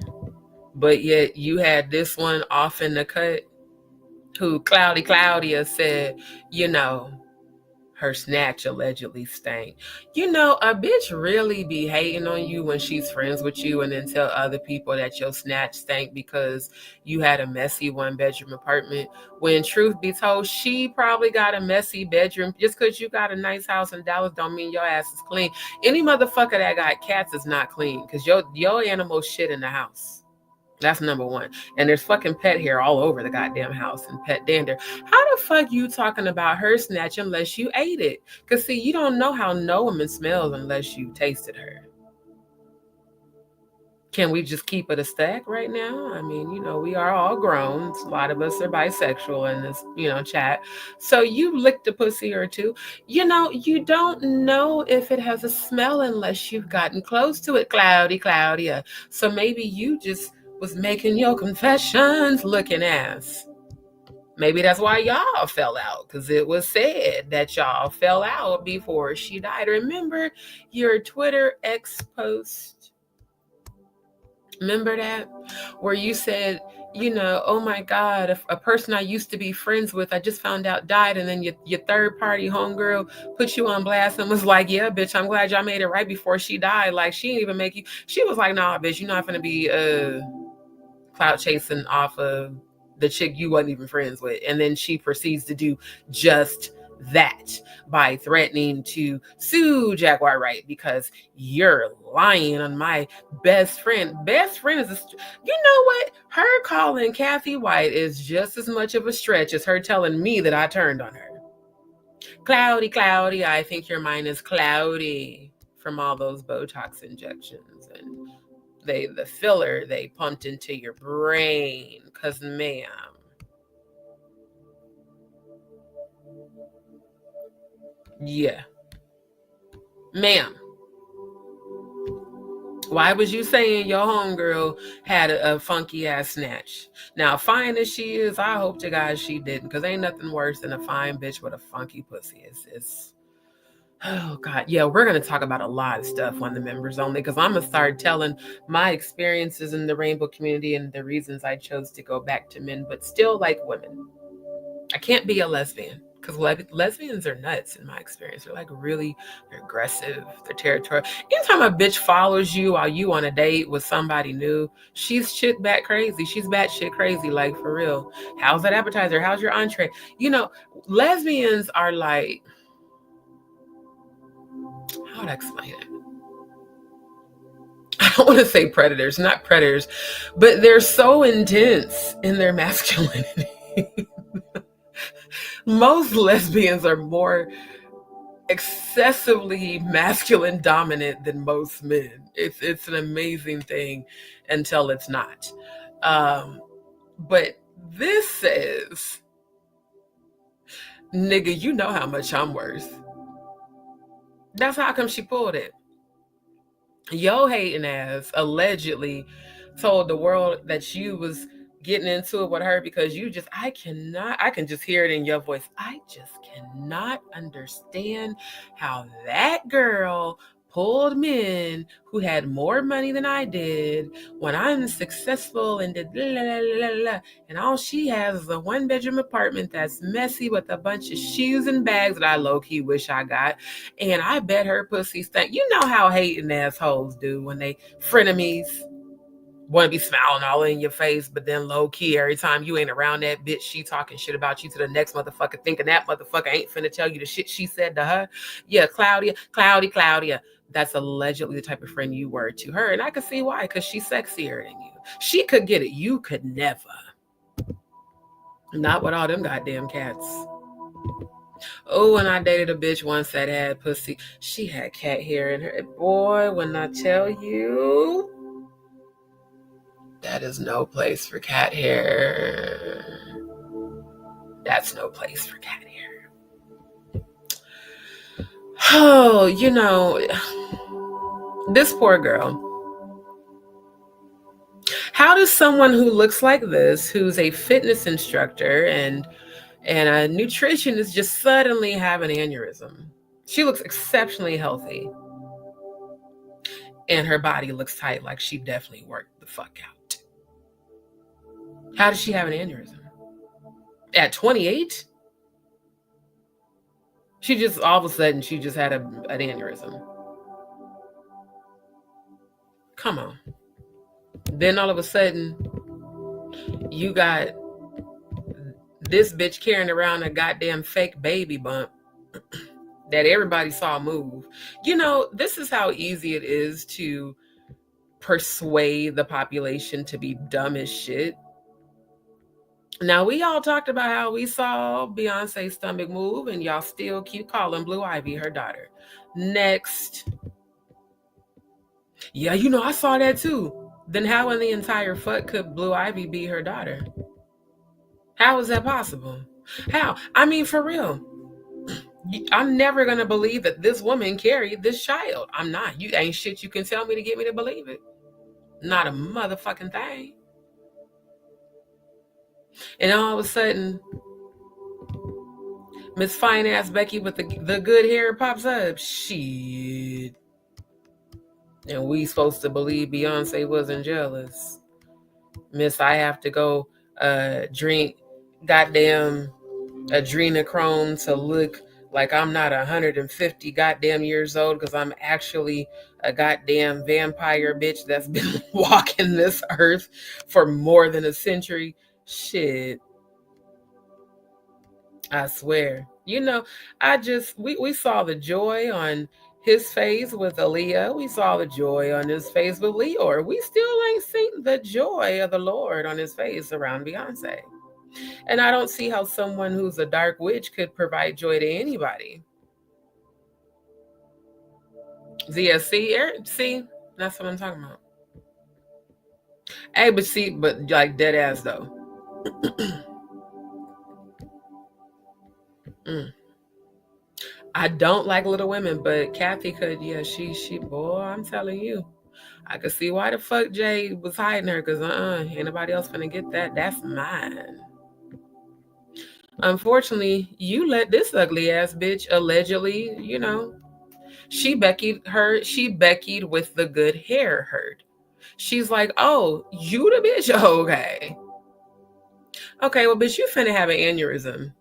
but yet you had this one off in the cut who Claudia said, her snatch allegedly stank. A bitch really be hating on you when she's friends with you and then tell other people that your snatch stank because you had a messy 1-bedroom apartment. When truth be told, she probably got a messy bedroom. Just because you got a nice house in Dallas don't mean your ass is clean. Any motherfucker that got cats is not clean because your animal shit in the house. That's number one. And there's fucking pet hair all over the goddamn house and pet dander. How the fuck you talking about her snatch unless you ate it? Because, see, you don't know how no woman smells unless you tasted her. Can we just keep it a stack right now? I mean, we are all grown. A lot of us are bisexual in this, chat. So you licked a pussy or two. You don't know if it has a smell unless you've gotten close to it, Claudia. So maybe you just was making your confessions looking ass. Maybe that's why y'all fell out, because it was said that y'all fell out before she died. Remember your Twitter X post? Remember that? Where you said, oh my God, a person I used to be friends with, I just found out died. And then your third party homegirl put you on blast and was like, yeah, bitch, I'm glad y'all made it right before she died. Like, she didn't even make you. She was like, nah, bitch, you're not going to be clout chasing off of the chick you wasn't even friends with. And then she proceeds to do just that by threatening to sue Jaguar Wright because you're lying on my best friend. Best friend is you know what? Her calling Kathy White is just as much of a stretch as her telling me that I turned on her. Cloudy, I think your mind is cloudy from all those Botox injections and the filler they pumped into your brain. Cause ma'am, yeah, ma'am, why was you saying your homegirl had a funky ass snatch? Now, fine as she is, I hope to God she didn't, because ain't nothing worse than a fine bitch with a funky pussy. It's oh God. Yeah, we're going to talk about a lot of stuff on the members only, because I'm going to start telling my experiences in the rainbow community and the reasons I chose to go back to men, but still like women. I can't be a lesbian because lesbians are nuts in my experience. They're like they're aggressive, they're territorial. Anytime a bitch follows you while you on a date with somebody new, she's shit bat crazy. She's batshit crazy, like for real. How's that appetizer? How's your entree? Lesbians are like, how would I explain it? I don't want to say predators, not predators, but they're so intense in their masculinity. Most lesbians are more excessively masculine dominant than most men. It's an amazing thing until it's not. But this says, nigga, you know how much I'm worth. That's how come she pulled it. Yo hating ass allegedly told the world that you was getting into it with her because I can just hear it in your voice. I just cannot understand how that girl pulled men who had more money than I did when I'm successful and did blah, blah, blah, blah, and all she has is a 1-bedroom apartment that's messy with a bunch of shoes and bags that I low-key wish I got. And I bet her pussy stank. You know how hating assholes do when they frenemies want to be smiling all in your face, but then low key, every time you ain't around that bitch, she talking shit about you to the next motherfucker, thinking that motherfucker ain't finna tell you the shit she said to her. Yeah, Claudia. That's allegedly the type of friend you were to her. And I could see why, because she's sexier than you. She could get it. You could never. Not with all them goddamn cats. Oh, and I dated a bitch once that had pussy. She had cat hair in her. Boy, when I tell you, that is no place for cat hair. That's no place for cat hair. Oh, this poor girl. How does someone who looks like this, who's a fitness instructor and a nutritionist, just suddenly have an aneurysm? She looks exceptionally healthy. And her body looks tight, like she definitely worked the fuck out. How does she have an aneurysm? At 28? She just, all of a sudden, she just had an aneurysm. Come on. Then all of a sudden, you got this bitch carrying around a goddamn fake baby bump that everybody saw move. This is how easy it is to persuade the population to be dumb as shit. Now, we all talked about how we saw Beyonce's stomach move, and y'all still keep calling Blue Ivy her daughter. Next. Yeah, I saw that too. Then how in the entire fuck could Blue Ivy be her daughter? How is that possible? How? I mean, for real. I'm never gonna believe that this woman carried this child. I'm not. You ain't shit you can tell me to get me to believe it. Not a motherfucking thing. And all of a sudden, Miss Fine Ass Becky with the good hair pops up. Shit. And we supposed to believe Beyonce wasn't jealous. Miss, I have to go drink goddamn adrenochrome to look like I'm not 150 goddamn years old because I'm actually a goddamn vampire bitch that's been walking this earth for more than a century. Shit. I swear. You know, we saw the joy on his face with Aaliyah. We saw the joy on his face with Leor. We still ain't seen the joy of the Lord on his face around Beyonce. And I don't see how someone who's a dark witch could provide joy to anybody. See, that's what I'm talking about. Hey, but like dead ass though. I don't like Little Women, but Kathy could, yeah, she, boy, I'm telling you. I could see why the fuck Jay was hiding her, because ain't nobody else gonna get that. That's mine. Unfortunately, you let this ugly ass bitch allegedly, she beckied with the good hair herd. She's like, oh, you the bitch? Okay. Okay, well, bitch, you finna have an aneurysm.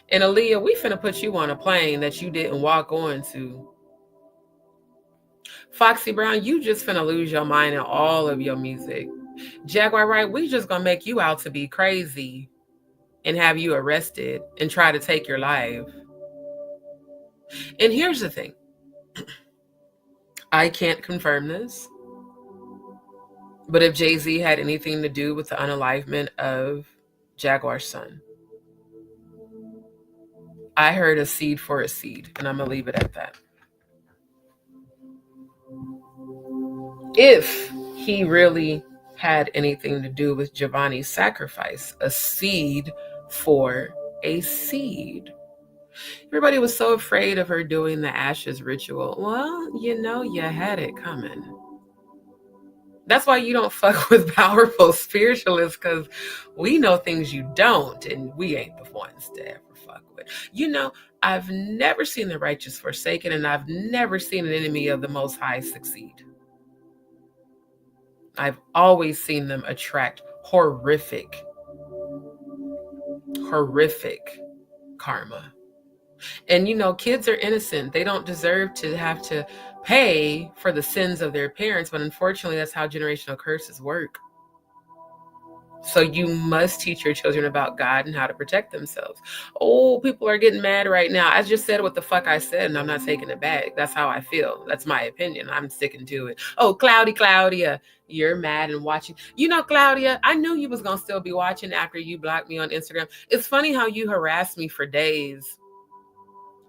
And Aaliyah, we finna put you on a plane that you didn't walk on to. Foxy Brown, you just finna lose your mind in all of your music. Jaguar Wright, we just gonna make you out to be crazy and have you arrested and try to take your life. And here's the thing. I can't confirm this, but if Jay-Z had anything to do with the unalivement of Jaguar's son, I heard a seed for a seed, and I'm gonna leave it at that. If he really had anything to do with Giovanni's sacrifice, a seed for a seed. Everybody was so afraid of her doing the ashes ritual. Well, you had it coming. That's why you don't fuck with powerful spiritualists, because we know things you don't, and we ain't the ones to ever fuck with. I've never seen the righteous forsaken, and I've never seen an enemy of the Most High succeed. I've always seen them attract horrific karma. And kids are innocent. They don't deserve to have to pay for the sins of their parents, but unfortunately that's how generational curses work. So you must teach your children about God and how to protect themselves. Oh, people are getting mad right now. I just said what the fuck I said, and I'm not taking it back. That's how I feel. That's my opinion. I'm sticking to it. Oh, Claudia, you're mad and watching. Claudia, I knew you was going to still be watching after you blocked me on Instagram. It's funny how you harassed me for days.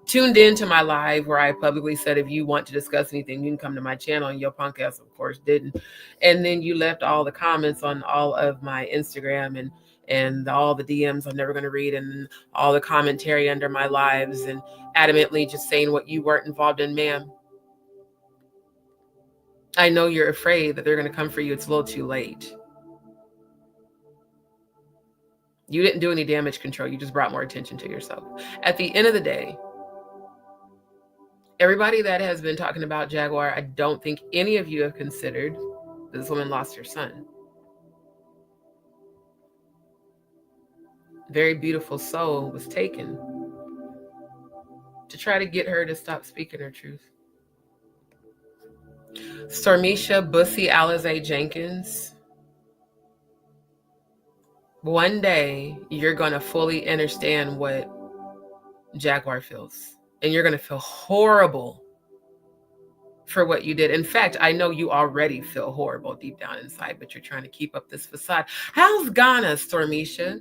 Tuned into my live where I publicly said, if you want to discuss anything, you can come to my channel, and your punk ass, of course, didn't. And then you left all the comments on all of my Instagram and all the DMs I'm never going to read, and all the commentary under my lives, and adamantly just saying what you weren't involved in. Ma'am, I know you're afraid that they're going to come for you. It's a little too late. You didn't do any damage control. You just brought more attention to yourself. At the end of the day, everybody that has been talking about Jaguar, I don't think any of you have considered that this woman lost her son. Very beautiful soul was taken to try to get her to stop speaking her truth. Stormisha Bussy Alize Jenkins, one day you're going to fully understand what Jaguar feels. And you're going to feel horrible for what you did. In fact, I know you already feel horrible deep down inside, but you're trying to keep up this facade. How's Ghana, Stormisha?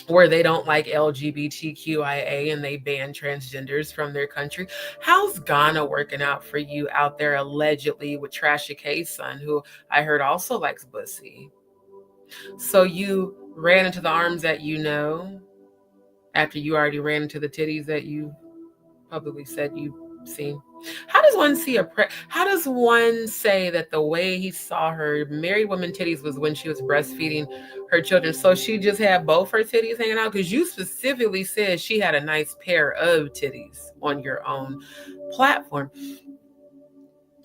where they don't like LGBTQIA and they ban transgenders from their country. How's Ghana working out for you out there allegedly with Trashy K's son, who I heard also likes pussy? So you ran into the arms that you know after you already ran into the titties that you publicly said you've seen. How does one see how does one say that the way he saw her married woman titties was when she was breastfeeding her children? So she just had both her titties hanging out? Because you specifically said she had a nice pair of titties on your own platform.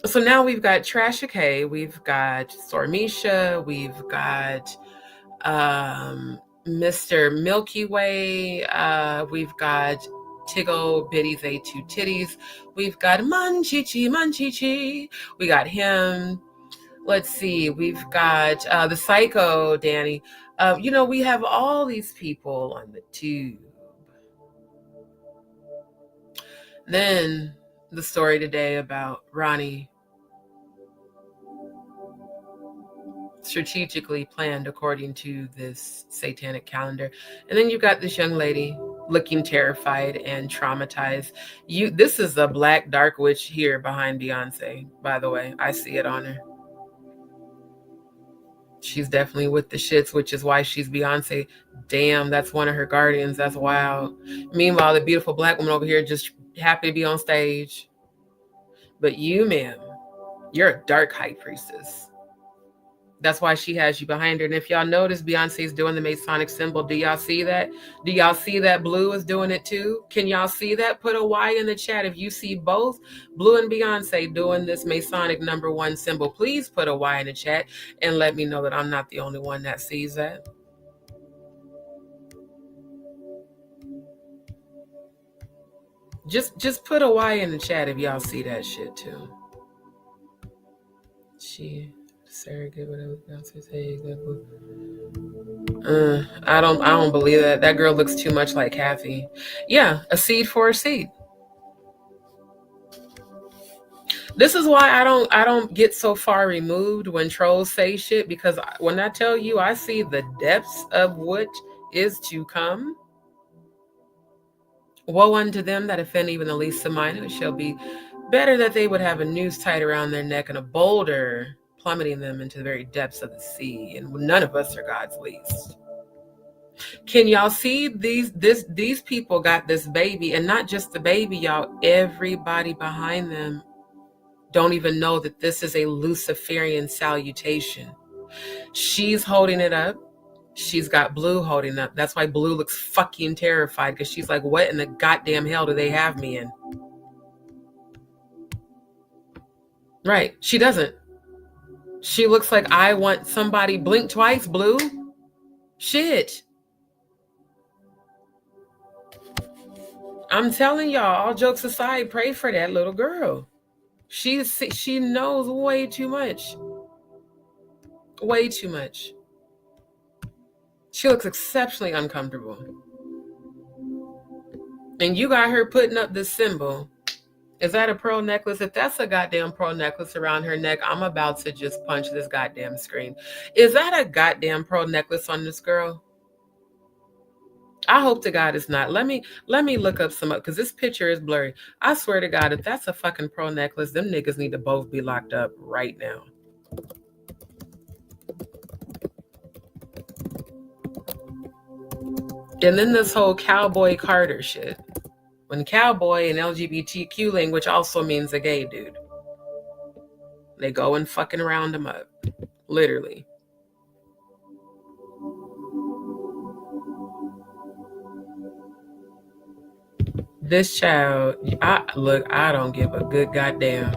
So now we've got Trashy K, we've got Stormisha, we've got Mr. Milky Way, we've got Tiggle Bitties A2 Titties, we've got Manchichi, we got him. Let's see, we've got the Psycho Danny. We have all these people on the tube. Then the story today about Ronnie strategically planned according to this satanic calendar. And then you've got this young lady looking terrified and traumatized. This is a black dark witch here behind Beyonce, by the way. I see it on her. She's definitely with the shits, which is why she's Beyonce. Damn, that's one of her guardians. That's wild. Meanwhile, the beautiful black woman over here just happy to be on stage. But you, ma'am, you're a dark high priestess. That's why she has you behind her. And if y'all notice, Beyonce's doing the Masonic symbol. Do y'all see that? Do y'all see that Blue is doing it too? Can y'all see that? Put a Y in the chat if you see both Blue and Beyonce doing this Masonic #1 symbol. Please put a Y in the chat and let me know that I'm not the only one that sees that. Just put a Y in the chat if y'all see that shit too. Surrogate, whatever Beyonce say, exactly. I don't believe that. That girl looks too much like Kathy. Yeah, a seed for a seed. This is why I don't get so far removed when trolls say shit, because when I tell you I see the depths of what is to come. Woe unto them that offend even the least of mine. It shall be better that they would have a noose tied around their neck and a boulder plummeting them into the very depths of the sea. And none of us are God's least. Can y'all see these people got this baby, and not just the baby, y'all, everybody behind them don't even know that this is a Luciferian salutation. She's holding it up. She's got Blue holding up. That's why Blue looks fucking terrified, because she's like, what in the goddamn hell do they have me in? Right. She doesn't. She looks like, I want somebody. Blink twice, Blue. Shit. I'm telling y'all, all jokes aside, pray for that little girl. She knows way too much. Way too much. She looks exceptionally uncomfortable. And you got her putting up this symbol. Is that a pearl necklace? If that's a goddamn pearl necklace around her neck, I'm about to just punch this goddamn screen. Is that a goddamn pearl necklace on this girl? I hope to God it's not. Let me look up some, because this picture is blurry. I swear to God, if that's a fucking pearl necklace, them niggas need to both be locked up right now. And then this whole cowboy Carter shit. When cowboy in LGBTQ language also means a gay dude. They go and fucking round them up. Literally. This child, I don't give a good goddamn.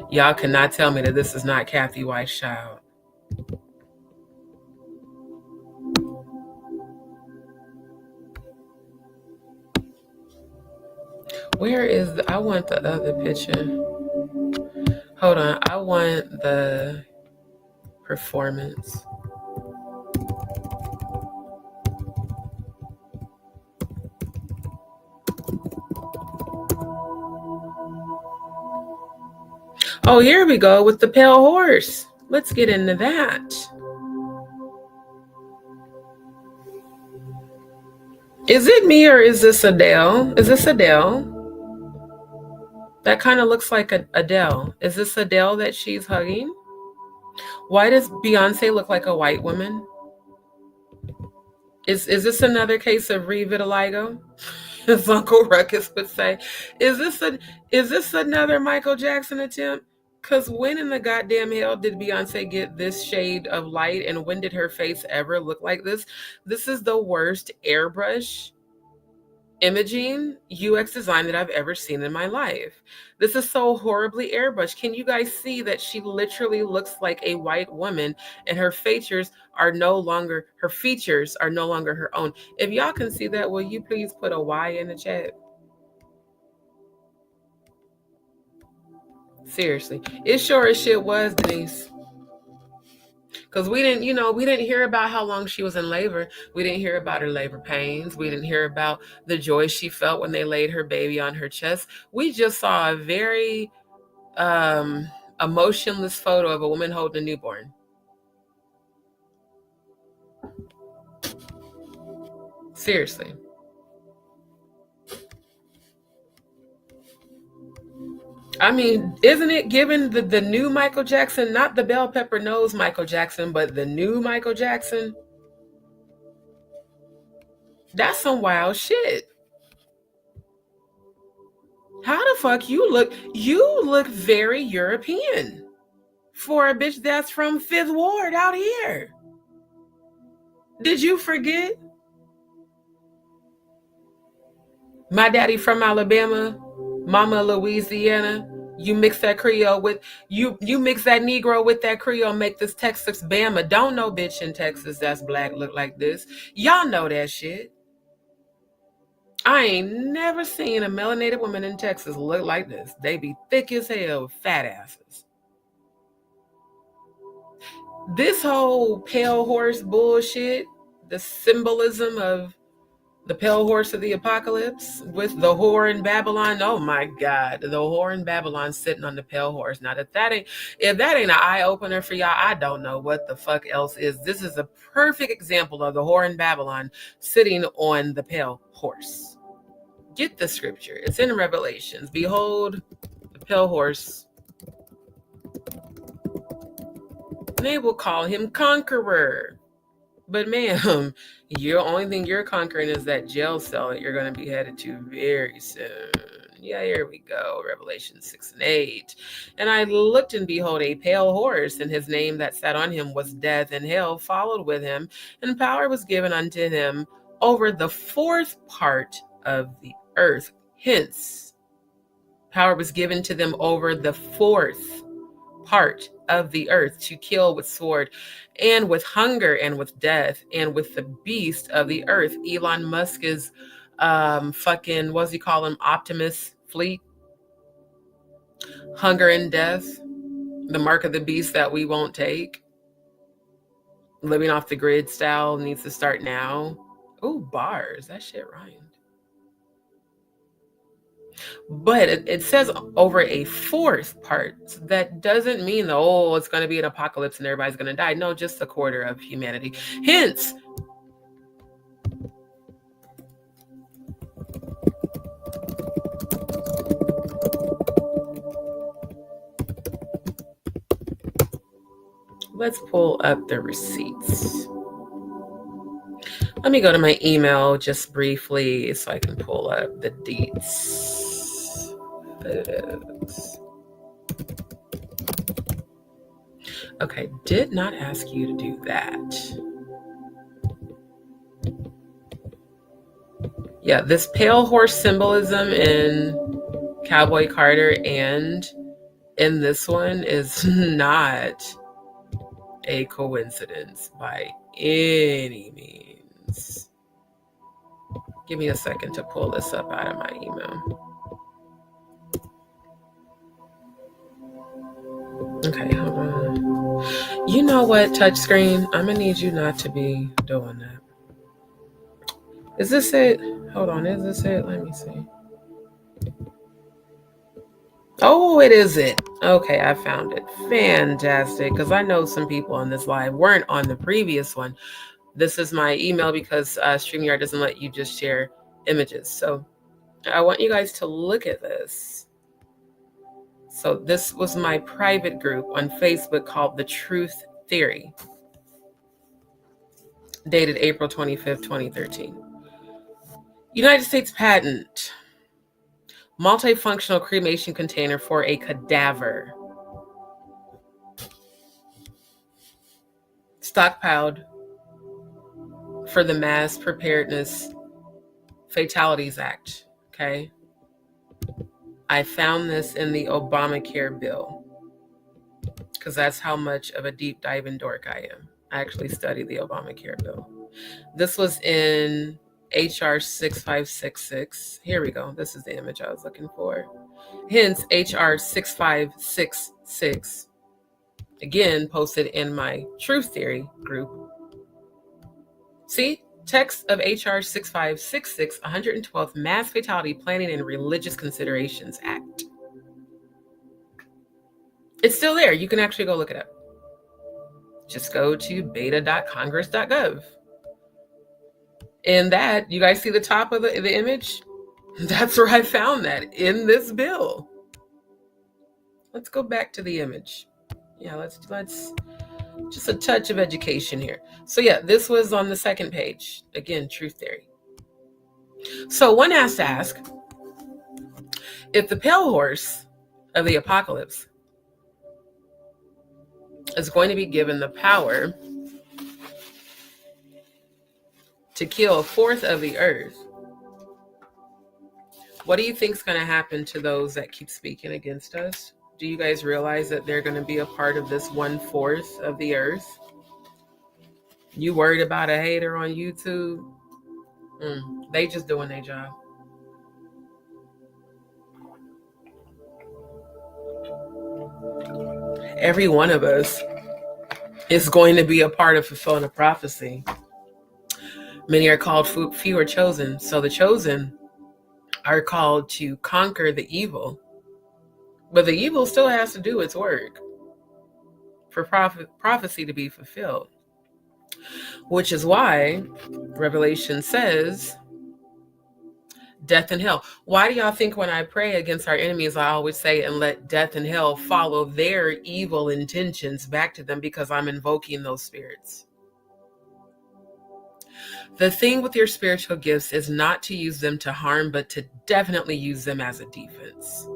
Y'all cannot tell me that this is not Kathy White's child. Where is I want the other picture. Hold on. I want the performance. Oh, here we go with the pale horse. Let's get into that. Is it me or is this Adele? Is this Adele? That kind of looks like Adele. Is this Adele that she's hugging? Why does Beyonce look like a white woman? Is this another case of revitiligo? As Uncle Ruckus would say. Is this another Michael Jackson attempt? Because when in the goddamn hell did Beyonce get this shade of light, and when did her face ever look like this? This is the worst airbrush imaging UX design that I've ever seen in my life. This is so horribly airbrushed. Can you guys see that she literally looks like a white woman, and her features are no longer her own? If y'all can see that, will you please put a Y in the chat? Seriously. It sure as shit was, Denise. Because we didn't hear about how long she was in labor. We didn't hear about her labor pains. We didn't hear about the joy she felt when they laid her baby on her chest. We just saw a very emotionless photo of a woman holding a newborn. Seriously. I mean, isn't it given the new Michael Jackson, not the bell pepper nose Michael Jackson, but the new Michael Jackson? That's some wild shit. How the fuck you look? You look very European for a bitch that's from Fifth Ward out here. Did you forget? My daddy from Alabama, mama Louisiana. You mix that Creole with you mix that Negro with that Creole, make this Texas Bama. Don't no bitch in Texas that's black look like this. Y'all know that shit. I ain't never seen a melanated woman in Texas look like this. They be thick as hell with fat asses. This whole pale horse bullshit, the symbolism of the pale horse of the apocalypse with the whore in Babylon. Oh my God, the whore in Babylon sitting on the pale horse. Now if that ain't an eye opener for y'all, I don't know what the fuck else is. This is a perfect example of the whore in Babylon sitting on the pale horse. Get the scripture. It's in Revelations. Behold, the pale horse. And they will call him conqueror. But ma'am, the only thing you're conquering is that jail cell that you're going to be headed to very soon. Yeah, here we go. Revelation 6 and 8. And I looked, and behold, a pale horse, and his name that sat on him was Death, and hell followed with him, and power was given unto him over the fourth part of the earth. Hence, power was given to them over the fourth part of the earth, to kill with sword, and with hunger, and with death, and with the beast of the earth. Elon Musk is fucking, what's he call him, Optimus Fleet. Hunger and death, the mark of the beast that we won't take. Living off the grid style needs to start now. Ooh, bars, that shit rhymed. But it says over a fourth part. So that doesn't mean it's going to be an apocalypse and everybody's going to die. No, just a quarter of humanity. Hence, let's pull up the receipts. Let me go to my email just briefly so I can pull up the deets. Photos. Okay, did not ask you to do that. Yeah, this pale horse symbolism in Cowboy Carter and in this one is not a coincidence by any means. Give me a second to pull this up out of my email. Okay, hold on. You know what, touchscreen? I'm gonna need you not to be doing that. Is this it? Hold on, is this it? Let me see. Oh, it is it. Okay, I found it. Fantastic. Because I know some people on this live weren't on the previous one. This is my email because StreamYard doesn't let you just share images. So I want you guys to look at this. So this was my private group on Facebook called The Truth Theory, dated April 25th, 2013. United States patent, multifunctional cremation container for a cadaver, stockpiled for the Mass Preparedness Fatalities Act, okay? I found this in the Obamacare bill because that's how much of a deep diving dork I am. I actually studied the Obamacare bill. This was in HR 6566. Here we go. This is the image I was looking for. Hence, HR 6566. Again, posted in my Truth Theory group. See? Text of HR 6566, 112th Mass Fatality Planning and Religious Considerations Act. It's still there. You can actually go look it up. Just go to beta.congress.gov. In that, you guys see the top of the image? That's where I found that, in this bill. Let's go back to the image. Yeah, let's just a touch of education here. So yeah, this was on the second page. Again, Truth Theory. So one has to ask, if the pale horse of the apocalypse is going to be given the power to kill a fourth of the earth, what do you think is going to happen to those that keep speaking against us? Do you guys realize that they're going to be a part of this 1/4 of the earth? You worried about a hater on YouTube? They just doing their job. Every one of us is going to be a part of fulfilling a prophecy. Many are called, few are chosen. So the chosen are called to conquer the evil. But the evil still has to do its work for prophecy to be fulfilled. Which is why Revelation says death and hell. Why do y'all think when I pray against our enemies, I always say, and let death and hell follow their evil intentions back to them, because I'm invoking those spirits. The thing with your spiritual gifts is not to use them to harm, but to definitely use them as a defense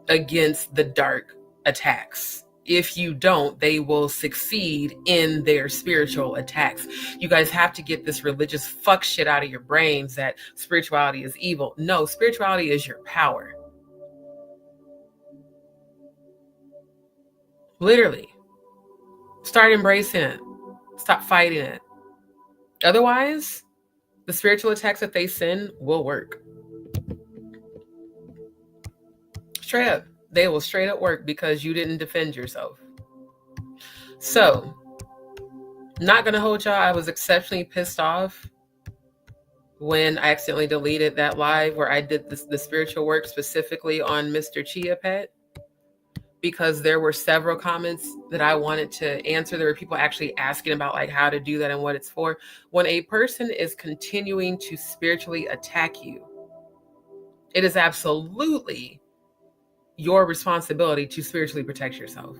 against the dark attacks. If you don't, they will succeed in their spiritual attacks. You guys have to get this religious fuck shit out of your brains that spirituality is evil. No, spirituality is your power. Literally. Start embracing it. Stop fighting it. Otherwise, the spiritual attacks that they send will work. Straight up. They will straight up work because you didn't defend yourself. So, not going to hold y'all. I was exceptionally pissed off when I accidentally deleted that live where I did the spiritual work specifically on Mr. Chia Pet, because there were several comments that I wanted to answer. There were people actually asking about like how to do that and what it's for. When a person is continuing to spiritually attack you, it is absolutely your responsibility to spiritually protect yourself.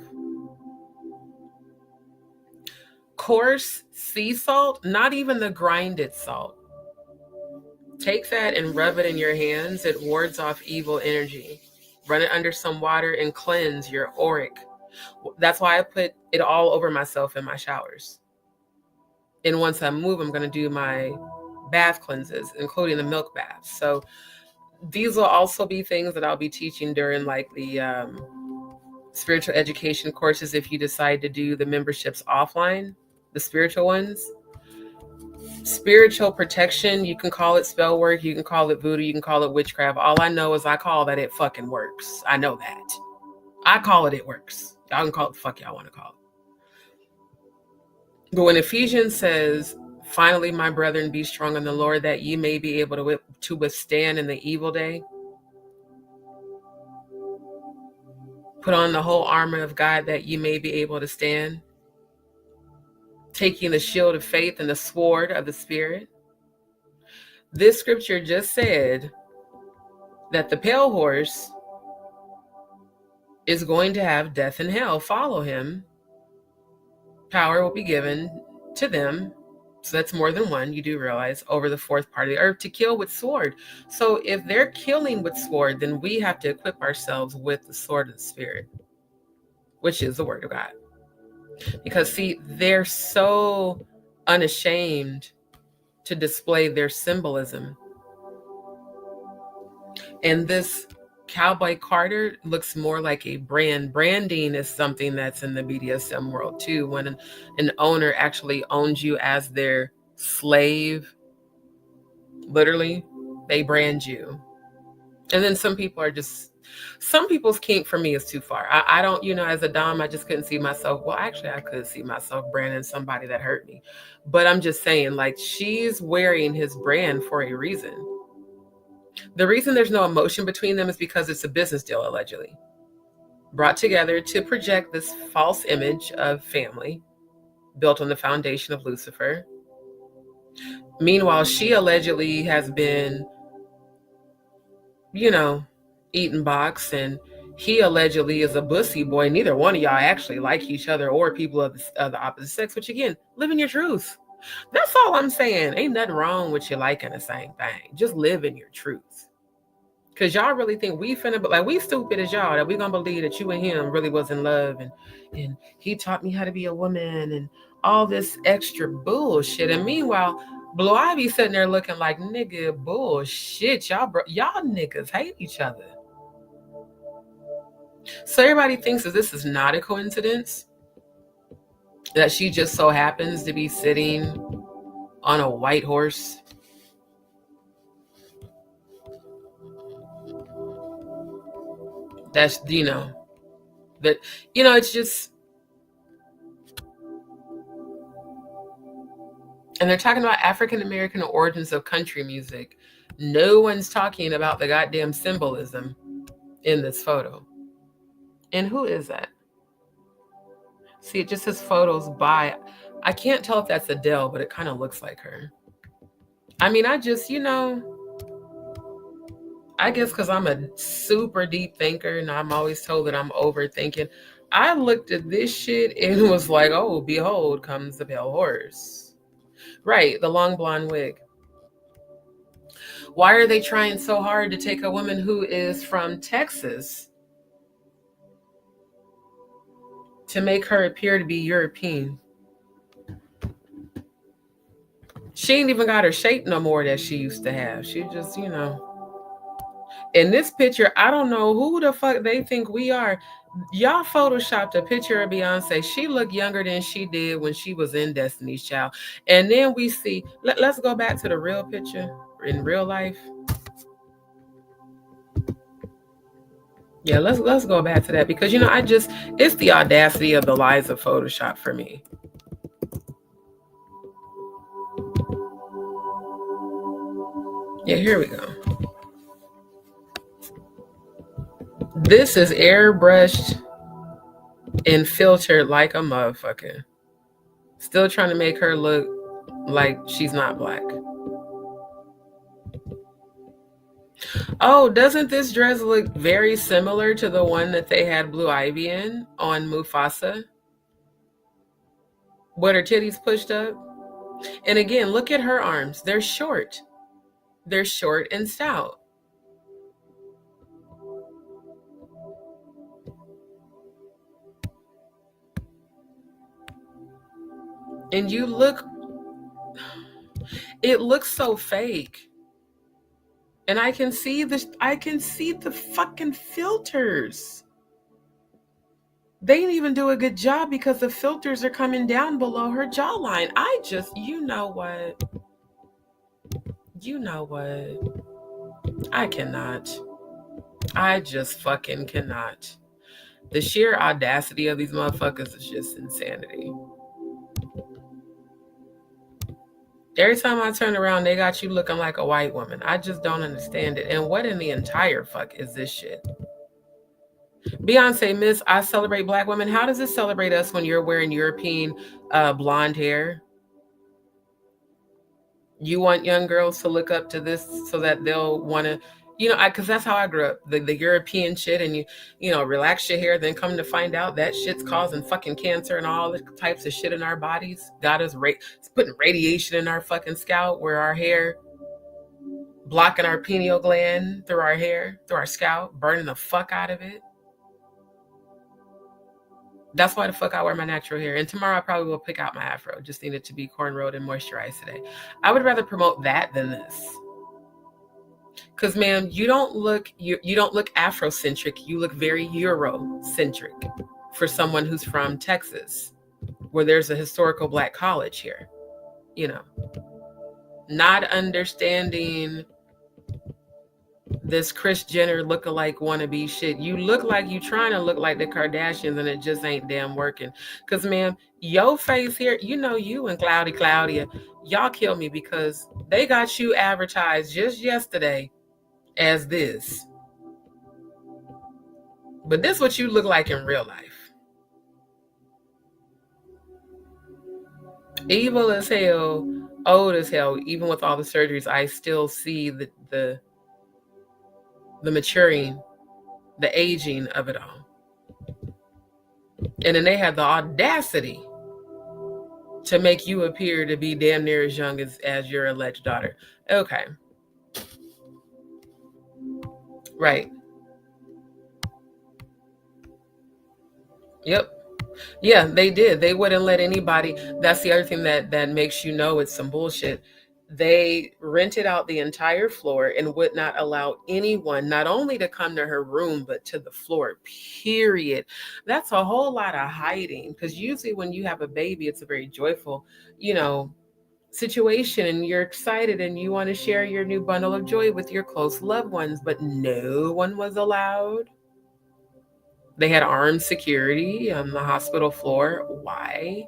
Coarse sea salt, not even the grinded salt. Take that and rub it in your hands. It wards off evil energy. Run it under some water and cleanse your auric. That's why I put it all over myself in my showers. And once I move, I'm going to do my bath cleanses, including the milk baths. So these will also be things that I'll be teaching during like the spiritual education courses if you decide to do the memberships offline, the spiritual ones. Spiritual protection, you can call it spell work, you can call it voodoo, you can call it witchcraft. All I know is I call that it fucking works. I know that. I call it works. Y'all can call it the fuck y'all want to call it. But when Ephesians says, finally, my brethren, be strong in the Lord, that ye may be able to withstand in the evil day. Put on the whole armor of God that ye may be able to stand. taking the shield of faith and the sword of the Spirit. This scripture just said that the pale horse is going to have death and hell follow him. Power will be given to them. So that's more than one, you do realize, over the fourth part of the earth to kill with sword. So if they're killing with sword, then we have to equip ourselves with the sword of the Spirit, which is the word of God. Because see, they're so unashamed to display their symbolism. And this Cowboy Carter looks more like a brand. Branding is something that's in the BDSM world too. When an owner actually owns you as their slave, literally, they brand you. And then some people's kink for me is too far. I don't, as a dom, I just couldn't see myself. Well, actually, I could see myself branding somebody that hurt me. But I'm just saying, like, she's wearing his brand for a reason. The reason there's no emotion between them is because it's a business deal, allegedly. Brought together to project this false image of family built on the foundation of Lucifer. Meanwhile, she allegedly has been, eating box, and he allegedly is a bussy boy. Neither one of y'all actually like each other or people of the opposite sex, which again, live in your truth. That's all I'm saying. Ain't nothing wrong with you liking the same thing. Just live in your truth. Because y'all really think we finna, but like, we stupid as y'all, that we gonna believe that you and him really was in love, and he taught me how to be a woman and all this extra bullshit. And meanwhile, Blue Ivy sitting there looking like, nigga, bullshit. Y'all niggas hate each other. So everybody thinks that this is not a coincidence, that she just so happens to be sitting on a white horse. That's, it's just, and they're talking about African American origins of country music. No one's talking about the goddamn symbolism in this photo. And who is that? See, it just says photos by. I can't tell if that's Adele, but it kind of looks like her. I mean, I just, I guess because I'm a super deep thinker and I'm always told that I'm overthinking. I looked at this shit and was like, oh, behold comes the pale horse. Right, the long blonde wig. Why are they trying so hard to take a woman who is from Texas to make her appear to be European? She ain't even got her shape no more that she used to have. She just, In this picture, I don't know who the fuck they think we are. Y'all photoshopped a picture of Beyonce. She looked younger than she did when she was in Destiny's Child. And then we see, let's go back to the real picture in real life. Yeah, let's go back to that because, it's the audacity of the lies of Photoshop for me. Yeah, here we go. This is airbrushed and filtered like a motherfucker. Still trying to make her look like she's not black. Oh, doesn't this dress look very similar to the one that they had Blue Ivy in on Mufasa? With her titties pushed up? And again, look at her arms. They're short. They're short and stout. And it looks so fake. And I can see the fucking filters. They didn't even do a good job because the filters are coming down below her jawline. You know what? I cannot. I just fucking cannot. The sheer audacity of these motherfuckers is just insanity. Every time I turn around, they got you looking like a white woman. I just don't understand it. And what in the entire fuck is this shit? Beyonce, Miss, I celebrate Black women. How does it celebrate us when you're wearing European blonde hair? You want young girls to look up to this so that they'll want to, because that's how I grew up. The European shit, and relax your hair, then come to find out that shit's causing fucking cancer and all the types of shit in our bodies. Got us putting radiation in our fucking scalp, where our hair blocking our pineal gland through our hair, through our scalp, burning the fuck out of it. That's why the fuck I wear my natural hair. And tomorrow I probably will pick out my afro. Just need it to be cornrowed and moisturized today. I would rather promote that than this. Because, ma'am, you don't look Afrocentric. You look very Eurocentric for someone who's from Texas, where there's a historical Black college here. Not understanding this Kris Jenner lookalike wannabe shit. You look like you trying to look like the Kardashians, and it just ain't damn working. Because, ma'am, your face here, you and Claudia, y'all kill me, because they got you advertised just yesterday as this. But this is what you look like in real life. Evil as hell, old as hell. Even with all the surgeries, I still see the maturing, the aging of it all. And then they had the audacity to make you appear to be damn near as young as your alleged daughter. Okay. Right. Yep. Yeah, they did. They wouldn't let anybody. That's the other thing that makes you know it's some bullshit. They rented out the entire floor and would not allow anyone not only to come to her room, but to the floor, period. That's a whole lot of hiding, because usually when you have a baby, it's a very joyful, situation, and you're excited and you want to share your new bundle of joy with your close loved ones, but no one was allowed. They had armed security on the hospital floor. Why?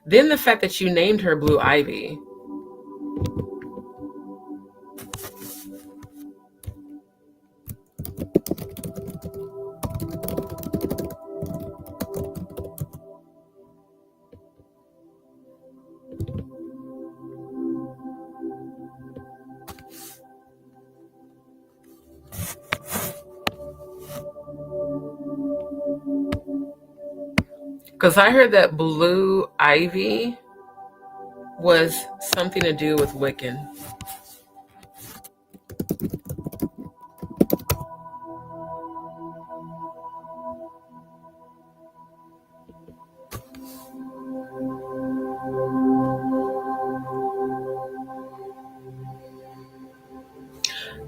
Then the fact that you named her Blue Ivy. Because I heard that Blue Ivy was something to do with Wiccan.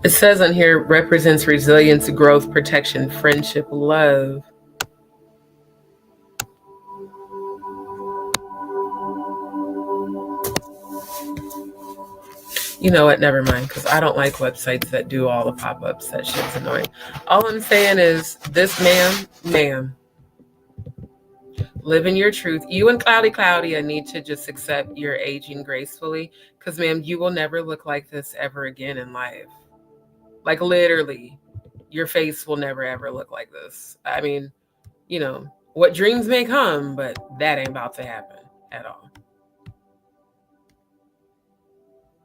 It says on here, represents resilience, growth, protection, friendship, love. You know what? Never mind, because I don't like websites that do all the pop-ups. That shit's annoying. All I'm saying is, this ma'am, live in your truth. You and Claudia need to just accept your aging gracefully, because, ma'am, you will never look like this ever again in life. Like, literally, your face will never, ever look like this. I mean, what dreams may come, but that ain't about to happen at all.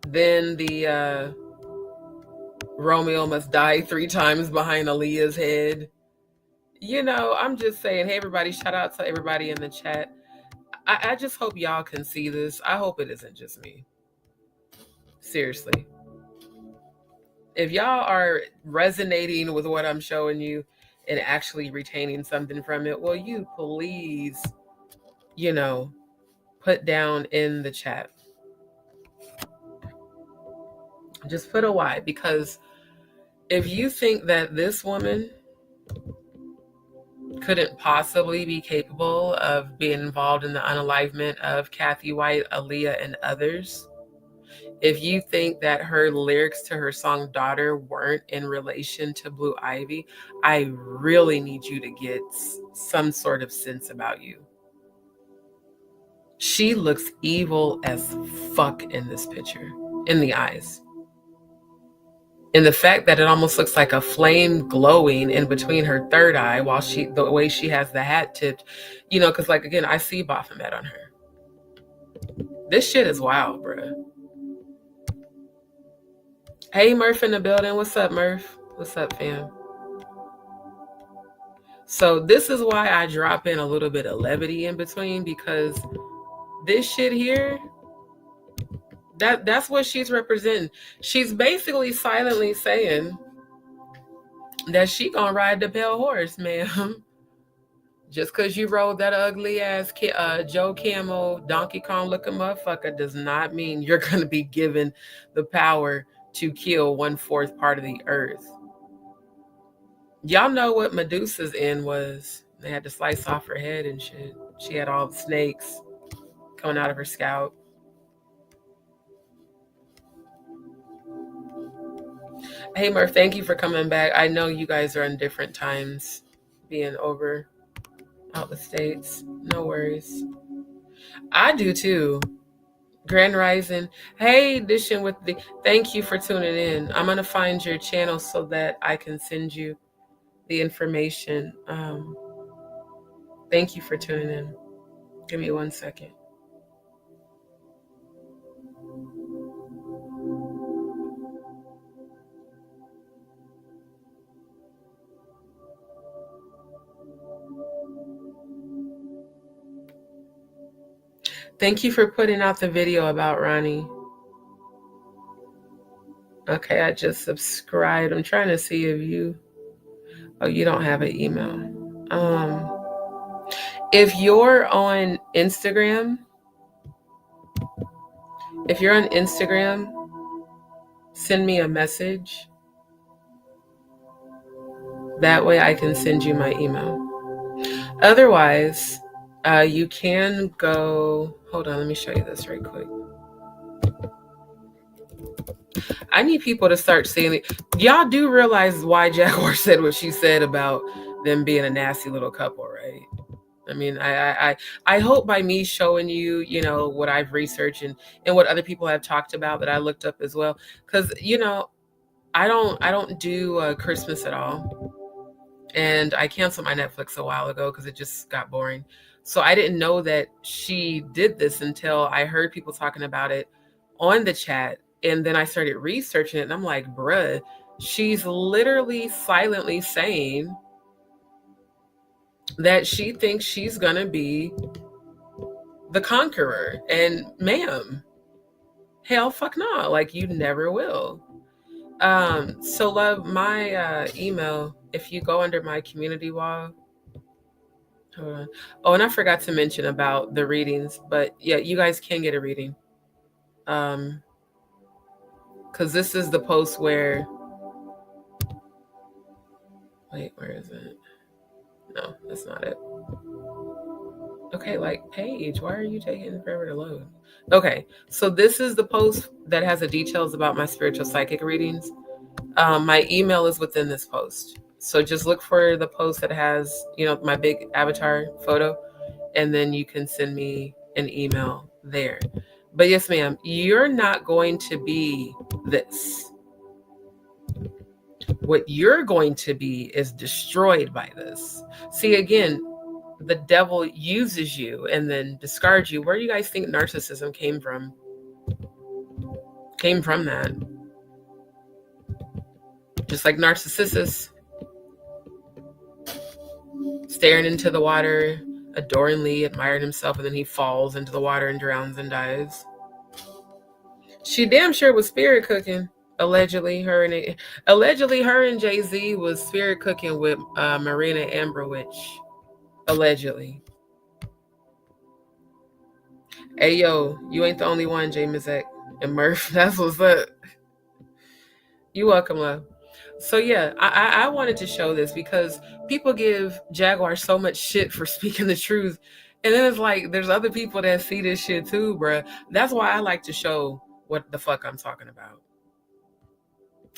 Then the Romeo must die 3 times behind Aaliyah's head. I'm just saying, hey, everybody, shout out to everybody in the chat. I just hope y'all can see this. I hope it isn't just me. Seriously. If y'all are resonating with what I'm showing you and actually retaining something from it, will you please, put down in the chat. Just put a Y, because if you think that this woman couldn't possibly be capable of being involved in the unalivement of Kathy White, Aaliyah, and others, if you think that her lyrics to her song Daughter weren't in relation to Blue Ivy, I really need you to get some sort of sense about you. She looks evil as fuck in this picture, in the eyes. And the fact that it almost looks like a flame glowing in between her third eye while the way she has the hat tipped, you know, because like, again, I see Baphomet on her. This shit is wild, bruh. Hey, Murph in the building. What's up, Murph? What's up, fam? So this is why I drop in a little bit of levity in between, because this shit here, that's what she's representing. She's basically silently saying that she gonna ride the pale horse, ma'am. Just because you rode that ugly ass Joe Camel Donkey Kong looking motherfucker does not mean you're gonna be given the power to kill 1/4 part of the earth. Y'all know what Medusa's end was. They had to slice off her head and shit. She had all the snakes coming out of her scalp. Hey, Murph, thank you for coming back. I know you guys are in different times, being over out the States. No worries. I do too. Grand Rising. Hey, dishing with the. Thank you for tuning in. I'm going to find your channel so that I can send you the information. Thank you for tuning in. Give me 1 second. Thank you for putting out the video about Ronnie. Okay, I just subscribed. I'm trying to see if you... Oh, you don't have an email. If you're on Instagram, send me a message. That way I can send you my email. Otherwise, you can go... Hold on, let me show you this right quick. I need people to start seeing it. Y'all do realize why Jaguar said what she said about them being a nasty little couple, right? I mean, I hope by me showing you, you know, what I've researched and what other people have talked about that I looked up as well. Because, you know, I don't do Christmas at all. And I canceled my Netflix a while ago because it just got boring. So I didn't know that she did this until I heard people talking about it on the chat. And then I started researching it. And I'm like, bruh, she's literally silently saying that she thinks she's going to be the conqueror. And ma'am, hell fuck no. Like, you never will. So love, my email, if you go under my community wall, hold on. Oh, and I forgot to mention about the readings, but yeah, you guys can get a reading. Because this is the post where, wait, where is it? No, that's not it. Okay, like, Paige, why are you taking forever to load? Okay, so this is the post that has the details about my spiritual psychic readings. My email is within this post. So just look for the post that has, you know, my big avatar photo, and then you can send me an email there. But yes, ma'am, you're not going to be this. What you're going to be is destroyed by this. See, again, the devil uses you and then discards you. Where do you guys think narcissism came from? Came from that. Just like Narcissus, staring into the water, adoringly admired himself, and then he falls into the water and drowns and dies. She damn sure was spirit cooking. Allegedly, her and Jay-Z was spirit cooking with Marina Ambrowitch. Allegedly. Hey, yo, you ain't the only one, Jay Mizek and Murph. That's what's up. You welcome, love. So yeah, I wanted to show this because people give Jaguar so much shit for speaking the truth. And then it's like, there's other people that see this shit too, bruh. That's why I like to show what the fuck I'm talking about.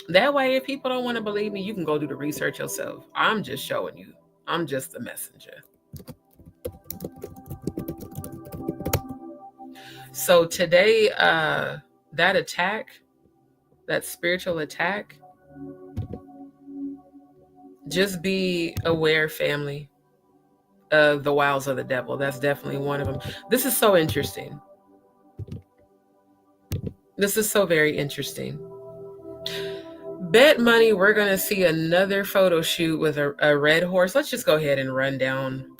That way, if people don't want to believe me, you can go do the research yourself. I'm just showing you. I'm just the messenger. So today, that attack, that spiritual attack, Just be aware, family, of the wiles of the devil. That's definitely one of them. This is so interesting. This is so very interesting. Bet money we're going to see another photo shoot with a red horse. Let's just go ahead and run down.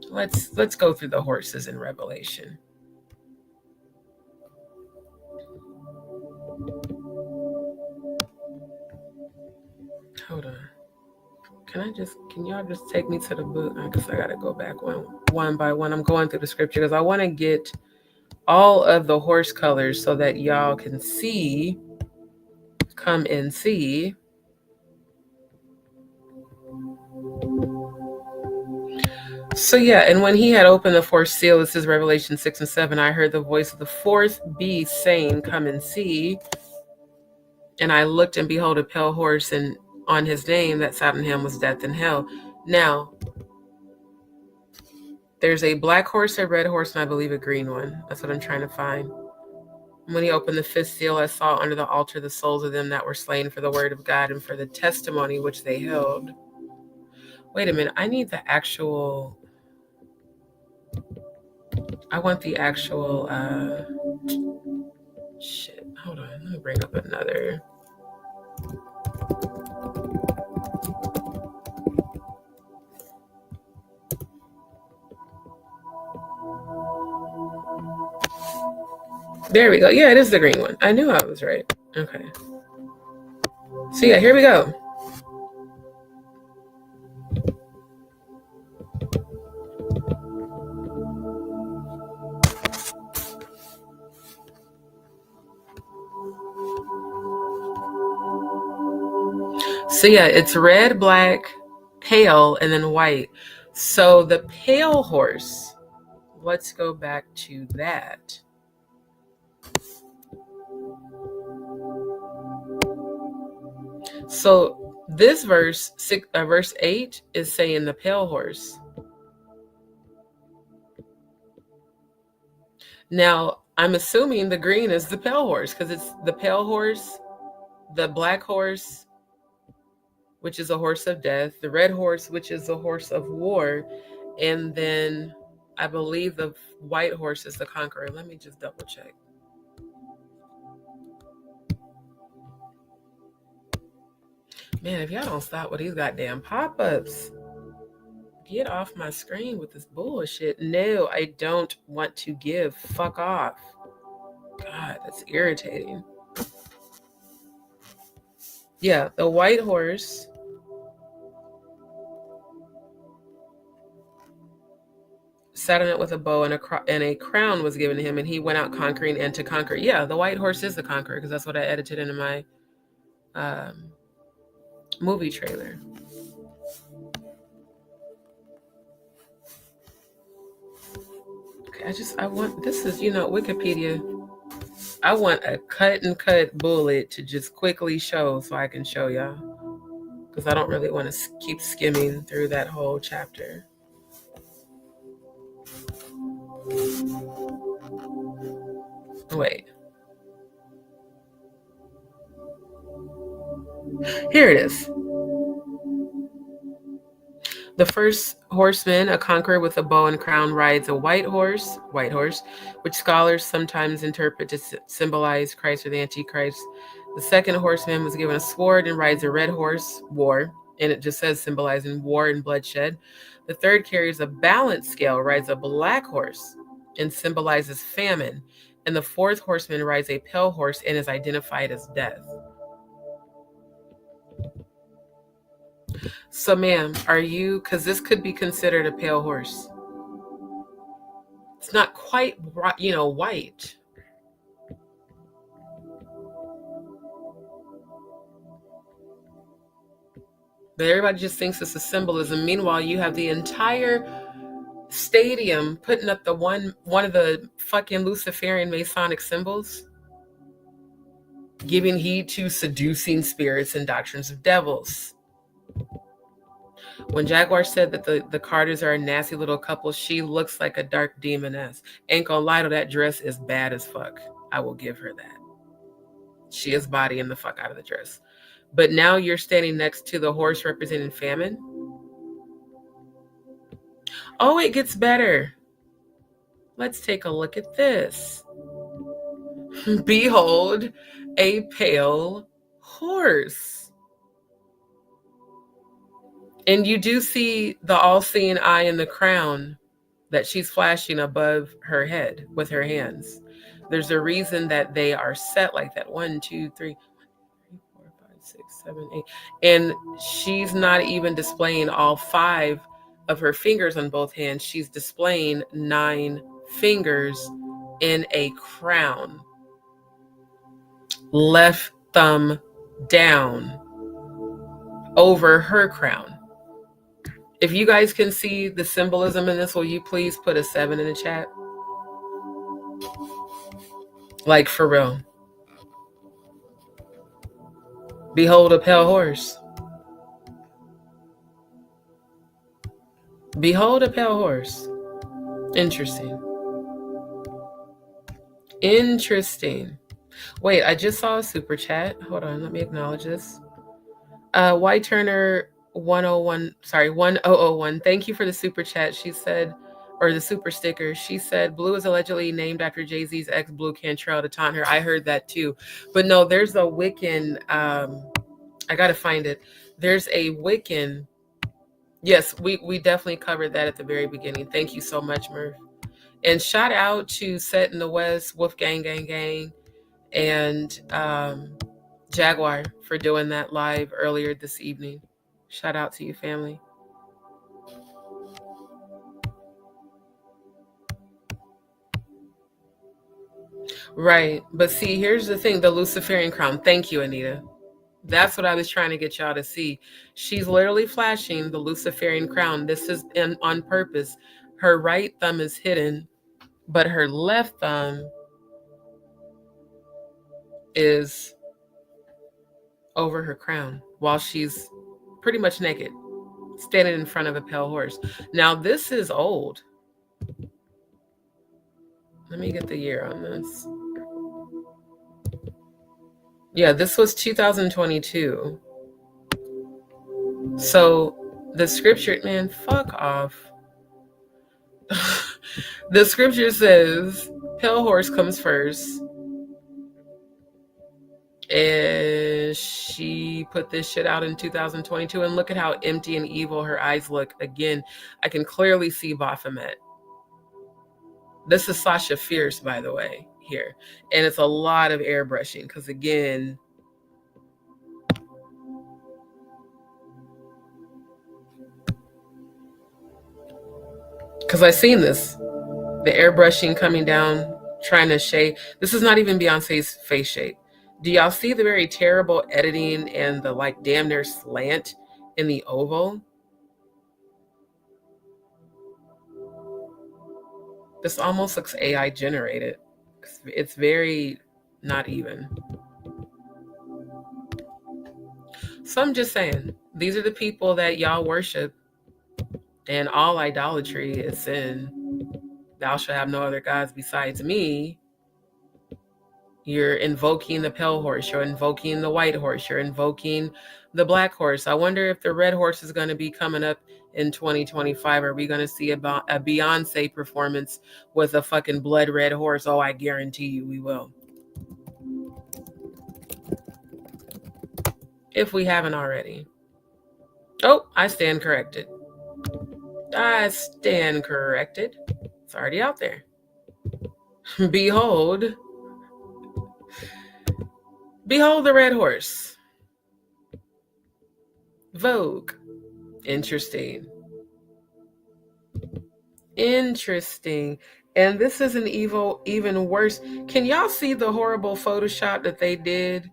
Let's go through the horses in Revelation. Hold on. Can y'all just take me to the book? I guess I got to go back one by one. I'm going through the scripture because I want to get all of the horse colors so that y'all can see, come and see. So yeah, and when he had opened the fourth seal, this is Revelation 6 and 7, I heard the voice of the fourth beast saying, come and see. And I looked, and behold, a pale horse, and on his name that sat on him was death and hell. Now, there's a black horse, a red horse, and I believe a green one. That's what I'm trying to find. When he opened the fifth seal, I saw under the altar the souls of them that were slain for the word of God and for the testimony which they held. Wait a minute, I need the actual... I want the actual... Shit, hold on, let me bring up another... There we go. Yeah, it is the green one. I knew I was right. Okay. So yeah, here we go. So yeah, it's red, black, pale, and then white. So the pale horse, let's go back to that. So this verse 8 is saying the pale horse. Now, I'm assuming the green is the pale horse because it's the pale horse, the black horse, which is a horse of death, the red horse, which is a horse of war, and then I believe the white horse is the conqueror. Let me just double check. Man, if y'all don't stop with these goddamn pop-ups, get off my screen with this bullshit. No, I don't want to give. Fuck off. God, that's irritating. Yeah, the white horse sat on it with a bow, and a crown was given to him, and he went out conquering and to conquer. Yeah, the white horse is the conqueror because that's what I edited into my movie trailer. Okay, I want, this is, Wikipedia. I want a cut bullet to just quickly show so I can show y'all. Because I don't really want to keep skimming through that whole chapter. Wait. Here it is. The first horseman, a conqueror with a bow and crown, rides a white horse, which scholars sometimes interpret to symbolize Christ or the Antichrist. The second horseman was given a sword and rides a red horse, war, and it just says symbolizing war and bloodshed. The third carries a balance scale, rides a black horse, and symbolizes famine. And the fourth horseman rides a pale horse and is identified as death. So, ma'am, because this could be considered a pale horse. It's not quite, white. But everybody just thinks it's a symbolism. Meanwhile, you have the entire stadium putting up one of the fucking Luciferian Masonic symbols, giving heed to seducing spirits and doctrines of devils. When Jaguar said that the Carters are a nasty little couple, she looks like a dark demoness. Ain't gonna lie to, that dress is bad as fuck. I will give her that. She is bodying the fuck out of the dress. But now you're standing next to the horse representing famine. Oh, it gets better. Let's take a look at this. Behold, a pale horse. And you do see the all-seeing eye in the crown that she's flashing above her head with her hands. There's a reason that they are set like that. 1, 2, 3, 4, 5, 6, 7, 8. And she's not even displaying all 5 of her fingers on both hands. She's displaying 9 fingers in a crown. Left thumb down over her crown. If you guys can see the symbolism in this, will you please put a 7 in the chat? Like, for real. Behold a pale horse. Behold a pale horse. Interesting. Interesting. Wait, I just saw a super chat. Hold on, let me acknowledge this. Y Turner 1001. Thank you for the super chat. She said, or the super sticker. She said, Blue is allegedly named after Jay-Z's ex, Blue Cantrell, to taunt her. I heard that too. But no, there's a Wiccan. I gotta find it. There's a Wiccan. Yes, we definitely covered that at the very beginning. Thank you so much, Murph. And shout out to Set in the West, Wolfgang Gang, and Jaguar for doing that live earlier this evening. Shout out to you, family. Right. But see, here's the thing, the Luciferian crown. Thank you, Anita. That's what I was trying to get y'all to see. She's literally flashing the Luciferian crown. This is on purpose. Her right thumb is hidden, but her left thumb is over her crown while she's pretty much naked, standing in front of a pale horse. Now, this is old. Let me get the year on this. Yeah, this was 2022. So the scripture, man, fuck off. The scripture says, pale horse comes first. And she put this shit out in 2022. And look at how empty and evil her eyes look. Again, I can clearly see Baphomet. This is Sasha Fierce, by the way, here. And it's a lot of airbrushing because, again, because I've seen this, the airbrushing coming down, trying to shade. This is not even Beyonce's face shape. Do y'all see the very terrible editing and the like damn near slant in the oval? This almost looks AI generated. It's very not even. So I'm just saying, these are the people that y'all worship, and all idolatry is sin. Thou shalt have no other gods besides me. You're invoking the pale horse. You're invoking the white horse. You're invoking the black horse. I wonder if the red horse is going to be coming up in 2025. Are we going to see a Beyonce performance with a fucking blood red horse? Oh, I guarantee you we will. If we haven't already. Oh, I stand corrected. I stand corrected. It's already out there. Behold the red horse. Vogue. Interesting. And this is an even worse. Can y'all see the horrible Photoshop that they did?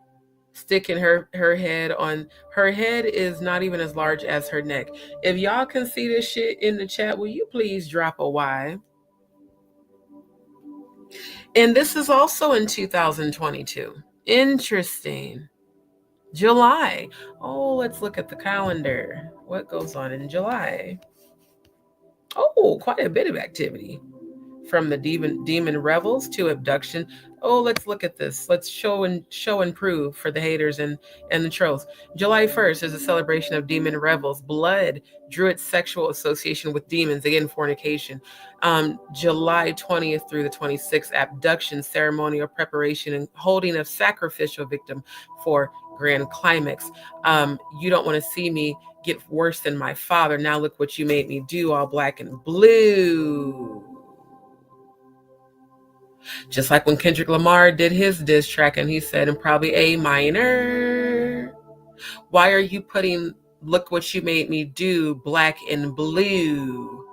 Sticking her head on. Her head is not even as large as her neck. If y'all can see this shit in the chat, will you please drop a Y? And this is also in 2022. Interesting. July. Oh, let's look at the calendar. What goes on in July? Oh, quite a bit of activity. from the demon revels to abduction. Oh, let's look at this. Let's show and prove for the haters and the trolls. July 1st is a celebration of demon revels, blood, druid sexual association with demons, again fornication. July 20th through the 26th, abduction, ceremonial preparation and holding of sacrificial victim for grand climax. You don't want to see me get worse than my father. Now look what you made me do, all black and blue. Just like when Kendrick Lamar did his diss track and he said in probably A minor, why are you putting look what you made me do black and blue?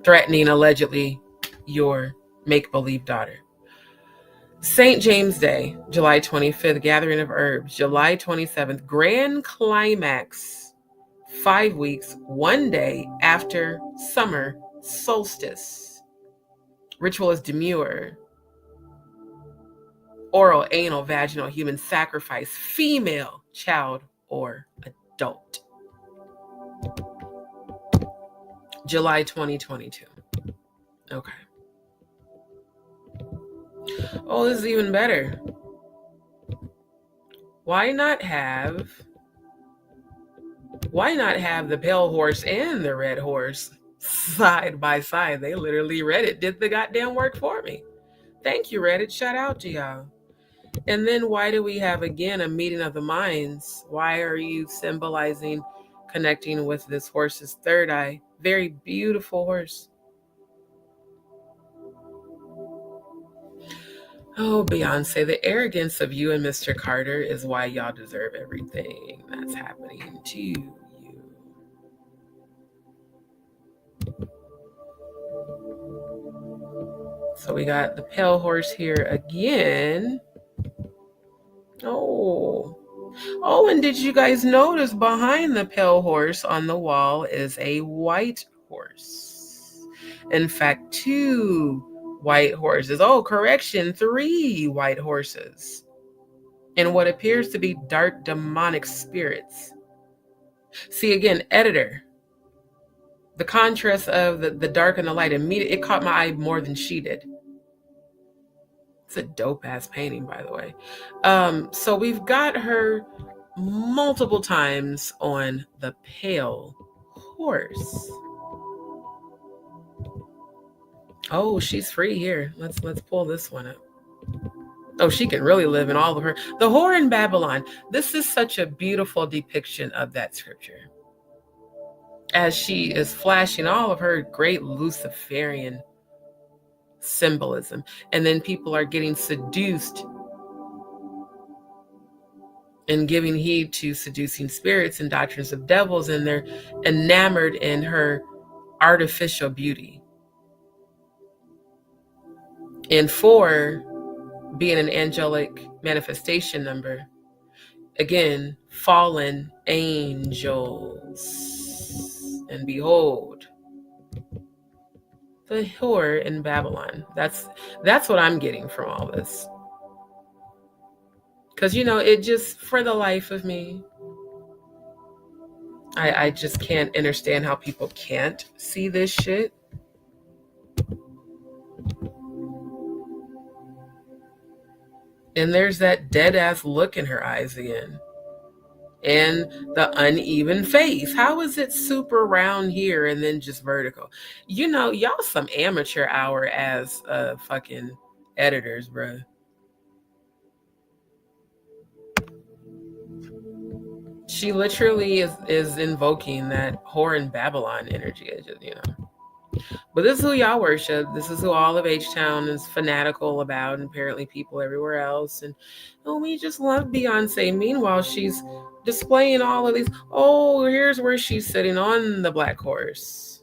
Threatening allegedly your make-believe daughter. St. James Day, July 25th, gathering of herbs. July 27th, grand climax, 5 weeks, 1 day after summer solstice. Ritual is demure. Oral, anal, vaginal, human sacrifice, female, child, or adult. July 2022. Okay. Oh, this is even better. Why not have the pale horse and the red horse side by side? They literally Reddit did the goddamn work for me. Thank you, Reddit. Shout out to y'all. And then why do we have, again, a meeting of the minds? Why are you symbolizing connecting with this horse's third eye? Very beautiful horse. Oh, Beyonce, the arrogance of you and Mr. Carter is why y'all deserve everything that's happening to you. So we got the pale horse here again. Oh, and did you guys notice behind the pale horse on the wall is a white horse? In fact, 2 white horses. Oh, correction, 3 white horses. And what appears to be dark demonic spirits. See, again, editor. The contrast of the dark and the light, immediately, it caught my eye more than she did. It's a dope ass painting, by the way. So we've got her multiple times on the pale horse. Oh, she's free here. Let's pull this one up. Oh, she can really live in all of her. The whore in Babylon. This is such a beautiful depiction of that scripture. As she is flashing all of her great Luciferian symbolism. And then people are getting seduced and giving heed to seducing spirits and doctrines of devils, and they're enamored in her artificial beauty. And 4 being an angelic manifestation number, again, fallen angels. And behold, the whore in Babylon. That's what I'm getting from all this. Because, it just, for the life of me, I just can't understand how people can't see this shit. And there's that dead ass look in her eyes again. And the uneven face. How is it super round here and then just vertical? Y'all some amateur hour as fucking editors, bruh. She literally is invoking that whore in Babylon energy. But this is who y'all worship. This is who all of H-Town is fanatical about, and apparently people everywhere else. And we just love Beyonce. Meanwhile, she's displaying all of these. Oh, here's where she's sitting on the black horse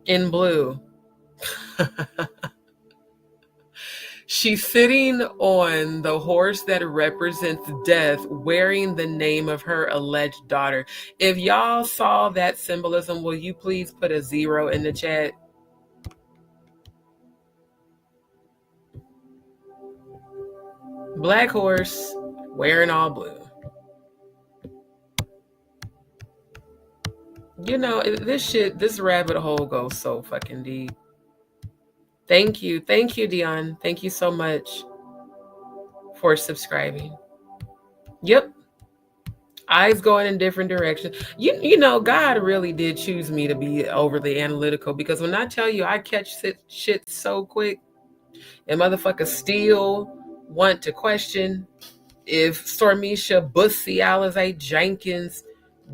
in blue. She's sitting on the horse that represents death, wearing the name of her alleged daughter. If y'all saw that symbolism, will you please put a 0 in the chat? Black horse, wearing all blue. You know, this rabbit hole goes so fucking deep. Thank you, Dion. Thank you so much for subscribing. Yep, eyes going in different directions. You know, God really did choose me to be overly analytical, because when I tell you I catch shit so quick, and motherfuckers still want to question if Stormisha Bussy Alizé Jenkins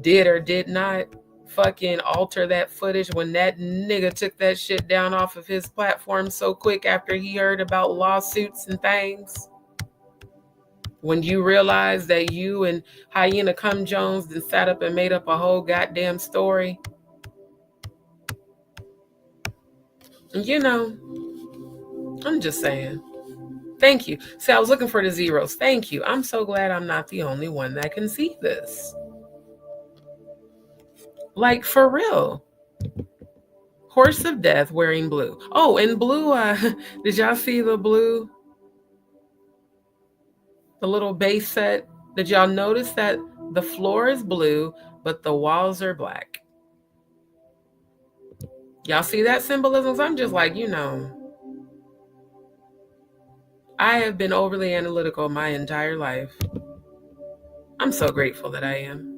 did or did not fucking alter that footage when that nigga took that shit down off of his platform so quick after he heard about lawsuits and things. When you realize that you and Hyena Cum Jones then sat up and made up a whole goddamn story. You know, I'm just saying. Thank you. See, I was looking for the zeros. Thank you. I'm so glad I'm not the only one that can see this. Like, for real. Horse of Death wearing blue. Oh, and blue, did y'all see the blue? The little base set? Did y'all notice that the floor is blue, but the walls are black? Y'all see that symbolism? I'm just like, you know, I have been overly analytical my entire life. I'm so grateful that I am.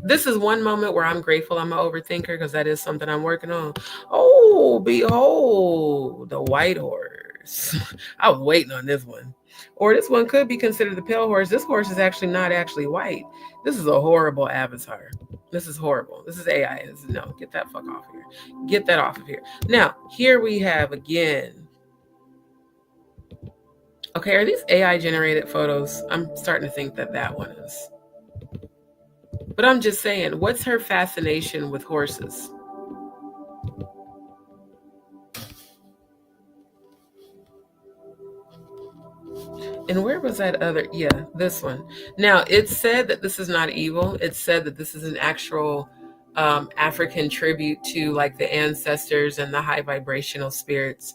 This is one moment where I'm grateful I'm an overthinker, because that is something I'm working on. Oh, behold, the white horse. I was waiting on this one. Or this one could be considered the pale horse. This horse is actually not actually white. This is a horrible avatar. This is horrible. This is AI. No, get that fuck off here. Get that off of here. Now, here we have again. Okay, are these AI generated photos? I'm starting to think that one is. But I'm just saying, what's her fascination with horses? And where was that other? Yeah, this one. Now, it said that this is not evil. It said that this is an actual African tribute to like the ancestors and the high vibrational spirits.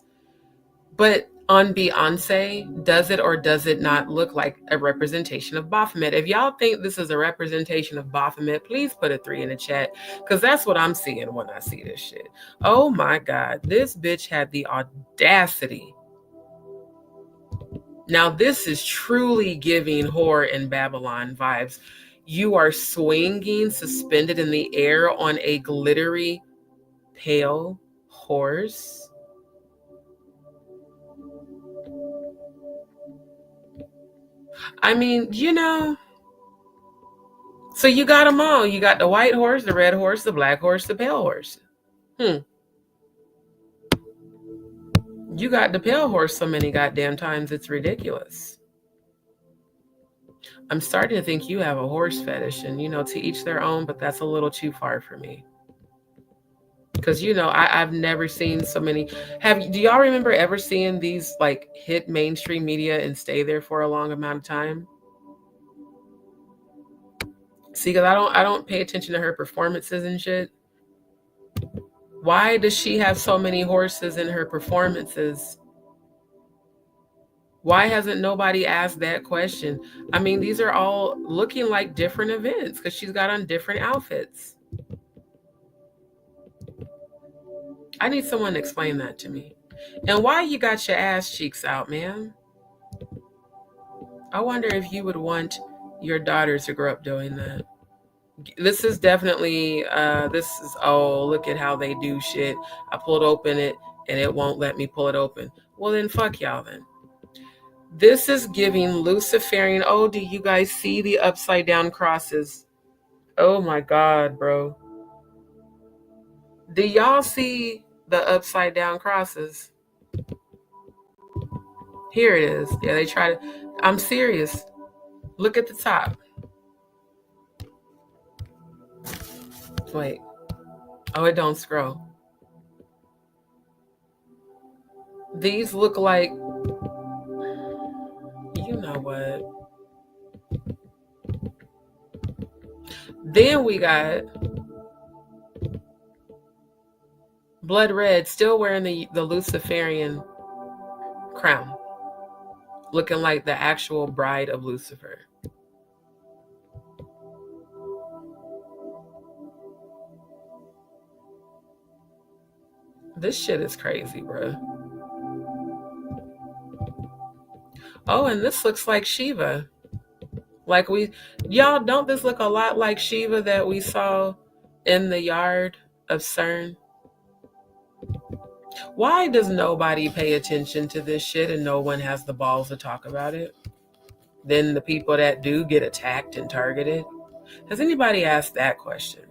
But on Beyonce, does it or does it not look like a representation of Baphomet? If y'all think this is a representation of Baphomet, please put a 3 in the chat, because that's what I'm seeing when I see this shit. Oh my God, this bitch had the audacity. Now, this is truly giving Horror in Babylon vibes. You are swinging, suspended in the air on a glittery, pale horse. I mean, you know, so you got them all. You got the white horse, the red horse, the black horse, the pale horse. You got the pale horse so many goddamn times, it's ridiculous. I'm starting to think you have a horse fetish, and, you know, to each their own, but that's a little too far for me. Because, you know, I've never seen so many. Do y'all remember ever seeing these like hit mainstream media and stay there for a long amount of time? See, because I don't pay attention to her performances and shit. Why does she have so many horses in her performances? Why hasn't nobody asked that question? I mean, these are all looking like different events because she's got on different outfits. I need someone to explain that to me. And why you got your ass cheeks out, man? I wonder if you would want your daughters to grow up doing that. This is definitely, oh, look at how they do shit. I pulled open it and it won't let me pull it open. Well, then fuck y'all then. This is giving Luciferian. Oh, do you guys see the upside down crosses? Oh my God, bro. Do y'all see the upside down crosses? Here it is. Yeah, they try to. I'm serious. Look at the top. Wait. Oh, it don't scroll. These look like, you know what? Then we got Blood Red still wearing the Luciferian crown, looking like the actual bride of Lucifer. This shit is crazy, bro. Oh, and this looks like Shiva. Like y'all, don't this look a lot like Shiva that we saw in the yard of CERN? Why does nobody pay attention to this shit and no one has the balls to talk about it? Then the people that do get attacked and targeted. Has anybody asked that question?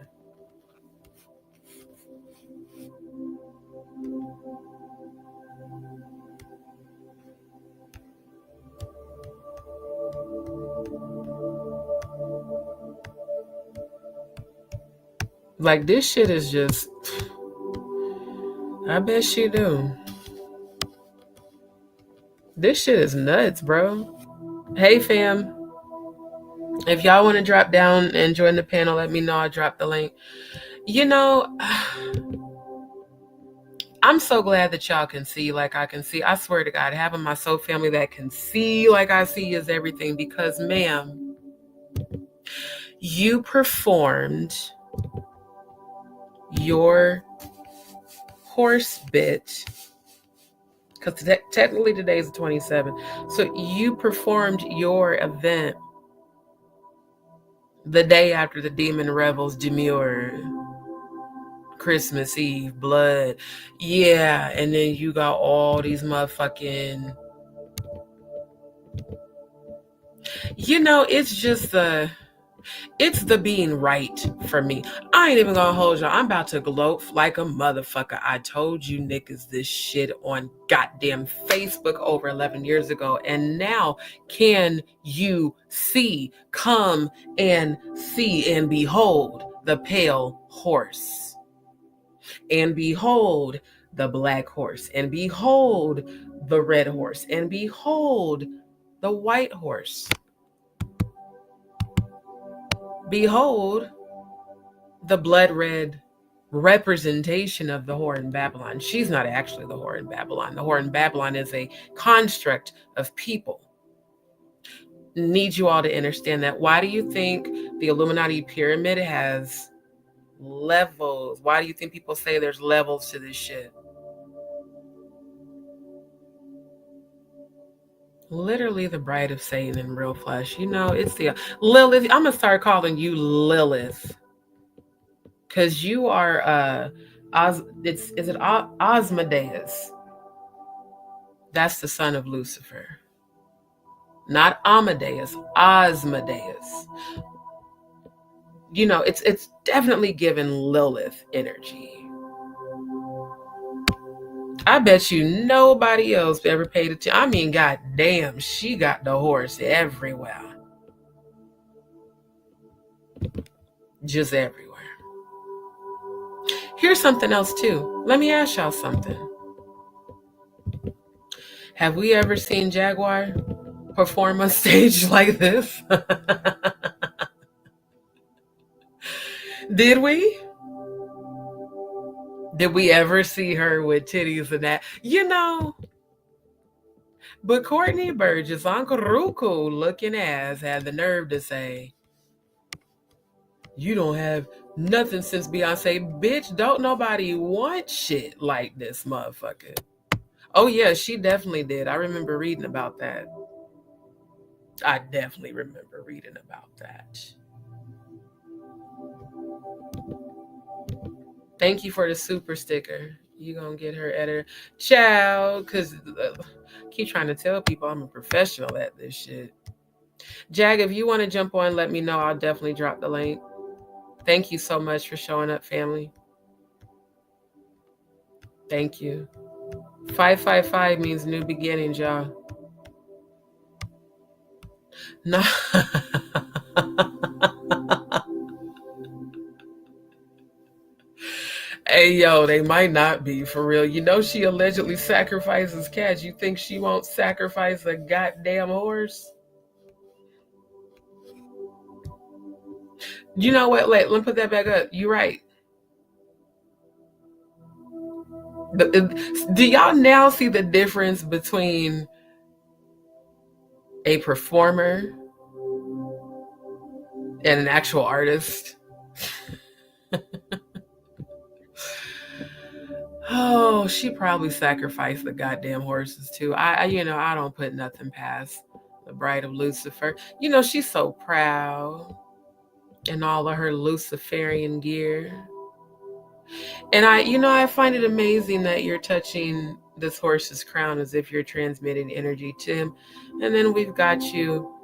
Like, this shit is just, I bet she do. This shit is nuts, bro. Hey, fam. If y'all want to drop down and join the panel, let me know. I'll drop the link. You know, I'm so glad that y'all can see like I can see. I swear to God, having my soul family that can see like I see is everything, because, ma'am, you performed your horse bit, because technically today is the 27th. So you performed your event the day after the Demon Rebels demure Christmas Eve blood. Yeah, and then you got all these motherfucking, you know, it's just it's the being right for me. I ain't even gonna hold y'all. I'm about to gloat like a motherfucker. I told you niggas this shit on goddamn Facebook over 11 years ago. And now can you see, come and see and behold the pale horse. And behold the black horse. And behold the red horse. And behold the white horse. Behold the blood red representation of the whore in Babylon. She's not actually the whore in Babylon. The whore in Babylon is a construct of people. Need you all to understand that. Why do you think the Illuminati pyramid has levels? Why do you think people say there's levels to this shit? Literally the bride of Satan in real flesh. You know, it's the Lilith. I'm gonna start calling you Lilith, because you are is it Osmodeus? That's the son of Lucifer. Not Amadeus, Osmodeus. You know, it's definitely given Lilith energy. I bet you nobody else ever paid attention. I mean, goddamn, she got the horse everywhere. Just everywhere. Here's something else too. Let me ask y'all something. Have we ever seen Jaguar perform on stage like this? Did we? Did we ever see her with titties and that? You know, but Courtney Burgess, Uncle Ruku looking ass, had the nerve to say, you don't have nothing since Beyonce. Bitch, don't nobody want shit like this motherfucker. Oh yeah, she definitely did. I remember reading about that. I definitely remember reading about that. Thank you for the super sticker. You gonna get her editor. Ciao, because keep trying to tell people I'm a professional at this shit. Jag, if you want to jump on, let me know. I'll definitely drop the link. Thank you so much for showing up, family. Thank you. 555 means new beginnings, y'all. No. Hey, yo, they might not be for real. You know, she allegedly sacrifices cats. You think she won't sacrifice a goddamn horse? You know what? Let me put that back up. You're right. Do y'all now see the difference between a performer and an actual artist? Oh, she probably sacrificed the goddamn horses too. I don't put nothing past the Bride of Lucifer. She's so proud in all of her Luciferian gear. And I find it amazing that you're touching this horse's crown as if you're transmitting energy to him. And then we've got you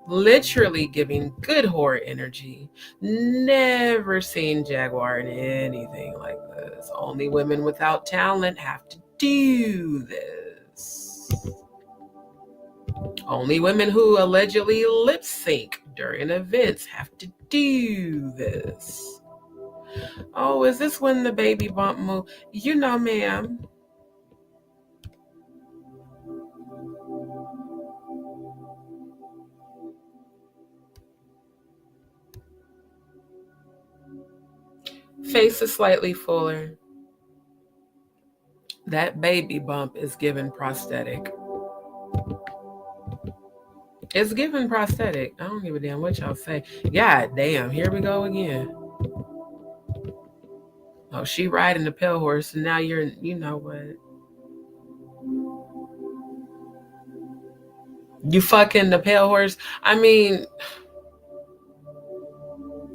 literally giving good whore energy. Never seen Jaguar in anything like this. Only women without talent have to do this. Only women who allegedly lip sync during events have to do this. Oh, is this when the baby bump move? Ma'am. Face is slightly fuller. That baby bump is given prosthetic. It's given prosthetic. I don't give a damn what y'all say. God damn, here we go again. Oh, she riding the pale horse, and now you know what? You fucking the pale horse. I mean,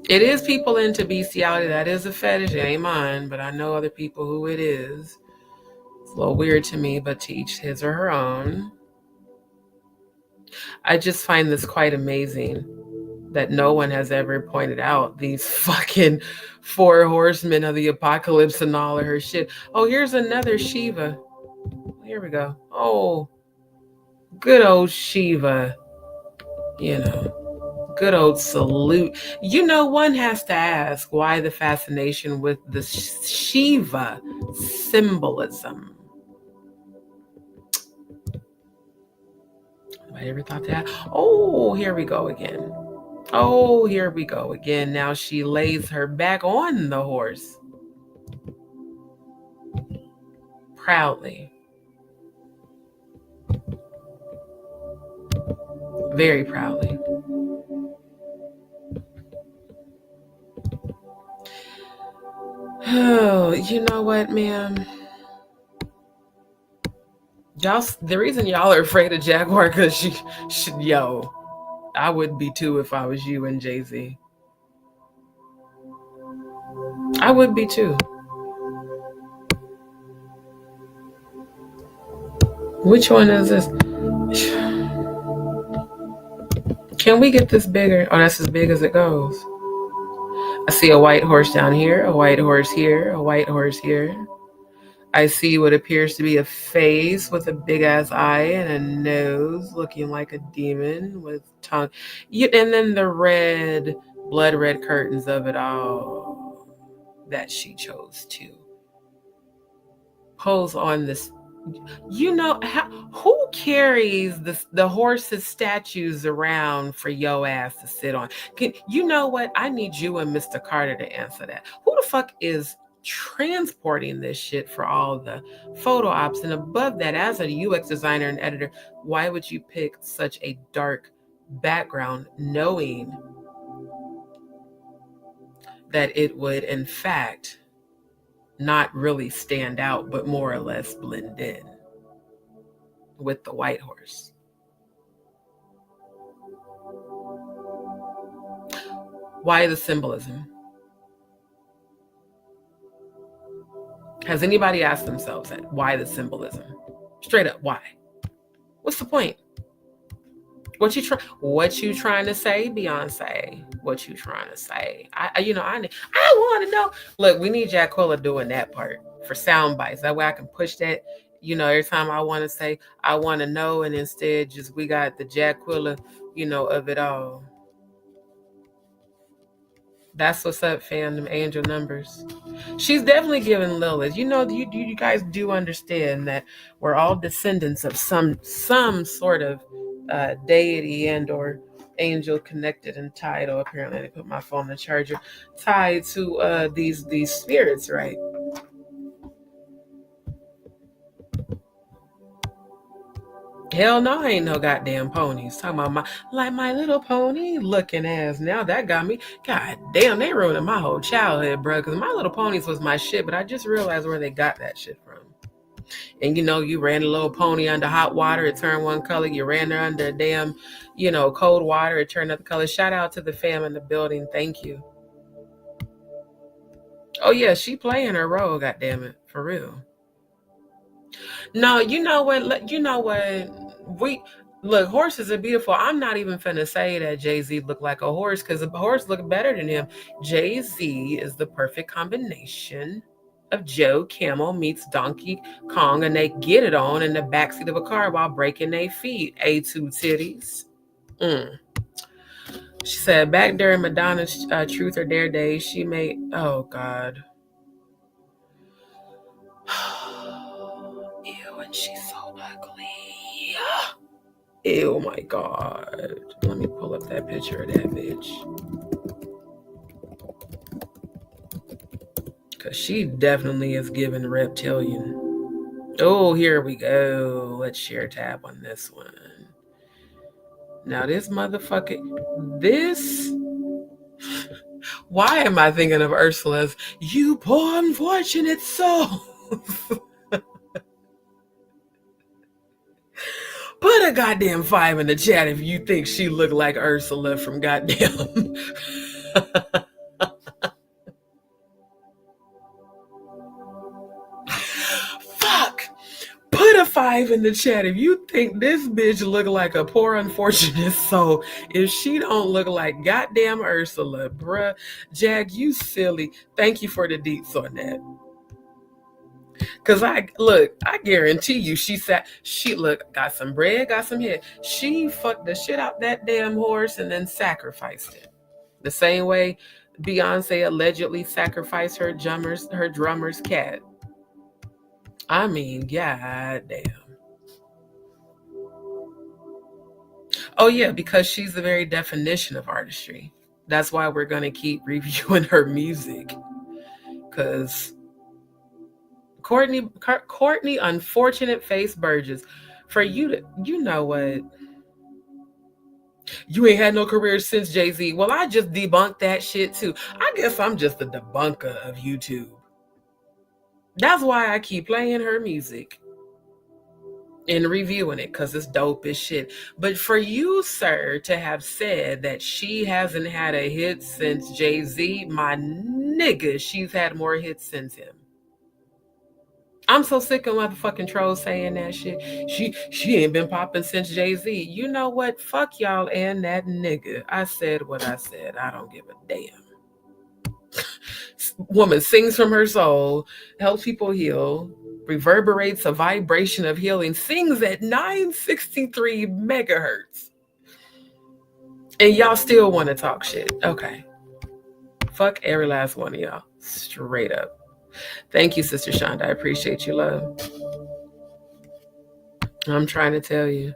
it is people into bestiality. That is a fetish. It ain't mine, but I know other people who it is. It's a little weird to me, but to each his or her own. I just find this quite amazing that no one has ever pointed out these fucking 4 horsemen of the apocalypse and all of her shit. Oh, here's another Shiva. Here we go. Oh, good old Shiva. Good old salute. One has to ask why the fascination with the Shiva symbolism. Anybody ever thought that? Oh, here we go again. Oh, here we go again. Now she lays her back on the horse. Proudly. Very proudly. Oh, you know what, ma'am? The reason y'all are afraid of Jaguar, because I would be too if I was you and Jay-Z. I would be too. Which one is this? Can we get this bigger? Oh, that's as big as it goes. I see a white horse down here, a white horse here, a white horse here. I see what appears to be a face with a big ass eye and a nose looking like a demon with tongue. And then the blood red curtains of it all that she chose to pose on this. Who carries the horse's statues around for yo ass to sit on? You know what? I need you and Mr. Carter to answer that. Who the fuck is transporting this shit for all the photo ops? And above that, as a UX designer and editor, why would you pick such a dark background knowing that it would in fact not really stand out but more or less blend in with the white horse? Why the symbolism? Has anybody asked themselves that? Why the symbolism? Straight up, why? What's the point? What you trying to say, Beyonce? What you trying to say? I want to know. Look, we need Jaquilla doing that part for sound bites. That way I can push that. Every time I want to say I want to know, and instead just we got the Jaquilla, of it all. That's what's up, fam. Them angel numbers. She's definitely giving Lilith. You guys do understand that we're all descendants of some sort of deity and or angel connected and tied. Oh, apparently they put my phone on the charger. Tied to these spirits, right? Hell no, I ain't no goddamn ponies. Talking about my little pony looking ass. Now that got me. God damn, they ruined my whole childhood, bro. Because My Little Ponies was my shit, but I just realized where they got that shit from. And you ran a little pony under hot water, it turned one color. You ran her under damn, cold water, it turned another color. Shout out to the fam in the building. Thank you. Oh yeah, she playing her role, goddammit. For real. No, you know what? We look, horses are beautiful. I'm not even finna say that Jay-Z looked like a horse because a horse looked better than him. Jay-Z is the perfect combination of Joe Camel meets Donkey Kong, and they get it on in the backseat of a car while breaking their feet. A2 titties. She said back during Madonna's Truth or Dare days, she made, oh God. Ew, and she's so ugly. Ew, my God. Let me pull up that picture of that bitch. Because she definitely is giving reptilian. Oh, here we go. Let's share tab on this one. Now, this motherfucker, this. Why am I thinking of Ursula's "You poor unfortunate soul"? Put a goddamn 5 in the chat if you think she looked like Ursula from goddamn. Fuck. Put a 5 in the chat if you think this bitch look like a poor unfortunate soul. If she don't look like goddamn Ursula, bruh. Jag, you silly. Thank you for the deets on that. Cause I guarantee you, she got some bread, got some head. She fucked the shit out that damn horse and then sacrificed it. The same way Beyonce allegedly sacrificed her drummer's cat. I mean, goddamn. Oh yeah, because she's the very definition of artistry. That's why we're gonna keep reviewing her music. Cause Courtney, unfortunate face Burgess, for you to, you know what? You ain't had no career since Jay-Z. Well, I just debunked that shit too. I guess I'm just a debunker of YouTube. That's why I keep playing her music and reviewing it, because it's dope as shit. But for you, sir, to have said that she hasn't had a hit since Jay-Z, my nigga, she's had more hits since him. I'm so sick of motherfucking trolls saying that shit. She ain't been popping since Jay-Z. You know what? Fuck y'all and that nigga. I said what I said. I don't give a damn. Woman sings from her soul, helps people heal, reverberates a vibration of healing, sings at 963 megahertz. And y'all still want to talk shit. Okay. Fuck every last one of y'all. Straight up. Thank you, Sister Shonda. I appreciate you, love. I'm trying to tell you.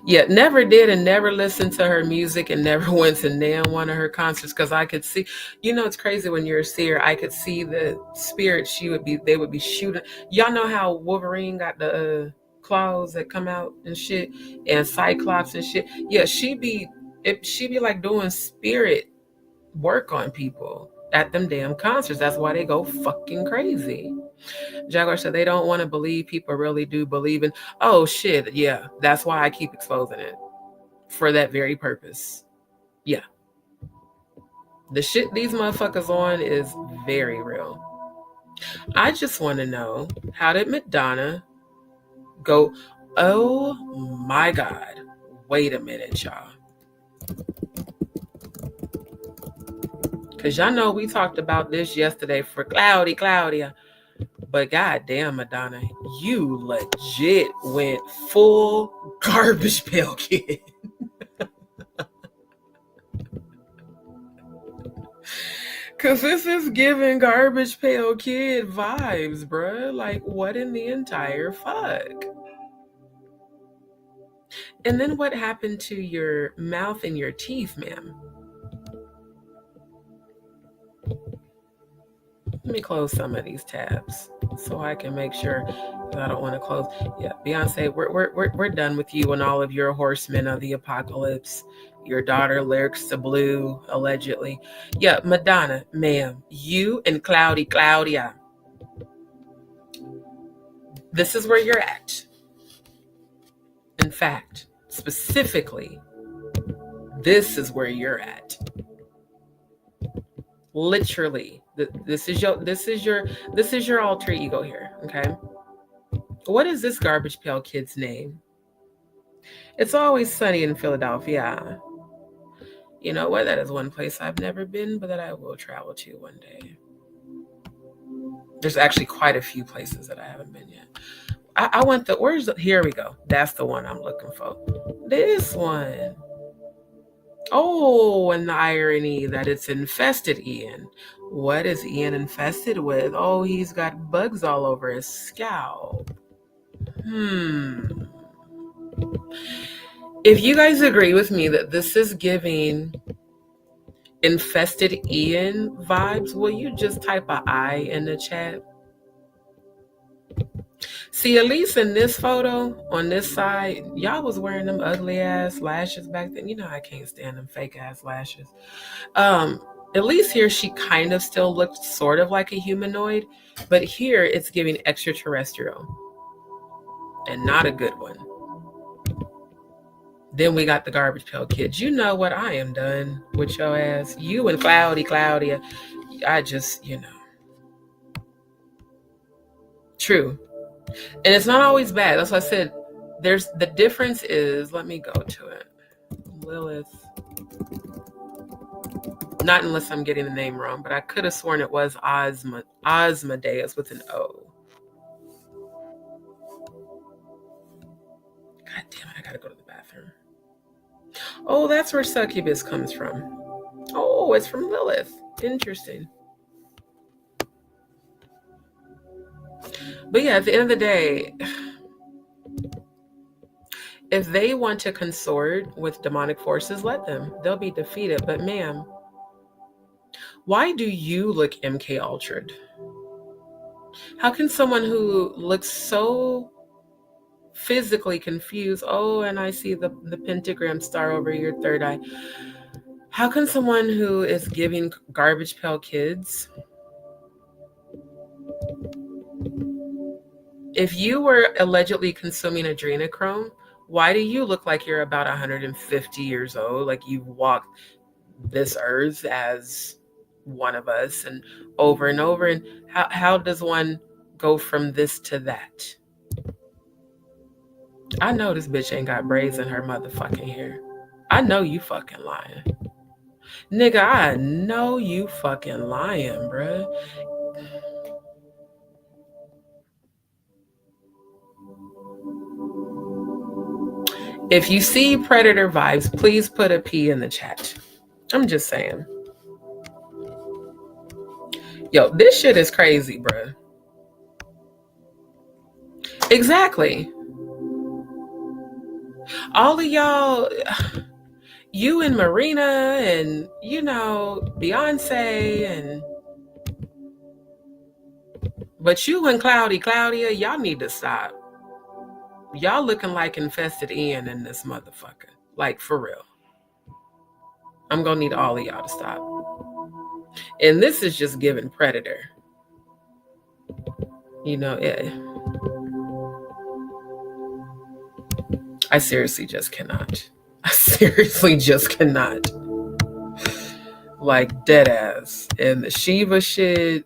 Yeah, never did and never listened to her music and never went to damn one of her concerts because I could see, it's crazy when you're a seer. I could see the spirit they would be shooting. Y'all know how Wolverine got the claws that come out and shit, and Cyclops and shit. Yeah, she be like doing spirit work on people at them damn concerts. That's why they go fucking crazy. Jaguar said they don't want to believe people really do believe in. Oh shit, yeah. That's why I keep exposing it. For that very purpose. Yeah. The shit these motherfuckers on is very real. I just want to know, how did Madonna go? Oh my God. Wait a minute, y'all. Because y'all know we talked about this yesterday for Claudia. But goddamn, Madonna, you legit went full garbage pail kid. Because this is giving garbage pail kid vibes, bruh. Like, what in the entire fuck? And then what happened to your mouth and your teeth, ma'am? Let me close some of these tabs so I can make sure that I don't want to close. Yeah, Beyonce, we're done with you and all of your horsemen of the apocalypse. Your daughter lyrics to Blue, allegedly. Yeah, Madonna, ma'am, you and Claudia, this is where you're at. In fact, specifically, this is where you're at. Literally, this is your alter ego here. Okay, what is this Garbage Pail Kid's name? It's Always Sunny in Philadelphia. You know what? That is one place I've never been, but that I will travel to one day. There's actually quite a few places that I haven't been yet. I want here we go. That's the one I'm looking for. This one. Oh, and the irony that it's infested Ian. What is Ian infested with? Oh, he's got bugs all over his scalp. If you guys agree with me that this is giving infested Ian vibes, will you just type an I in the chat? See, at least in this photo, on this side, y'all was wearing them ugly ass lashes back then. You know I can't stand them fake ass lashes. At least here she kind of still looked sort of like a humanoid, but here it's giving extraterrestrial. And not a good one. Then we got the Garbage Pail Kids. You know what? I am done with your ass. You and Claudia. I just, True. And it's not always bad. That's what I said. The difference is, let me go to it. Lilith. Not unless I'm getting the name wrong, but I could have sworn it was Osmodeus with an O. God damn it, I gotta go to the bathroom. Oh, that's where succubus comes from. Oh, it's from Lilith. Interesting. But yeah, at the end of the day, if they want to consort with demonic forces, let them. They'll be defeated. But ma'am, why do you look MK Ultra'd? How can someone who looks so physically confused, oh, and I see the pentagram star over your third eye. How can someone who is giving Garbage Pail Kids, if you were allegedly consuming adrenochrome, why do you look like you're about 150 years old? Like you've walked this earth as one of us and over. And how does one go from this to that? I know this bitch ain't got braids in her motherfucking hair. I know you fucking lying. Nigga, I know you fucking lying, bruh. If you see Predator vibes, please put a P in the chat. I'm just saying. Yo, this shit is crazy, bruh. Exactly. All of y'all, you and Marina and, Beyonce but you and Claudia, y'all need to stop. Y'all looking like infested Ian in this motherfucker. Like, for real. I'm gonna need all of y'all to stop. And this is just giving Predator. I seriously just cannot. Like, dead ass. And the Shiva shit.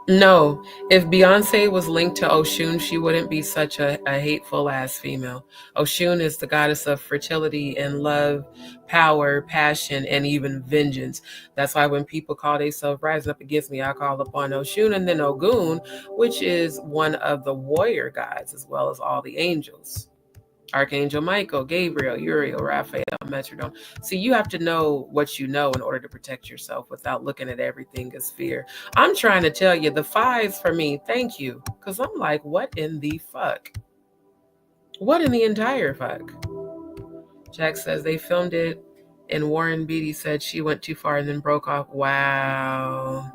No, if Beyonce was linked to Oshun, she wouldn't be such a hateful ass female. Oshun is the goddess of fertility and love, power, passion, and even vengeance. That's why when people call themselves rising up against me, I call upon Oshun and then Ogun, which is one of the warrior gods, as well as all the angels. Archangel Michael, Gabriel, Uriel, Raphael, Metrodon. See, you have to know what you know in order to protect yourself without looking at everything as fear. I'm trying to tell you, the fives for me, thank you. Because I'm like, what in the fuck? What in the entire fuck? Jack says they filmed it and Warren Beatty said she went too far and then broke off. Wow.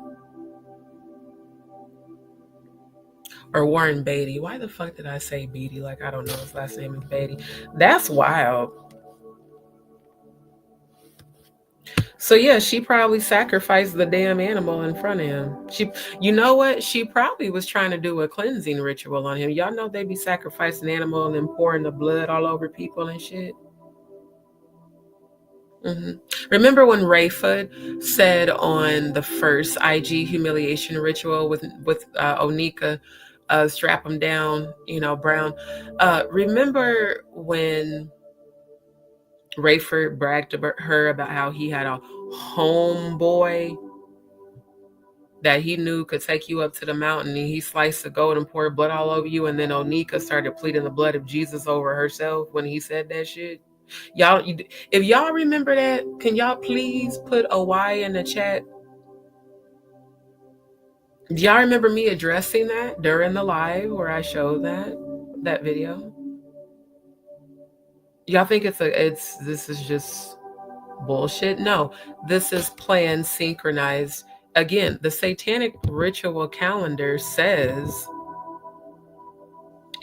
Or Warren Beatty. Why the fuck did I say Beatty? Like, I don't know. His last name is Beatty. That's wild. So yeah, she probably sacrificed the damn animal in front of him. You know what? She probably was trying to do a cleansing ritual on him. Y'all know they be sacrificing animal and then pouring the blood all over people and shit. hmm Remember when Rayford said on the first IG humiliation ritual with Onika, strap him down, Brown. Remember when Rayford bragged to her about how he had a homeboy that he knew could take you up to the mountain, and he sliced the goat and poured blood all over you, and then Onika started pleading the blood of Jesus over herself when he said that shit. Y'all, if y'all remember that, can y'all please put a Y in the chat? Do y'all remember me addressing that during the live where I showed that video? Y'all think this is just bullshit? No, this is planned, synchronized. Again, the satanic ritual calendar says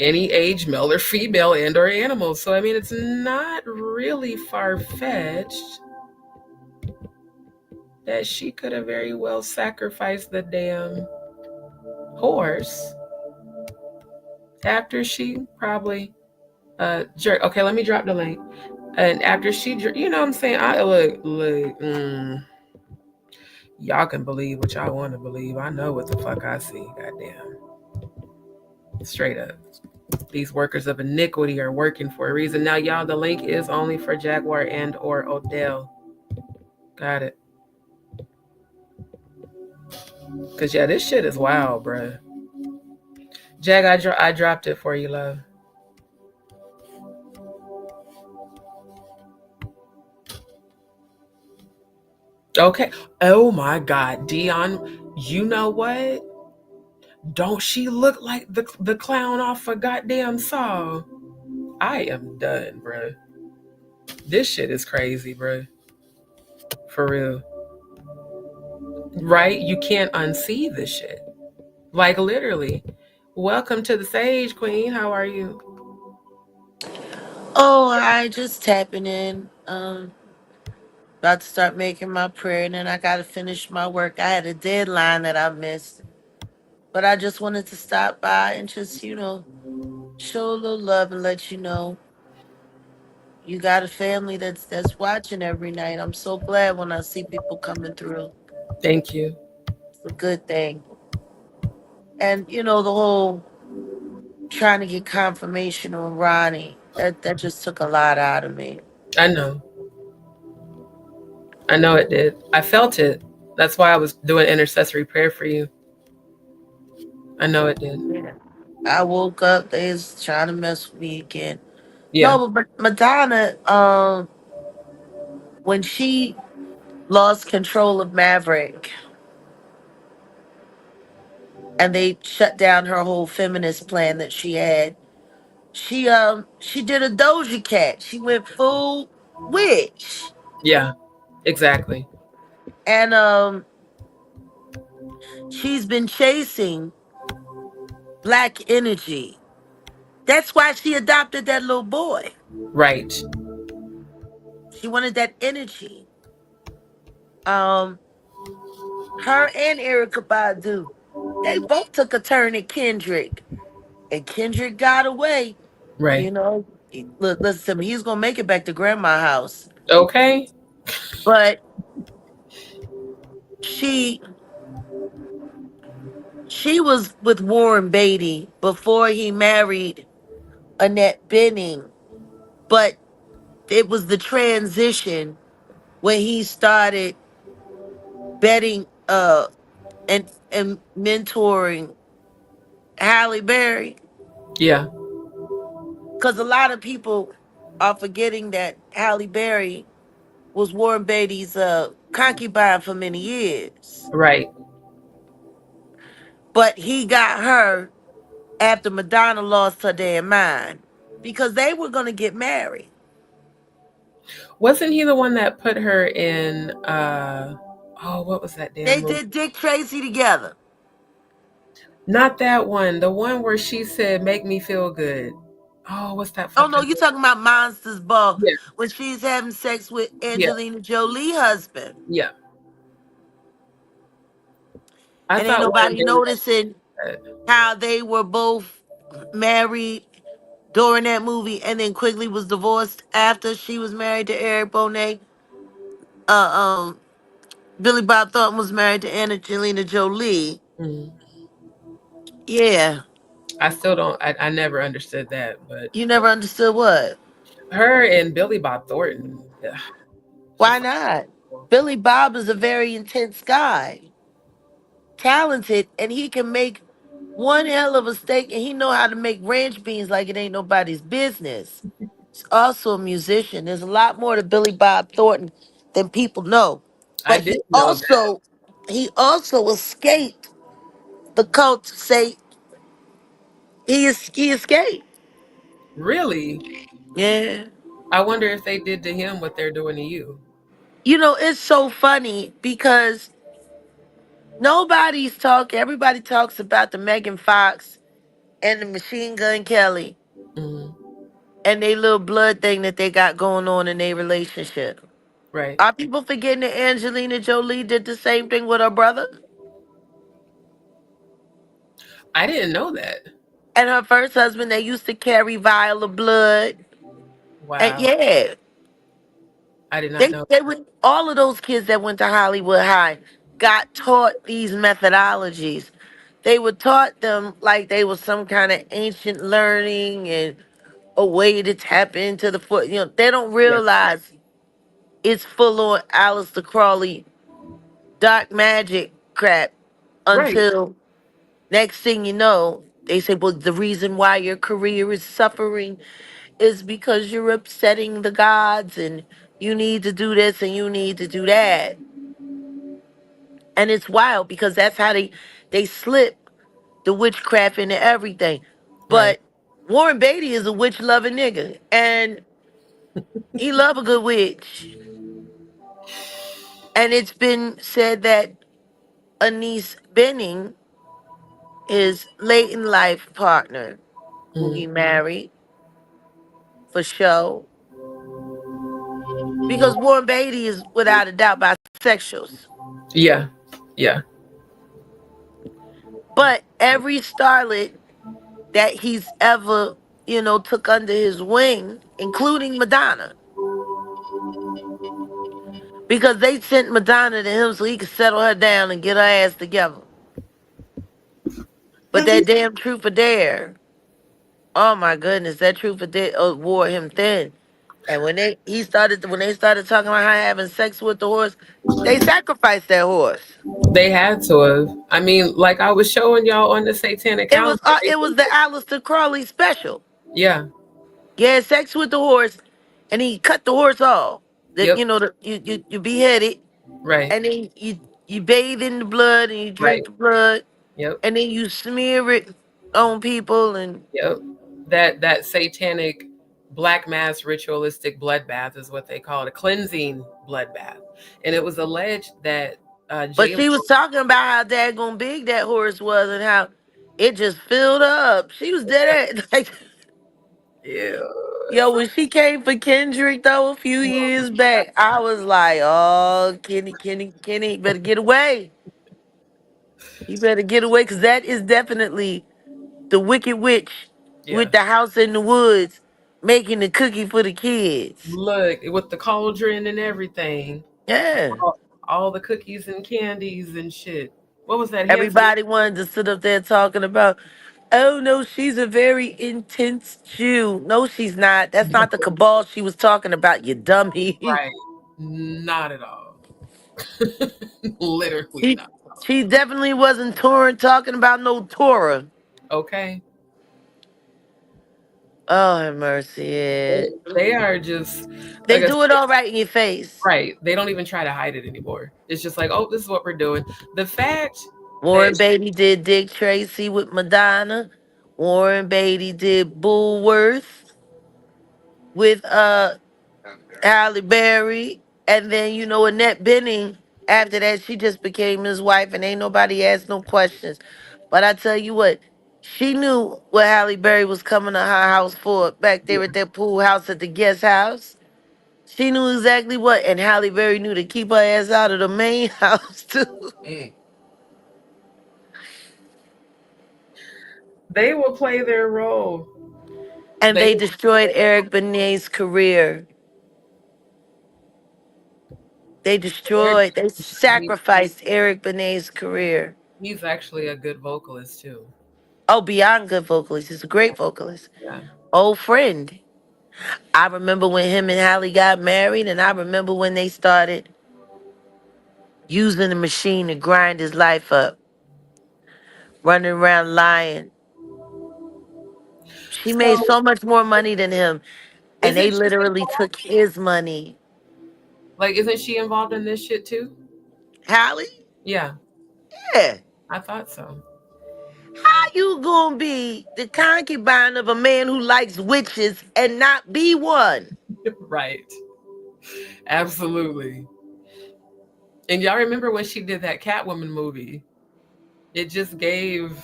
any age, male or female, and or animal. So I mean, it's not really far-fetched that she could have very well sacrificed the damn horse after she probably jerk. Okay, let me drop the link. And after she, you know what I'm saying? I look. Y'all can believe what y'all want to believe. I know what the fuck I see. Goddamn, straight up. These workers of iniquity are working for a reason. Now, y'all, the link is only for Jaguar and or Odell. Got it. Cause yeah, this shit is wild, bruh. Jag, I dropped it for you, love. Okay. Oh my God, Dion. You know what? Don't she look like the clown off a goddamn Saw? I am done, bruh. This shit is crazy, bruh. For real. Right? You can't unsee this shit. Like literally. Welcome to the stage, Queen. How are you? Oh, I just tapping in. About to start making my prayer, and then I gotta finish my work. I had a deadline that I missed, but I just wanted to stop by and just, show a little love and let you know you got a family that's watching every night. I'm so glad when I see people coming through. Thank you. It's a good thing. And the whole trying to get confirmation on Ronnie, that just took a lot out of me. I know. I know it did. I felt it. That's why I was doing intercessory prayer for you. I know it did. Yeah. I woke up, they was trying to mess with me again. Yeah. No, but Madonna, when she lost control of Maverick and they shut down her whole feminist plan that she had, she did a Doja Cat. She went full witch. Yeah. Exactly. And she's been chasing black energy. That's why she adopted that little boy. Right. She wanted that energy. Um, her and Erica Badu, they both took a turn at Kendrick. And Kendrick got away. Right. You know, look, listen to me. He's gonna make it back to grandma's house, Okay. but she she was with Warren Beatty before he married Annette Bening. But it was the transition when he started betting and mentoring Halle Berry. Yeah. Because a lot of people are forgetting that Halle Berry was Warren Beatty's concubine for many years. Right. But he got her after Madonna lost her damn mind because they were going to get married. Wasn't he the one that put her in oh, what was that damn They movie? did Dick Tracy together. Not that one. The one where she said, "Make me feel good." Oh, what's that Oh no, fucking? you talking about Monsters Ball Yeah, when she's having sex with yeah, Angelina Jolie husband. yeah. I And ain't thought one nobody day noticing that. how they were both married during that movie and then quickly was divorced after she was married to Eric Bonet. Uh Billy Bob Thornton was married to Angelina Jolie. Mhm. Yeah. I still don't. I never understood that, but You never understood what? her and Billy Bob Thornton, ugh, Why just like, not? Billy Bob is a very intense guy, talented, and he can make one hell of a steak, and he know how to make ranch beans like it ain't nobody's business. He's also a musician. There's a lot more to Billy Bob Thornton than people know. I But didn't know that. he also escaped the cult to say he escaped. Really, Yeah. I wonder if they did to him what they're doing to you. You know, it's so funny because nobody's talking, everybody talks about the Megan Fox and the Machine Gun Kelly Hmm. and they little blood thing that they got going on in their relationship. Right. Are people forgetting that Angelina Jolie did the same thing with her brother I didn't know that. and her first husband? They used to carry vial of blood. And Wow, yeah, I did not know. they would all of those kids that went to Hollywood High got taught these methodologies. They were taught them like they was some kind of ancient learning and a way to tap into the foot. You know, they don't Yeah. realize it's full on Aleister Crowley dark magic crap Right. until next thing you know, they say, well, the reason why your career is suffering is because you're upsetting the gods and you need to do this and you need to do that. And it's wild because that's how they slip the witchcraft into everything. Right. But Warren Beatty is a witch loving nigga and he love a good witch. And it's been said that Anise Benning, his late in life partner, who he Mhm. married for show, because Warren Beatty is without a doubt bisexuals. Yeah. Yeah. But every starlet that he's ever, took under his wing, including Madonna, because they sent Madonna to him so he could settle her down and get her ass together. But At that least damn truth or dare, oh my goodness, that truth or dare wore him thin. And when they started talking about her having sex with the horse, they sacrificed that horse. they had to have. I mean, like I was showing y'all on the satanic calendar. They It was did the it. Aleister Crowley special. Yeah. He had sex with the horse, and he cut the horse off. That Yep. you know, you behead it, Right. and then you bathe in the blood and you Right. drink the blood, Yep. and then you smear it on people, and Yep. That satanic black mass ritualistic bloodbath is what they call it, a cleansing bloodbath. And it was alleged that but Jalen. she was talking about how daggone big that horse was and how it just filled her up. She was dead at like, Yeah. yo, when she came for Kendrick though a few years back, I was like, oh, Kenny, better get away. You better get away, because that is definitely the Wicked Witch Yeah. with the house in the woods making the cookie for the kids. Look, with the cauldron and everything, Yeah. all the cookies and candies and shit. What was that? Hansel? Everybody wanted to sit up there talking about, oh no, she's a very intense Jew. No, she's not. That's not the cabal she was talking about, you dummy. Right. Not at all. Literally she not. she definitely wasn't touring talking about no Torah. Okay. Oh have mercy. Yeah. They are just, They like I do it said, all right in your face. right. They don't even try to hide it anymore. It's just like, oh, this is what we're doing. The fact that, Warren Beatty did Dick Tracy with Madonna. Warren Beatty did Bullworth with Halle Berry. And then, Annette Bening, after that, she just became his wife and ain't nobody asked no questions. But I tell you what, she knew what Halle Berry was coming to her house for back there at that pool house at the guest house. She knew exactly what, and Halle Berry knew to keep her ass out of the main house too. They will play their role. And They they destroyed Eric Benet's career. They he, sacrificed Eric Benet's career. he's actually a good vocalist too. Oh, beyond good vocalist. He's a great vocalist. Yeah. Old friend. I remember when him and Halle got married, and I remember when they started using the machine to grind his life up, running around lying. She made So so much more money than him, and they isn't she literally took involved? his money. Like, isn't she involved in this shit too? Halle? Yeah, Yeah. I thought so. How you gonna be the concubine of a man who likes witches and not be one? Right. Absolutely. And y'all remember when she did that Catwoman movie? It just gave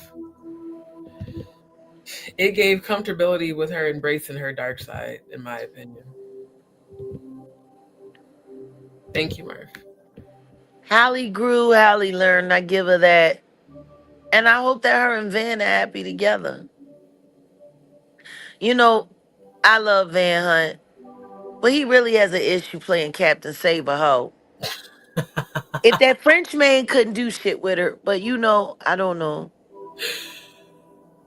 comfortability with her embracing her dark side, in my opinion. Thank you, Murph. Halle grew, Halle learned. I give her that. And I hope that her and Van are happy together. You know, I love Van Hunt, but he really has an issue playing Captain Saberho. If that French man couldn't do shit with her, but I don't know.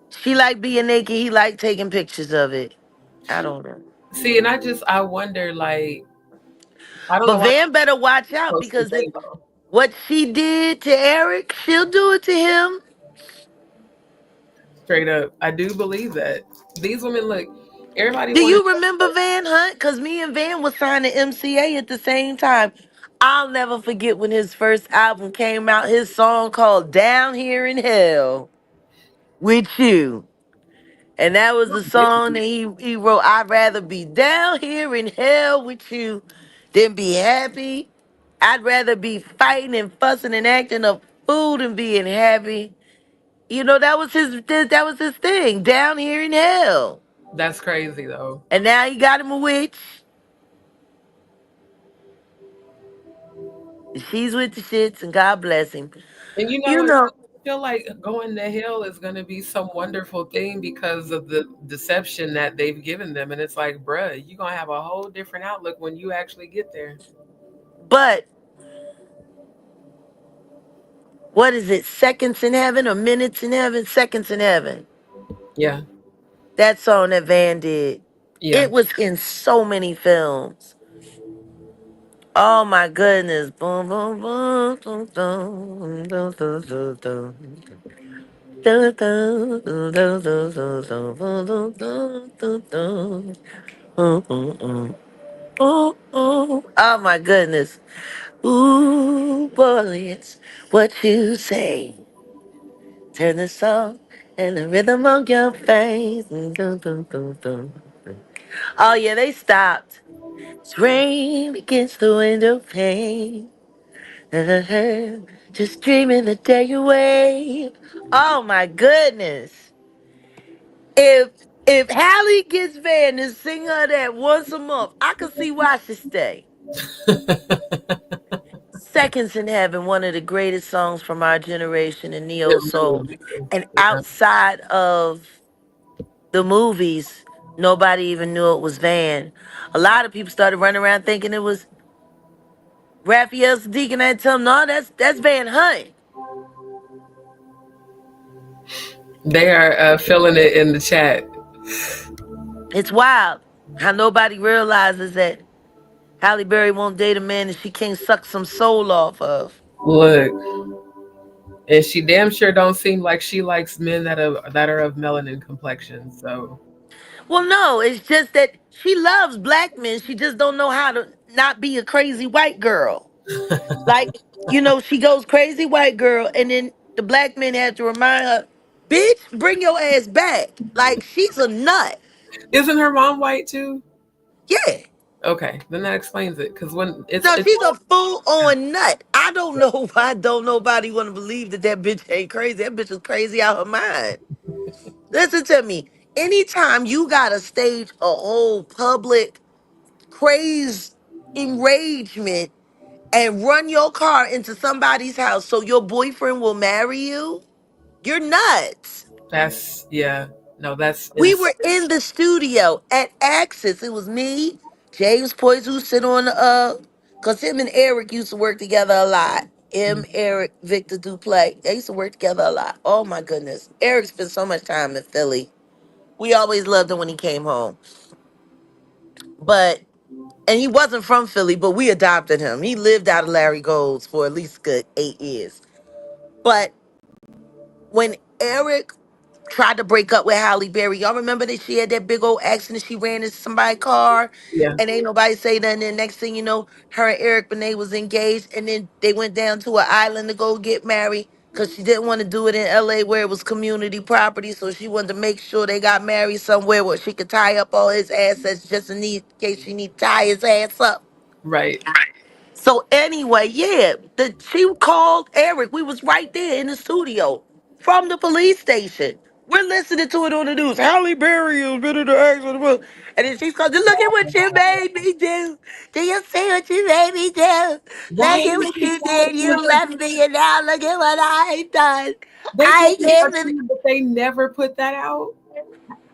She like being naked, he like taking pictures of it. I don't know. See, and I wonder, like, I don't But know why Van better watch she's out close to because if J-Lo. what she did to Eric, she'll do it to him. Straight up. I do believe that. These women, look, everybody Do wanted you remember Van Hunt? Because me and Van was signed to MCA at the same time. I'll never forget when his first album came out, his song called Down Here in Hell with You. And that was the song that he wrote. I'd rather be down here in hell with you than be happy. I'd rather be fighting and fussing and acting a fool than being happy. That was his thing, down here in hell. That's crazy, though. And now he got him a witch. She's with the shits, and God bless him. And you know You what? know, I feel like going to hell is going to be some wonderful thing because of the deception that they've given them. And it's like, bruh, you're going to have a whole different outlook when you actually get there. but what is it? Seconds in heaven or minutes in heaven? Seconds in heaven. Yeah. That song that Van did. Yeah. It was in so many films. Oh my goodness. Boom, boom, boom, boom, boom, boom, boom, boom, boom. Dun, dun, dun, dun, dun, dun, dun, dun, dun, dun, dun. Oh, oh. Oh my goodness. Ooh, boy, it's what you say. Turn the song and the rhythm on your face. Dun, dun, dun, dun. Oh yeah, they stopped. It's rain against the window pane. Just dreaming the day away. Oh my goodness. If if Hallie gets Van to sing her that once a month, I can see why she stay. Seconds in Heaven, one of the greatest songs from our generation in It neo soul. really is. And Yeah. outside of the movies, nobody even knew it was Van. A lot of people started running around thinking it was Raphael Sadiq, and I tell them, no, that's Van Hunt. They are feeling it in the chat. It's wild how nobody realizes that Halle Berry won't date a man that she can't suck some soul off of. Look, and she damn sure don't seem like she likes men that are of melanin complexion. So Well, no, it's just that she loves black men. She just don't know how to not be a crazy white girl. Like, she goes crazy white girl, and then the black men have to remind her, bitch, bring your ass back. Like, she's a nut. isn't her mom white too? Yeah. Okay, then that explains it. Because when it's No, it's she's a full on nut. I don't know why don't nobody want to believe that that bitch ain't crazy. That bitch is crazy out her mind. Listen to me. Anytime you gotta stage a whole public craze enragement and run your car into somebody's house so your boyfriend will marry you, you're nuts. That's yeah. No, that's We insane. were in the studio at Axis. It was me, James Poyce, who sit on cause him and Eric used to work together a lot. Him, Eric, Victor Duplay. They used to work together a lot. Oh my goodness. Eric spent so much time in Philly. We always loved him when he came home. But and he wasn't from Philly, but we adopted him. He lived out of Larry Gold's for at least good 8 years. But when Eric tried to break up with Halle Berry, y'all remember that she had that big old accident? She ran into somebody's car, Yeah. and ain't nobody say nothing. And next thing you know, her and Eric Benet was engaged, and then they went down to an island to go get married because she didn't want to do it in LA where it was community property. So she wanted to make sure they got married somewhere where she could tie up all his assets just in case she need to tie his ass up. Right. So anyway, yeah, she called Eric. We was right there in the studio from the police station. We're listening to it on the news. Halle Berry has been in the accident. And then she's called, look at what you made me do. Do you see what you made me do? Look Right. at And what she you tried did. to You left me and now look at what I done. they I talking can't about believe. you, but they never put that out.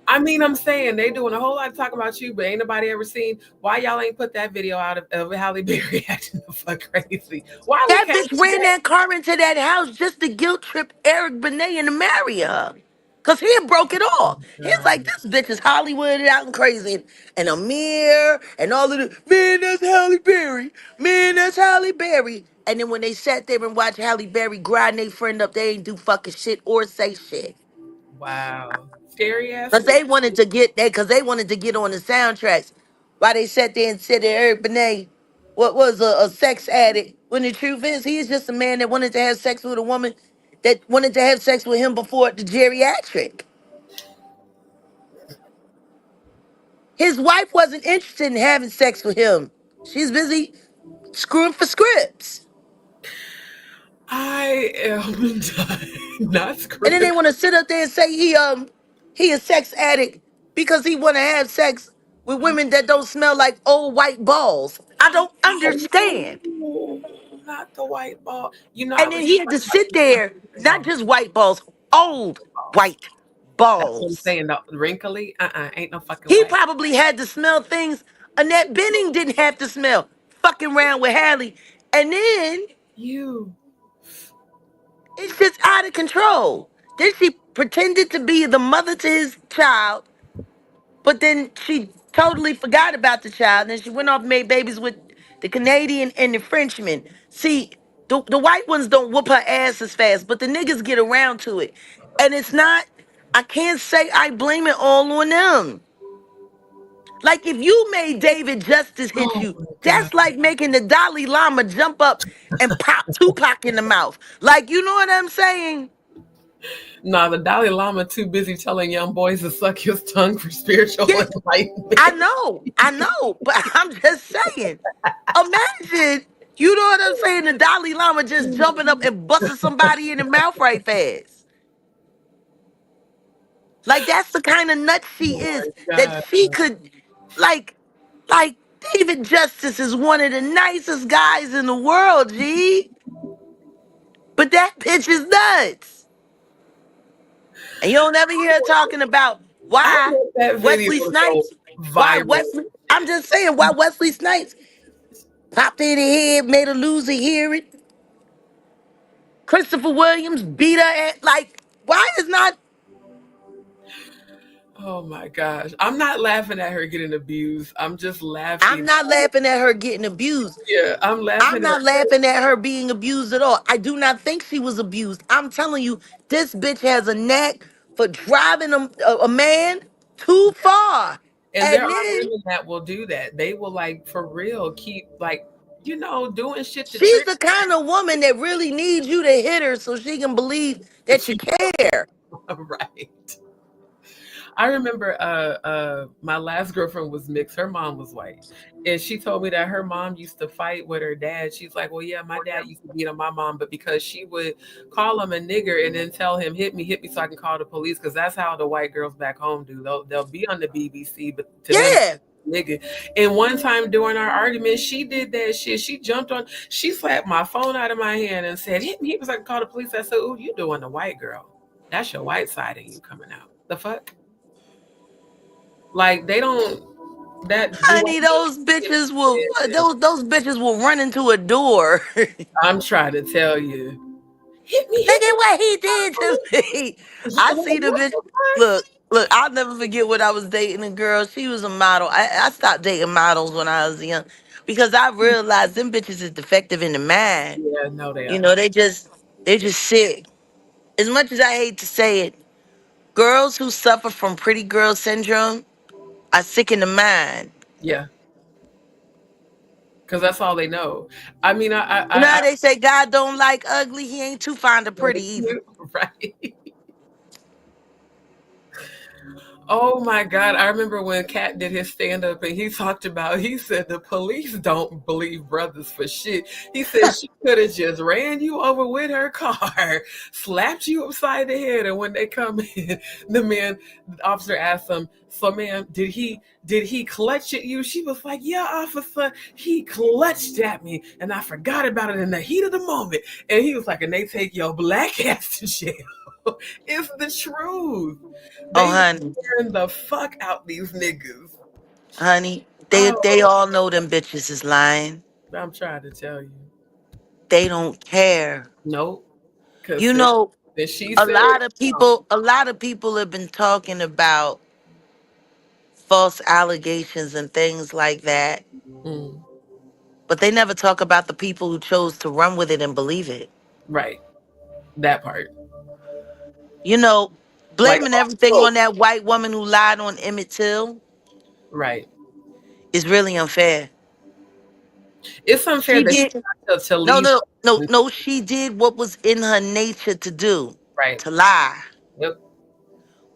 I mean, I'm saying they doing a whole lot of talking about you, but ain't nobody ever seen why y'all ain't put that video out of Halle Berry acting the fuck crazy. Why we That can't bitch see ran that car into that house just to guilt trip Eric Benet and to marry her. Cause he had broke it off. He's like, that? this bitch is Hollywooded out and crazy. And Amir and all of the, man, that's Halle Berry. Man, that's Halle Berry. And then when they sat there and watched Halle Berry grind their friend up, they ain't do fucking shit or say shit. Wow. Scary ass Cause bitch. they wanted to get that, cause they wanted to get on the soundtracks. While they sat there and said that Eric Benet what was a sex addict. When the truth is, he is just a man that wanted to have sex with a woman that wanted to have sex with him before the geriatric. His wife wasn't interested in having sex with him. She's busy screwing for scripts. I am not And then screwing. they want to sit up there and say he a sex addict because he want to have sex with women that don't smell like old white balls. I don't understand. No, not the white ball. You know, I And then was he had to sit there, not just white balls, old white that's what I'm balls. saying. The wrinkly, ain't no fucking He way. probably had to smell things Annette Benning didn't have to smell. Fucking around with Hallie. And then You. it's just out of control. Then she pretended to be the mother to his child, but then she totally forgot about the child. Then she went off and made babies with the Canadian and the Frenchman. See, the white ones don't whoop her ass as fast, but the niggas get around to it. And it's not, I can't say I blame it all on them. Like if you made David Justice hit Oh you, my god. that's like making the Dalai Lama jump up and pop Tupac in the mouth. Like, you know what I'm saying? Nah, the Dalai Lama too busy telling young boys to suck his tongue for spiritual Yeah, enlightenment. I know, but I'm just saying. Imagine, you know what I'm saying? The Dalai Lama just jumping up and busting somebody in the mouth right fast. Like that's the kind of nut she Oh my is that god. she could, like, like David Justice is one of the nicest guys in the world, G. But that bitch is nuts. And you don't ever hear her talking about I why want that video Wesley to go Snipes, why viral. Wesley, I'm just saying, why Wesley Snipes popped in the head, made her lose a hearing. Christopher Williams beat her at, like, why is not, Oh my gosh. I'm not laughing at her getting abused. I'm just I'm laughing. not laughing at her getting abused. Yeah, I'm I'm laughing at not laughing at her being abused at all. I do not think she was abused. I'm telling you, this bitch has a knack for driving a man too far. and there And are then women that will do that. They will like for real keep like, doing shit to she's trick the kind of woman that really needs you to hit her so she can believe that you you. care. Right. I remember my last girlfriend was mixed. Her mom was white. And she told me that her mom used to fight with her dad. She's like, well, yeah, my dad used to beat on my mom, but because she would call him a nigger and then tell him, hit me so I can call the police, because that's how the white girls back home do. They'll be on the BBC, but to them, Yeah. nigga. And one time during our argument, she did that shit. She jumped on, she slapped my phone out of my hand and said, hit me so I can call the police. I said, ooh, you doing the white girl. That's your white side of you coming out. The fuck? Like they don't that do Honey, those bitches will those bitches will run into a door. I'm trying to tell you. Hit Look me, at what he did to me. I like, see the what bitch. the fuck? Look, I'll never forget when I was dating a girl. She was a model. I stopped dating models when I was young because I realized them bitches is defective in the mind. Yeah, no, they You are. know, they just sick. As much as I hate to say it, girls who suffer from pretty girl syndrome are sick in the mind. Yeah, because that's all they know. I mean, You know I how they say God don't like ugly, he ain't too fond of pretty either. right. Oh my God. I remember when Kat did his stand up and he talked about, he said the police don't believe brothers for shit. He said she could have just ran you over with her car, slapped you upside the head. And when they come in, the officer asked them, so ma'am, did he clutch at you? She was like, yeah, officer, he clutched at me and I forgot about it in the heat of the moment. And he was like, and they take your black ass to jail. It's the truth. Oh, They honey, scaring the fuck out these niggas. honey, they Oh, all know them bitches is lying. I'm trying to tell you. They don't care. Nope. Cause You know, then she a said, lot of oh, people, a lot of people have been talking about false allegations and things like that, mm, but they never talk about the people who chose to run with it and believe it. right, that part. You know, Like, blaming everything oh, on that white woman who lied on Emmett Till right. is really unfair. It's unfair She that she did got to no, leave. no, no, no. She did what was in her nature to do, Right. to lie. Yep.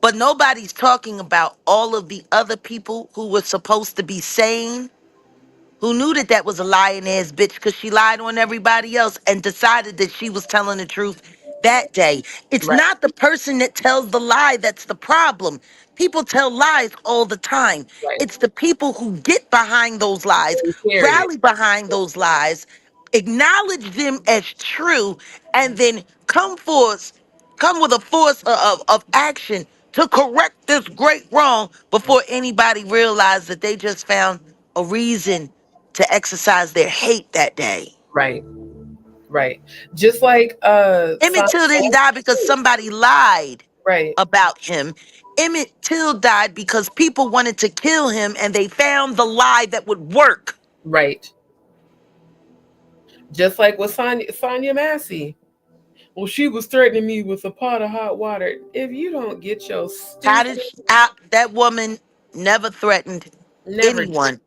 But nobody's talking about all of the other people who were supposed to be sane, who knew that that was a lying ass bitch because she lied on everybody else and decided that she was telling the truth that day. It's Right. not the person that tells the lie that's the problem. People tell lies all the time. Right. It's the people who get behind those lies, They carry it. rally behind those lies, acknowledge them as true, and then come with a force of action to correct this great wrong before anybody realized that they just found a reason to exercise their hate that day. Right. Right. Just like Emmett Till didn't die because somebody lied right. about him. Emmett Till died because people wanted to kill him and they found the lie that would work. Right. Just like with Sonya Massey. Well, she was threatening me with a pot of hot water. If you don't get your How stupid, did that woman never threatened never did. anyone?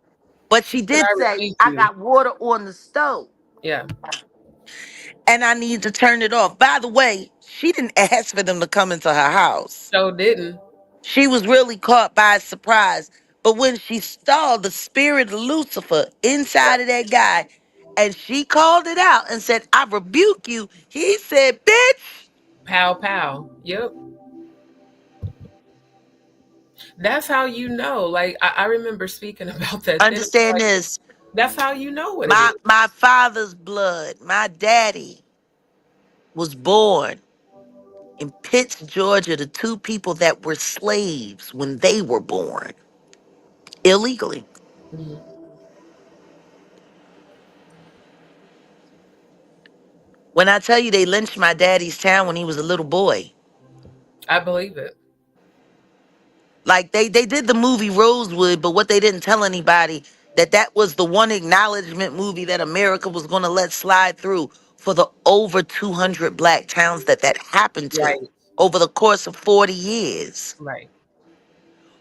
But she But did I say, rebuke I you. got water on the stove Yeah. and I need to turn it off. By the way, she didn't ask for them to come into her house. So didn't. She was really caught by surprise. But when she saw the spirit of Lucifer inside of that guy, and she called it out and said, I rebuke you, he said, bitch, Pow pow. Yep. That's how you know. Like I remember speaking about that thing. understand Like this. that's how you know what it My is. my father's blood, my daddy was born in Pitts, Georgia, to two people that were slaves when they were born illegally. Mhm. When I tell you they lynched my daddy's town when he was a little boy. I believe it. Like they did the movie Rosewood, but what they didn't tell anybody that was the one acknowledgement movie that America was going to let slide through for the over 200 black towns that happened to Right. over the course of 40 years. Right.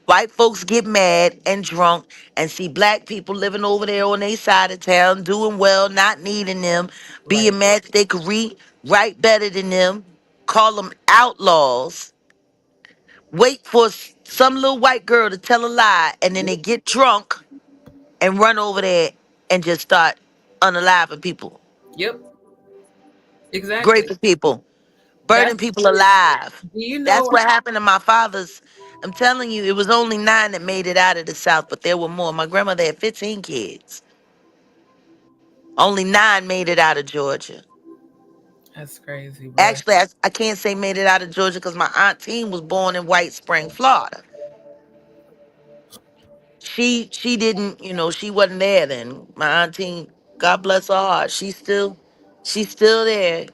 White folks get mad and drunk and see black people living over there on their side of town, doing well, not needing them, Right. being mad that they could read, write better than them, call them outlaws, wait for some little white girl to tell a lie, and then they get drunk and run over there and just start unaliving people, Yep, exactly. raping people, That's burning people alive. do you That's know what happened to my father's. I'm telling you, it was only 9 that made it out of the South, but there were more. My grandmother had 15 kids. Only 9 made it out of Georgia. that's crazy, boy. Actually, I can't say made it out of Georgia because my auntie was born in White Spring, Florida. She didn't, she wasn't there then. My auntie, God bless her heart, she's still there.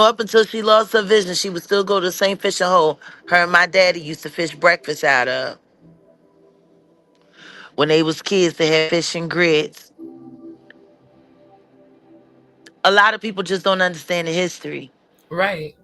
Up until she lost her vision, she would still go to the same fishing hole her and my daddy used to fish breakfast out of when they was kids. They had fish and grits. A lot of people just don't understand the history. Right.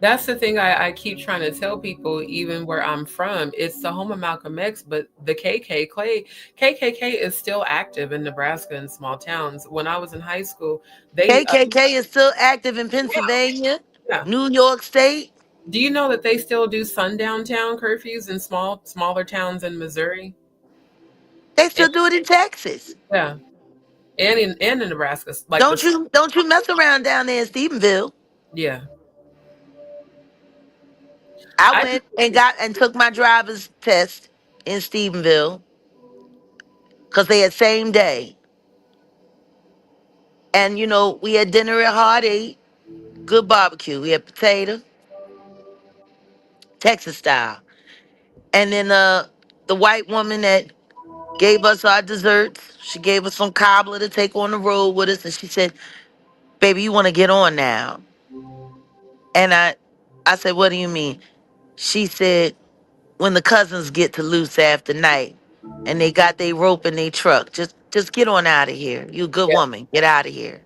That's the thing I keep trying to tell people, even where I'm from. It's the home of Malcolm X, but the KKK is still active in Nebraska and small towns. When I was in high school, they KKK is still active in yeah, Pennsylvania, yeah. New York State. Do you know that they still do sundown town curfews in smaller towns in Missouri? They And, still do it in Texas. yeah, and in Nebraska, like Don't the you don't you mess around down there in Stephenville. yeah. I I went and got and took my driver's test in Stephenville because they had same day. And we had dinner at Hard Eight, good barbecue. We had potato, Texas style. And then the white woman that gave us our desserts, she gave us some cobbler to take on the road with us, and she said, "Baby, you want to get on now?" And I said, "What do you mean?" She said, "When the cousins get to loose after night and they got their rope in their truck, just get on out of here. You a good yeah. woman. Get out of here."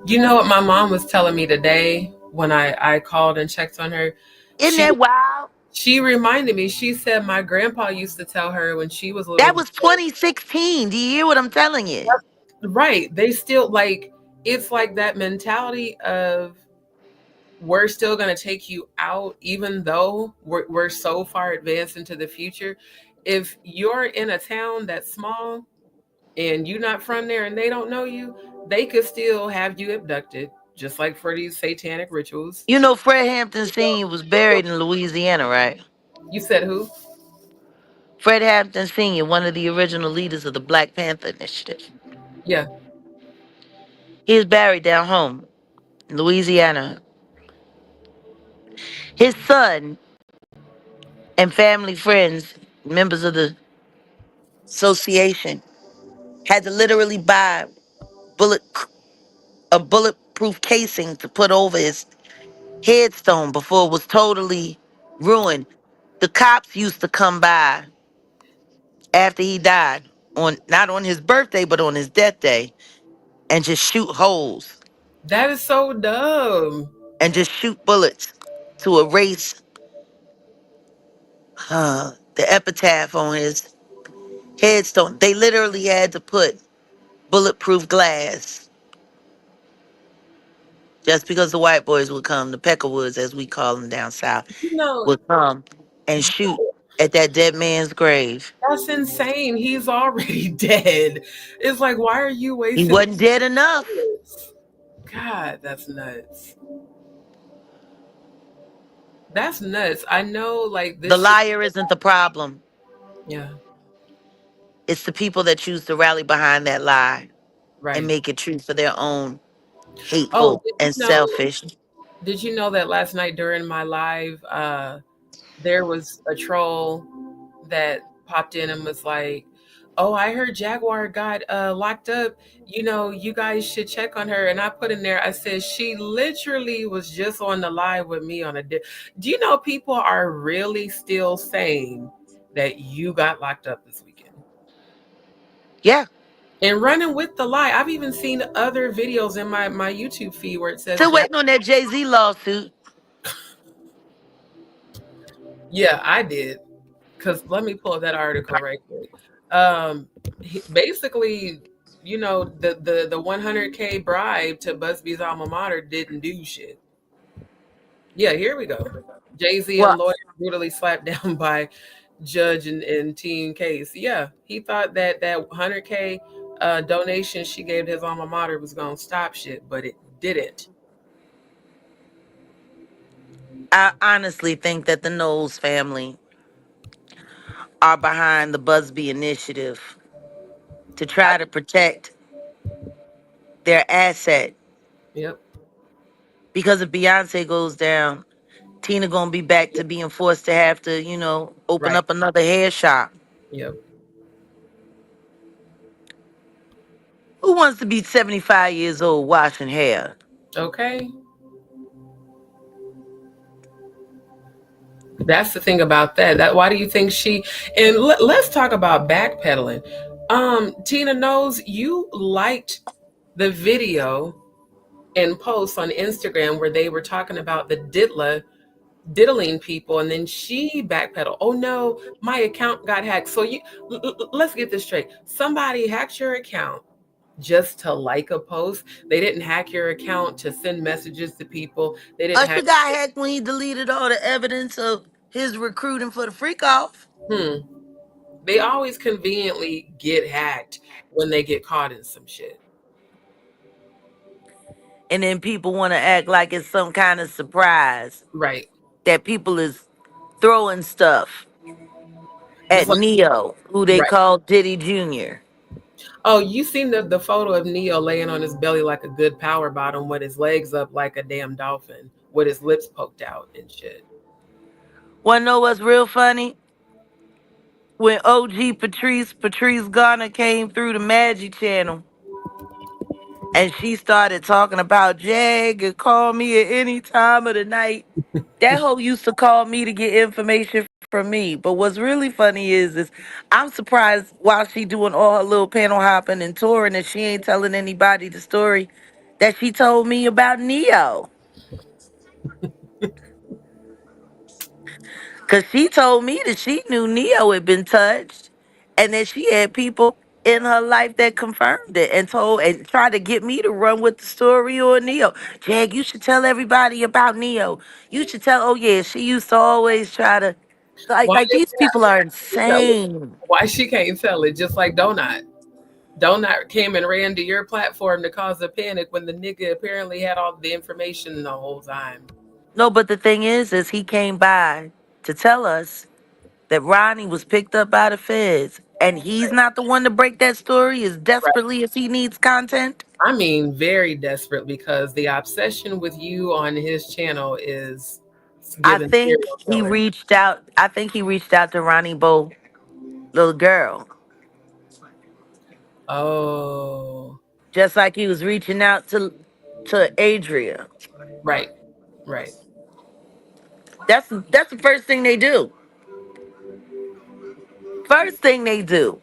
You know what my mom was telling me today when I called and checked on her. Isn't She that wild? she reminded me. She said my grandpa used to tell her when she was a little That girl. was 2016. Do you hear what I'm telling you? Right. They still like it's like that mentality of we're still going to take you out even though we're so far advanced into the future. If you're in a town that's small and you're not from there and they don't know you, they could still have you abducted, just like for these satanic rituals. Fred Hampton Sr. was buried in Louisiana, right? You said who? Fred Hampton Sr., one of the original leaders of the Black Panther Initiative. Yeah. He is buried down home in Louisiana. His son and family friends, members of the association, had to literally buy bullet a bulletproof casing to put over his headstone before it was totally ruined. The cops used to come by after he died, on not on his birthday but on his death day, and just shoot holes That is so dumb. and just shoot bullets to erase the epitaph on his headstone. They literally had to put bulletproof glass just because the white boys would come, the Peckerwoods, as we call them down south, You know, would come and shoot at that dead man's grave. that's insane. He's already dead. It's like, why are you He wasting wasn't dead enough. bullets? God, that's nuts. That's nuts. I know, like, The this shit. liar isn't the problem. Yeah, It's the people that choose to rally behind that lie and right. make it true for their own Oh, hateful and selfish. did you know that last night during my live, there was a troll that popped in and was like, "Oh, I heard Jaguar got locked up. You guys should check on her." And I put in there, I said, she literally was just on the live with me on a day. Do you know people are really still saying that you got locked up this weekend? Yeah. And running with the lie. I've even seen other videos in my YouTube feed where it says Still Jack. waiting on that Jay-Z lawsuit. Yeah, I did. Because let me pull up that article right quick. Basically, the 100K bribe to Busby's alma mater didn't do shit. Yeah, here we go. Jay-Z and Well, lawyer brutally slapped down by judge in teen case. Yeah, he thought that that 100K donation she gave to his alma mater was gonna stop shit, but it didn't. I honestly think that the Knowles family are behind the Busby initiative to try to protect their asset. Yep. Because if Beyonce goes down, Tina gonna be back to being forced to have to, open Right. up another hair shop. Yep. Who wants to be 75 years old washing hair? Okay. That's the thing about that. That why do you think she and let's talk about backpedaling. Tina knows you liked the video and posts on Instagram where they were talking about the diddling people, and then she backpedaled. Oh no, my account got hacked. So let's get this straight. Somebody hacked your account just to like a post. They didn't hack your account to send messages to people. They didn't Usher hack. got hacked when he deleted all the evidence of his recruiting for the freak off. Hmm. They always conveniently get hacked when they get caught in some shit. And then people want to act like it's some kind of surprise Right. that people is throwing stuff Just at like Neo, who they right. call Diddy Jr. Oh, you seen the photo of Neo laying on his belly like a good power bottom with his legs up like a damn dolphin with his lips poked out and shit. Wanna know what's real funny? When OG Patrice Garner came through the Magic Channel and she started talking about Jag and call me at any time of the night. That hoe used to call me to get information from me. But what's really funny is I'm surprised while she doing all her little panel hopping and touring that she ain't telling anybody the story that she told me about Neo. Cause she told me that she knew Neo had been touched and that she had people in her life that confirmed it and told and tried to get me to run with the story on Neo. Jag, you should tell everybody about Neo. You should tell, oh yeah, she used to always try to Why like these people are they tell it? insane. Why she can't tell it? Just like Donut. Donut came and ran to your platform to cause a panic when the nigga apparently had all the information the whole time. No, but the thing is he came by to tell us that Ronnie was picked up by the feds. And he's not the one to break that story as Right. desperately as he needs content. I mean, very desperate because the obsession with you on his channel is I giving think serial he killer. reached out. I think he reached out to Ronnie Bo, little girl, Oh, just like he was reaching out to Adria. right, right. That's the first thing they do. First thing they do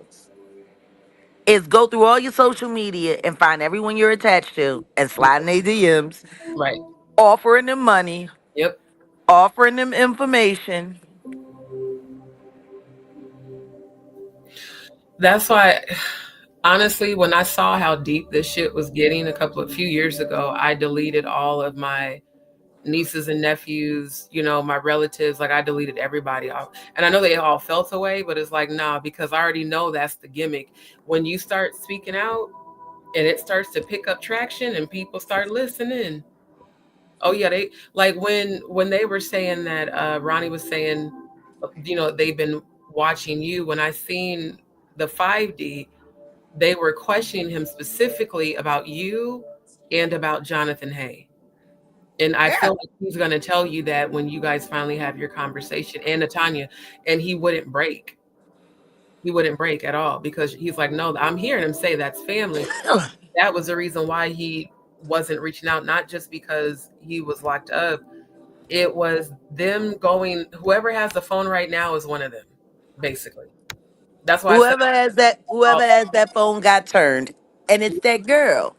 is go through all your social media and find everyone you're attached to and slide in their DMs, Right. offering them money, Yep. offering them information. That's why, honestly, when I saw how deep this shit was getting a few years ago, I deleted all of my nieces and nephews, my relatives. Like I deleted everybody off. And I know they all felt away, but it's like, nah, because I already know that's the gimmick. When you start speaking out and it starts to pick up traction and people start listening. Oh yeah, they like when they were saying that Ronnie was saying, they've been watching you. When I seen the 5D, they were questioning him specifically about you and about Jonathan Hay. And I Yeah. feel like he's going to tell you that when you guys finally have your conversation, and Natanya, and he wouldn't break. He wouldn't break at all because he's like, no, I'm hearing him say that's family. That was the reason why he wasn't reaching out, not just because he was locked up. It was them going, whoever has the phone right now is one of them, basically. That's why I said, Whoever has that phone got turned, and it's that girl.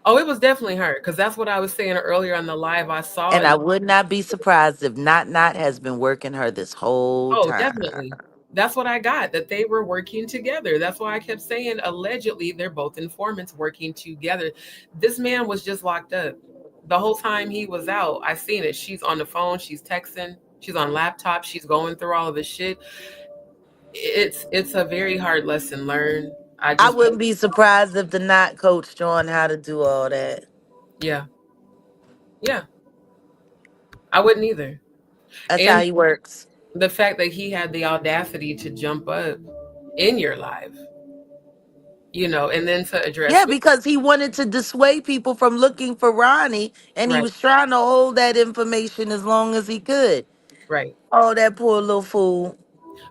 oh, it was definitely her because that's what I was saying earlier on the live I saw. And And I would not be surprised if Not has been working her this whole oh, time. definitely. That's what I got, that they were working together. That's why I kept saying allegedly they're both informants working together. This man was just locked up. The whole time he was out, I seen it. She's on the phone, she's texting, she's on laptop, she's going through all of this shit. It's a very hard lesson learned. I I just wouldn't be surprised if the not coached John how to do all that. yeah, yeah, I wouldn't either. That's how And he works. the fact that he had the audacity to jump up in your life, and then to address Yeah, it. because he wanted to dissuade people from looking for Ronnie, and he Right, was trying to hold that information as long as he could. right. Oh, that poor little fool.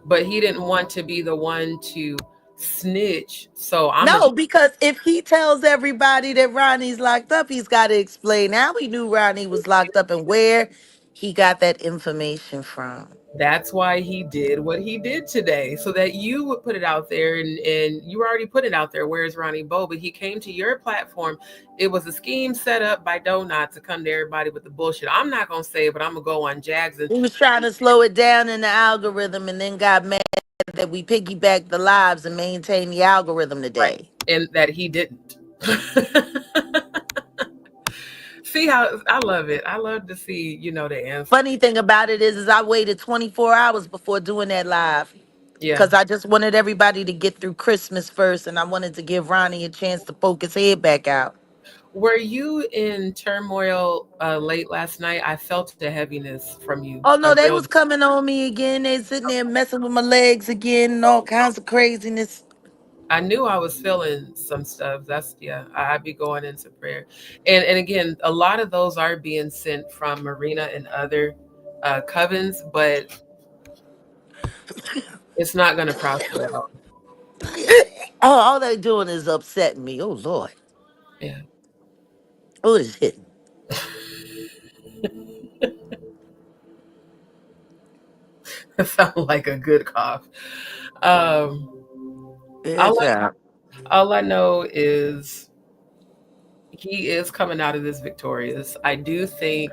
But he didn't want to be the one to snitch. So I'm a No, because if he tells everybody that Ronnie's locked up, he's got to explain how he knew Ronnie was locked up and where he got that information from. that's why he did what he did today, so that you would put it out there, and you already put it out there. Where's Ronnie Bo? But he came to your platform. It was a scheme set up by Donut to come to everybody with the bullshit. I'm not gonna say it, but I'm gonna go on Jags and He was trying to slow it down in the algorithm and then got mad that we piggybacked the lives and maintained the algorithm right, today. and that he didn't. See how I love it. I love to see, the answer. Funny thing about it is I waited 24 hours before doing that live Yeah. because I just wanted everybody to get through Christmas first, and I wanted to give Ronnie a chance to poke his head back out. Were you in turmoil late last night? I felt a heaviness from you. Oh A no, they real was coming on me again. They sitting there messing with my legs again and all kinds of craziness. I knew I was feeling some stuff. That's yeah, I'd be going into prayer. And again, a lot of those are being sent from Marina and other covens, but it's not gonna prosper out. Oh, all they doing is upsetting me. Oh Lord. Yeah. Oh, it's hitting. It sounded like a good cough. Um Yeah, all child. all I know is he is coming out of this victorious. I do think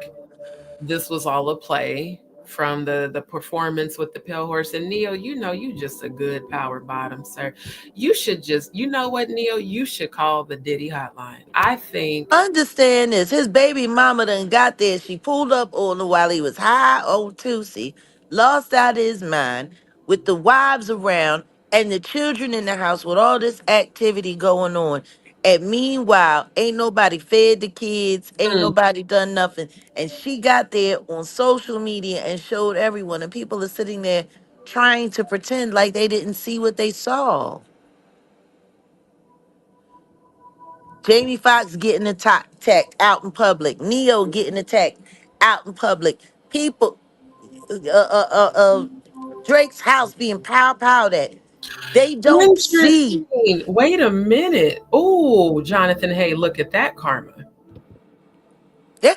this was all a play from the performance with the pale horse. And Neo, you just a good power bottom, sir. You should just, you know what, Neo, you should call the Diddy hotline. I think. Understand this. His baby mama done got there. She pulled up on him while he was high on Tuesday, lost out of his mind, with the wives around and the children in the house with all this activity going on. And meanwhile, ain't nobody fed the kids, ain't mm, nobody done nothing. And she got there on social media and showed everyone. And people are sitting there trying to pretend like they didn't see what they saw. Jamie Foxx getting attacked out in public. Neo getting attacked out in public. People, Drake's house being powed at. They don't see. Interesting. Wait a minute. Oh, Jonathan, hey, look at that karma. Yeah,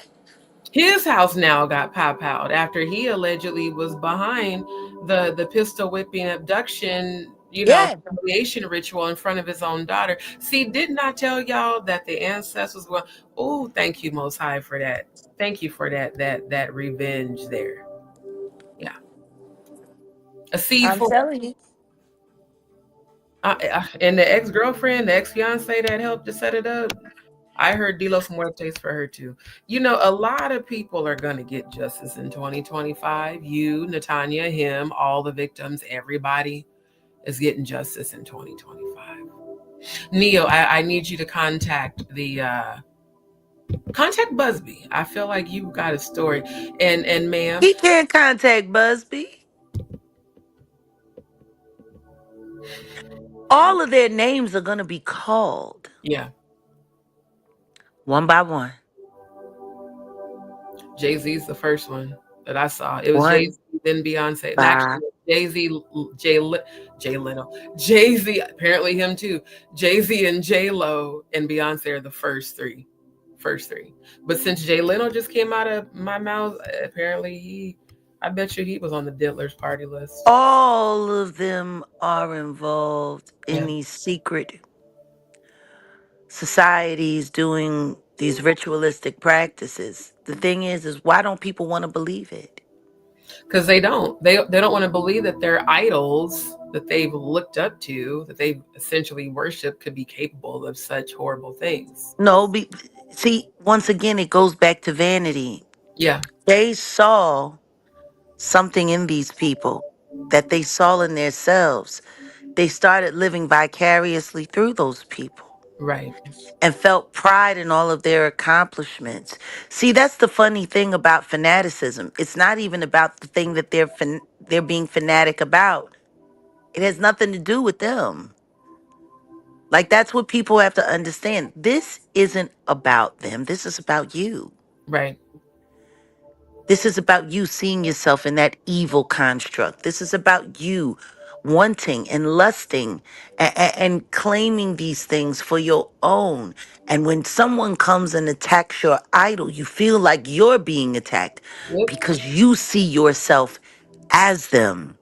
His house now got pow-powed after he allegedly was behind the pistol whipping abduction, yeah. humiliation ritual in front of his own daughter. See, didn't I tell y'all that the ancestors were? Oh, thank you, Most High, for that. Thank you for that revenge there. Yeah, a seed I'm for telling you. and the ex girlfriend, the ex fiance that helped to set it up. I heard De Los Muertes for her too. A lot of people are going to get justice in 2025. You, Natanya, him, all the victims, everybody is getting justice in 2025. Neo, I need you to contact Busby. I feel like you got a story. And ma'am, He can't contact Busby. All of their names are going to be called yeah, one by one. Jay-Z's the first one that I saw. It was One Jay-Z, then Beyonce. And by. actually, Jay-Z, Jay Leno. Jay-Z, apparently him too. Jay-Z and J-Lo and Beyonce are the first three. First three. But since Jay Leno just came out of my mouth, apparently I bet you he was on the Diddler's party list. All of them are involved in Yeah. these secret societies doing these ritualistic practices. The thing is why don't people want to believe it? Because they don't want to believe that their idols that they've looked up to, that they've essentially worshipped, could be capable of such horrible things. No, See, once again, it goes back to vanity. Yeah. They saw something in these people that they saw in themselves. They started living vicariously through those people Right. and felt pride in all of their accomplishments. See, that's the funny thing about fanaticism. It's not even about the thing that they're being fanatic about. It has nothing to do with them. Like that's what people have to understand. This isn't about them. This is about you. Right. This is about you seeing yourself in that evil construct. This is about you wanting and lusting and claiming these things for your own. And when someone comes and attacks your idol, you feel like you're being attacked Yep. because you see yourself as them.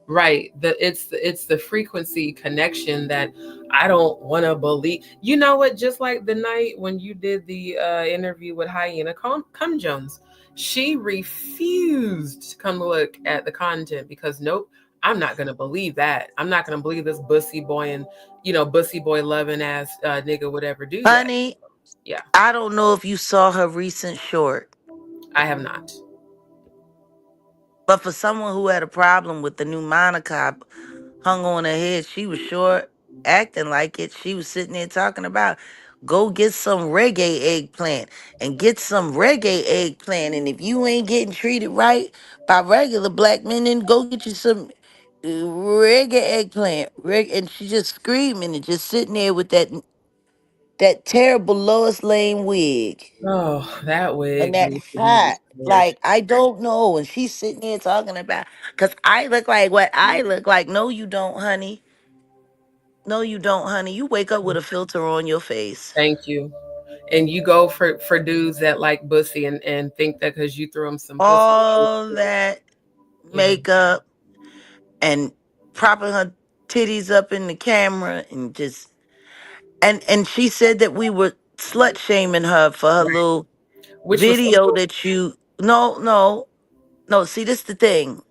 Right. It's the frequency connection that I don't want to believe. You know what? Just like the night when you did the interview with Hyena Cum Jones, she refused to come look at the content because nope, I'm not gonna believe that. I'm not gonna believe this bussy boy and bussy boy loving ass nigga would ever do that. Honey, Yeah, I don't know if you saw her recent short, I have not. but for someone who had a problem with the new Monica hung on her head. She was short, acting like it. She was sitting there talking about go get some reggae eggplant and get some reggae eggplant. And if you ain't getting treated right by regular black men, then go get you some reggae eggplant. And she just screaming and just sitting there with that terrible Lois Lane wig. Oh, that And wig that needs to be hat, repaired. like I don't know. And she's sitting there talking about, cause I look like what I look like. No, you don't, honey. No, you don't, honey. You wake up with a filter on your face. Thank you. And you go for dudes that like pussy and think that because you threw them some pussy. All that Yeah. makeup and propping her titties up in the camera and just and she said that we were slut shaming her for her Right. little Which was so video cool. that you no, see this the thing.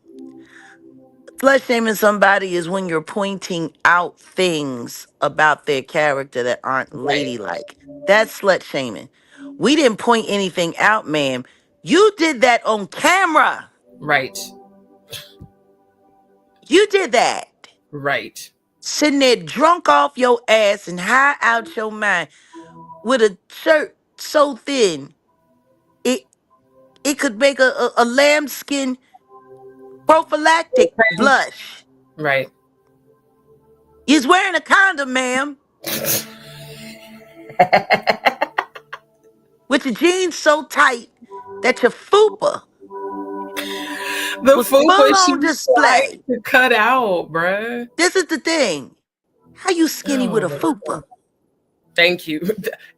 Slut shaming somebody is when you're pointing out things about their character that aren't Right. ladylike. That's slut shaming. We didn't point anything out, ma'am. You did that on camera. Right. You did that. Right. Sitting there drunk off your ass and high out your mind with a shirt so thin it it could make a lambskin prophylactic Okay. blush. Right. You's wearing a condom, ma'am, with your jeans so tight that your fupa The was fupa full she on tried display. to cut out, bruh. This is the thing. How you skinny with Oh, a fupa? thank you.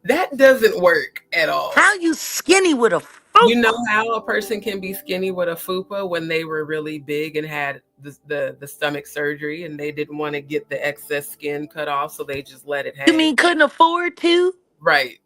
That doesn't work at all. How you skinny with a You know fupa? how a person can be skinny with a fupa when they were really big and had the stomach surgery and they didn't want to get the excess skin cut off, so they just let it You hang. mean couldn't afford to? Right.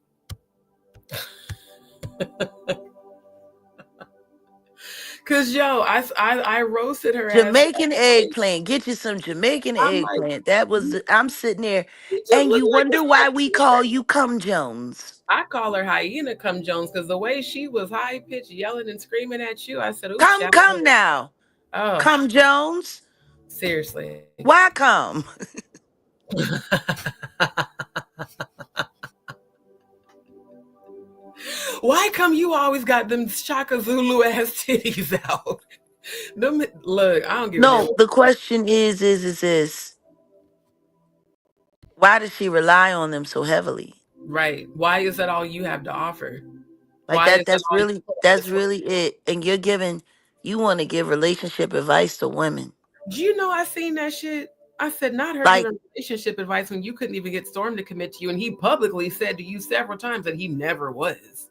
Cause yo, I roasted her ass. Jamaican eggplant. Get you some Jamaican I'm like, eggplant. That was I'm sitting there you just and look you like a wonder why we fat call kid. you Cum Jones. I call her hyena come Jones because the way she was high pitched yelling and screaming at you, I said, "Ooh, Come child." now. Oh, Cum Jones. seriously. Why come? Why come you always got them Shaka Zulu ass titties out? Them look, I don't give a damn. No, the question is this. Why does she rely on them so heavily? Right. Why is that all you have to offer? Like Why is that all you that's really it. And you want to give relationship advice to women. do you know I seen that shit? I said not her Like giving relationship advice when you couldn't even get Storm to commit to you, and he publicly said to you several times that he never was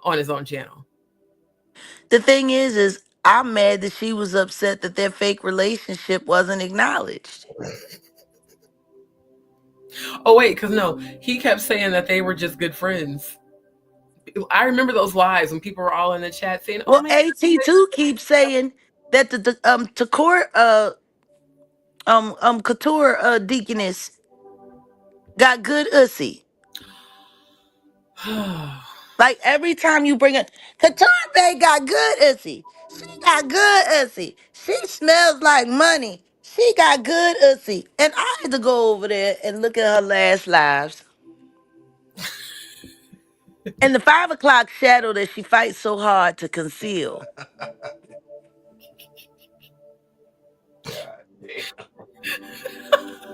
on his own channel. the thing is I'm mad that she was upset that their fake relationship wasn't acknowledged. Oh wait, because no, he kept saying that they were just good friends. I remember those lives when people were all in the chat saying, "Oh Well, my AT2 keeps saying that the Takor Couture deaconess got good ussy. Like every time you bring it, Couture Bay got good ussy. She got good ussy. She smells like money. She got good ussy. And I had to go over there and look at her last lives. And the 5 o'clock shadow that she fights so hard to conceal.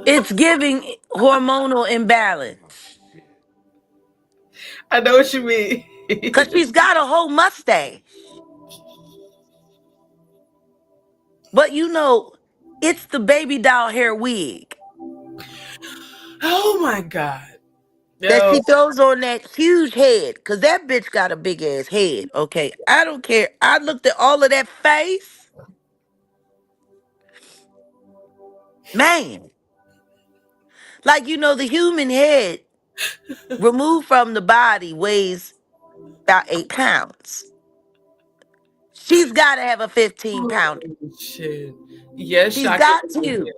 It's giving hormonal imbalance. I know what you mean. Cause she's got a whole mustache. But it's the baby doll hair wig Oh my God. that No. she throws on that huge head. Cause that bitch got a big ass head. Okay. I don't care. I looked at all of that face. Man. Like the human head removed from the body weighs about 8 pounds. She's gotta have a 15 pounder. Oh, shit. Yes, She's Shaka. got to.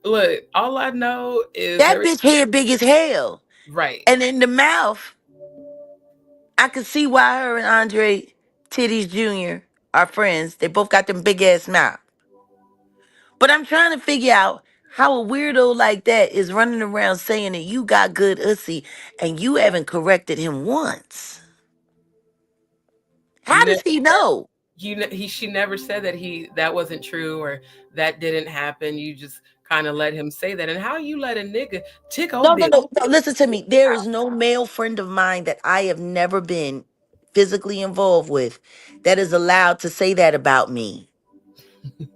Look, all I know is That every bitch head big as hell. right. And in the mouth, I could see why her and Andre Titties Jr. are friends. They both got them big ass mouth. But I'm trying to figure out how a weirdo like that is running around saying that you got good ussy and you haven't corrected him once. You How know, does he know? she never said that that wasn't true or that didn't happen. You just kind of let him say that. And how you let a nigga tick No, old no, bitch? no, no. Listen to me. There is no male friend of mine that I have never been physically involved with that is allowed to say that about me.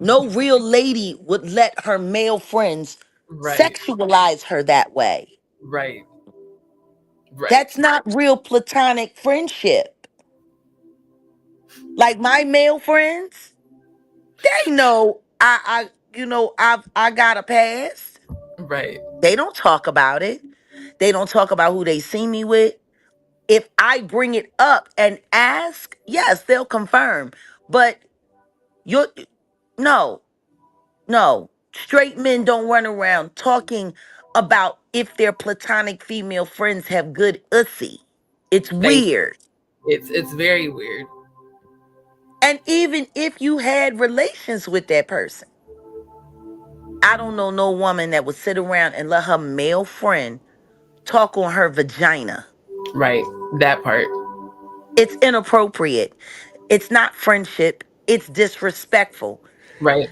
No real lady would let her male friends Right, sexualize her that way. right, right, That's not real platonic friendship. Like my male friends, they know I got a past. right. They don't talk about it. They don't talk about who they see me with. If I bring it up and ask, yes, they'll confirm. But you're no, no. Straight men don't run around talking about if their platonic female friends have good ussy. It's Thank you. weird. It's very weird. And even if you had relations with that person, I don't know no woman that would sit around and let her male friend talk on her vagina. Right, that part. It's inappropriate. It's not friendship. It's disrespectful. Right.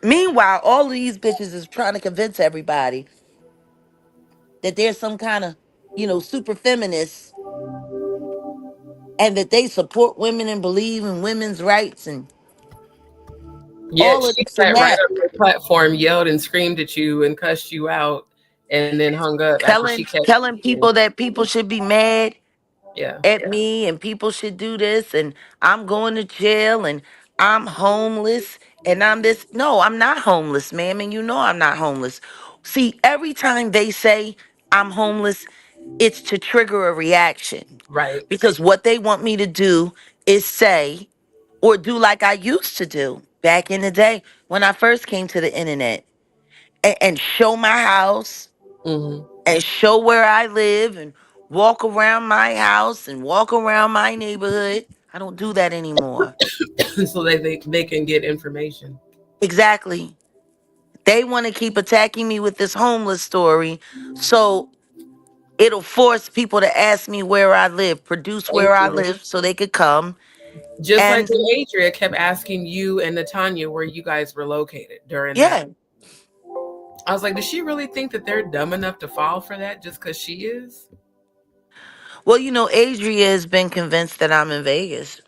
Meanwhile, all of these bitches is trying to convince everybody that there's some kind of, super feminists and that they support women and believe in women's rights and Yet all of she this and sat right that. on her platform, yelled and screamed at you and cussed you out, and then hung up after she Telling kept. telling people that people should be mad Yeah. at me and people should do this and I'm going to jail and I'm homeless and I'm this. No, I'm not homeless, ma'am, and I'm not homeless. See, every time they say I'm homeless, it's to trigger a reaction. Right. Because what they want me to do is say or do like I used to do back in the day when I first came to the internet and show my house Hmm. and show where I live and walk around my house and walk around my neighborhood. I don't do that anymore. So they can get information. Exactly. They want to keep attacking me with this homeless story. So it'll force people to ask me where I live, produce Thank where I you. live so they could come. Just like And when Adria kept asking you and Natanya where you guys were located during that. yeah, I was like, does she really think that they're dumb enough to fall for that just because she is? well, Adria has been convinced that I'm in Vegas.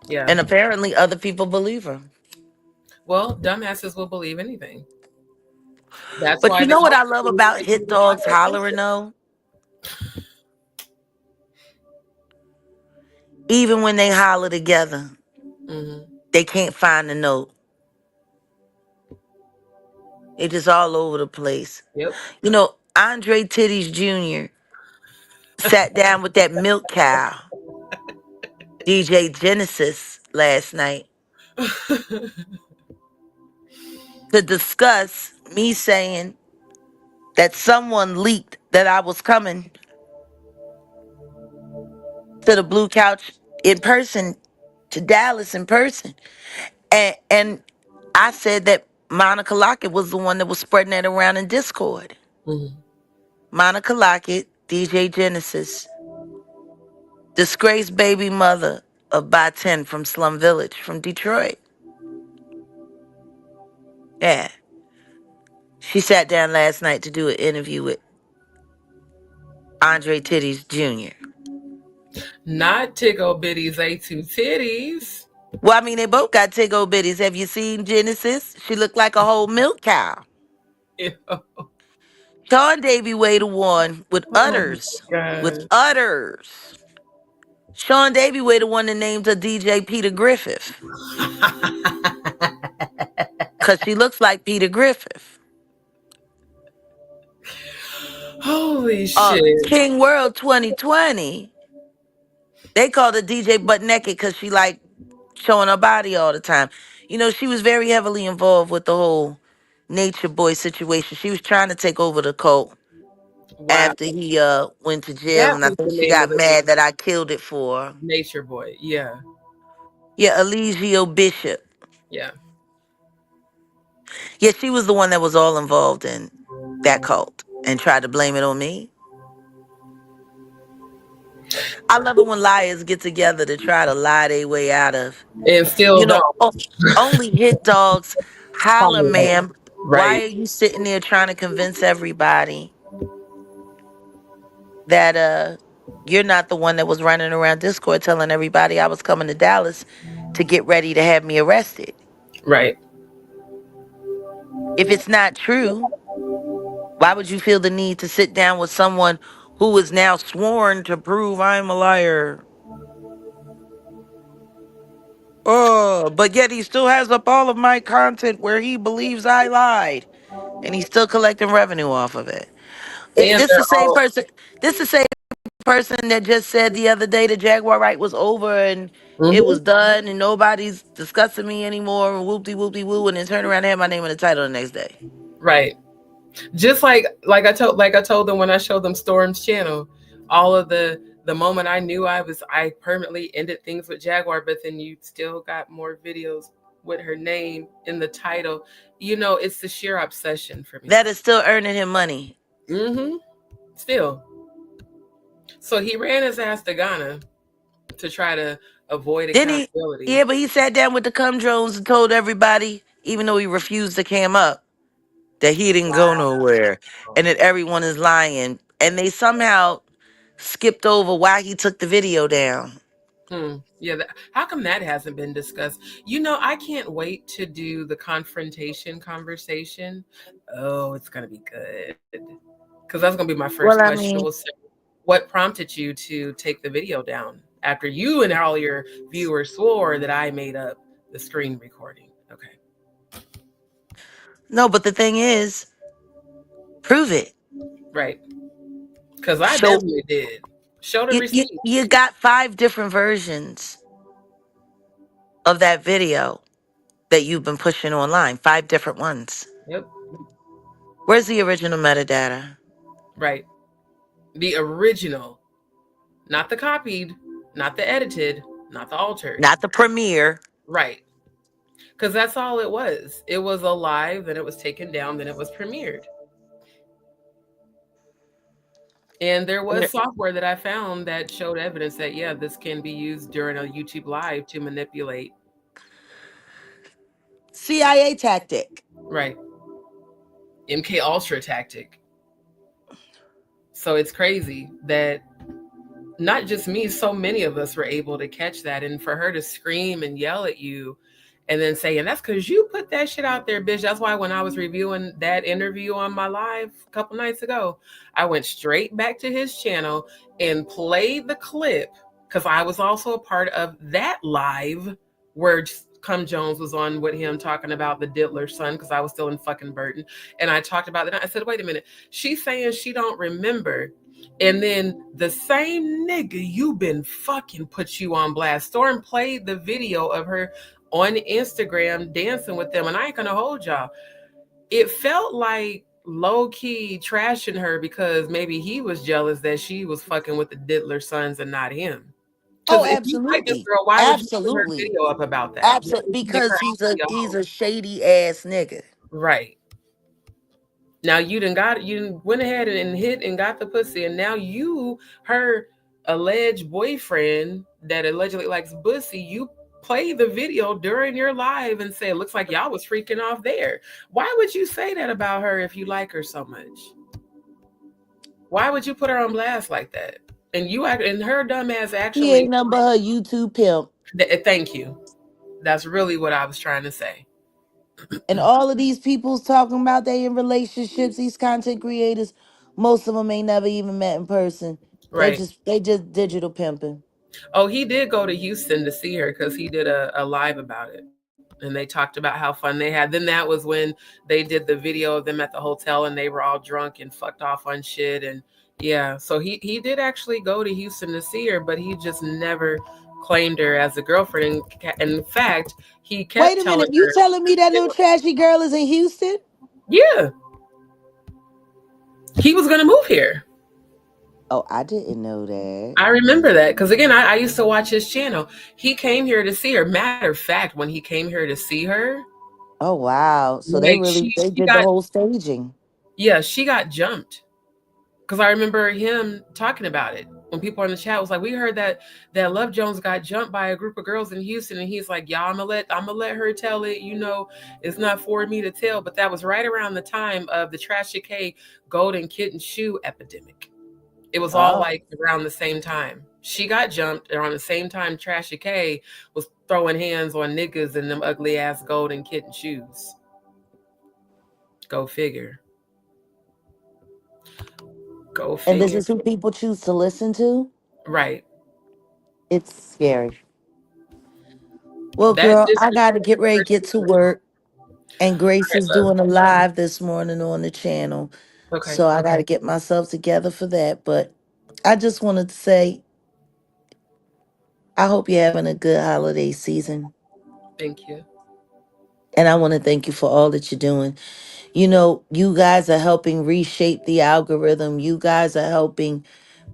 Yeah. And apparently other people believe her. Well, dumbasses will believe anything. That's But why you they know what hope I love you about like you hit to find dogs that hollering friendship. though? Even when they holler together, Hmm. they can't find the note. They just all over the place. Yep. Andre Titties Jr. sat down with that milk cow, DJ Genesis, last night to discuss me saying that someone leaked that I was coming to the blue couch in person, to Dallas in person. And I said that Monica Lockett was the one that was spreading that around in Discord. Mhm. Monica Lockett, DJ Genesis, disgraced baby mother of By 10 from Slum Village from Detroit. Yeah. She sat down last night to do an interview with Andre Titties Jr. Not Tickle Bitty's A2 titties. Well, I mean, they both got tig old bitties. Have you seen Genesis? She looked like a whole milk cow. Sean Davy Way the one with Oh my udders. With god. udders. Sean Davy Way the one that named her DJ Peter Griffith. Because she looks like Peter Griffith. Holy shit. King World 2020, they called her DJ Butt Naked because she like showing her body all the time. You know, she was very heavily involved with the whole Nature Boy situation. She was trying to take over the cult Wow. after he went to jail, That and I was think the she name got of the mad that I killed it for her. Nature Boy. Yeah. Yeah, Eligio Bishop. Yeah. Yeah, she was the one that was all involved in that cult and tried to blame it on me. I love it when liars get together to try to lie their way out of, And still you know, don't. only hit dogs. Holler, Tolerate. ma'am. Why Right. are you sitting there trying to convince everybody that you're not the one that was running around Discord telling everybody I was coming to Dallas to get ready to have me arrested? Right. If it's not true, why would you feel the need to sit down with someone who is now sworn to prove I'm a liar? Oh, but yet he still has up all of my content where he believes I lied, and he's still collecting revenue off of it. And This the they're same all person. This the same person that just said the other day that Jaguar Wright was over and it mhm, was done and nobody's discussing me anymore and whoopty whoopty woo, and then turn around and have my name in the title the next day. right. Just like I told them when I showed them Storm's channel, all of the moment I knew I permanently ended things with Jaguar, but then you still got more videos with her name in the title. You know, it's the sheer obsession for me. That is still earning him money. Mm-hmm. Still. So he ran his ass to Ghana to try to avoid Then he, accountability. yeah, but he sat down with the cum drones and told everybody, even though he refused to cam up, that he didn't go nowhere and that everyone is lying. And they somehow skipped over why he took the video down. Yeah, how come that hasn't been discussed? You know, I can't wait to do the confrontation conversation. Oh, it's gonna be good because that's gonna be my first Well, I question. mean, What prompted you to take the video down after you and all your viewers swore that I made up the screen recording? Okay, no, but the thing is, prove it. right, because I Show definitely did. Show the you receipts. got 5 different versions of that video that you've been pushing online. 5 different ones. Yep, Where's the original metadata? right. The original, not the copied, not the edited, not the altered. Not the premiere. Right. Because that's all it was. It was a live, then it was taken down, then it was premiered. And there was software that I found that showed evidence that, yeah, this can be used during a YouTube live to manipulate. CIA tactic. Right. MK Ultra tactic. So it's crazy that not just me, so many of us were able to catch that. And for her to scream and yell at you and then say, and that's because you put that shit out there, bitch. That's why when I was reviewing that interview on my live a couple nights ago, I went straight back to his channel and played the clip because I was also a part of that live where Cum Jones was on with him talking about the Diddler son because I was still in fucking Burton. And I talked about that. I said, wait a minute. She's saying she don't remember. And then the same nigga you been fucking put you on blast. Storm played the video of her on Instagram dancing with them. And I ain't gonna hold y'all. It felt like low-key trashing her because maybe he was jealous that she was fucking with the Diddler sons and not him. Oh, Because if you like this absolutely. girl, why would you put her Absolutely. video up about that? Why Absolutely. would you make her Because out to be a he's hoe? a shady ass nigga. Right. Now you done went ahead and hit and got the pussy, and now you, her alleged boyfriend that allegedly likes pussy, you play the video during your live and say it looks like y'all was freaking off there. Why would you say that about her if you like her so much? Why would you put her on blast like that? And you act and her dumb ass He actually ain't nothing but her YouTube pimp. thank you. That's really what I was trying to say. And all of these people's talking about they in relationships, these content creators, most of them ain't never even met in person. Right. They just digital pimping. Oh, he did go to Houston to see her because he did a live about it. And they talked about how fun they had. Then that was when they did the video of them at the hotel and they were all drunk and fucked off on shit. And yeah, so he did actually go to Houston to see her, but he just never claimed her as a girlfriend. And in fact, he kept Wait a telling minute, you her, telling me that little trashy girl is in Houston? yeah, he was going to move here. Oh, I didn't know that. I remember that because again, I used to watch his channel. He came here to see her. Matter of fact, when he came here to see her, Oh wow. So like they she did the got, whole staging. yeah, she got jumped because I remember him talking about it when people in the chat was like, we heard that Love Jones got jumped by a group of girls in Houston, and he's like, yeah, I'm gonna let her tell it. It's not for me to tell. But that was right around the time of the Trashy K golden kitten shoe epidemic. It was all Oh. like around the same time. She got jumped around the same time Trashy K was throwing hands on niggas in them ugly ass golden kitten shoes. Go figure. Go And this figure. is who people choose to listen to? Right. It's scary. Well, That girl, this I gotta get ready, get to work. And Grace okay, is love. doing a live this morning on the channel. Okay. So I gotta get myself together for that. But I just wanted to say I hope you're having a good holiday season. Thank you. And I want to thank you for all that you're doing. You know, you guys are helping reshape the algorithm. You guys are helping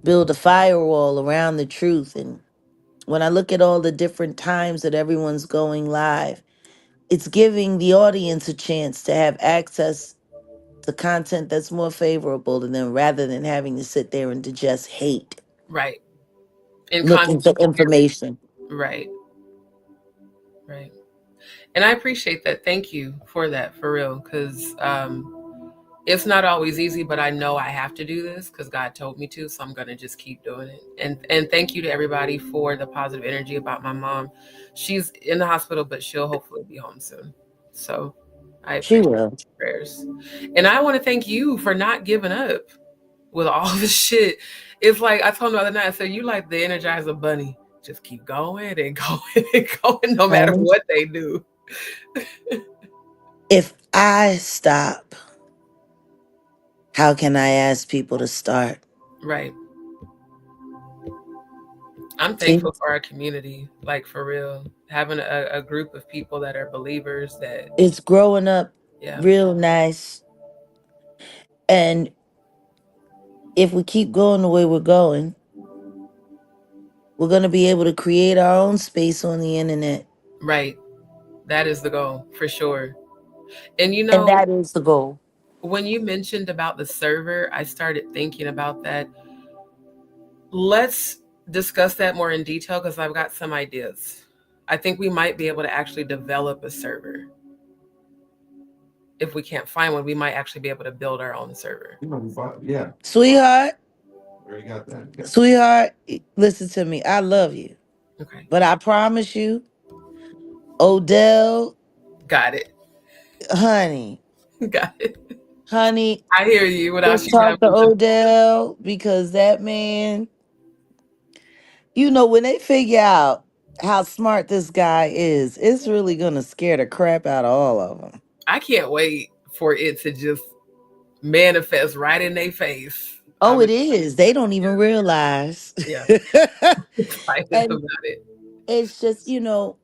build a firewall around the truth. And when I look at all the different times that everyone's going live, it's giving the audience a chance to have access to content that's more favorable to them rather than having to sit there and digest hate Right. And looking constantly for information. right. Right. And I appreciate that. Thank you for that, for real. Because it's not always easy, but I know I have to do this because God told me to. So I'm gonna just keep doing it. And thank you to everybody for the positive energy about my mom. She's in the hospital, but she'll hopefully be home soon. So I She appreciate will. your prayers. And I want to thank you for not giving up with all the shit. It's like I told him the other night, I said, you like the Energizer Bunny. Just keep going and going and going no matter Honey, what they do. if I stop, how can I ask people to start? Right. I'm See, thankful for our community, like for real. Having a group of people that are believers that, it's growing up yeah, real nice. And if we keep going the way we're going, we're going to be able to create our own space on the internet. right. That is the goal for sure. And And that is the goal. when you mentioned about the server, I started thinking about that. Let's discuss that more in detail because I've got some ideas. I think we might be able to actually develop a server. If we can't find one, we might actually be able to build our own server. Yeah. Sweetheart, sweetheart, listen to me. I love you. Okay. But I promise you, Odell, Got it. honey, Got it. honey, I hear you without just you talk to having to. Odell because that man, you know, when they figure out how smart this guy is, it's really going to scare the crap out of all of them. I can't wait for it to just manifest right in their face. Oh, it is. They don't even realize. Yeah, excited And about it. it's just, you know,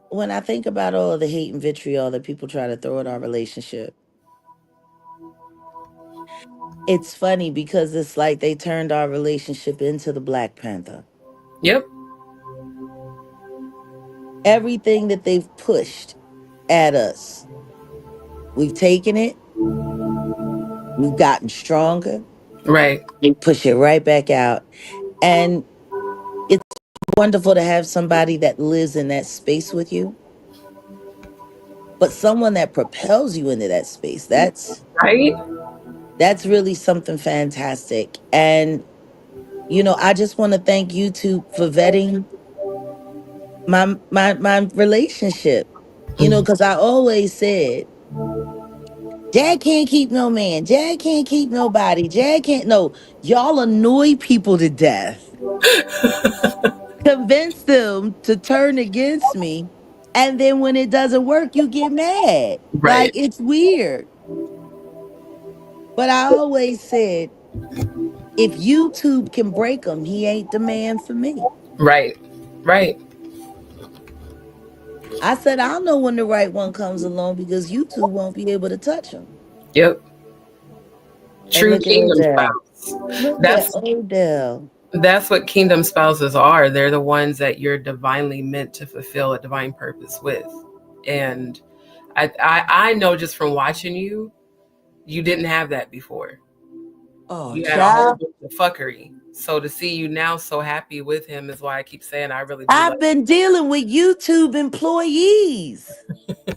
when I think about all of the hate and vitriol that people try to throw at our relationship, it's funny because it's like they turned our relationship into the Black Panther. Yep, Everything that they've pushed at us, we've taken it, we've gotten stronger, Right. we push it right back out. And it's wonderful to have somebody that lives in that space with you, but someone that propels you into that space. Right. That's really something fantastic. And I just want to thank YouTube for vetting my relationship. Mhm. Because I always said, Dad can't keep no man. Dad can't keep nobody. Dad can't. No, y'all annoy people to death. Convince them to turn against me. And then when it doesn't work, you get mad. Right. Like, it's weird. But I always said, if YouTube can break him, he ain't the man for me. Right. Right. I said, I'll know when the right one comes along because YouTube won't be able to touch him. Yep. And True look at kingdom Odell. spouse. Look at That's Odell. that's what kingdom spouses are. They're the ones that you're divinely meant to fulfill a divine purpose with. And I know just from watching you, you didn't have that before. Oh, You had a whole child. bunch of fuckery. So to see you now so happy with him is why I keep saying I really do I've love been dealing with YouTube employees.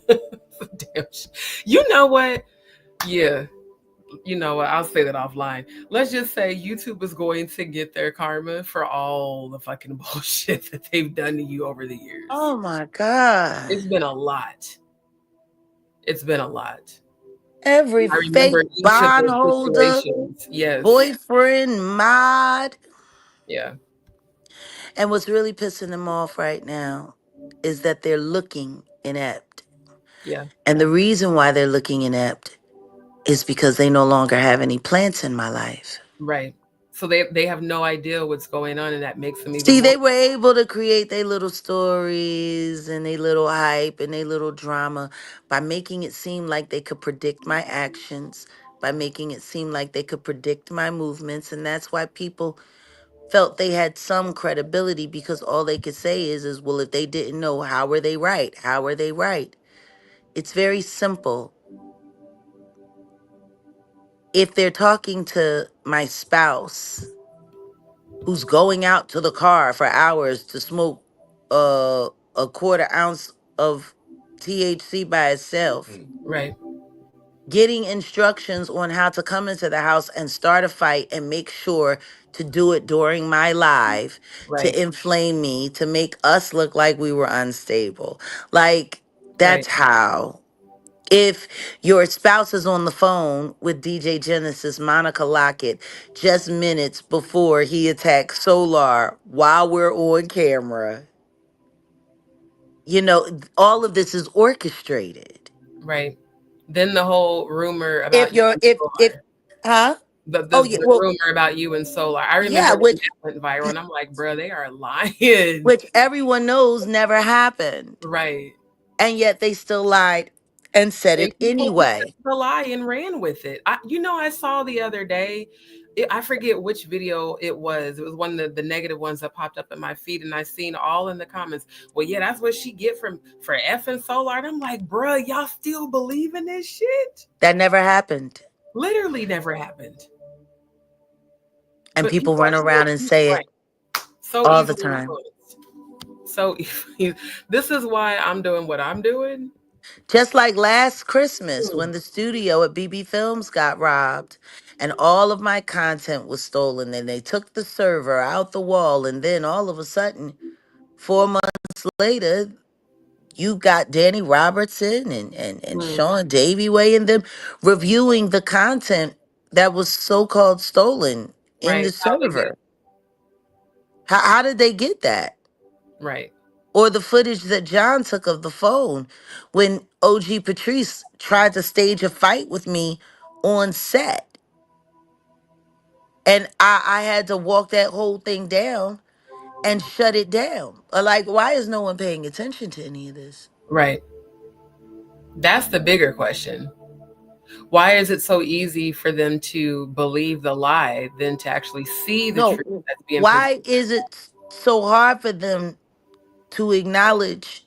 damn You know what? Yeah. You know what? I'll say that offline. Let's just say YouTube is going to get their karma for all the fucking bullshit that they've done to you over the years. Oh my God. It's been a lot. It's been a lot. Every I remember fake each of those bondholder, situations. Yes. boyfriend, mod. Yeah. And what's really pissing them off right now is that they're looking inept. Yeah. And the reason why they're looking inept is because they no longer have any plants in my life. Right. So they have no idea what's going on, and that makes them even See, more. they were able to create their little stories and their little hype and their little drama by making it seem like they could predict my actions, by making it seem like they could predict my movements. And that's why people felt they had some credibility because all they could say is, well, if they didn't know, how were they right? How are they right? It's very simple. If they're talking to my spouse who's going out to the car for hours to smoke a quarter ounce of THC by itself, Right. getting instructions on how to come into the house and start a fight and make sure to do it during my live Right. to inflame me, to make us look like we were unstable. Like, Right. that's how. If your spouse is on the phone with DJ Genesis, Monica Lockett, just minutes before he attacks Solar while we're on camera, all of this is orchestrated. Right. Then the whole rumor If about you you're, and if, Solar. huh? The, Oh, the yeah. the Well, rumor about you and Solar. I remember yeah, when that went viral, and I'm like, bro, they are lying. which everyone knows never happened. Right. And yet they still lied and said They it completely anyway. took the lie and ran with it. I saw the other day. I forget which video it was. It was one of the negative ones that popped up in my feed, and I seen all in the comments. Well, yeah, that's what she get for effing Solar. And I'm like, bruh, y'all still believe in this shit? That never happened. Literally never happened. And But people people are run so around and say it right, so all the easily time. influenced. So this is why I'm doing what I'm doing. Just like last Christmas when the studio at BB Films got robbed and all of my content was stolen and they took the server out the wall. And then all of a sudden, 4 months later, you got Danny Robertson and Mm, Sean Davey and them reviewing the content that was so-called stolen in right. the How they get it. server. How did they get that? Right. Or the footage that John took of the phone when OG Patrice tried to stage a fight with me on set. And I had to walk that whole thing down and shut it down. Like, why is no one paying attention to any of this? Right. That's the bigger question. Why is it so easy for them to believe the lie than to actually see the truth No, that's being presented? why is it so hard for them to acknowledge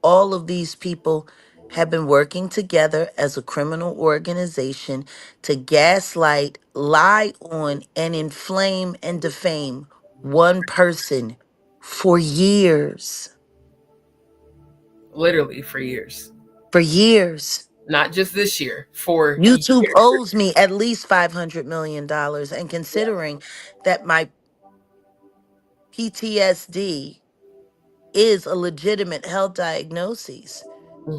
all of these people have been working together as a criminal organization to gaslight, lie on, and inflame and defame one person for years. Literally for years. For years. Not just this year, for YouTube years. owes me at least $500 million. And considering that my PTSD is a legitimate health diagnosis,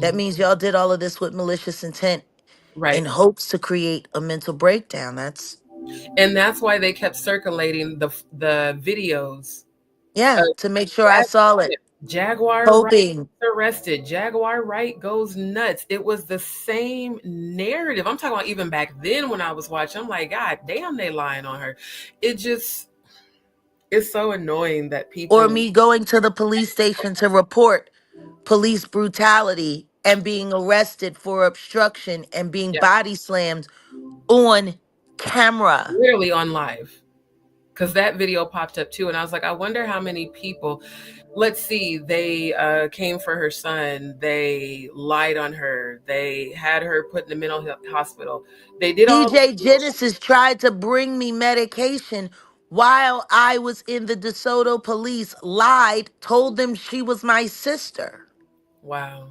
that Mhm. means y'all did all of this with malicious intent in Right. hopes to create a mental breakdown. That's, And that's why they kept circulating the videos of yeah, to make sure I Jag- saw it. Jaguar Wright Hoping. arrested. Jaguar Wright goes nuts. It was the same narrative. I'm talking about even back then when I was watching. I'm like, God damn, they lying on her. It just it's so annoying that Or people me going to the police station to report police brutality and being arrested for obstruction and being yeah, body slammed on camera. literally on live. Because that video popped up too, and I was like, I wonder how many people. Let's see, they came for her son. They lied on her. They had her put in a mental health hospital. They did all DJ this bullshit. Genesis tried to bring me medication while I was in the DeSoto police, lied, told them she was my sister, Wow.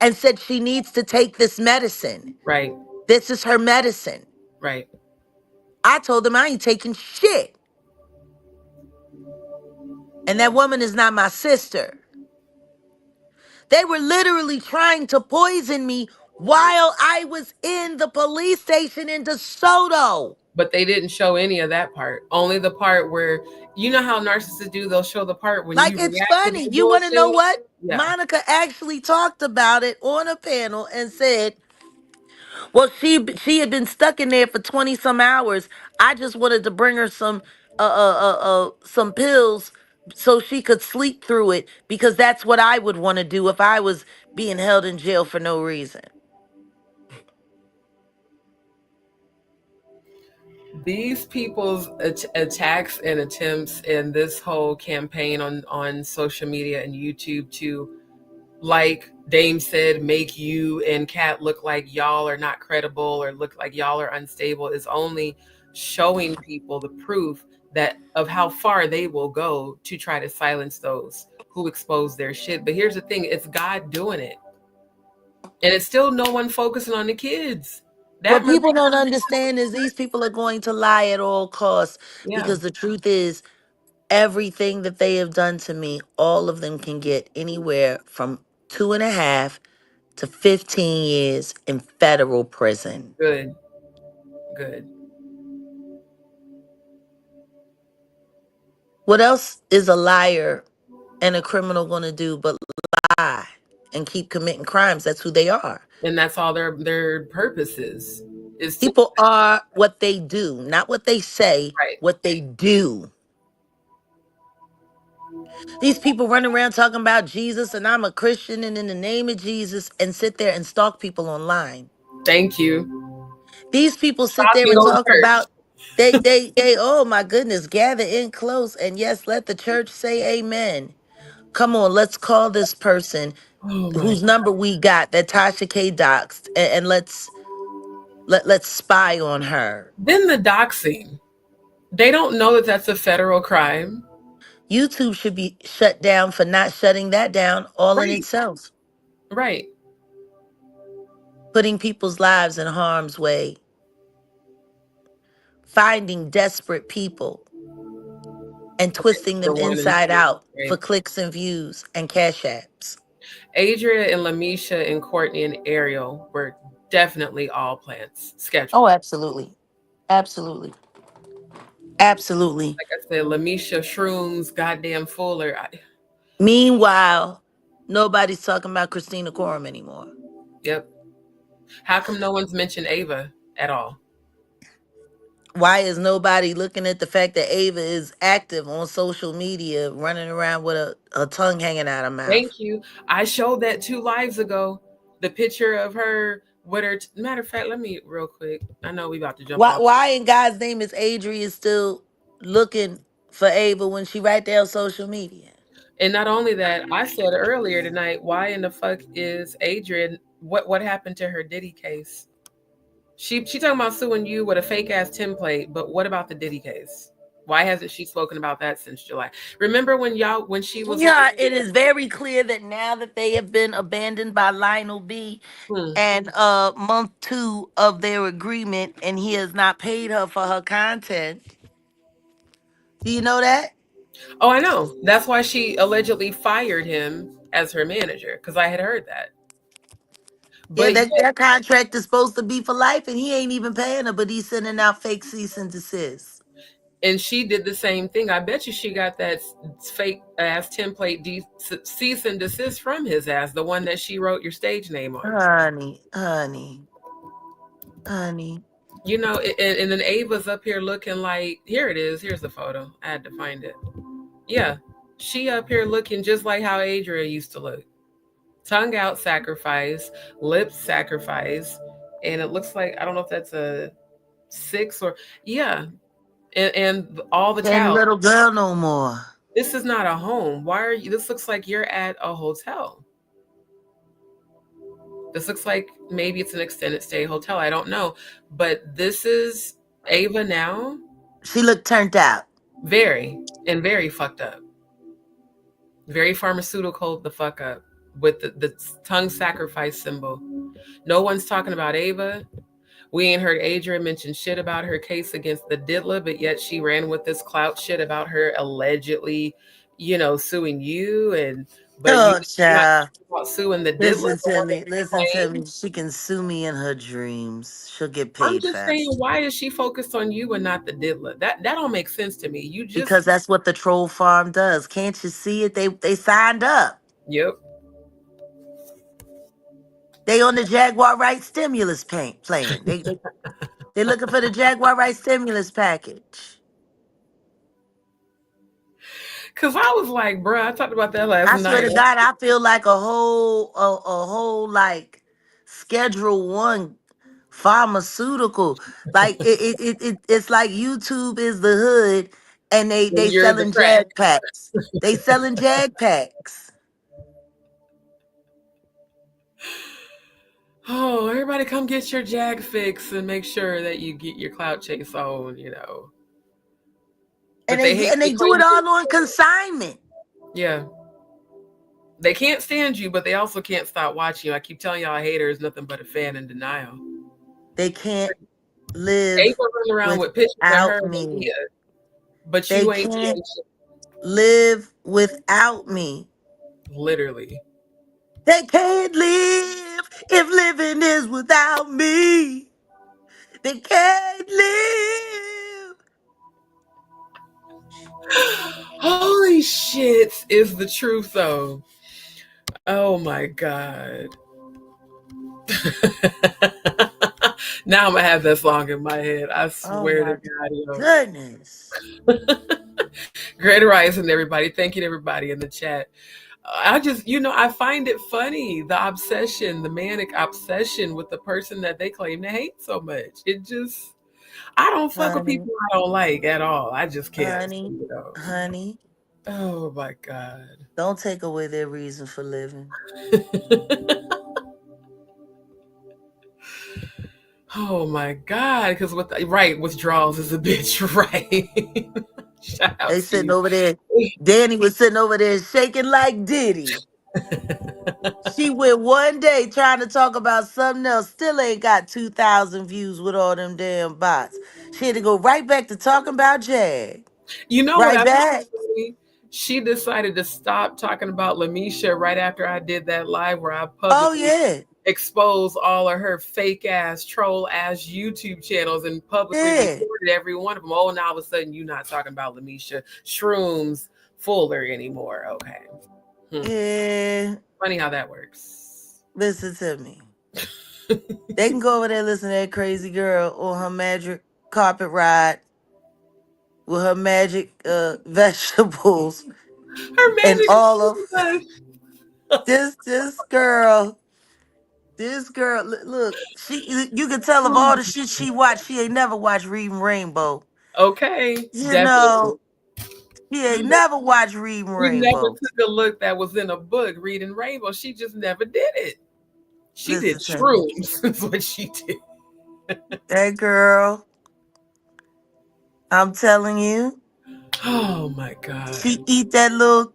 and said she needs to take this medicine. Right. This is her medicine. Right. I told them I ain't taking shit. And that woman is not my sister. They were literally trying to poison me while I was in the police station in DeSoto. But they didn't show any of that part. Only the part where you know how narcissists do. They'll show the part when Like, you it's react to funny. their You want to know bullshit. what? Yeah. Monica actually talked about it on a panel and said, well, she had been stuck in there for 20 some hours. I just wanted to bring her some pills so she could sleep through it, because that's what I would want to do if I was being held in jail for no reason. These people's attacks and attempts and this whole campaign on social media and YouTube to, like Dame said, make you and Kat look like y'all are not credible or look like y'all are unstable is only showing people the proof that of how far they will go to try to silence those who expose their shit. But here's the thing, it's God doing it. And it's still no one focusing on the kids. What That much, people don't understand is these people are going to lie at all costs, yeah, because the truth is, everything that they have done to me, all of them can get anywhere from 2.5 to 15 years in federal prison. good, good. What else is a liar and a criminal going to do but lie and keep committing crimes? That's who they are. And that's all their purpose is to, People are what they do, not what they say, right. what they do. These people run around talking about Jesus and I'm a Christian and in the name of Jesus, and sit there and stalk people online. Thank you. These people sit Stop there me and on talk church. about oh my goodness, gather in close, and yes, let the church say amen. Come on, let's call this person Oh my. whose number we got that Tasha K doxed, and let's spy on her. Then the doxing. They don't know that that's a federal crime. YouTube should be shut down for not shutting that down all in Right. itself. Right. Putting people's lives in harm's way, finding desperate people and Okay, twisting them number one and inside two. out Right. for clicks and views and cash apps. Adria and Lamisha and Courtney and Ariel were definitely all plants scheduled. Oh, absolutely. Absolutely. Absolutely. Like I said, Lamisha Shrooms, goddamn Fuller. Meanwhile, nobody's talking about Christina Corum anymore. Yep. How come no one's mentioned Ava at all? Why is nobody looking at the fact that Ava is active on social media, running around with a tongue hanging out her Thank mouth? you. I showed that 2 lives ago. The picture of her with her. Matter of fact, let me real quick. I know we about to jump off. Why in God's name is Adria still looking for Ava when she right there on social media? And not only that, I said earlier tonight, why in the fuck is Adrian? What happened to her Diddy case? She talking about suing you with a fake ass template, but what about the Diddy case? Why hasn't she spoken about that since July? Remember when she was like, Yeah, it is very clear that now that they have been abandoned by Lionel B hmm. and month two of their agreement, and he has not paid her for her content. Do you know that? Oh, I know. That's why she allegedly fired him as her manager because I had heard that. Yeah, But that yet, their contract is supposed to be for life, and he ain't even paying her, but he's sending out fake cease and desist. and she did the same thing. I bet you she got that fake ass template cease and desist from his ass, the one that she wrote your stage name on. Honey, honey, honey. You know, and then Ava's up here looking like, here it is. Here's the photo. I had to find it. Yeah, she up here looking just like how Adria used to look. Tongue out sacrifice, lips sacrifice, and it looks like, I don't know if that's a six or, yeah, and all the And towels. little girl no more. This is not a home. Why are you? This looks like you're at a hotel. This looks like maybe it's an extended stay hotel. I don't know, but this is Ava now. She looked turned out. Very and very fucked up. Very pharmaceutical the fuck up with the tongue sacrifice symbol. No one's talking about Ava. We ain't heard Adrian mention shit about her case against the Diddler, but yet she ran with this clout shit about her allegedly, suing you, and but Oh, you're not child. talking about suing the Diddler, Listen the to one that me. you Listen to claim. me. She can sue me in her dreams. She'll get I'm paid just saying, fast. why is she focused on you and not the Diddler? That don't make sense to me. You Because just, that's what the troll farm does. Can't you see it? They signed up. yep. They on the Jaguar Wright stimulus plan. They looking for the Jaguar Wright stimulus package. Cause I was like, bruh, I talked about that last I swear night. to God, I feel like a whole like Schedule One pharmaceutical. Like it's like YouTube is the hood, and they You're the selling crack. Jag packs. They selling Jag packs. Oh, everybody come get your Jag fix and make sure that you get your clout chase on. And But they hate they they do claim it you. all on consignment. Yeah. They can't stand you, but they also can't stop watching you. I keep telling y'all, haters nothing but a fan in denial. They can't Ava live running around with pictures of her without and me. Leah, but They you ain't can't doing shit. live without me. Literally. They can't live if living is without me. They can't live. Holy shit is the truth though. Oh my god. Now I'm gonna have that song in my head. I Oh swear to my God, yo. goodness. Great rising, everybody. Thank you to everybody in the chat. I just, I find it funny, the obsession, the manic obsession with the person that they claim to hate so much. It just, I don't fuck with Honey, people I don't like at all. I just can't. honey, honey. Oh my God. Don't take away their reason for living. Oh my God. Because right, withdrawals is a bitch, right? Shout out They to sitting you. over there. Danny was sitting over there shaking like Diddy. She went one day trying to talk about something else. Still ain't got 2,000 views with all them damn bots. She had to go right back to talking about Jag. You know what Right I find back. funny? She decided to stop talking about Lamisha right after I did that live where I Oh publicly yeah. exposed all of her fake ass, troll ass YouTube channels and publicly Yeah. reported every one of them. Oh, now all of a sudden you're not talking about Lamisha Shrooms Fuller anymore. Okay. Hmm. Yeah. Funny how that works. Listen to me. They can go over there and listen to that crazy girl on her magic carpet ride with her magic vegetables Her and magic. all of this girl. This girl, look, you can tell of all the shit she watched, she ain't never watched Reading Rainbow. Okay, You know, definitely. He ain't never watched Reading We never Rainbow. took a look that was in a book reading Rainbow. She just never did it. She did Listen to me. shrooms, is what she did. That girl, I'm telling you, Oh my God. she eat that little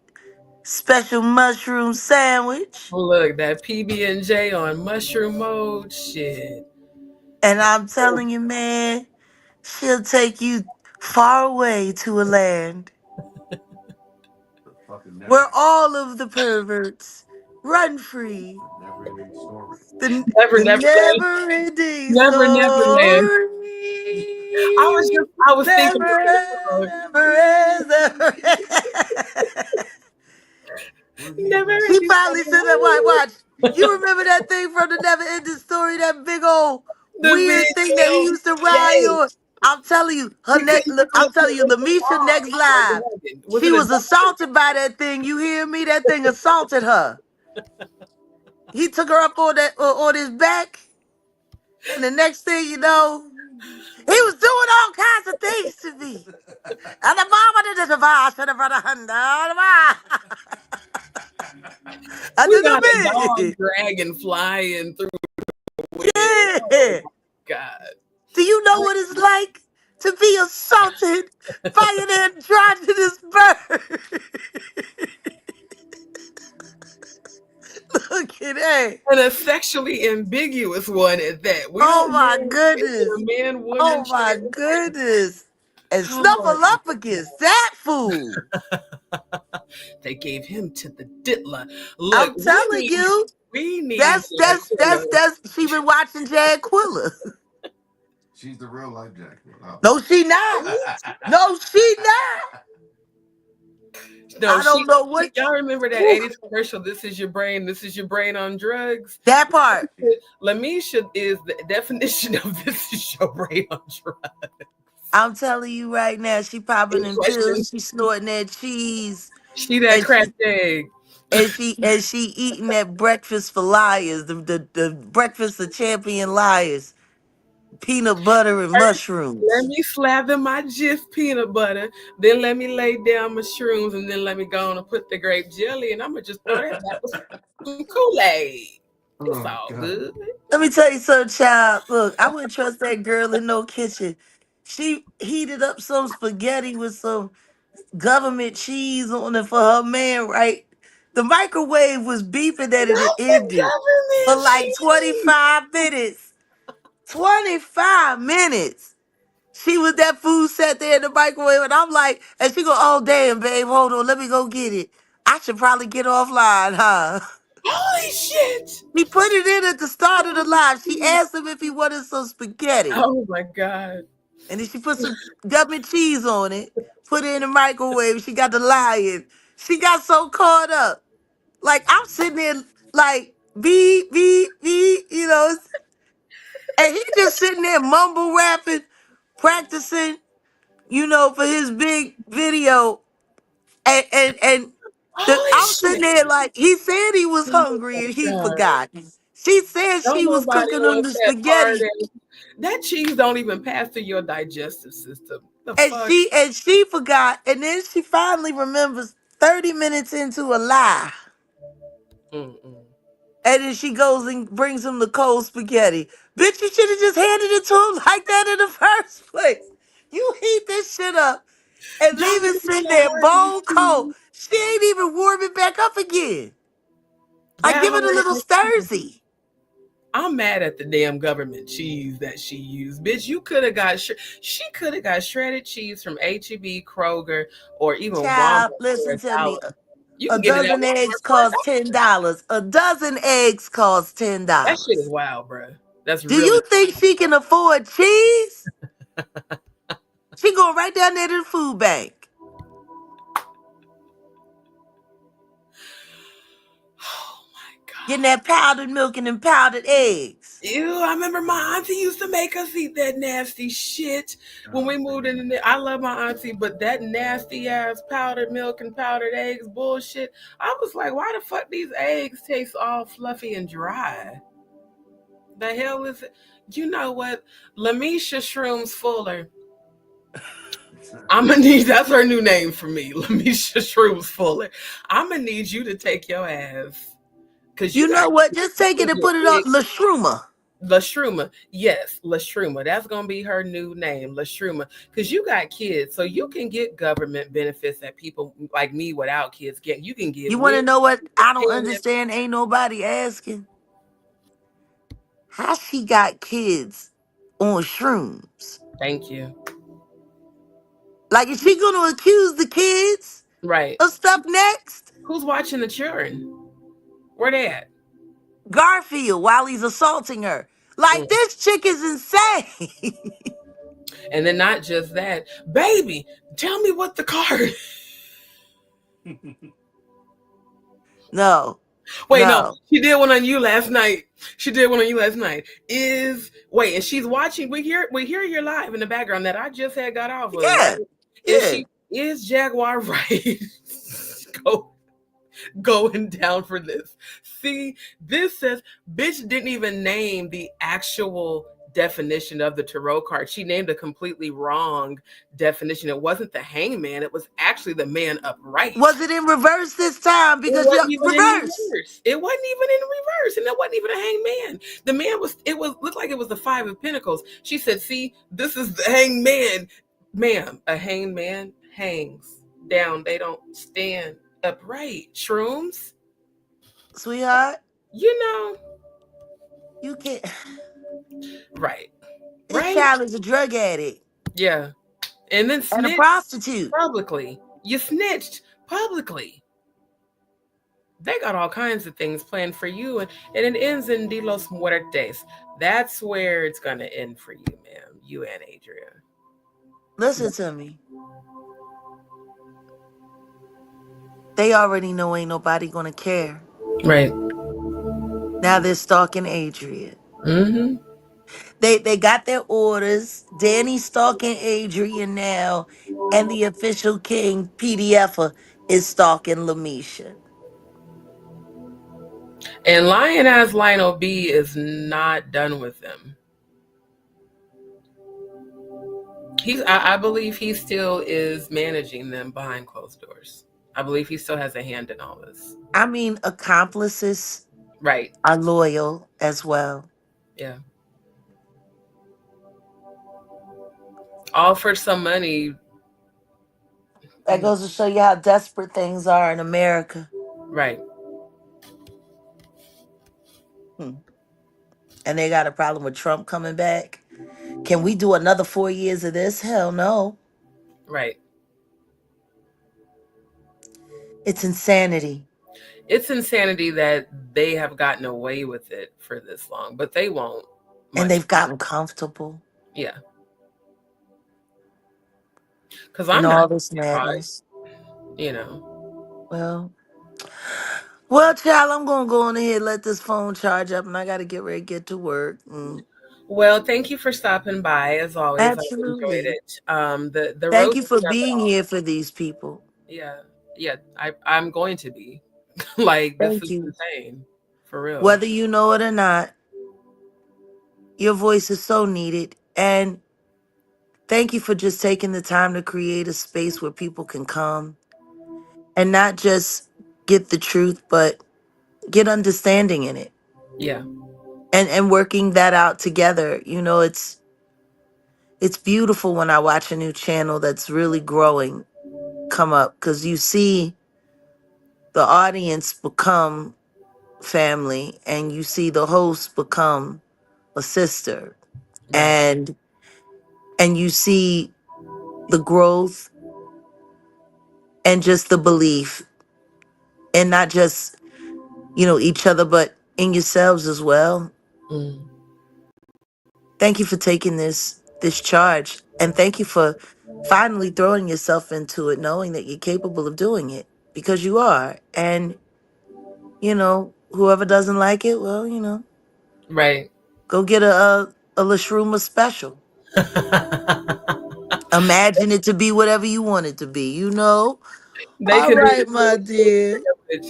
special mushroom sandwich. Look, that PB&J on mushroom mode, shit. And I'm telling you, man, she'll take you far away to a land where all of the perverts run free. Never, The never land. never ending Never land. story. I was thinking Never of that ends, song. never ends, never ends. Never She ending finally said that. song. Watch. You remember that thing from the never ending story, that big old The weird thing that he video. used to ride Yes. on? I'm telling you, He couldn't get I'm up to telling you, the Lamisha car. next What live. was it? Was She it a was dog? assaulted by that thing. You hear me? That thing assaulted her. He took her up on that on his back, and the next thing you know, he was doing all kinds of things to me. And the mama did the device and the brother under. I We did got a the dog bit. dragon flying through the wind. Oh Yeah. my God. Do you know what it's like to be assaulted by an androgynous bird? Look at that. And a sexually ambiguous one at that. We Oh don't my know if goodness. it's a man, woman, Oh my child. goodness. And Oh, Snuffleupagus, that fool. they gave him to the diddler. Look, I'm telling you, we need that's Jack that's that's Quilla. that's she been watching Jaguar. No, she not. No, she not. No, I don't know what y'all remember that whew, 80s commercial, this is your brain on drugs? that part. Lamisha is the definition of this is your brain on drugs. I'm telling you right now, she popping In them question, pills, she snorting that cheese, she that and cracked egg. she eating that breakfast for liars, the breakfast of champion liars, peanut butter and Let mushrooms. me slather my Jif peanut butter, then let me lay down my shrooms, and then let me go on and put the grape jelly, and I'm gonna just throw that back with some Kool-Aid. It's all good. Let me tell you something, child. Look, I wouldn't trust that girl in no kitchen. She heated up some spaghetti with some government cheese on it for her man, right? The microwave was beeping that it had Not the ended for government like cheese. 25 minutes. 25 minutes. She was that food sat there in the microwave, and I'm like, and she go, oh damn, babe, hold on, let me go get it. I should probably get offline, huh? Holy shit! He put it in at the start of the live. She asked him if he wanted some spaghetti. Oh my god! And then she put some government cheese on it, put it in the microwave. She got the lion. She got so caught up. Like, I'm sitting there, like, beep, beep, beep, and he just sitting there mumble rapping, practicing, for his big video. And Holy I'm sitting shit! there like, he said he was Oh hungry and my he god! forgot. She said Don't she was nobody cooking him want the that part. spaghetti. That cheese don't even pass through your digestive system. The And fuck? she forgot. And then she finally remembers 30 minutes into a lie. Mm-mm. And then she goes and brings him the cold spaghetti. Bitch, you should have just handed it to him like that in the first place. You heat this shit up and Y'all leave it remember sitting that there hurricane bone cold. season? She ain't even warm it back up again. Like, That give it a little hurricane season. Stursy. I'm mad at the damn government cheese that she used. Bitch, you could have got she could have got shredded cheese from HEB, Kroger, or even Walmart Child, for listen a to me. dollar. You A can get it at dozen Walmart eggs for a cost dollar. $10. A dozen eggs cost That shit is $10. wild, bruh. That's Do really you think she can afford cheese? She going right down there to the food bank. oh my Getting god. that powdered milk and them powdered eggs. Ew, I remember my auntie used to make us eat that nasty shit when we moved in there. I love my auntie, but that nasty ass powdered milk and powdered eggs bullshit. I was like, why the fuck these eggs taste all fluffy and dry? The hell is it? You know what? Lamisha Shrooms Fuller I'm gonna need that's her new name for me. Lamisha Shrooms Fuller. I'm gonna need you to take your ass because You you got know what? Just take it and a put it on big La Shroomer. La Shruma. Yes, La Shruma. That's gonna be her new name, La Shruma. Because you got kids, so you can get government benefits that people like me without kids get. You can get You want to WIC, know what I don't TANF. understand? Ain't nobody asking how she got kids on shrooms. Thank you. Like, is she gonna accuse the kids Right. of stuff next? Who's watching the children? Where they at? Garfield, while he's assaulting her. Like, Mm. this chick is insane. And then not just that, baby. Tell me what the card. No, Wait, no, no. she did one on you last night. She did one on you last night. Is wait, and she's watching. We hear your live in the background that I just had got off of, right? Yeah, Is yeah. she is Jaguar right? Go going down for this. See, this says bitch didn't even name the actual definition of the tarot card. She named a completely wrong definition. It wasn't the hangman, it was actually the man upright. Was it in reverse this time? It Because you're wasn't even in reverse. reverse. It wasn't even in reverse, and it wasn't even a hangman. The man was. It was looked like it was the Five of Pentacles. She said, "See, this is the hangman, ma'am. A hangman hangs down. They don't stand upright. Shrooms, Sweetheart, you know, you can't. right, This right, child is a drug addict yeah." And then and a snitched prostitute. publicly. You snitched publicly. They got all kinds of things planned for you, and it ends in De Los Muertes. That's where it's gonna end for you, ma'am. You and Adria. Listen to me. They already know ain't nobody gonna care. Right. Now they're stalking Adrian. Mm-hmm. They got their orders. Danny's stalking Adrian now, and the official king PDFer is stalking Lamisha. And Lion Ass Lionel B is not done with them. I believe he still is managing them behind closed doors. I believe he still has a hand in all this. I mean, accomplices Right. are loyal as well. Yeah. All for some money. That goes to show you how desperate things are in America. Right. Hmm. And they got a problem with Trump coming back. Can we do another 4 years of this? Hell no. Right. It's insanity. It's insanity that they have gotten away with it for this long, but they won't And much. they've gotten comfortable Yeah. Because in I'm not all this surprised, madness. you know. Well, well, child, I'm gonna go on ahead and let this phone charge up, and I gotta get ready to get to work. Well, thank you for stopping by. As always, I've enjoyed Absolutely. it. The Thank roses you for are being here for these people. yeah, yeah. I'm going to be like this Thank is you. insane, for real. Whether you know it or not, your voice is so needed. And thank you for just taking the time to create a space where people can come and not just get the truth, but get understanding in it. Yeah, And working that out together. It's beautiful when I watch a new channel that's really growing come up, because you see the audience become family, and you see the host become a sister, right. and you see the growth and just the belief, and not just each other, but in yourselves as well. Mm, Thank you for taking this charge, and thank you for finally throwing yourself into it, knowing that you're capable of doing it, because you are. And whoever doesn't like it, well, right. go get a Lashruma special. Imagine it to be whatever you want it to be. They All could do right, my dear.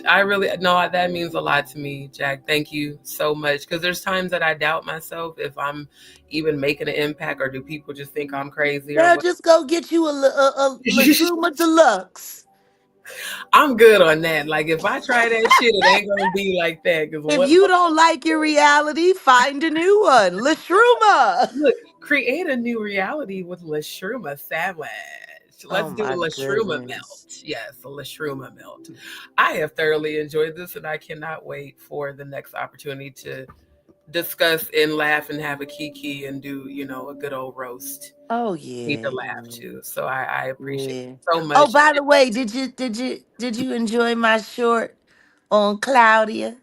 I really no, that means a lot to me, Jack. Thank you so much. Because there's times that I doubt myself if I'm even making an impact, or do people just think I'm crazy or Girl, what? just go get you a Latruma Deluxe. I'm good on that. Like if I try that shit, it ain't gonna be like that. Because If what? you don't like your reality, find a new one. Latruma. Look, create a new reality with Lashruma sandwich. Oh Let's do a my Lashruma goodness. melt. Yes, a Lashruma melt. I have thoroughly enjoyed this, and I cannot wait for the next opportunity to discuss and laugh and have a kiki and do, a good old roast. Oh Need yeah, to laugh yeah, too. So I appreciate yeah. it so Oh, much. by the way, did you enjoy my short on Claudia?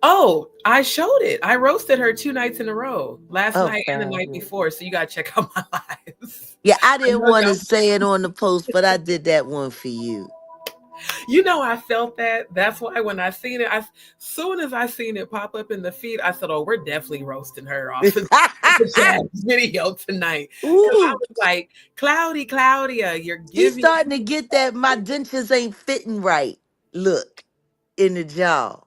Oh, I showed it. I roasted her 2 nights in a row, last Oh, night and the night fabulous. before. So you gotta check out my lives. Yeah, I I didn't know want to y'all. say it on the post, but I did that one for you. I felt that. That's why when I seen it, soon as I seen it pop up in the feed, I said, "Oh, we're definitely roasting her off of the Jazz video tonight." Because I Ooh, was like, Claudia, you're she's giving starting to get that my dentures ain't fitting right look in the jaw.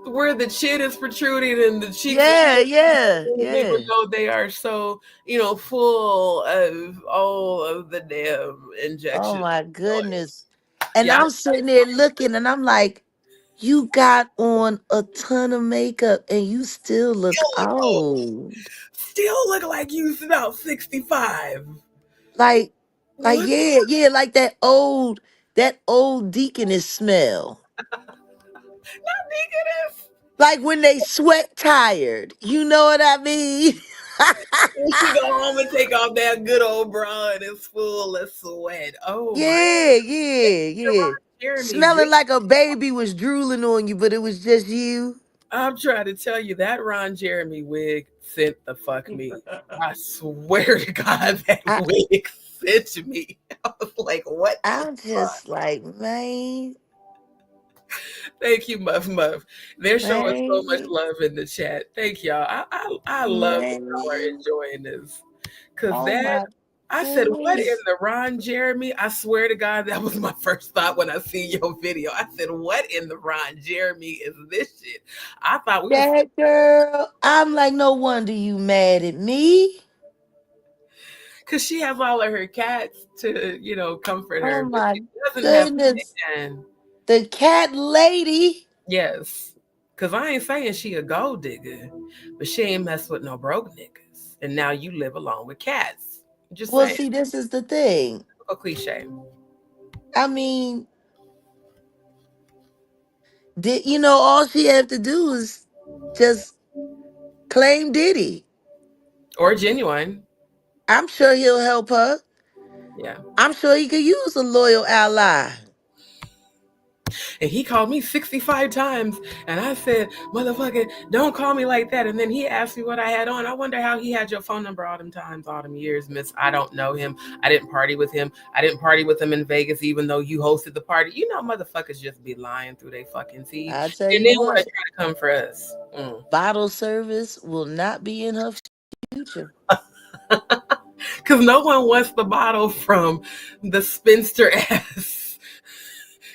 where the chin is protruding and the cheeks are Yeah, yeah, even yeah. though they are so, full of all of the damn Oh injections. my Going. goodness. And Yeah, I'm sitting there looking and I'm like, you got on a ton of makeup and you still look still look old. old. Still look like you about 65. Like, like, What? yeah, yeah, like that old deaconess smell. Not negative. Like when they sweat tired. You know what I mean? When she go home and take off that good old bra and it's full of sweat. Oh my! Yeah, yeah, yeah. Jeremy, Smelling like a baby was drooling on you, but it was just you. I'm trying to tell you that Ron Jeremy wig sent the fuck me. I swear to God, that I, wig sent me. I was like, what the I'm fuck? just like, man, Thank you, Muff Muff. They're showing so much man, love in the chat. Thank y'all. I love that y'all are man. enjoying this. Cause Oh that my I said, what in goodness. the Ron Jeremy? I swear to God, that was my first thought when I see your video. I said, what in the Ron Jeremy is this shit? I thought we was That girl, I'm like, no wonder you mad at me. because she has all of her cats to, comfort Oh her, but my she doesn't have goodness. a man. The cat lady. Yes. Cause I ain't saying she a gold digger, but she ain't mess with no broke niggas. And now you live alone with cats. Just Well, saying. see, this is the thing. A cliche. I mean, all she have to do is just claim Diddy. Or genuine. I'm sure he'll help her. Yeah. I'm sure he could use a loyal ally. And he called me 65 times. And I said, motherfucker, don't call me like that. And then he asked me what I had on. I wonder how he had your phone number all them times, all them years, miss. I don't know him. I didn't party with him. I didn't party with him in Vegas, even though you hosted the party. Motherfuckers just be lying through their fucking teeth. I tell And you then want to what, try to come for us. bottle service will not be in her future. Because no one wants the bottle from the spinster ass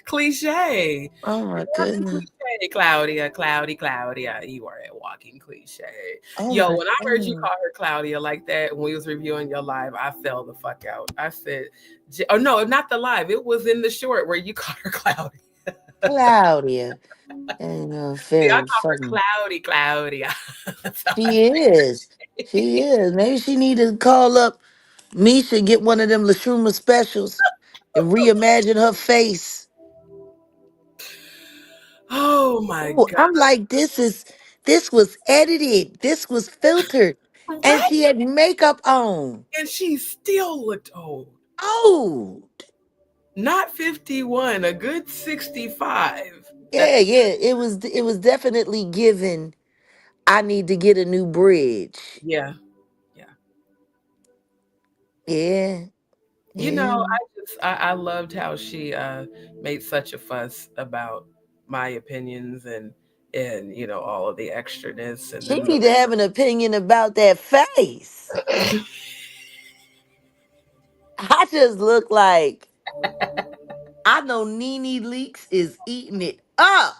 cliche. Oh my Walking goodness. cliche, Claudia. You are a walking cliche. Oh Yo, my when I heard you goodness. call her Claudia like that when we was reviewing your live, I fell the fuck out. I said, oh no, not the live. It was in the short where you called her Claudia. Claudia. And See, I very call her funny. Claudia. That's how I She is. say She it. is. Maybe she need to call up Misha and get one of them Lashruma specials and reimagine her face. Oh my Oh, God. I'm like, this was edited. This was filtered. And Right? she had makeup on. And she still looked old. Old. Not 51, a good 65. That Yeah, yeah. It was definitely given. I need to get a new bridge. yeah, yeah. Yeah, yeah. I loved how she made such a fuss about my opinions and all of the extraness and She then the need to have an opinion about that face. I just look like I know Nene Leaks is eating it up.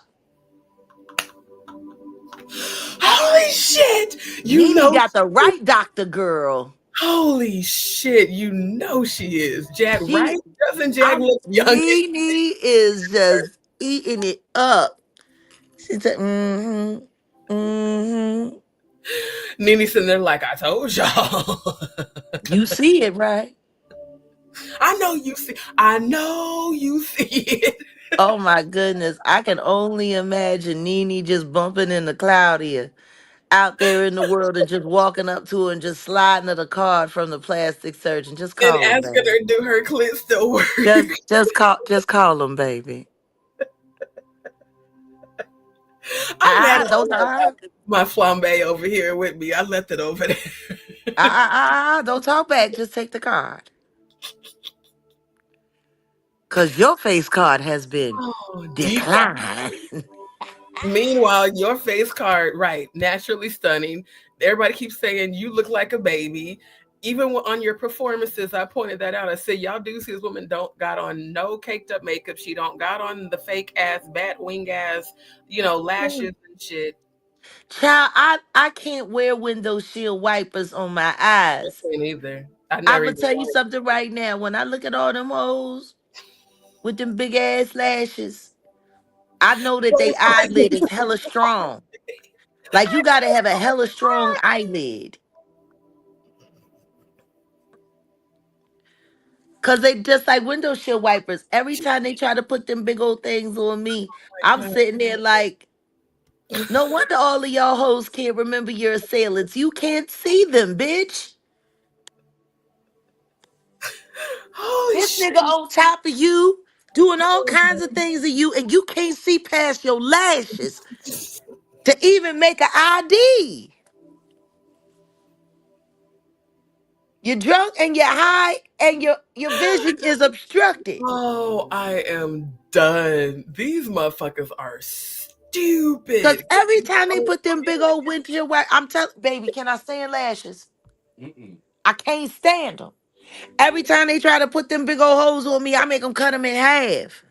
Holy shit! You Nene know, got the right doctor, girl. holy shit! You know she is. Jag, right? She, Doesn't Jag look young? Nene is just eating it up. She said, mm-hmm. Nene sitting there like I told y'all. You see it, right? I know you see. I know you see it. Oh my goodness. I can only imagine Nene just bumping into Claudia out there in the world and just walking up to her and just sliding her the card from the plastic surgeon. Just And call him, asking baby. her do her clit still work. Just call him, baby. I'm mad at Don't my flambe over here with me. I left it over there. don't talk back. Just take the card. Cause your face card has been Oh, decline. declined. Meanwhile, your face card, right, naturally stunning. Everybody keeps saying you look like a baby. Even on your performances, I pointed that out. I said, y'all do see this woman don't got on no caked up makeup. She don't got on the fake ass bat wing ass, lashes and shit. Child, I can't wear window shield wipers on my I eyes. can't either. I never I'ma even tell you wanted. something right now. When I look at all them hoes with them big ass lashes, I know that they eyelid is hella strong. Like you gotta have a hella strong eyelid. Cause they just like window shield wipers. Every time they try to put them big old things on me, I'm Oh sitting there like, my no wonder all of y'all hoes can't remember your assailants. You can't see them, bitch. holy This shit. nigga on top of you, doing all kinds of things to you, and you can't see past your lashes to even make an ID. You're drunk and you're high, and your vision is obstructed. Oh, I am done. These motherfuckers are Cause stupid. every time they put them big old windshield wipe, I'm telling baby, can I stand lashes? I can't stand them. Every time they try to put them big old holes on me, I make them cut them in half.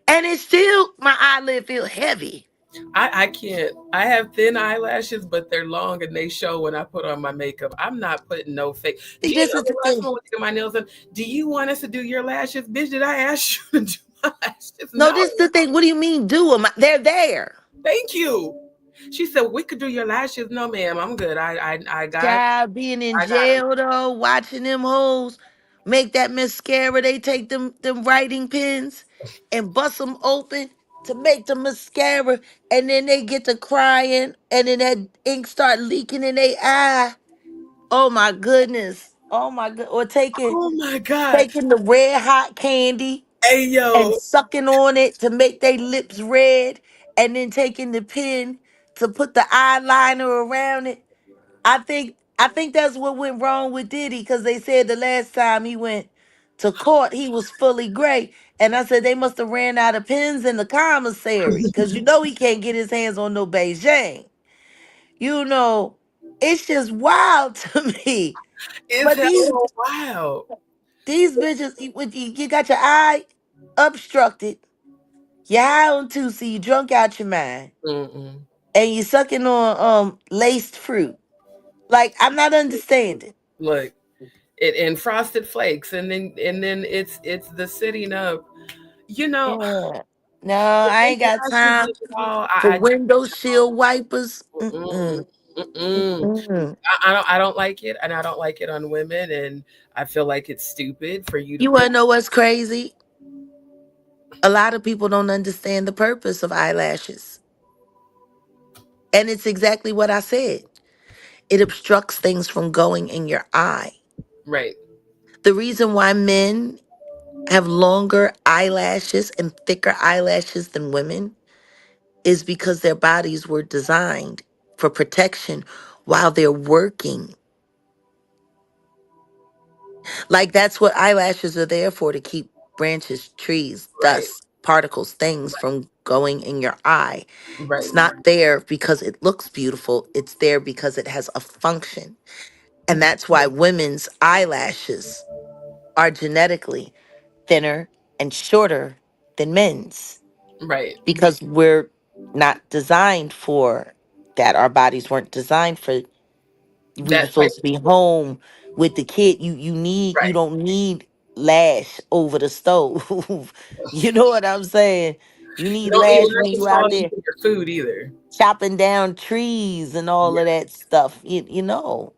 And it's still, my eyelid feel heavy. I can't. I have thin eyelashes, but they're long and they show when I put on my makeup. I'm not putting no fake. See, Do you this know is the the last thing. time I went to get my nails done? Do you want us to do your lashes? Bitch, did I ask you to do my lashes? No, No. this is the thing. What do you mean do them? They're there. Thank you. She said we could do your lashes. No, ma'am, I'm good. Child being in I got them. jail though, watching them hoes make that mascara. They take them writing pens and bust them open to make the mascara, and then they get to crying, and then that ink start leaking in their eye. Oh my goodness. Oh my god. Or Oh my God. taking the red hot candy Hey and yo. sucking on it to make their lips red, and then taking the pen to put the eyeliner around it. I think that's what went wrong with Diddy, because they said the last time he went to court he was fully gray. And I said they must have ran out of pens in the commissary, because you know he can't get his hands on no Beijing. You know, it's just wild to me. It's But these hella wild. these bitches, you got your eye obstructed, you high on two, so you drunk out your mind, Mm-mm. and you sucking on laced fruit. Like, I'm not understanding. Look, it and frosted flakes, and then it's the sitting up. You know, Yeah. No, the I fake ain't got lashes time of it all. for I just window shield wipers. mm-mm, Mm-mm. mm-mm. Mm-mm. I don't like it, and I don't like it on women, and I feel like it's stupid for you to You put. wanna know what's crazy? A lot of people don't understand the purpose of eyelashes. And it's exactly what I said. It obstructs things from going in your eye. Right, The reason why men have longer eyelashes and thicker eyelashes than women is because their bodies were designed for protection while they're working. Like, that's what eyelashes are there for, to keep branches, trees, right, dust, particles, things from going in your eye. right. It's not there because it looks beautiful, it's there because it has a function. And that's why women's eyelashes are genetically thinner and shorter than men's Right. because we're not designed for that. Our bodies weren't designed for. We were That type supposed to of be sport. home with the kid. You Right. don't need lash over the stove. You know what I'm saying? You need Don't eat lash when lashes you out falling there into your food either. chopping down trees and all of Yeah. that stuff. You know.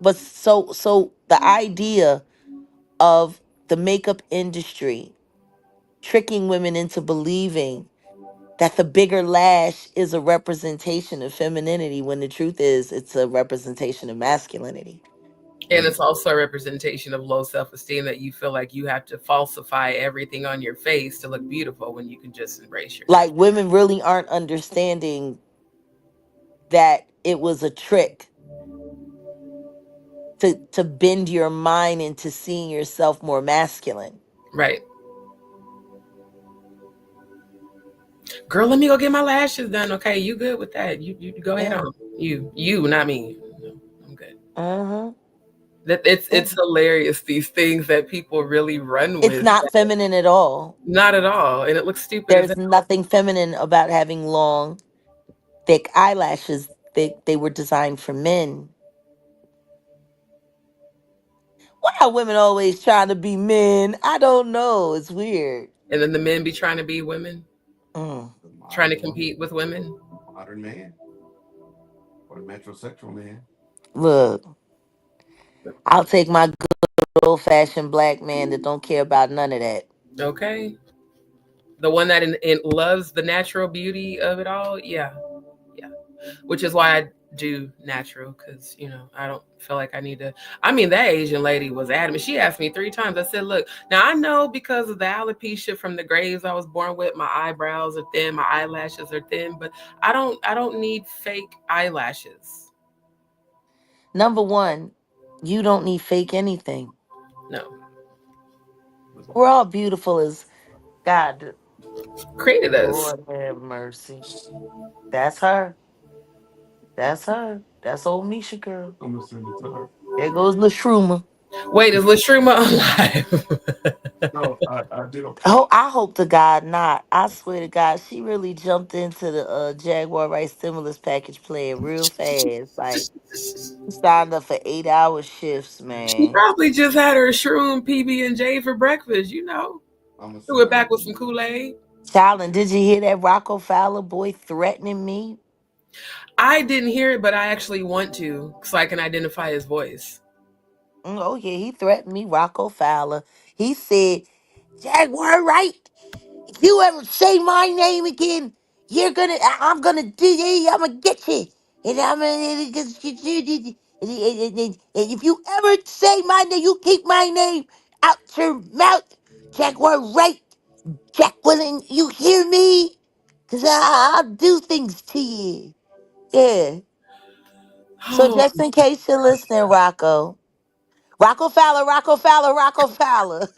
But so the idea of the makeup industry tricking women into believing that the bigger lash is a representation of femininity when the truth is it's a representation of masculinity. And it's also a representation of low self esteem that you feel like you have to falsify everything on your face to look beautiful when you can just embrace your Like natural. women really aren't understanding that it was a trick to bend your mind into seeing yourself more masculine. Right. Girl, let me go get my lashes done. Okay, you good with that? You go ahead Yeah. on. You, not me. No, I'm good. Uh-huh. That it's hilarious these things that people really run It's with. not feminine at all. Not at all, and it looks stupid as There's hell. nothing feminine about having long, thick eyelashes. They were designed for men. Why are women always trying to be men? I don't know. It's weird. And then the men be trying to be women, Mm. trying to compete with women. Look, I'll take my good old fashioned black man that don't care about none of that. Okay, the one that loves the natural beauty of it all. Yeah, yeah. Which is why I do natural because I don't feel like I need to. I mean, that Asian lady was adamant. She asked me 3 times. I said, "Look, now I know because of the alopecia from the graves I was born with, my eyebrows are thin, my eyelashes are thin, but I don't need fake eyelashes. Number one, you don't need fake anything. No, We're all beautiful as God. created us. Lord have mercy. That's her. That's her. That's old Misha girl. There goes LaShruma. Wait, is Latrima alive? Oh, I hope to God not. I swear to God, she really jumped into the Jaguar Wright stimulus package playing real fast. Like she signed up for 8 hour shifts, She man. probably just had her shroom PB&J for breakfast. Threw it back with some Kool-Aid. Child, and did you hear that Rocco Fowler boy threatening me? I didn't hear it, but I actually want to so I can identify his voice. Oh yeah, he threatened me, Rocco Fowler. He said, Jaguar Wright, if you ever say my name again, I'm gonna do this, I'm gonna get you. And I'm gonna, and if you ever say my name, you keep my name out your mouth, Jaguar Wright, Jacqueline, you hear me? Cause I'll do things to you. Yeah. So Oh, just in case you're listening, Rocco Fowler, Rocco Fowler, Rocco Fowler.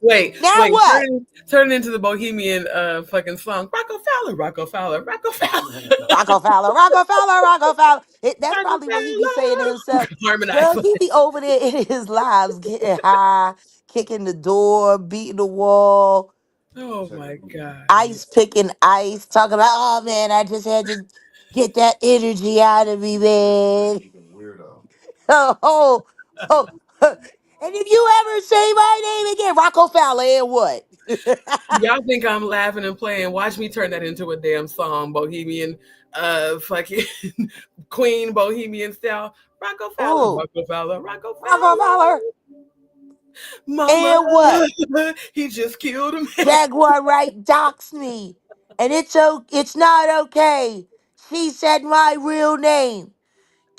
wait, Now wait, what? turn it into the Bohemian fucking song. Rocco Fowler, Rocco Fowler, Rocco Fowler, Rocco Fowler, Rocco Fowler, Rocco Fowler. That's Rocco probably what he be saying to himself. Fowler. Harmonize. Girl, he be over there in his lives getting high, kicking the door, beating the wall, Oh my god. ice picking ice, talking about, oh man, I just had to get that energy out of me, man. Oh, oh, oh. And if you ever say my name again, Rocco Fowler, and what? Y'all think I'm laughing and playing? Watch me turn that into a damn song, Bohemian, fucking Queen Bohemian style. Rocco Fowler, Oh, Rocco Fowler, Rocco Rocco Fowler, Fowler. Mama, and what? he just killed him. Jaguar Wright doxed me, and it's not okay. She said my real name.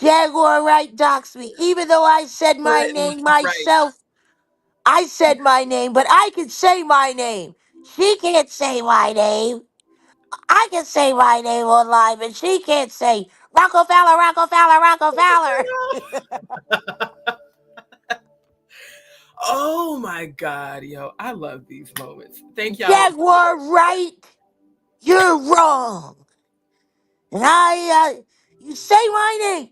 Jaguar Wright doxed me, even though I said my Threatened, name right? myself. I said my name, but I can say my name. She can't say my name. I can say my name online, but she can't say Rocco Fowler, Rocco Fowler, Rocco Fowler. Oh my god, yo, I love these moments. Thank y'all. Jaguar Wright, you're wrong. And you say my name.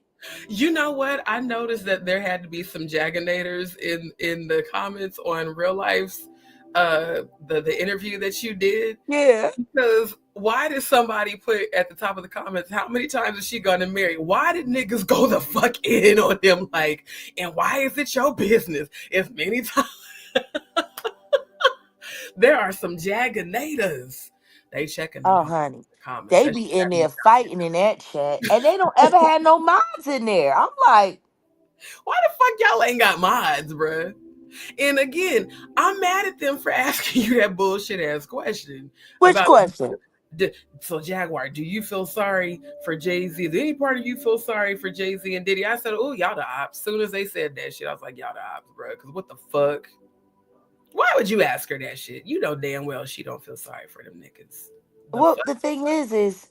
You know what? I noticed that there had to be some Jaganators in the comments on real life's the interview that you did? Yeah. Because why did somebody put at the top of the comments, how many times is she gonna marry? Why did niggas go the fuck in on him? Like, and why is it your business? If many times there are some jaganators, they checking them Oh, hoes honey. in the comments. They That be shit in got me there fighting in that chat, and they don't ever have no mods in there. I'm like, why the fuck y'all ain't got mods, bruh? And again, I'm mad at them for asking you that bullshit ass question which about. question? So Jaguar, do you feel sorry for Jay Z? Did any part of you feel sorry for Jay Z and Diddy? I said, oh, y'all the ops. Soon as they said that shit, I was like, y'all the ops, bro. Because what the fuck? Why would you ask her that shit? You know damn well she don't feel sorry for them niggas. The Well, fuck? the thing is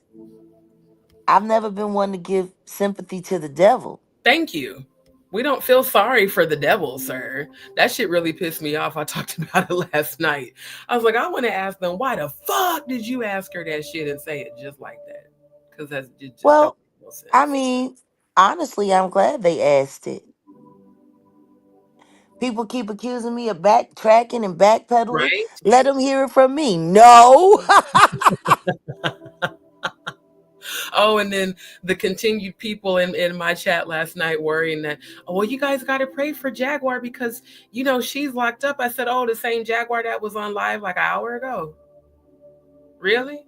I've never been one to give sympathy to the devil. Thank you. We don't feel sorry for the devil, sir. That shit really pissed me off. I talked about it last night. I was like, I want to ask them, why the fuck did you ask her that shit and say it just like that? Because that's just don't Well, make no I sense. mean, honestly, I'm glad they asked it. People keep accusing me of backtracking and backpedaling. Right? Let them hear it from me. No. Oh, and then the continued people in my chat last night worrying that, oh, well, you guys got to pray for Jaguar because, she's locked up. I said, oh, the same Jaguar that was on live like an hour ago. Really?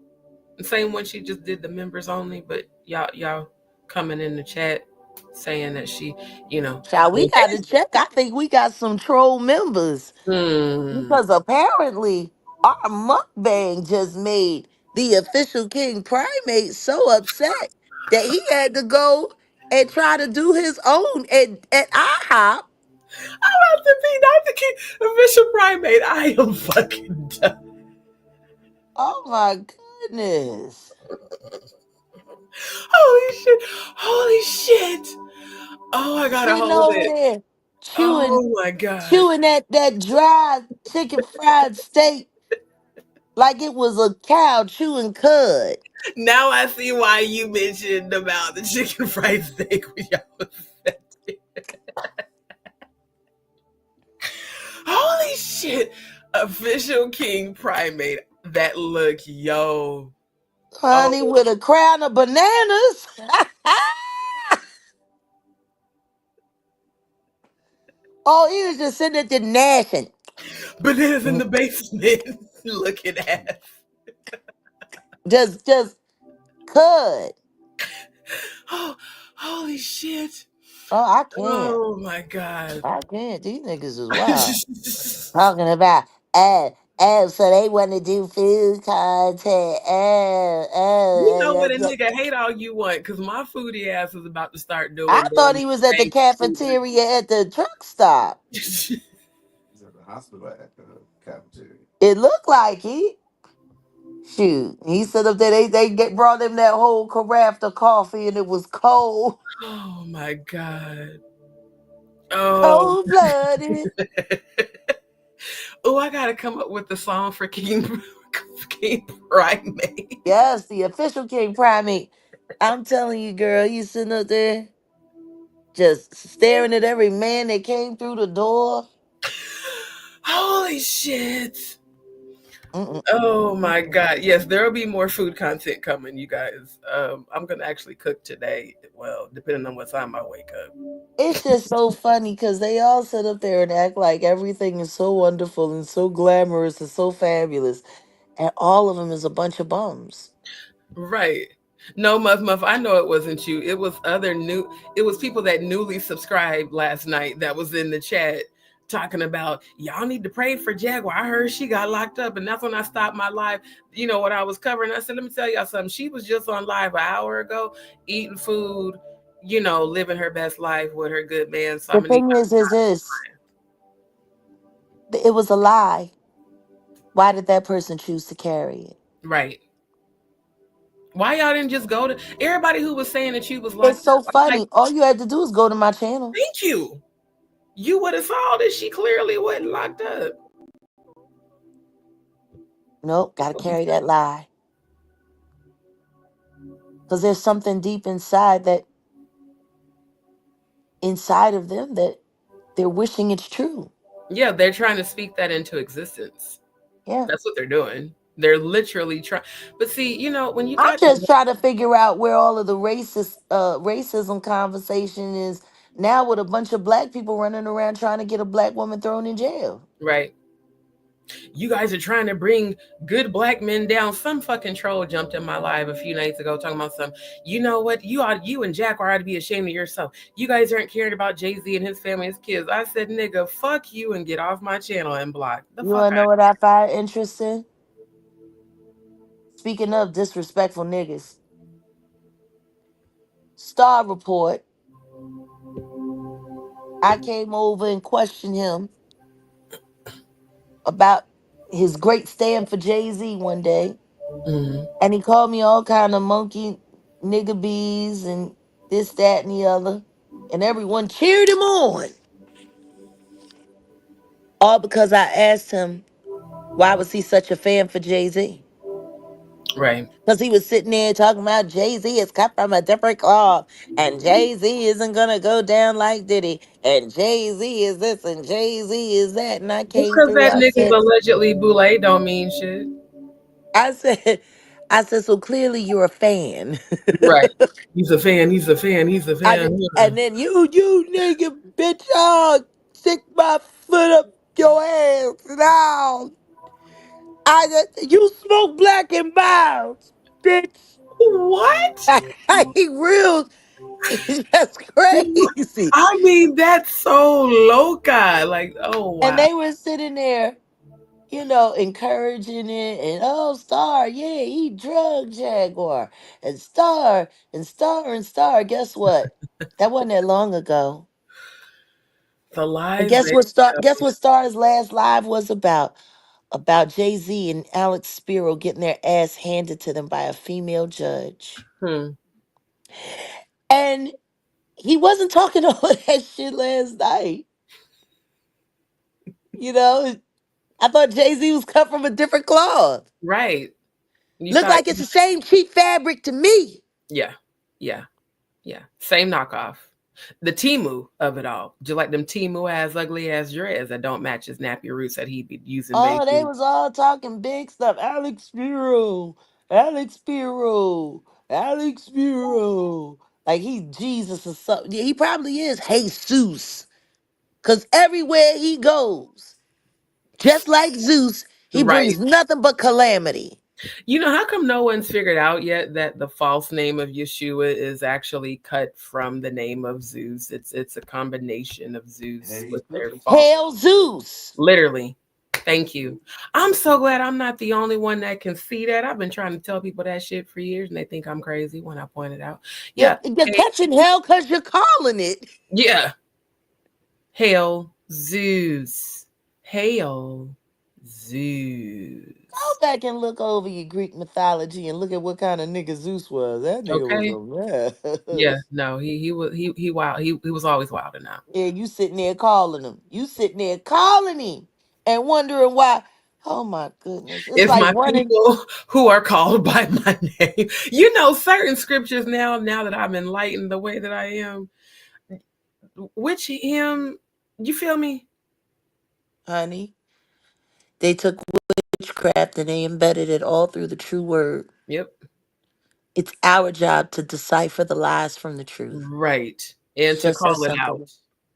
The same one she just did the members only, but y'all coming in the chat saying that she, Child, we well, got to check. I think we got some troll members hmm, because apparently our mukbang just made the official king primate so upset that he had to go and try to do his own at IHOP. I'm about to be not the king, official primate. I am fucking done. Oh my goodness. Holy shit! Holy shit! Oh, I gotta Sitting hold over it. there chewing Oh my god. chewing that dry chicken fried steak like it was a cow chewing cud. Now I see why you mentioned about the chicken fried steak when y'all was at it. Holy shit. Official king primate. That look, yo. Honey, Oh, with a crown of bananas. Oh, he was just sitting at the gnashing. bananas in the basement looking at. Just cud. Oh, holy shit. Oh, I can't. Oh my god. I can't. These niggas is wild. Talking about, so they want to do food content. You know what, a nigga, hate all you want, because my foodie ass is about to start I doing thought damn he was at the Thanksgiving. cafeteria at the truck stop. It looked like it. Shoot, he said up there brought him that whole carafe of coffee and it was cold, Oh my god. Oh. cold blooded. Oh, I gotta come up with the song for King King Primate. Yes, the official king primate. I'm telling you, girl, you sitting up there just staring at every man that came through the door. Holy shit. Oh Mm-mm-mm-mm. my god. Yes, there'll be more food content coming, you guys. I'm gonna actually cook today. Well, depending on what time I wake up. It's just so funny because they all sit up there and act like everything is so wonderful and so glamorous and so fabulous, and all of them is a bunch of bums. Right. No, Muff, I know it wasn't you. It was people that newly subscribed last night that was in the chat talking about y'all need to pray for Jaguar. I heard she got locked up, and that's when I stopped my live. You know what I was covering? I said, let me tell y'all something. She was just on live an hour ago, eating food, living her best life with her good man. So I'm The gonna need thing y'all to is this: it was a lie. Why did that person choose to carry it? right. Why y'all didn't just go to everybody who was saying that you was It's locked so up? I'm like, funny. All you had to do is go to my channel. thank you. You would have saw that she clearly wasn't locked up. Nope, got to carry that lie because there's something deep inside of them that they're wishing it's true. Yeah, they're trying to speak that into existence. Yeah. That's what they're doing. They're literally trying. But see, when you I'm got just trying to figure out where all of the racism conversation is now with a bunch of black people running around trying to get a black woman thrown in jail. right, you guys are trying to bring good black men down. Some fucking troll jumped in my live a few nights ago talking about some. You know what? You and Jaguar ought to be ashamed of yourself. You guys aren't caring about Jay-Z and his family, his kids. I said, nigga, fuck you and get off my channel and block the You fuck wanna out. know what I find interesting? Speaking of disrespectful niggas, Star Report, I came over and questioned him about his great stand for Jay-Z one day, Mm, and he called me all kind of monkey nigga bees and this, that, and the other. And everyone cheered him on. All because I asked him why was he such a fan for Jay-Z? right. Because he was sitting there talking about Jay-Z is cut from a different cloth, and Jay-Z isn't gonna go down like Diddy, and Jay-Z is this and Jay-Z is that. And I Just came because through. that nigga's allegedly boule don't mean shit. I said, I said, so clearly you're a fan. Right. He's a fan. He's a fan. He's a fan. And then you nigga bitch, oh, stick my foot up your ass now. You smoke black and miles, bitch. What? He real. That's crazy. I mean, that's so loca. Like, oh And wow. they were sitting there, encouraging it. And oh, Star, yeah, he drug Jaguar. And Star, and Star, and Star. Guess what? That wasn't that long ago. The And lies they Guess what Star's last live was about? About Jay-Z and Alex Spiro getting their ass handed to them by a female judge. hmm, And he wasn't talking all that shit last night. You know, I thought Jay-Z was cut from a different cloth. right. You Look thought like it's the same cheap fabric to me. yeah, yeah, yeah. Same knockoff. The Timu of it all. Just like them Timu ass ugly ass dreads that don't match his nappy roots that he be using Oh, they baby. was all talking big stuff. Alex Spiro, Alex Spiro, Alex Spiro. Like he Jesus or something. Yeah, he probably is Jesus. Cause everywhere he goes, just like Zeus, he Right. brings nothing but calamity. How come no one's figured out yet that the false name of Yeshua is actually cut from the name of Zeus? It's a combination of Zeus with their false. Hail Zeus. Literally. Thank you. I'm so glad I'm not the only one that can see that. I've been trying to tell people that shit for years and they think I'm crazy when I point it out. You're, Yeah. you're Hey, catching hell because you're calling it. yeah. Hail Zeus. Hail Go Zeus. back and look over your Greek mythology and look at what kind of nigga Zeus was. That nigga was Okay. a Yeah, mess. no, he was he wild. He was always wild enough. Yeah, you sitting there calling him. You sitting there calling him and wondering why. Oh my goodness. It's If like my running. people who are called by my name, certain scriptures now that I'm enlightened the way that I am, which him, you feel me? Honey, they took witchcraft and they embedded it all through the true word. Yep. It's our job to decipher the lies from the truth. Right. And It's to just that call it out. simple.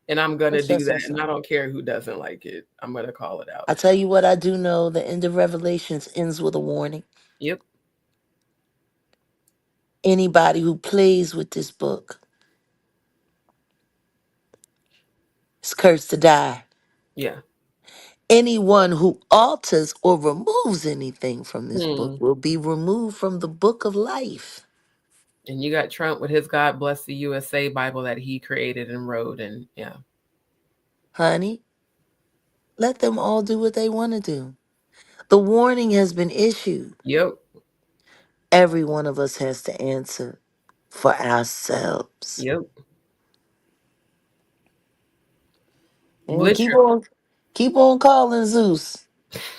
And I'm gonna It's do just that. that And I simple. don't care who doesn't like it. I'm gonna call it out. I tell you what I do know, the end of Revelations ends with a warning. Yep. Anybody who plays with this book is cursed to die. Yeah. Anyone who alters or removes anything from this book Hmm. will be removed from the book of life. And you got Trump with his God bless the USA Bible that he created and wrote. And yeah. Honey, let them all do what they want to do. The warning has been issued. Yep. Every one of us has to answer for ourselves. Yep. And Literally. keep on calling Zeus.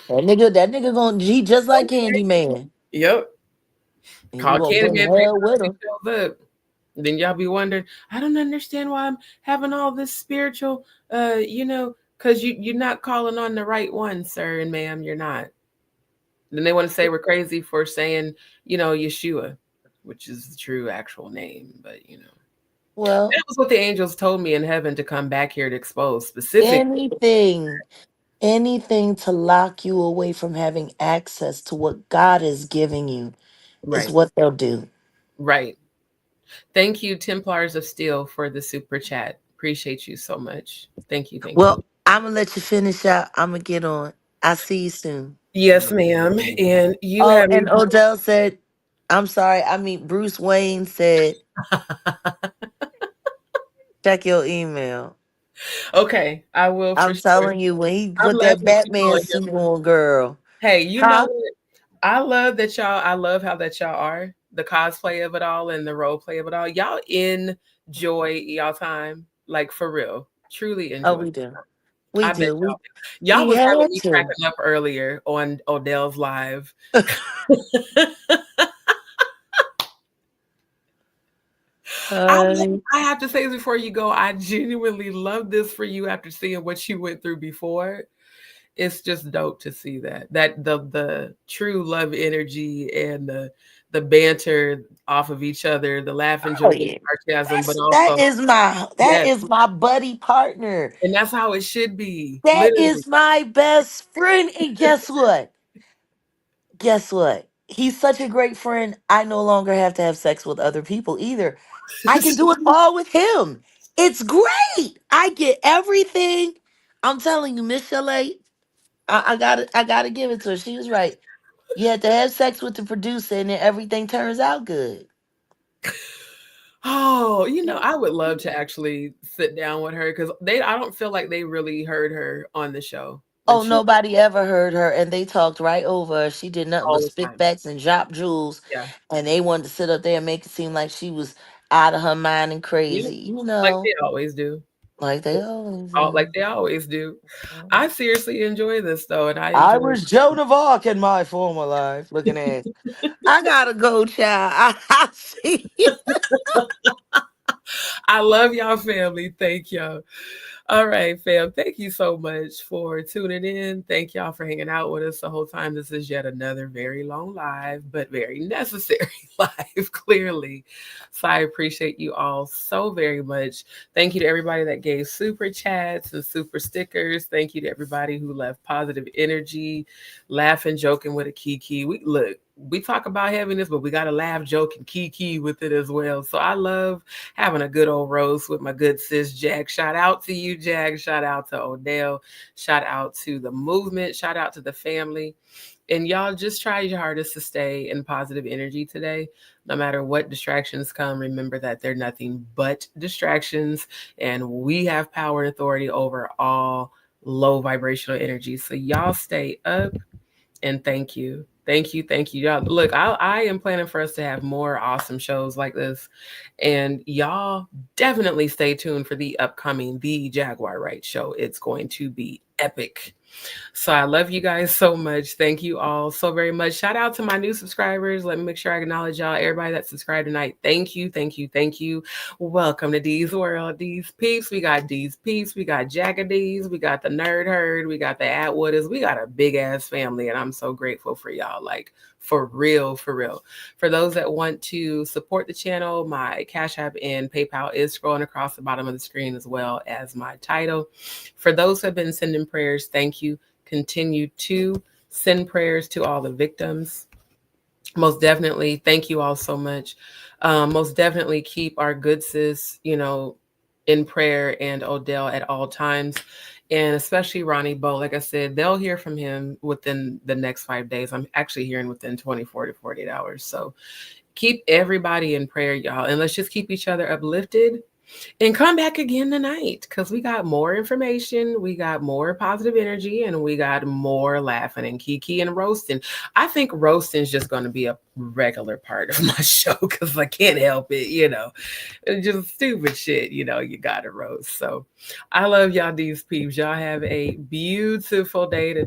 That nigga gonna he just like Candyman. Yep. And you Call gonna bring Candyman three hell times with he him. shows up. Then y'all be wondering, I don't understand why I'm having all this spiritual, because you're not calling on the right one, sir and ma'am. You're not. Then they want to say we're crazy for saying, Yeshua, which is the true actual name. But, Well, that was what the angels told me in heaven to come back here to expose specific. anything, anything to lock you away from having access to what God is giving you is Right, what they'll do. right. Thank you, Templars of Steel, for the super chat. Appreciate you so much. Thank you, thank you. Well, I'm gonna let you finish out. I'm gonna get on. I'll see you soon. Yes, ma'am. And you Oh, have me. and Odell said, I'm sorry. I mean, Bruce Wayne said, check your email. Okay, I will for I'm sure. telling you, when he I'm put that laughing at you Batman calling him. suit on, girl. Hey, you know Huh? what? I love that y'all. I love how that y'all are the cosplay of it all and the role play of it all. Y'all enjoy y'all time, like for real. Truly Oh, enjoy. we do. We I bet do. y'all. Y'all We was having had me to. cracking up earlier on Odell's live. Honey. I have to say this before you go. I genuinely love this for you after seeing what you went through before. It's just dope to see that the true love energy and the banter off of each other, the laughing, Oh joking, yeah. sarcasm, but That also is my that yes, is my buddy partner. and that's how it should be, That literally. is my best friend. And guess what? Guess what? He's such a great friend. I no longer have to have sex with other people either. I can do it all with him. It's great. I get everything. I'm telling you, Miss Chalet, I gotta give it to her. She was right. You had to have sex with the producer and then everything turns out good. Oh, I would love to actually sit down with her because I don't feel like they really heard her on the show when Oh, she nobody ever heard her, and they talked right over her. She did nothing all but the spit time. facts and drop jewels, Yeah, and they wanted to sit up there and make it seem like she was out of her mind and yeah, crazy, like they always do. like they always Like do. they always do. I seriously enjoy this though, and I I enjoy. was Joan of Arc in my former life. Looking at, I gotta go, child. I see. I love y'all, family. Thank y'all. All right, fam. Thank you so much for tuning in. Thank y'all for hanging out with us the whole time. This is yet another very long live, but very necessary live, clearly. So I appreciate you all so very much. Thank you to everybody that gave super chats and super stickers. Thank you to everybody who left positive energy, laughing, joking with a kiki. We talk about heaviness, but we got to laugh, joke, and kiki with it as well. So I love having a good old roast with my good sis Jag. Shout out to you, Jag. Shout out to Odell. Shout out to the movement. Shout out to the family. And y'all just try your hardest to stay in positive energy today. No matter what distractions come, remember that they're nothing but distractions. And we have power and authority over all low vibrational energy. So y'all stay up and thank you. Thank you. Thank you. Y'all, look, I am planning for us to have more awesome shows like this. And y'all definitely stay tuned for the upcoming The Jaguar Wright show. It's going to be epic. So I love you guys so much. Thank you all so very much. Shout out to my new subscribers. Let me make sure I acknowledge y'all. Everybody that subscribed tonight. Thank you. Thank you. Thank you. Welcome to D's World. DzPeepz. We got DzPeepz. We got JagaDz. We got the Nerd Herd. We got the Atwooders. We got a big ass family. And I'm so grateful for y'all. Like for real, for real. For those that want to support the channel, my Cash App and PayPal is scrolling across the bottom of the screen as well as my title. For those who have been sending prayers, thank you. Continue to send prayers to all the victims. Most definitely, thank you all so much. Most definitely keep our good sis, in prayer and Odell at all times. And especially Ronnie Bo, like I said, they'll hear from him within the next 5 days. I'm actually hearing within 24 to 48 hours. So keep everybody in prayer, y'all. And let's just keep each other uplifted and come back again tonight because we got more information, we got more positive energy, and we got more laughing and kiki and roasting. I think roasting is just going to be a regular part of my show because I can't help it. It's just stupid shit, you got to roast. So I love y'all, these peeps. Y'all have a beautiful day today.